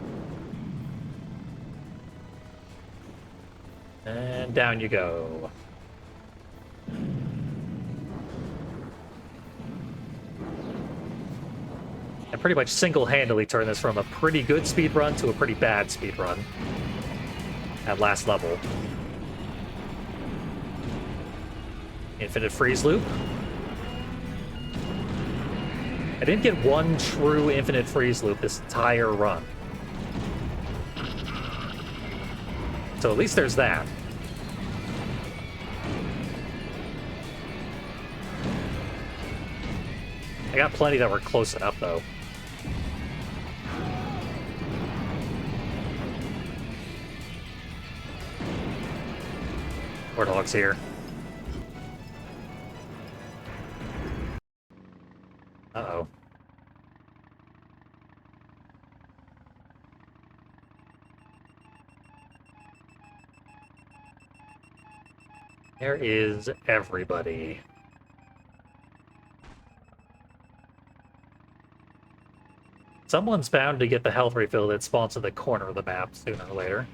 And down you go. And pretty much single-handedly turn this from a pretty good speed run to a pretty bad speed run at last level. Infinite freeze loop. I didn't get one true infinite freeze loop this entire run. So at least there's that. I got plenty that were close enough, though. Warthog's here. Uh-oh. There is everybody. Someone's bound to get the health refill that spawns at the corner of the map sooner or later.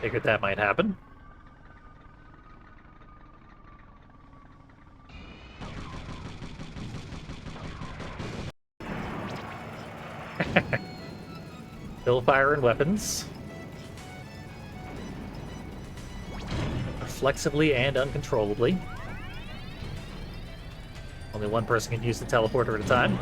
Figured that might happen. Still firing weapons. Reflexively and uncontrollably. Only one person can use the teleporter at a time.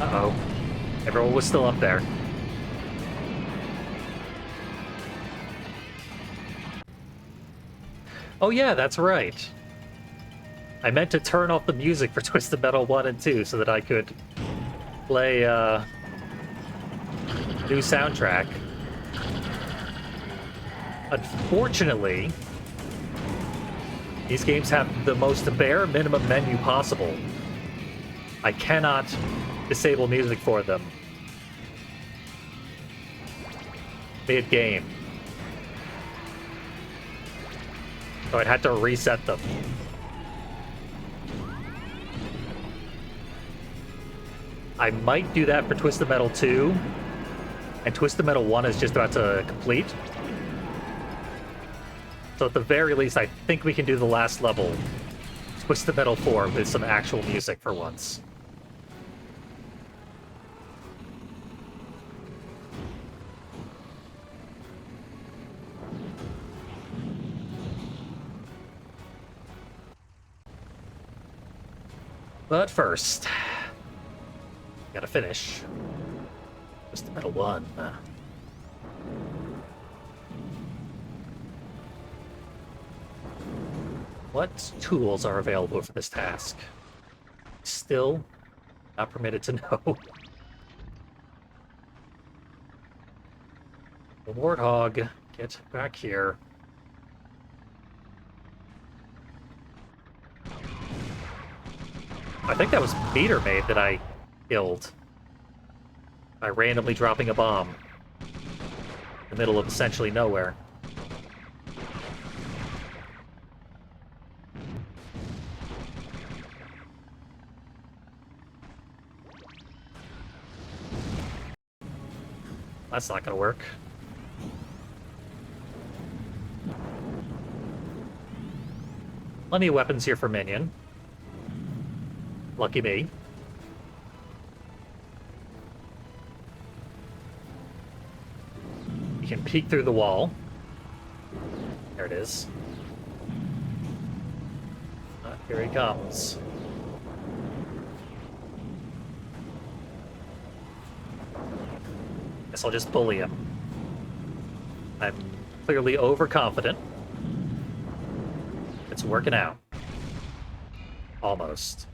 Uh-oh. Everyone was still up there. Oh yeah, that's right. I meant to turn off the music for Twisted Metal 1 and 2 so that I could play new soundtrack. Unfortunately, these games have the most bare minimum menu possible. I cannot disable music for them mid-game. So I had to reset them. I might do that for Twisted Metal 2, and Twisted Metal 1 is just about to complete. So at the very least, I think we can do the last level, Twisted Metal 4, with some actual music for once. But first, gotta finish. Twisted Metal 1. What tools are available for this task? Still not permitted to know. The Warthog, get back here. I think that was Meter Maid that I killed by randomly dropping a bomb in the middle of essentially nowhere. That's not gonna work. Plenty of weapons here for Minion. Lucky me. You can peek through the wall. There it is. Here he comes. Guess I'll just bully him. I'm clearly overconfident. It's working out. Almost.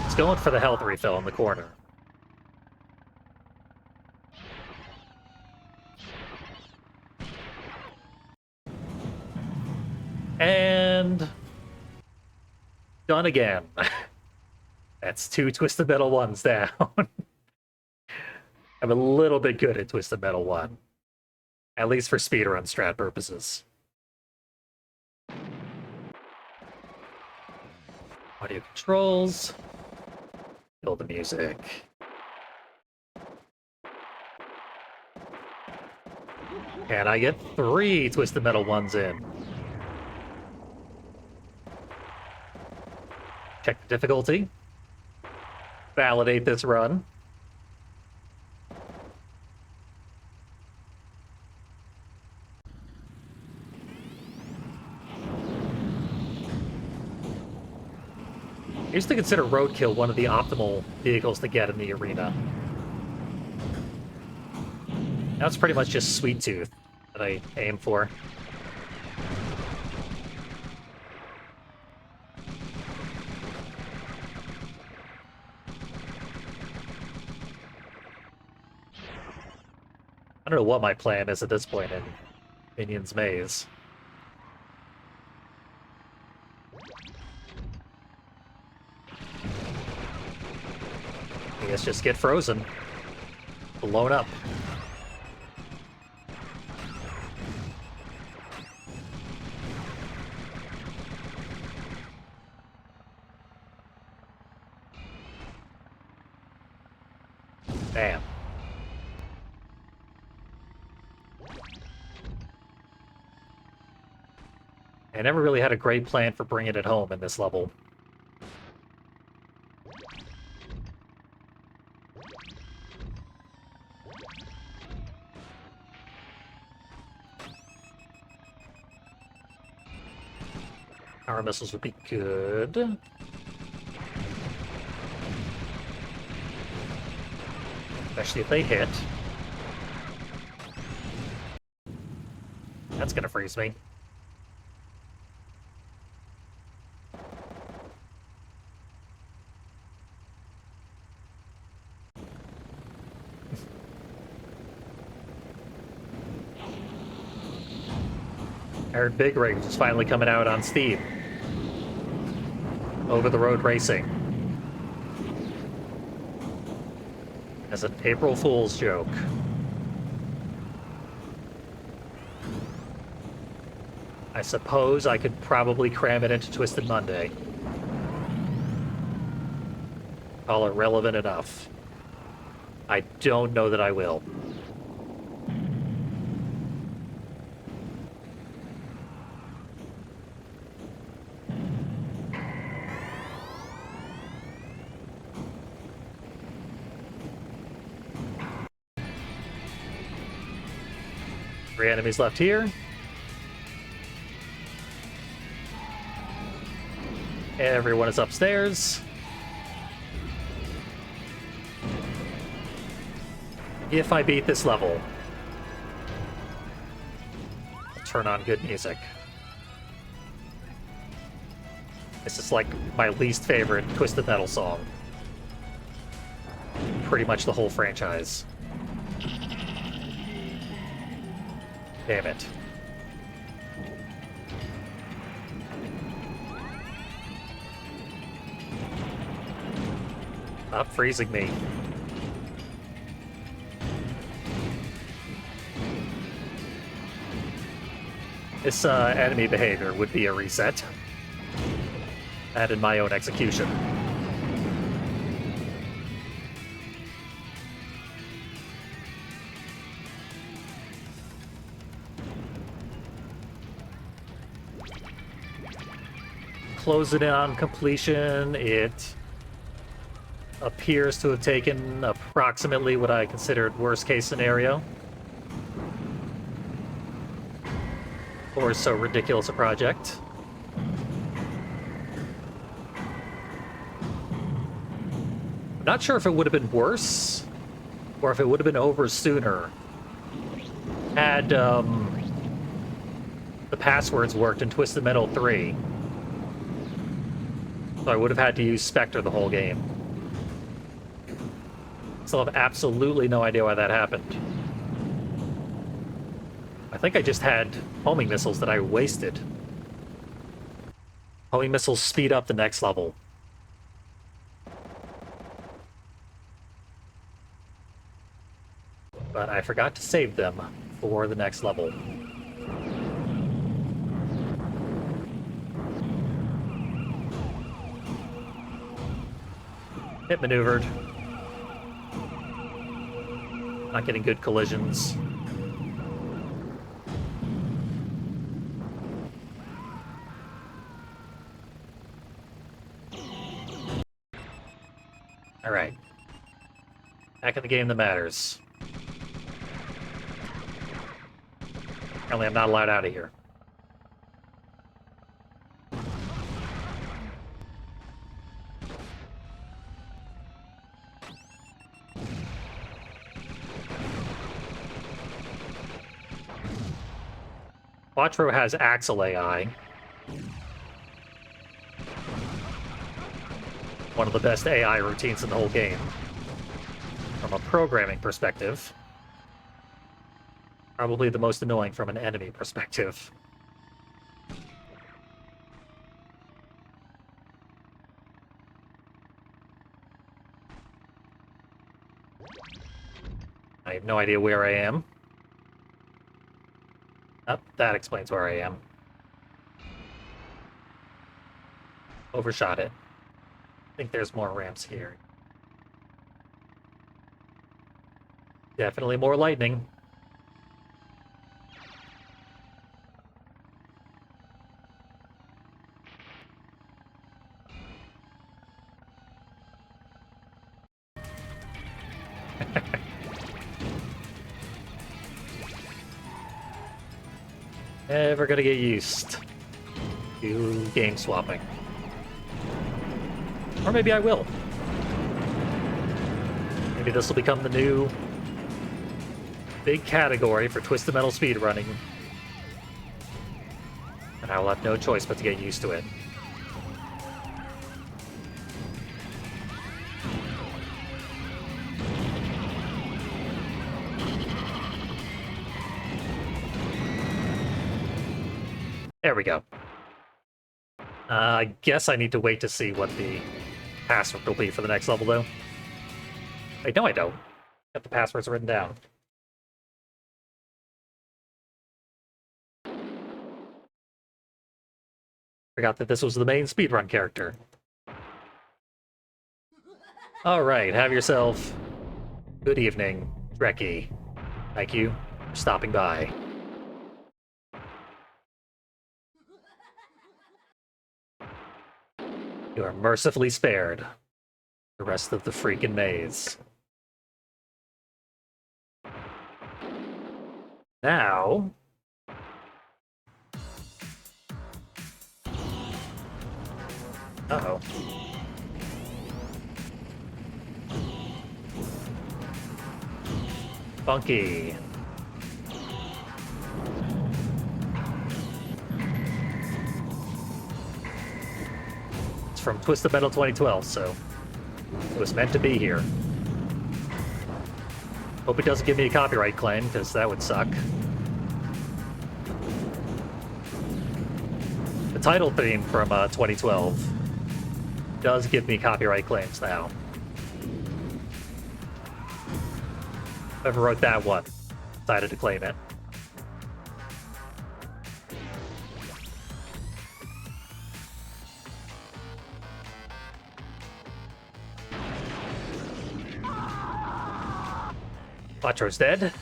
It's going for the health refill in the corner. And done again. That's 2 Twisted Metal 1s down. I'm a little bit good at Twisted Metal 1. At least for speedrun strat purposes. Audio controls. Kill the music. And I get 3 Twisted Metal 1s in. Check the difficulty. Validate this run. I used to consider Roadkill one of the optimal vehicles to get in the arena. Now it's pretty much just Sweet Tooth that I aim for. I don't know what my plan is at this point in Minion's Maze. I guess just get frozen. Blown up. Damn. I never really had a great plan for bringing it home in this level. Power missiles would be good. Especially if they hit. That's gonna freeze me. I heard Big Rig is finally coming out on Steam. Over-the-road racing. As an April Fool's joke. I suppose I could probably cram it into Twisted Monday. Call it relevant enough. I don't know that I will. Three enemies left here. Everyone is upstairs. If I beat this level, I'll turn on good music. This is like my least favorite Twisted Metal song. Pretty much the whole franchise. Damn it. Stop freezing me. This enemy behavior would be a reset. That in my own execution. Close it in on completion. It appears to have taken approximately what I considered worst case scenario. For so ridiculous a project. I'm not sure if it would have been worse, or if it would have been over sooner had the passwords worked in Twisted Metal 3. So I would have had to use Spectre the whole game. Still have absolutely no idea why that happened. I think I just had homing missiles that I wasted. Homing missiles speed up the next level. but I forgot to save them for the next level. Hit maneuvered. Not getting good collisions. Alright. Back in the game that matters. Apparently I'm not allowed out of here. Quattro has Axle AI. One of the best AI routines in the whole game. From a programming perspective. Probably the most annoying from an enemy perspective. I have no idea where I am. Oh, that explains where I am. Overshot it. I think there's more ramps here. Definitely more lightning. Never gonna get used to game swapping. Or maybe I will. Maybe this will become the new big category for Twisted Metal speedrunning. And I will have no choice but to get used to it. There we go. I guess I need to wait to see what the password will be for the next level, though. Wait, no I don't. Got the passwords written down. Forgot that this was the main speedrun character. Alright, have yourself good evening, Trekkie. Thank you for stopping by. You are mercifully spared the rest of the freaking maze. Now... Uh-oh. Funky. It's from Twisted Metal 2012, so it was meant to be here. Hope it doesn't give me a copyright claim, because that would suck. The title theme from 2012 does give me copyright claims now. Whoever wrote that one decided to claim it. Quattro's dead.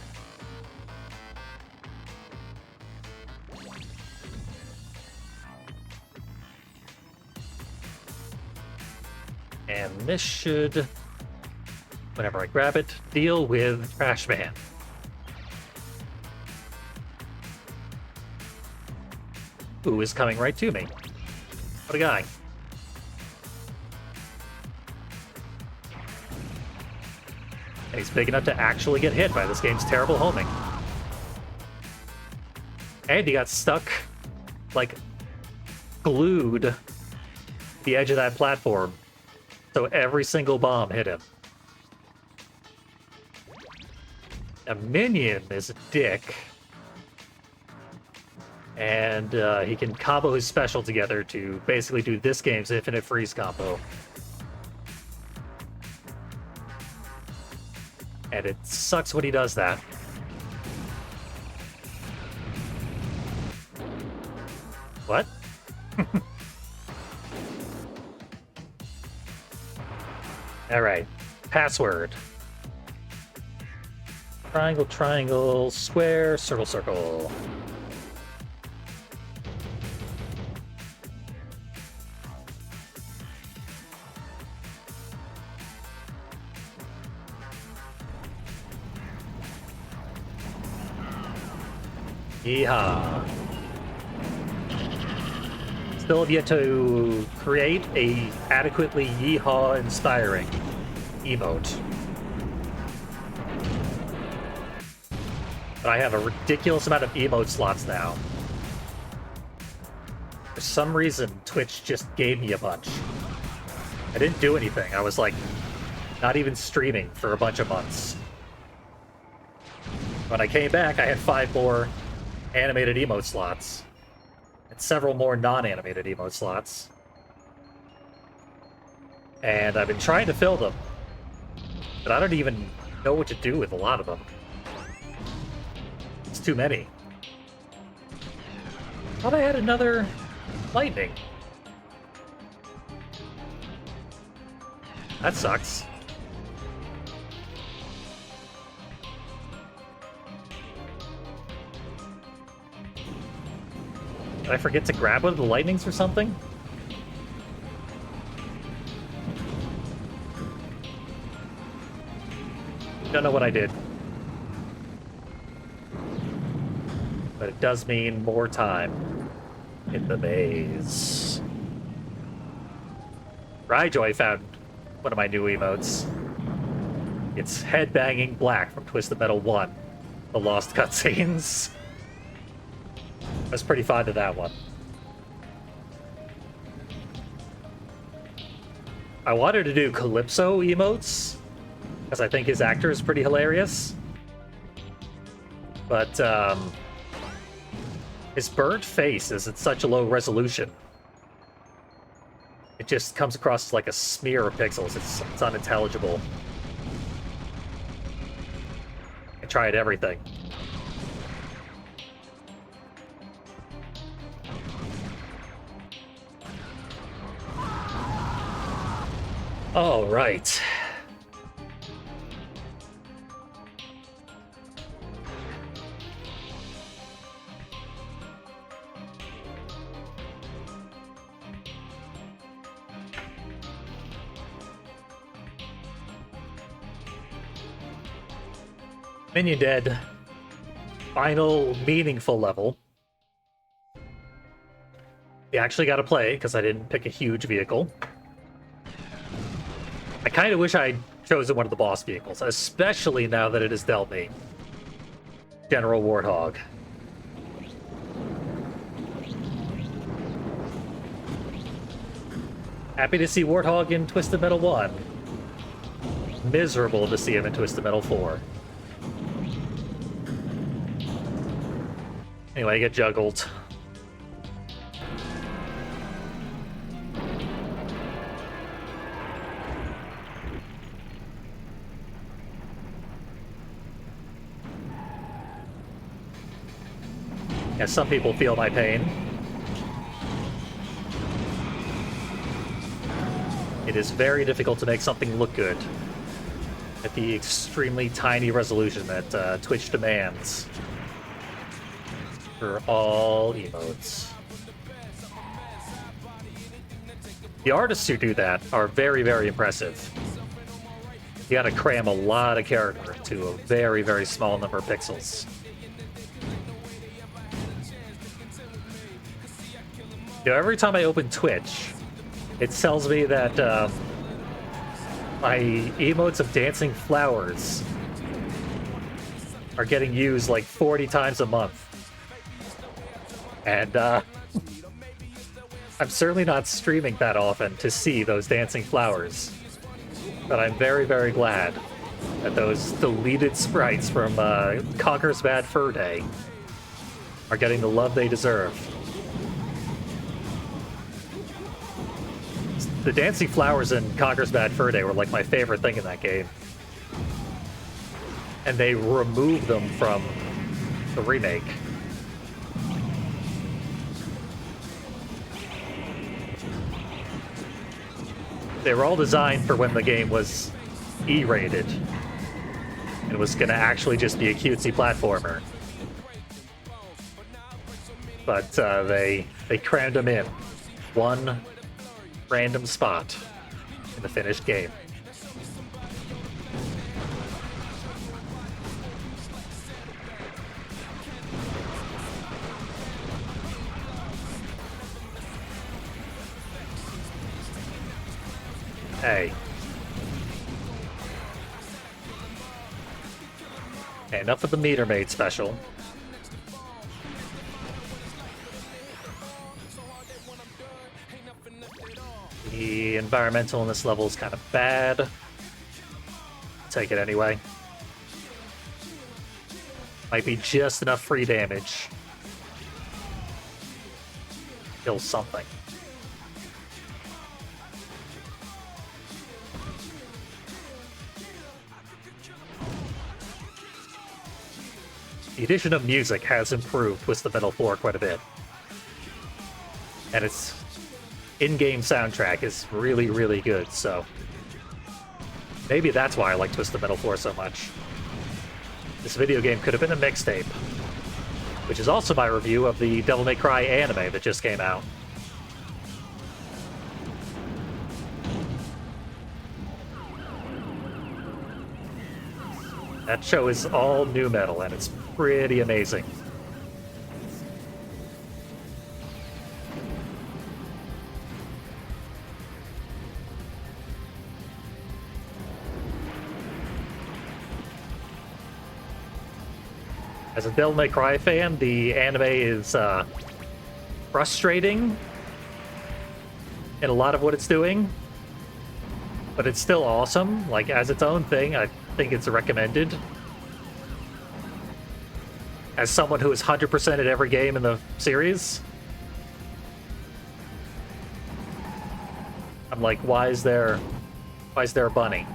And this should, whenever I grab it, deal with Trash Man. Who is coming right to me. What a guy. And he's big enough to actually get hit by this game's terrible homing. And he got stuck, like, glued to the edge of that platform. So every single bomb hit him. A minion is a dick. And he can combo his special together to basically do this game's infinite freeze combo. And it sucks when he does that. What? Alright. Password. Triangle, triangle, square, circle, circle. Yeehaw. Still have yet to create a adequately yeehaw-inspiring emote. But I have a ridiculous amount of emote slots now. For some reason, Twitch just gave me a bunch. I didn't do anything. I was like, not even streaming for a bunch of months. When I came back, I had 5 more animated emote slots. And several more non-animated emote slots. And I've been trying to fill them. But I don't even know what to do with a lot of them. It's too many. Thought I had another lightning. That sucks. Did I forget to grab one of the lightnings or something? Don't know what I did. But it does mean more time in the maze. Ryjoy found one of my new emotes. It's Headbanging Black from Twisted Metal 1, The Lost Cutscenes. I was pretty fond of that one. I wanted to do Calypso emotes, because I think his actor is pretty hilarious. But, his burnt face is at such a low resolution. It just comes across as like a smear of pixels. It's unintelligible. I tried everything. All right. Minion Dead. Final meaningful level. You actually got to play, because I didn't pick a huge vehicle. I kind of wish I'd chosen one of the boss vehicles, especially now that it has dealt me General Warthog. Happy to see Warthog in Twisted Metal 1. Miserable to see him in Twisted Metal 4. Anyway, I get juggled. Yeah, some people feel my pain. It is very difficult to make something look good at the extremely tiny resolution that Twitch demands for all emotes. The artists who do that are very, very impressive. You gotta cram a lot of character to a very, very small number of pixels. You know, every time I open Twitch, it tells me that my emotes of dancing flowers are getting used like 40 times a month. And I'm certainly not streaming that often to see those dancing flowers. But I'm very, very glad that those deleted sprites from Conker's Bad Fur Day are getting the love they deserve. The dancing flowers in Conker's Bad Fur Day were like my favorite thing in that game. and they removed them from the remake. They were all designed for when the game was E-rated. It was going to actually just be a cutesy platformer. But they crammed them in. One random spot in the finished game. Hey. Okay, enough of the meter maid special. The environmental in this level is kind of bad. Take it anyway. Might be just enough free damage. Kill something. The addition of music has improved Twisted Metal 4 quite a bit. And its in-game soundtrack is really, really good, so maybe that's why I like Twisted Metal 4 so much. This video game could have been a mixtape, which is also my review of the Devil May Cry anime that just came out. That show is all new metal, and it's pretty amazing. As a Devil May Cry fan, the anime is frustrating in a lot of what it's doing, but it's still awesome. Like, as its own thing, I think it's recommended. As someone who has 100%ed every game in the series, I'm like, why is there a bunny?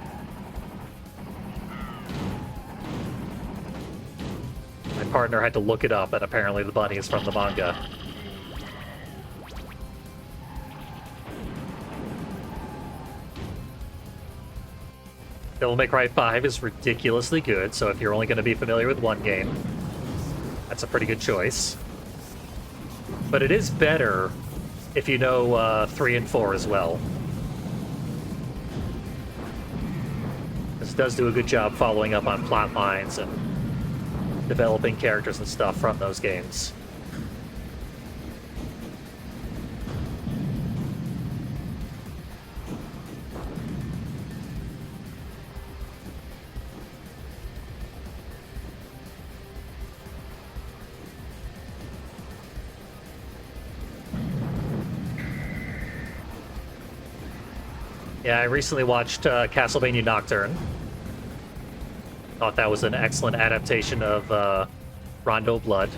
My partner had to look it up, and apparently the bunny is from the manga. Devil May Cry 5 is ridiculously good, so if you're only going to be familiar with one game, that's a pretty good choice. But it is better if you know 3 and 4 as well. This does do a good job following up on plot lines and developing characters and stuff from those games. Yeah, I recently watched Castlevania Nocturne. Thought that was an excellent adaptation of Rondo Blood.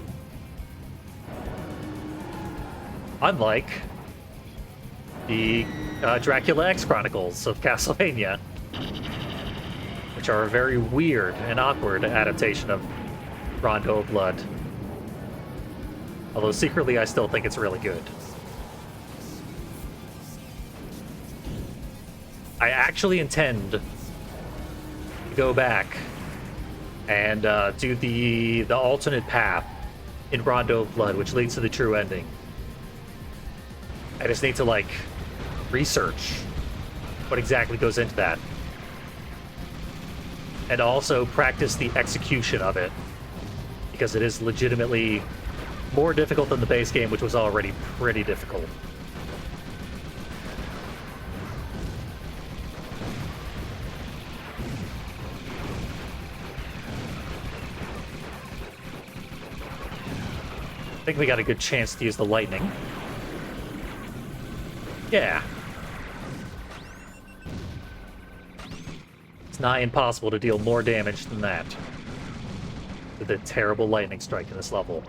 Unlike the Dracula X Chronicles of Castlevania, which are a very weird and awkward adaptation of Rondo Blood. Although secretly I still think it's really good. I actually intend to go back and do the alternate path in Rondo of Blood, which leads to the true ending. I just need to, like, research what exactly goes into that. And also practice the execution of it, because it is legitimately more difficult than the base game, which was already pretty difficult. I think we got a good chance to use the lightning. Yeah. It's nigh impossible to deal more damage than that with a terrible lightning strike in this level.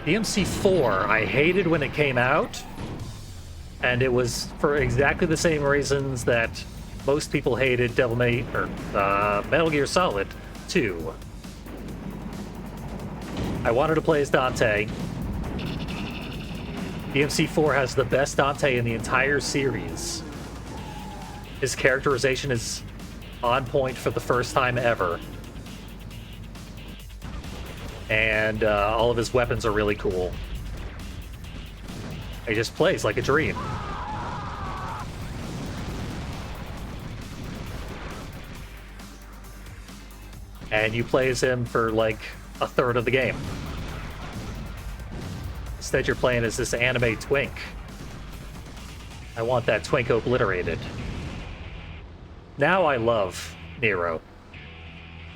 DMC4, I hated when it came out, And it was for exactly the same reasons that most people hated Metal Gear Solid 2. I wanted to play as Dante. DMC4 has the best Dante in the entire series. His characterization is on point for the first time ever. And all of his weapons are really cool. He just plays like a dream. And you play as him for like a third of the game. Instead, you're playing as this anime twink. I want that twink obliterated. Now I love Nero.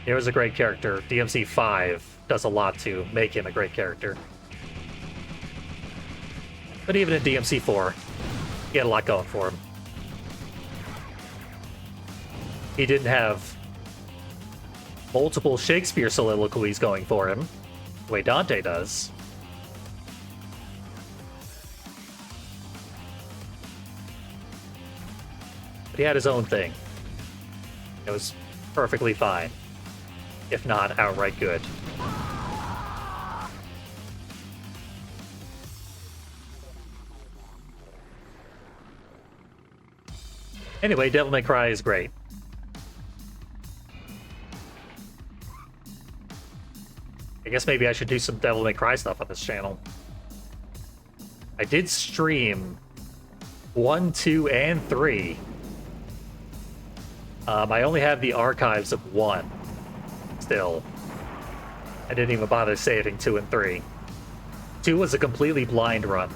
Nero's a great character. DMC5 does a lot to make him a great character. But even in DMC4, he had a lot going for him. He didn't have multiple Shakespeare soliloquies going for him, the way Dante does. But he had his own thing. It was perfectly fine, if not outright good. Anyway, Devil May Cry is great. I guess maybe I should do some Devil May Cry stuff on this channel. I did stream 1, 2, and 3. I only have the archives of 1 still. I didn't even bother saving 2 and 3. 2 was a completely blind run.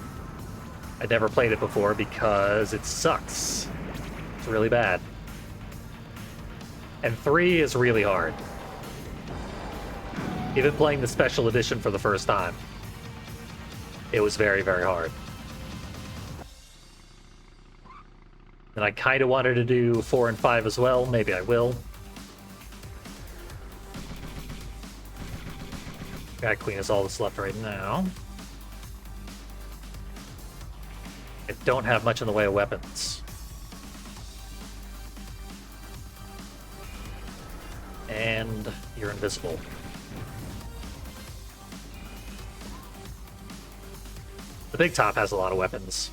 I'd never played it before because it sucks. It's really bad. And 3 is really hard. Even playing the special edition for the first time, it was very, very hard. And I kind of wanted to do 4 and 5 as well. Maybe I will. Got Queen is all that's left right now. I don't have much in the way of weapons. And you're invisible. The Big Top has a lot of weapons.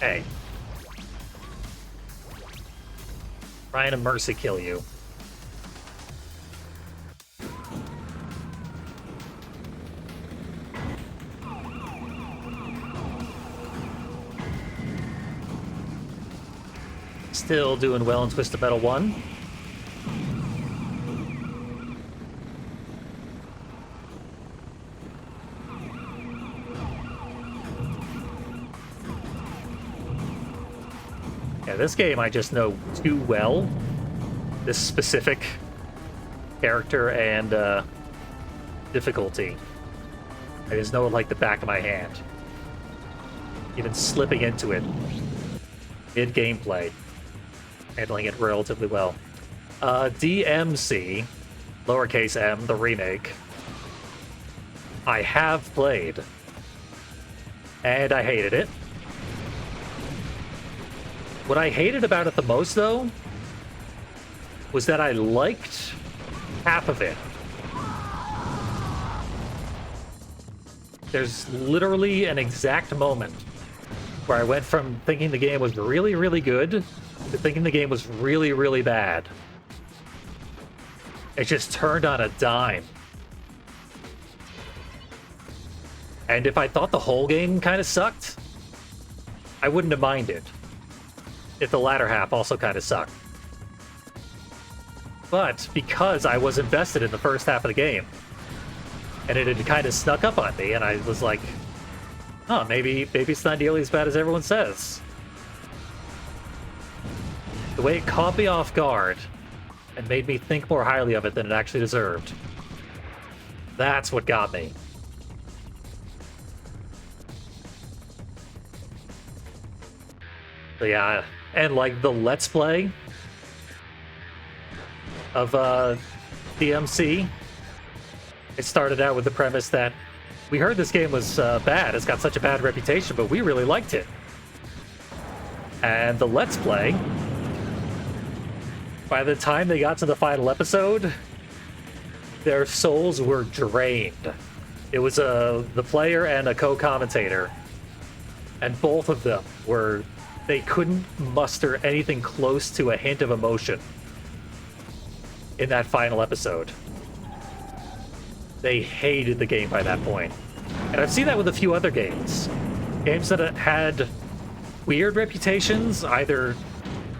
Hey. Trying to mercy kill you. Still doing well in Twisted Metal 1. Yeah, this game I just know too well. This specific character and difficulty. I just know it like the back of my hand. Even slipping into it mid-gameplay. Handling it relatively well. DMC, lowercase m, the remake, I have played. And I hated it. What I hated about it the most, though, was that I liked half of it. There's literally an exact moment where I went from thinking the game was really, really good to thinking the game was really, really bad. It just turned on a dime. And if I thought the whole game kind of sucked, I wouldn't have minded if the latter half also kind of sucked. But because I was invested in the first half of the game, and it had kind of snuck up on me, and I was like, oh, maybe it's not nearly as bad as everyone says. The way it caught me off guard and made me think more highly of it than it actually deserved. That's what got me. So yeah, and like the Let's Play of DMC. It started out with the premise that we heard this game was bad. It's got such a bad reputation, but we really liked it. And the Let's Play, by the time they got to the final episode, their souls were drained. It was the player and a co-commentator, and both of them they couldn't muster anything close to a hint of emotion in that final episode. They hated the game by that point. And I've seen that with a few other games. Games that had weird reputations, either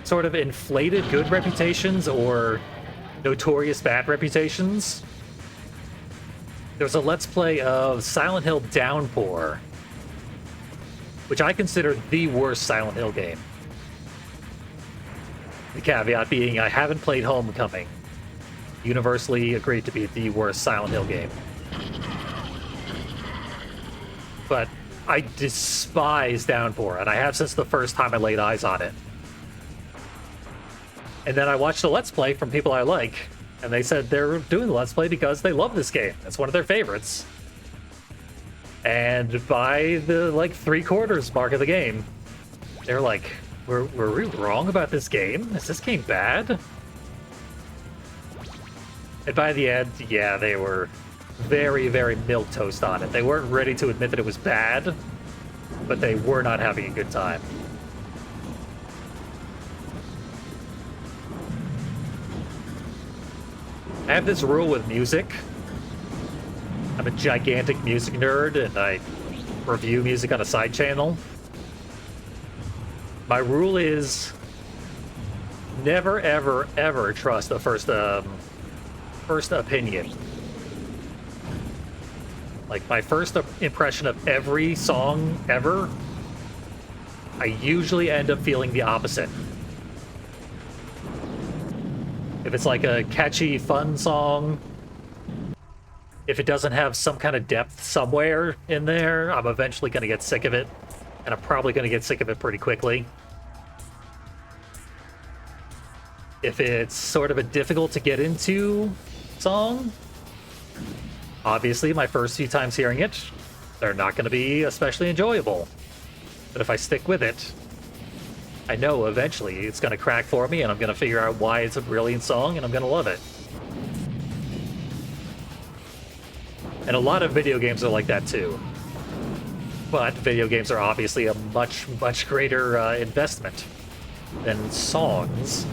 sort of inflated good reputations or notorious bad reputations. There was a Let's Play of Silent Hill Downpour, which I consider the worst Silent Hill game. The caveat being I haven't played Homecoming, universally agreed to be the worst Silent Hill game. But I despise Downpour, and I have since the first time I laid eyes on it. And then I watched a Let's Play from people I like, and they said they're doing the Let's Play because they love this game. It's one of their favorites. And by the, 3/4 mark of the game, they're like, were we wrong about this game? Is this game bad? And by the end, yeah, they were very, very milquetoast on it. They weren't ready to admit that it was bad, but they were not having a good time. I have this rule with music. I'm a gigantic music nerd, and I review music on a side channel. My rule is never, ever, ever trust the first opinion. Like, my first impression of every song ever, I usually end up feeling the opposite. If it's like a catchy, fun song, if it doesn't have some kind of depth somewhere in there, I'm eventually going to get sick of it, and I'm probably going to get sick of it pretty quickly. If it's sort of a difficult to get into song, obviously my first few times hearing it, they're not going to be especially enjoyable. But if I stick with it, I know eventually it's going to crack for me, and I'm going to figure out why it's a brilliant song, and I'm going to love it. And a lot of video games are like that too. But video games are obviously a much, much greater investment than songs.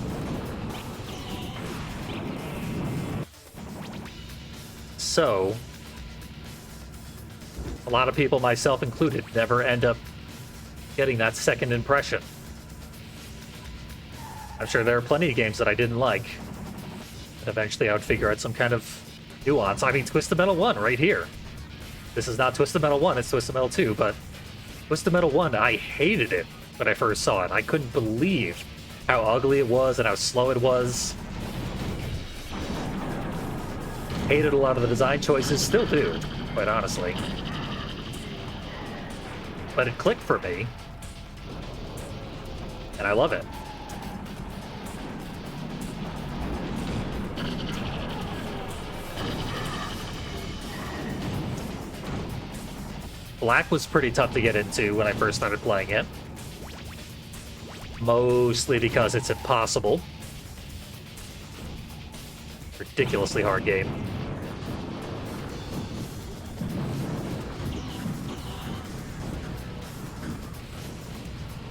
So, a lot of people, myself included, never end up getting that second impression. I'm sure there are plenty of games that I didn't like. And eventually I would figure out some kind of nuance. I mean, Twisted Metal 1 right here. This is not Twisted Metal 1, it's Twisted Metal 2, but Twisted Metal 1, I hated it when I first saw it. I couldn't believe how ugly it was and how slow it was. Hated a lot of the design choices, still do, quite honestly. But it clicked for me, and I love it. Black was pretty tough to get into when I first started playing it. Mostly because it's impossible. Ridiculously hard game.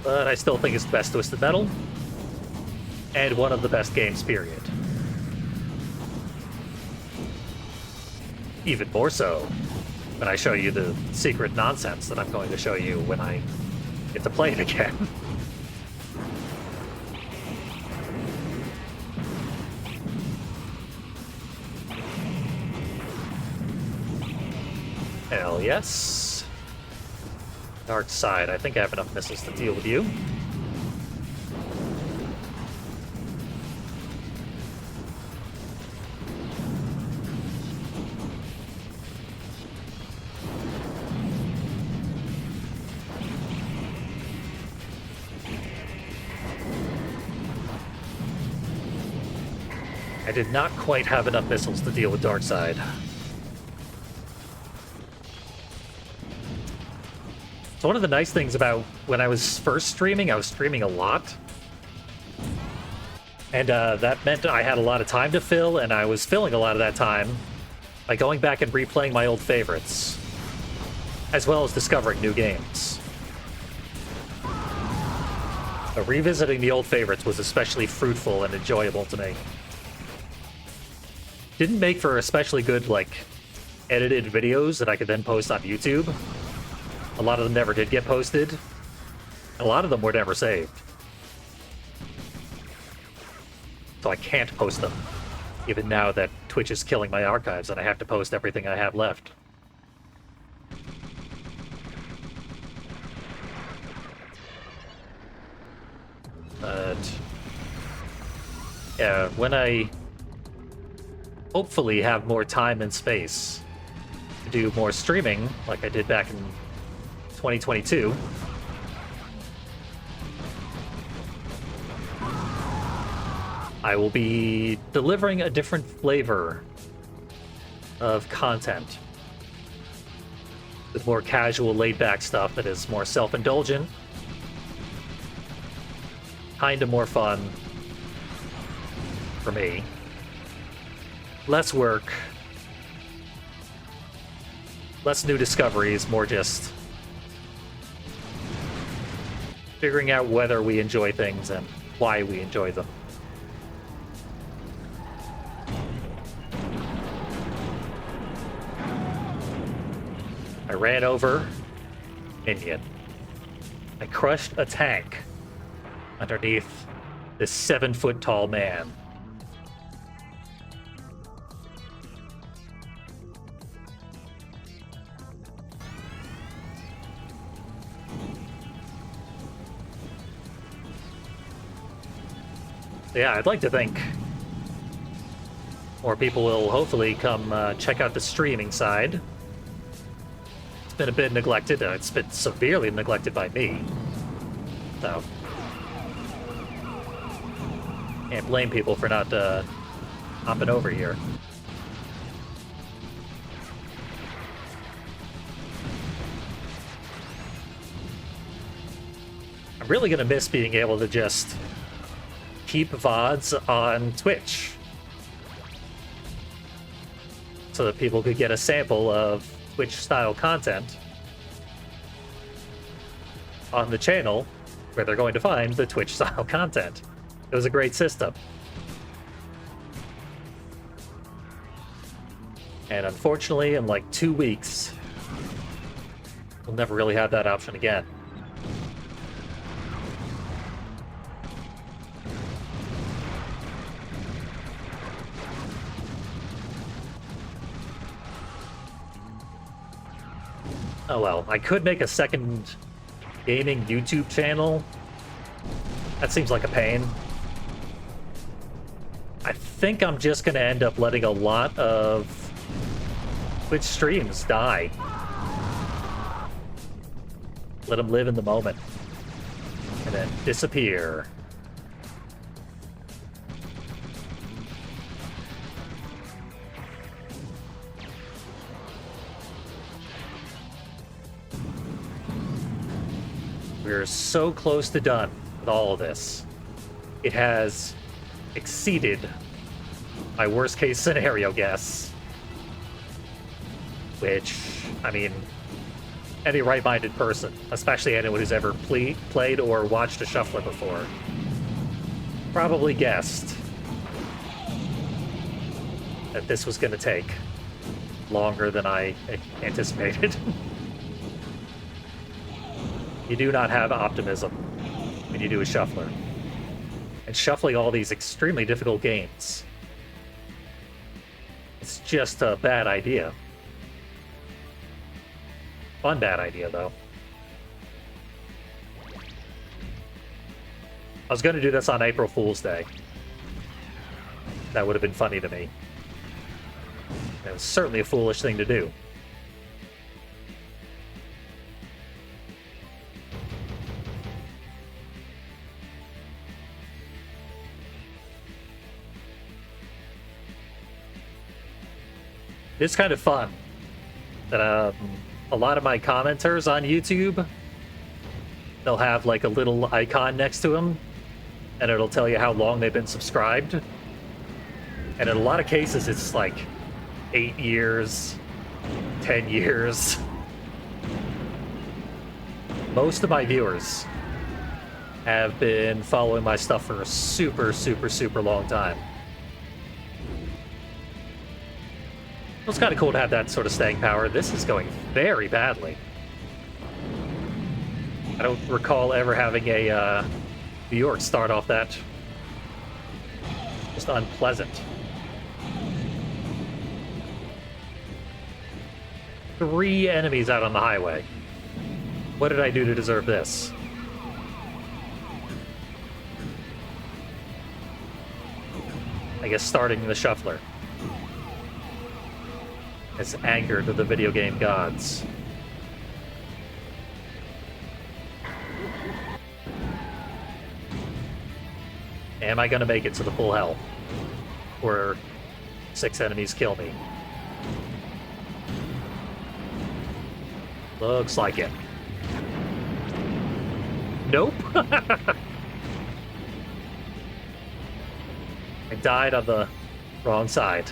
But I still think it's the best Twisted Metal. And one of the best games, period. Even more so when I show you the secret nonsense that I'm going to show you when I get to play it again. Hell yes. Dark side. I think I have enough missiles to deal with you. did not quite have enough missiles to deal with Darkseid. So one of the nice things about when I was first streaming, I was streaming a lot. And that meant I had a lot of time to fill, and I was filling a lot of that time by going back and replaying my old favorites, as well as discovering new games. But revisiting the old favorites was especially fruitful and enjoyable to me. Didn't make for especially good, like, edited videos that I could then post on YouTube. A lot of them never did get posted. A lot of them were never saved. So I can't post them, even now that Twitch is killing my archives and I have to post everything I have left. But yeah, when I hopefully have more time and space to do more streaming, like I did back in 2022, I will be delivering a different flavor of content with more casual, laid-back stuff that is more self-indulgent, kind of more fun for me. Less work, less new discoveries, more just figuring out whether we enjoy things and why we enjoy them. I ran over minion. I crushed a tank underneath this 7-foot-tall man. Yeah, I'd like to think more people will hopefully come check out the streaming side. It's been a bit neglected. It's been severely neglected by me. So can't blame people for not hopping over here. I'm really gonna miss being able to just keep VODs on Twitch so that people could get a sample of Twitch-style content on the channel where they're going to find the Twitch-style content. It was a great system. And unfortunately, in like 2 weeks, we'll never really have that option again. Oh well, I could make a second gaming YouTube channel. That seems like a pain. I think I'm just gonna end up letting a lot of Twitch streams die. Let them live in the moment. And then disappear. We're so close to done with all of this. It has exceeded my worst case scenario guess. Which, I mean, any right-minded person, especially anyone who's ever played or watched a shuffler before, probably guessed that this was going to take longer than I anticipated. You do not have optimism when you do a shuffler. And shuffling all these extremely difficult games, it's just a bad idea. Fun bad idea, though. I was going to do this on April Fool's Day. That would have been funny to me. It was certainly a foolish thing to do. It's kind of fun that a lot of my commenters on YouTube, they'll have like a little icon next to them, and it'll tell you how long they've been subscribed. And in a lot of cases, it's like 8 years, 10 years. Most of my viewers have been following my stuff for a super, super, super long time. It's kind of cool to have that sort of staying power. This is going very badly. I don't recall ever having a New York start off that just unpleasant. 3 enemies out on the highway. What did I do to deserve this? I guess starting the Shuffler has angered the video game gods. Am I gonna make it to the full health? Or 6 enemies kill me? Looks like it. Nope. I died on the wrong side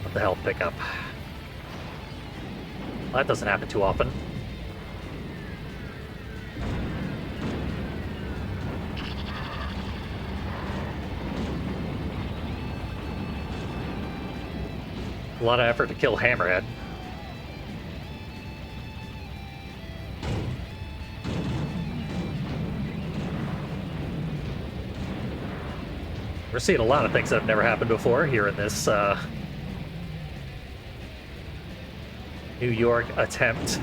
of the health pickup. Well, that doesn't happen too often. A lot of effort to kill Hammerhead. We're seeing a lot of things that have never happened before here in this New York attempt.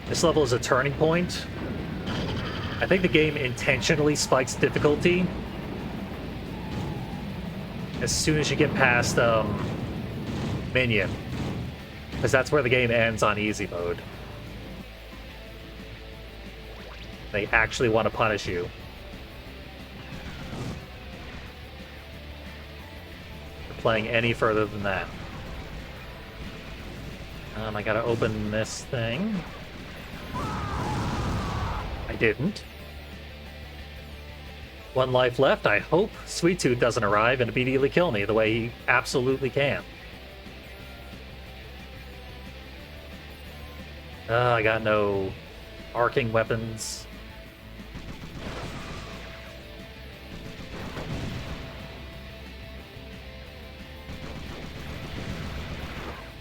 This level is a turning point. I think the game intentionally spikes difficulty as soon as you get past Minion, because that's where the game ends on easy mode. They actually want to punish you. For playing any further than that. I gotta open this thing. I didn't. 1 life left. I hope Sweet Tooth doesn't arrive and immediately kill me the way he absolutely can. I got no arcing weapons.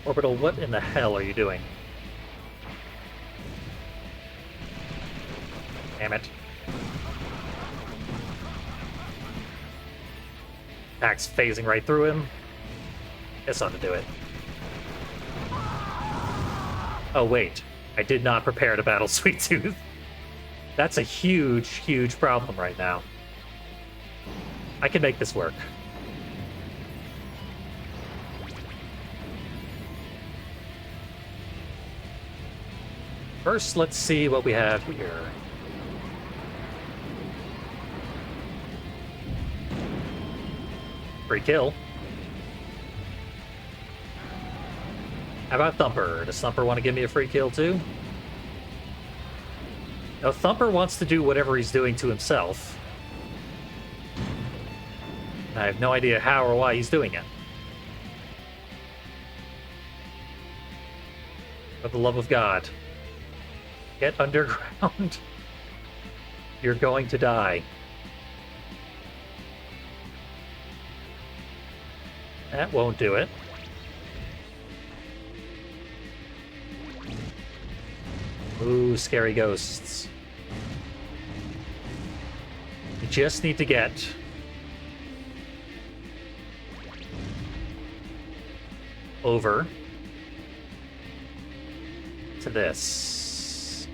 Orbital, what in the hell are you doing? Damn it. Attack's phasing right through him. This ought to do it. Oh, wait. I did not prepare to battle Sweet Tooth. That's a huge, huge problem right now. I can make this work. First, let's see what we have here. Free kill. How about Thumper? Does Thumper want to give me a free kill too? No, Thumper wants to do whatever he's doing to himself. I have no idea how or why he's doing it. For the love of God. Get underground. You're going to die. That won't do it. Ooh, scary ghosts. You just need to get over to this.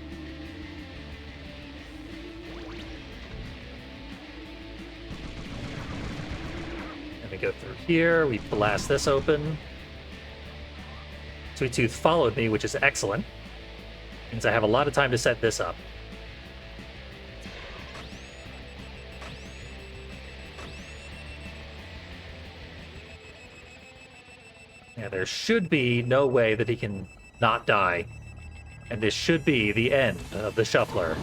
And we go through here, we blast this open. Sweet Tooth followed me, which is excellent. Means I have a lot of time to set this up. Yeah, there should be no way that he can not die. And this should be the end of the Shuffler.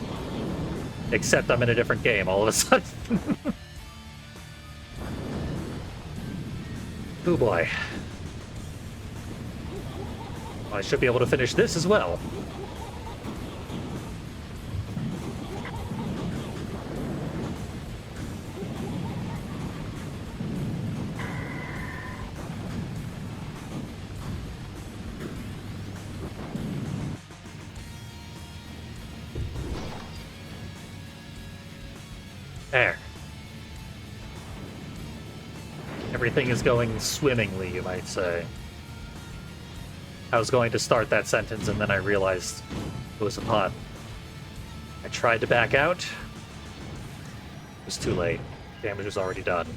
Except I'm in a different game all of a sudden. Oh boy. I should be able to finish this as well. There. Everything is going swimmingly, you might say. I was going to start that sentence and then I realized it was a pun. I tried to back out. It was too late. Damage was already done.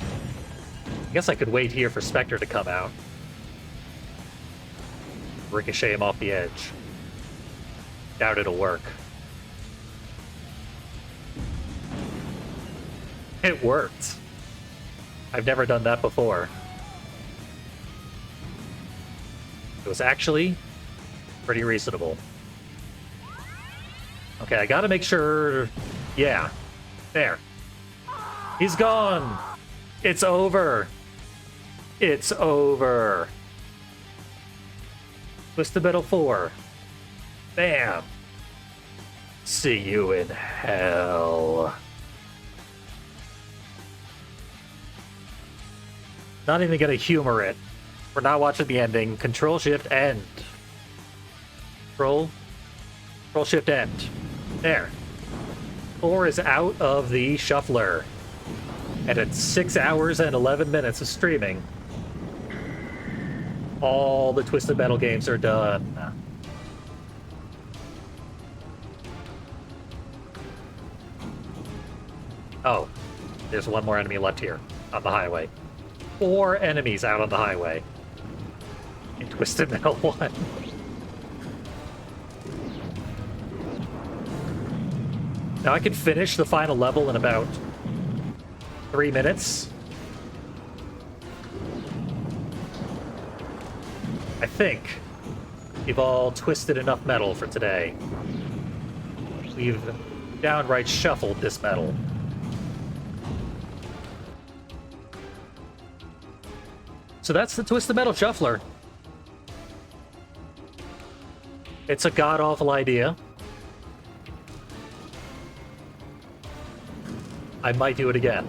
I guess I could wait here for Spectre to come out. Ricochet him off the edge. Doubt it'll work. It worked. I've never done that before. It was actually pretty reasonable. Okay, I gotta make sure... Yeah. There. He's gone! It's over! It's over! Twisted Metal 4. Bam! See you in hell. Not even gonna humor it. We're not watching the ending. Control-Shift-End. Control-Shift-End. There. 4 is out of the Shuffler. And at 6 hours and 11 minutes of streaming, all the Twisted Metal games are done. Oh, there's one more enemy left here on the highway. 4 enemies out on the highway in Twisted Metal 1. Now I can finish the final level in about 3 minutes. I think we've all twisted enough metal for today. We've downright shuffled this metal. So that's the Twisted Metal Shuffler. It's a god-awful idea. I might do it again.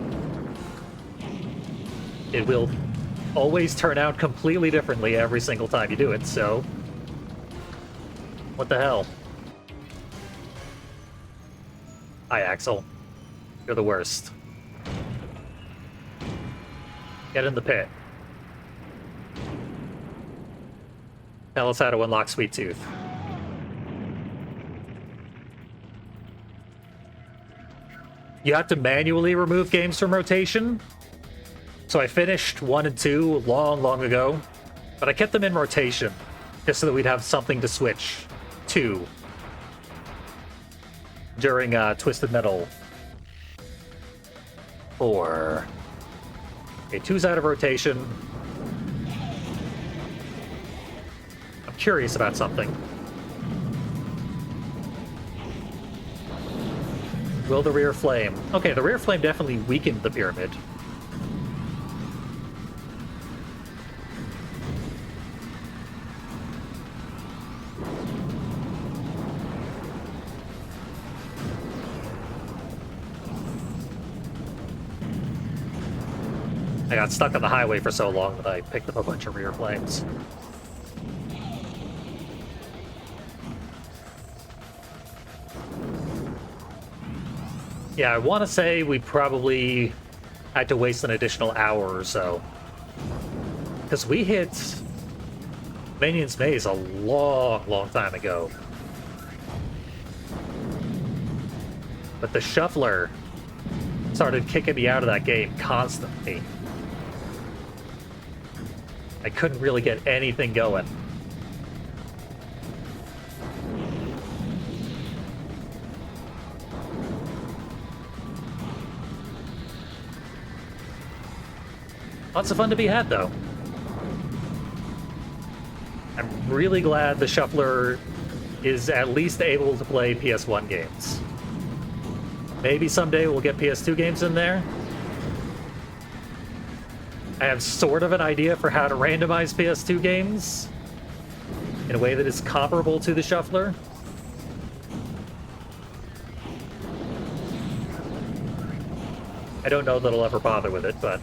It will always turn out completely differently every single time you do it, so... What the hell? Hi, Axel. You're the worst. Get in the pit. Tell us how to unlock Sweet Tooth. You have to manually remove games from rotation. So I finished 1 and 2 long ago, but I kept them in rotation just so that we'd have something to switch to during Twisted Metal 4. Okay, 2's out of rotation. I'm curious about something. Will the rear flame? Okay, the rear flame definitely weakened the pyramid. I got stuck on the highway for so long that I picked up a bunch of rear flames. Yeah, I want to say we probably had to waste an additional hour or so. Because we hit Manion's Maze a long time ago. But the Shuffler started kicking me out of that game constantly. I couldn't really get anything going. Lots of fun to be had, though. I'm really glad the Shuffler is at least able to play PS1 games. Maybe someday we'll get PS2 games in there. I have sort of an idea for how to randomize PS2 games in a way that is comparable to the Shuffler. I don't know that I'll ever bother with it, but...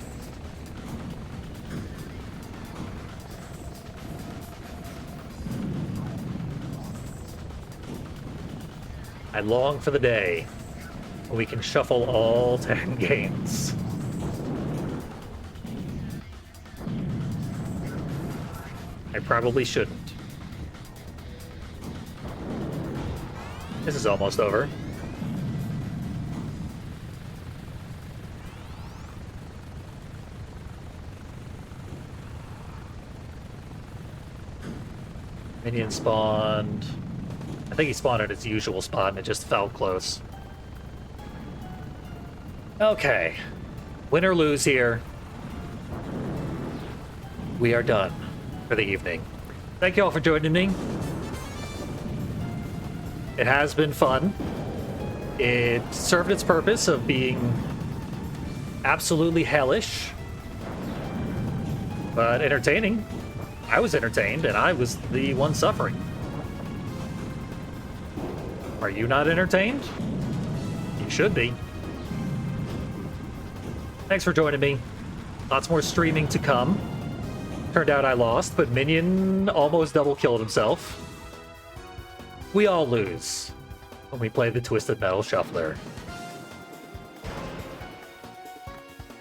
I long for the day when we can shuffle all 10 games. I probably shouldn't. This is almost over. Minion spawned. I think he spawned at its usual spot and it just felt close. Okay. Win or lose here. We are done for the evening. Thank you all for joining me. It has been fun. It served its purpose of being absolutely hellish, but entertaining. I was entertained, and I was the one suffering. Are you not entertained? You should be. Thanks for joining me. Lots more streaming to come. Turned out I lost, but Minion almost double killed himself. We all lose when we play the Twisted Metal Shuffler.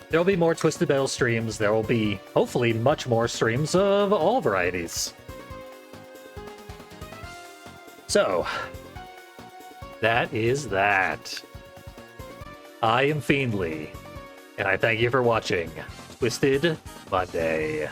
There will be more Twisted Metal streams. There will be, hopefully, much more streams of all varieties. So, that is that. I am Fiendly, and I thank you for watching Twisted Monday.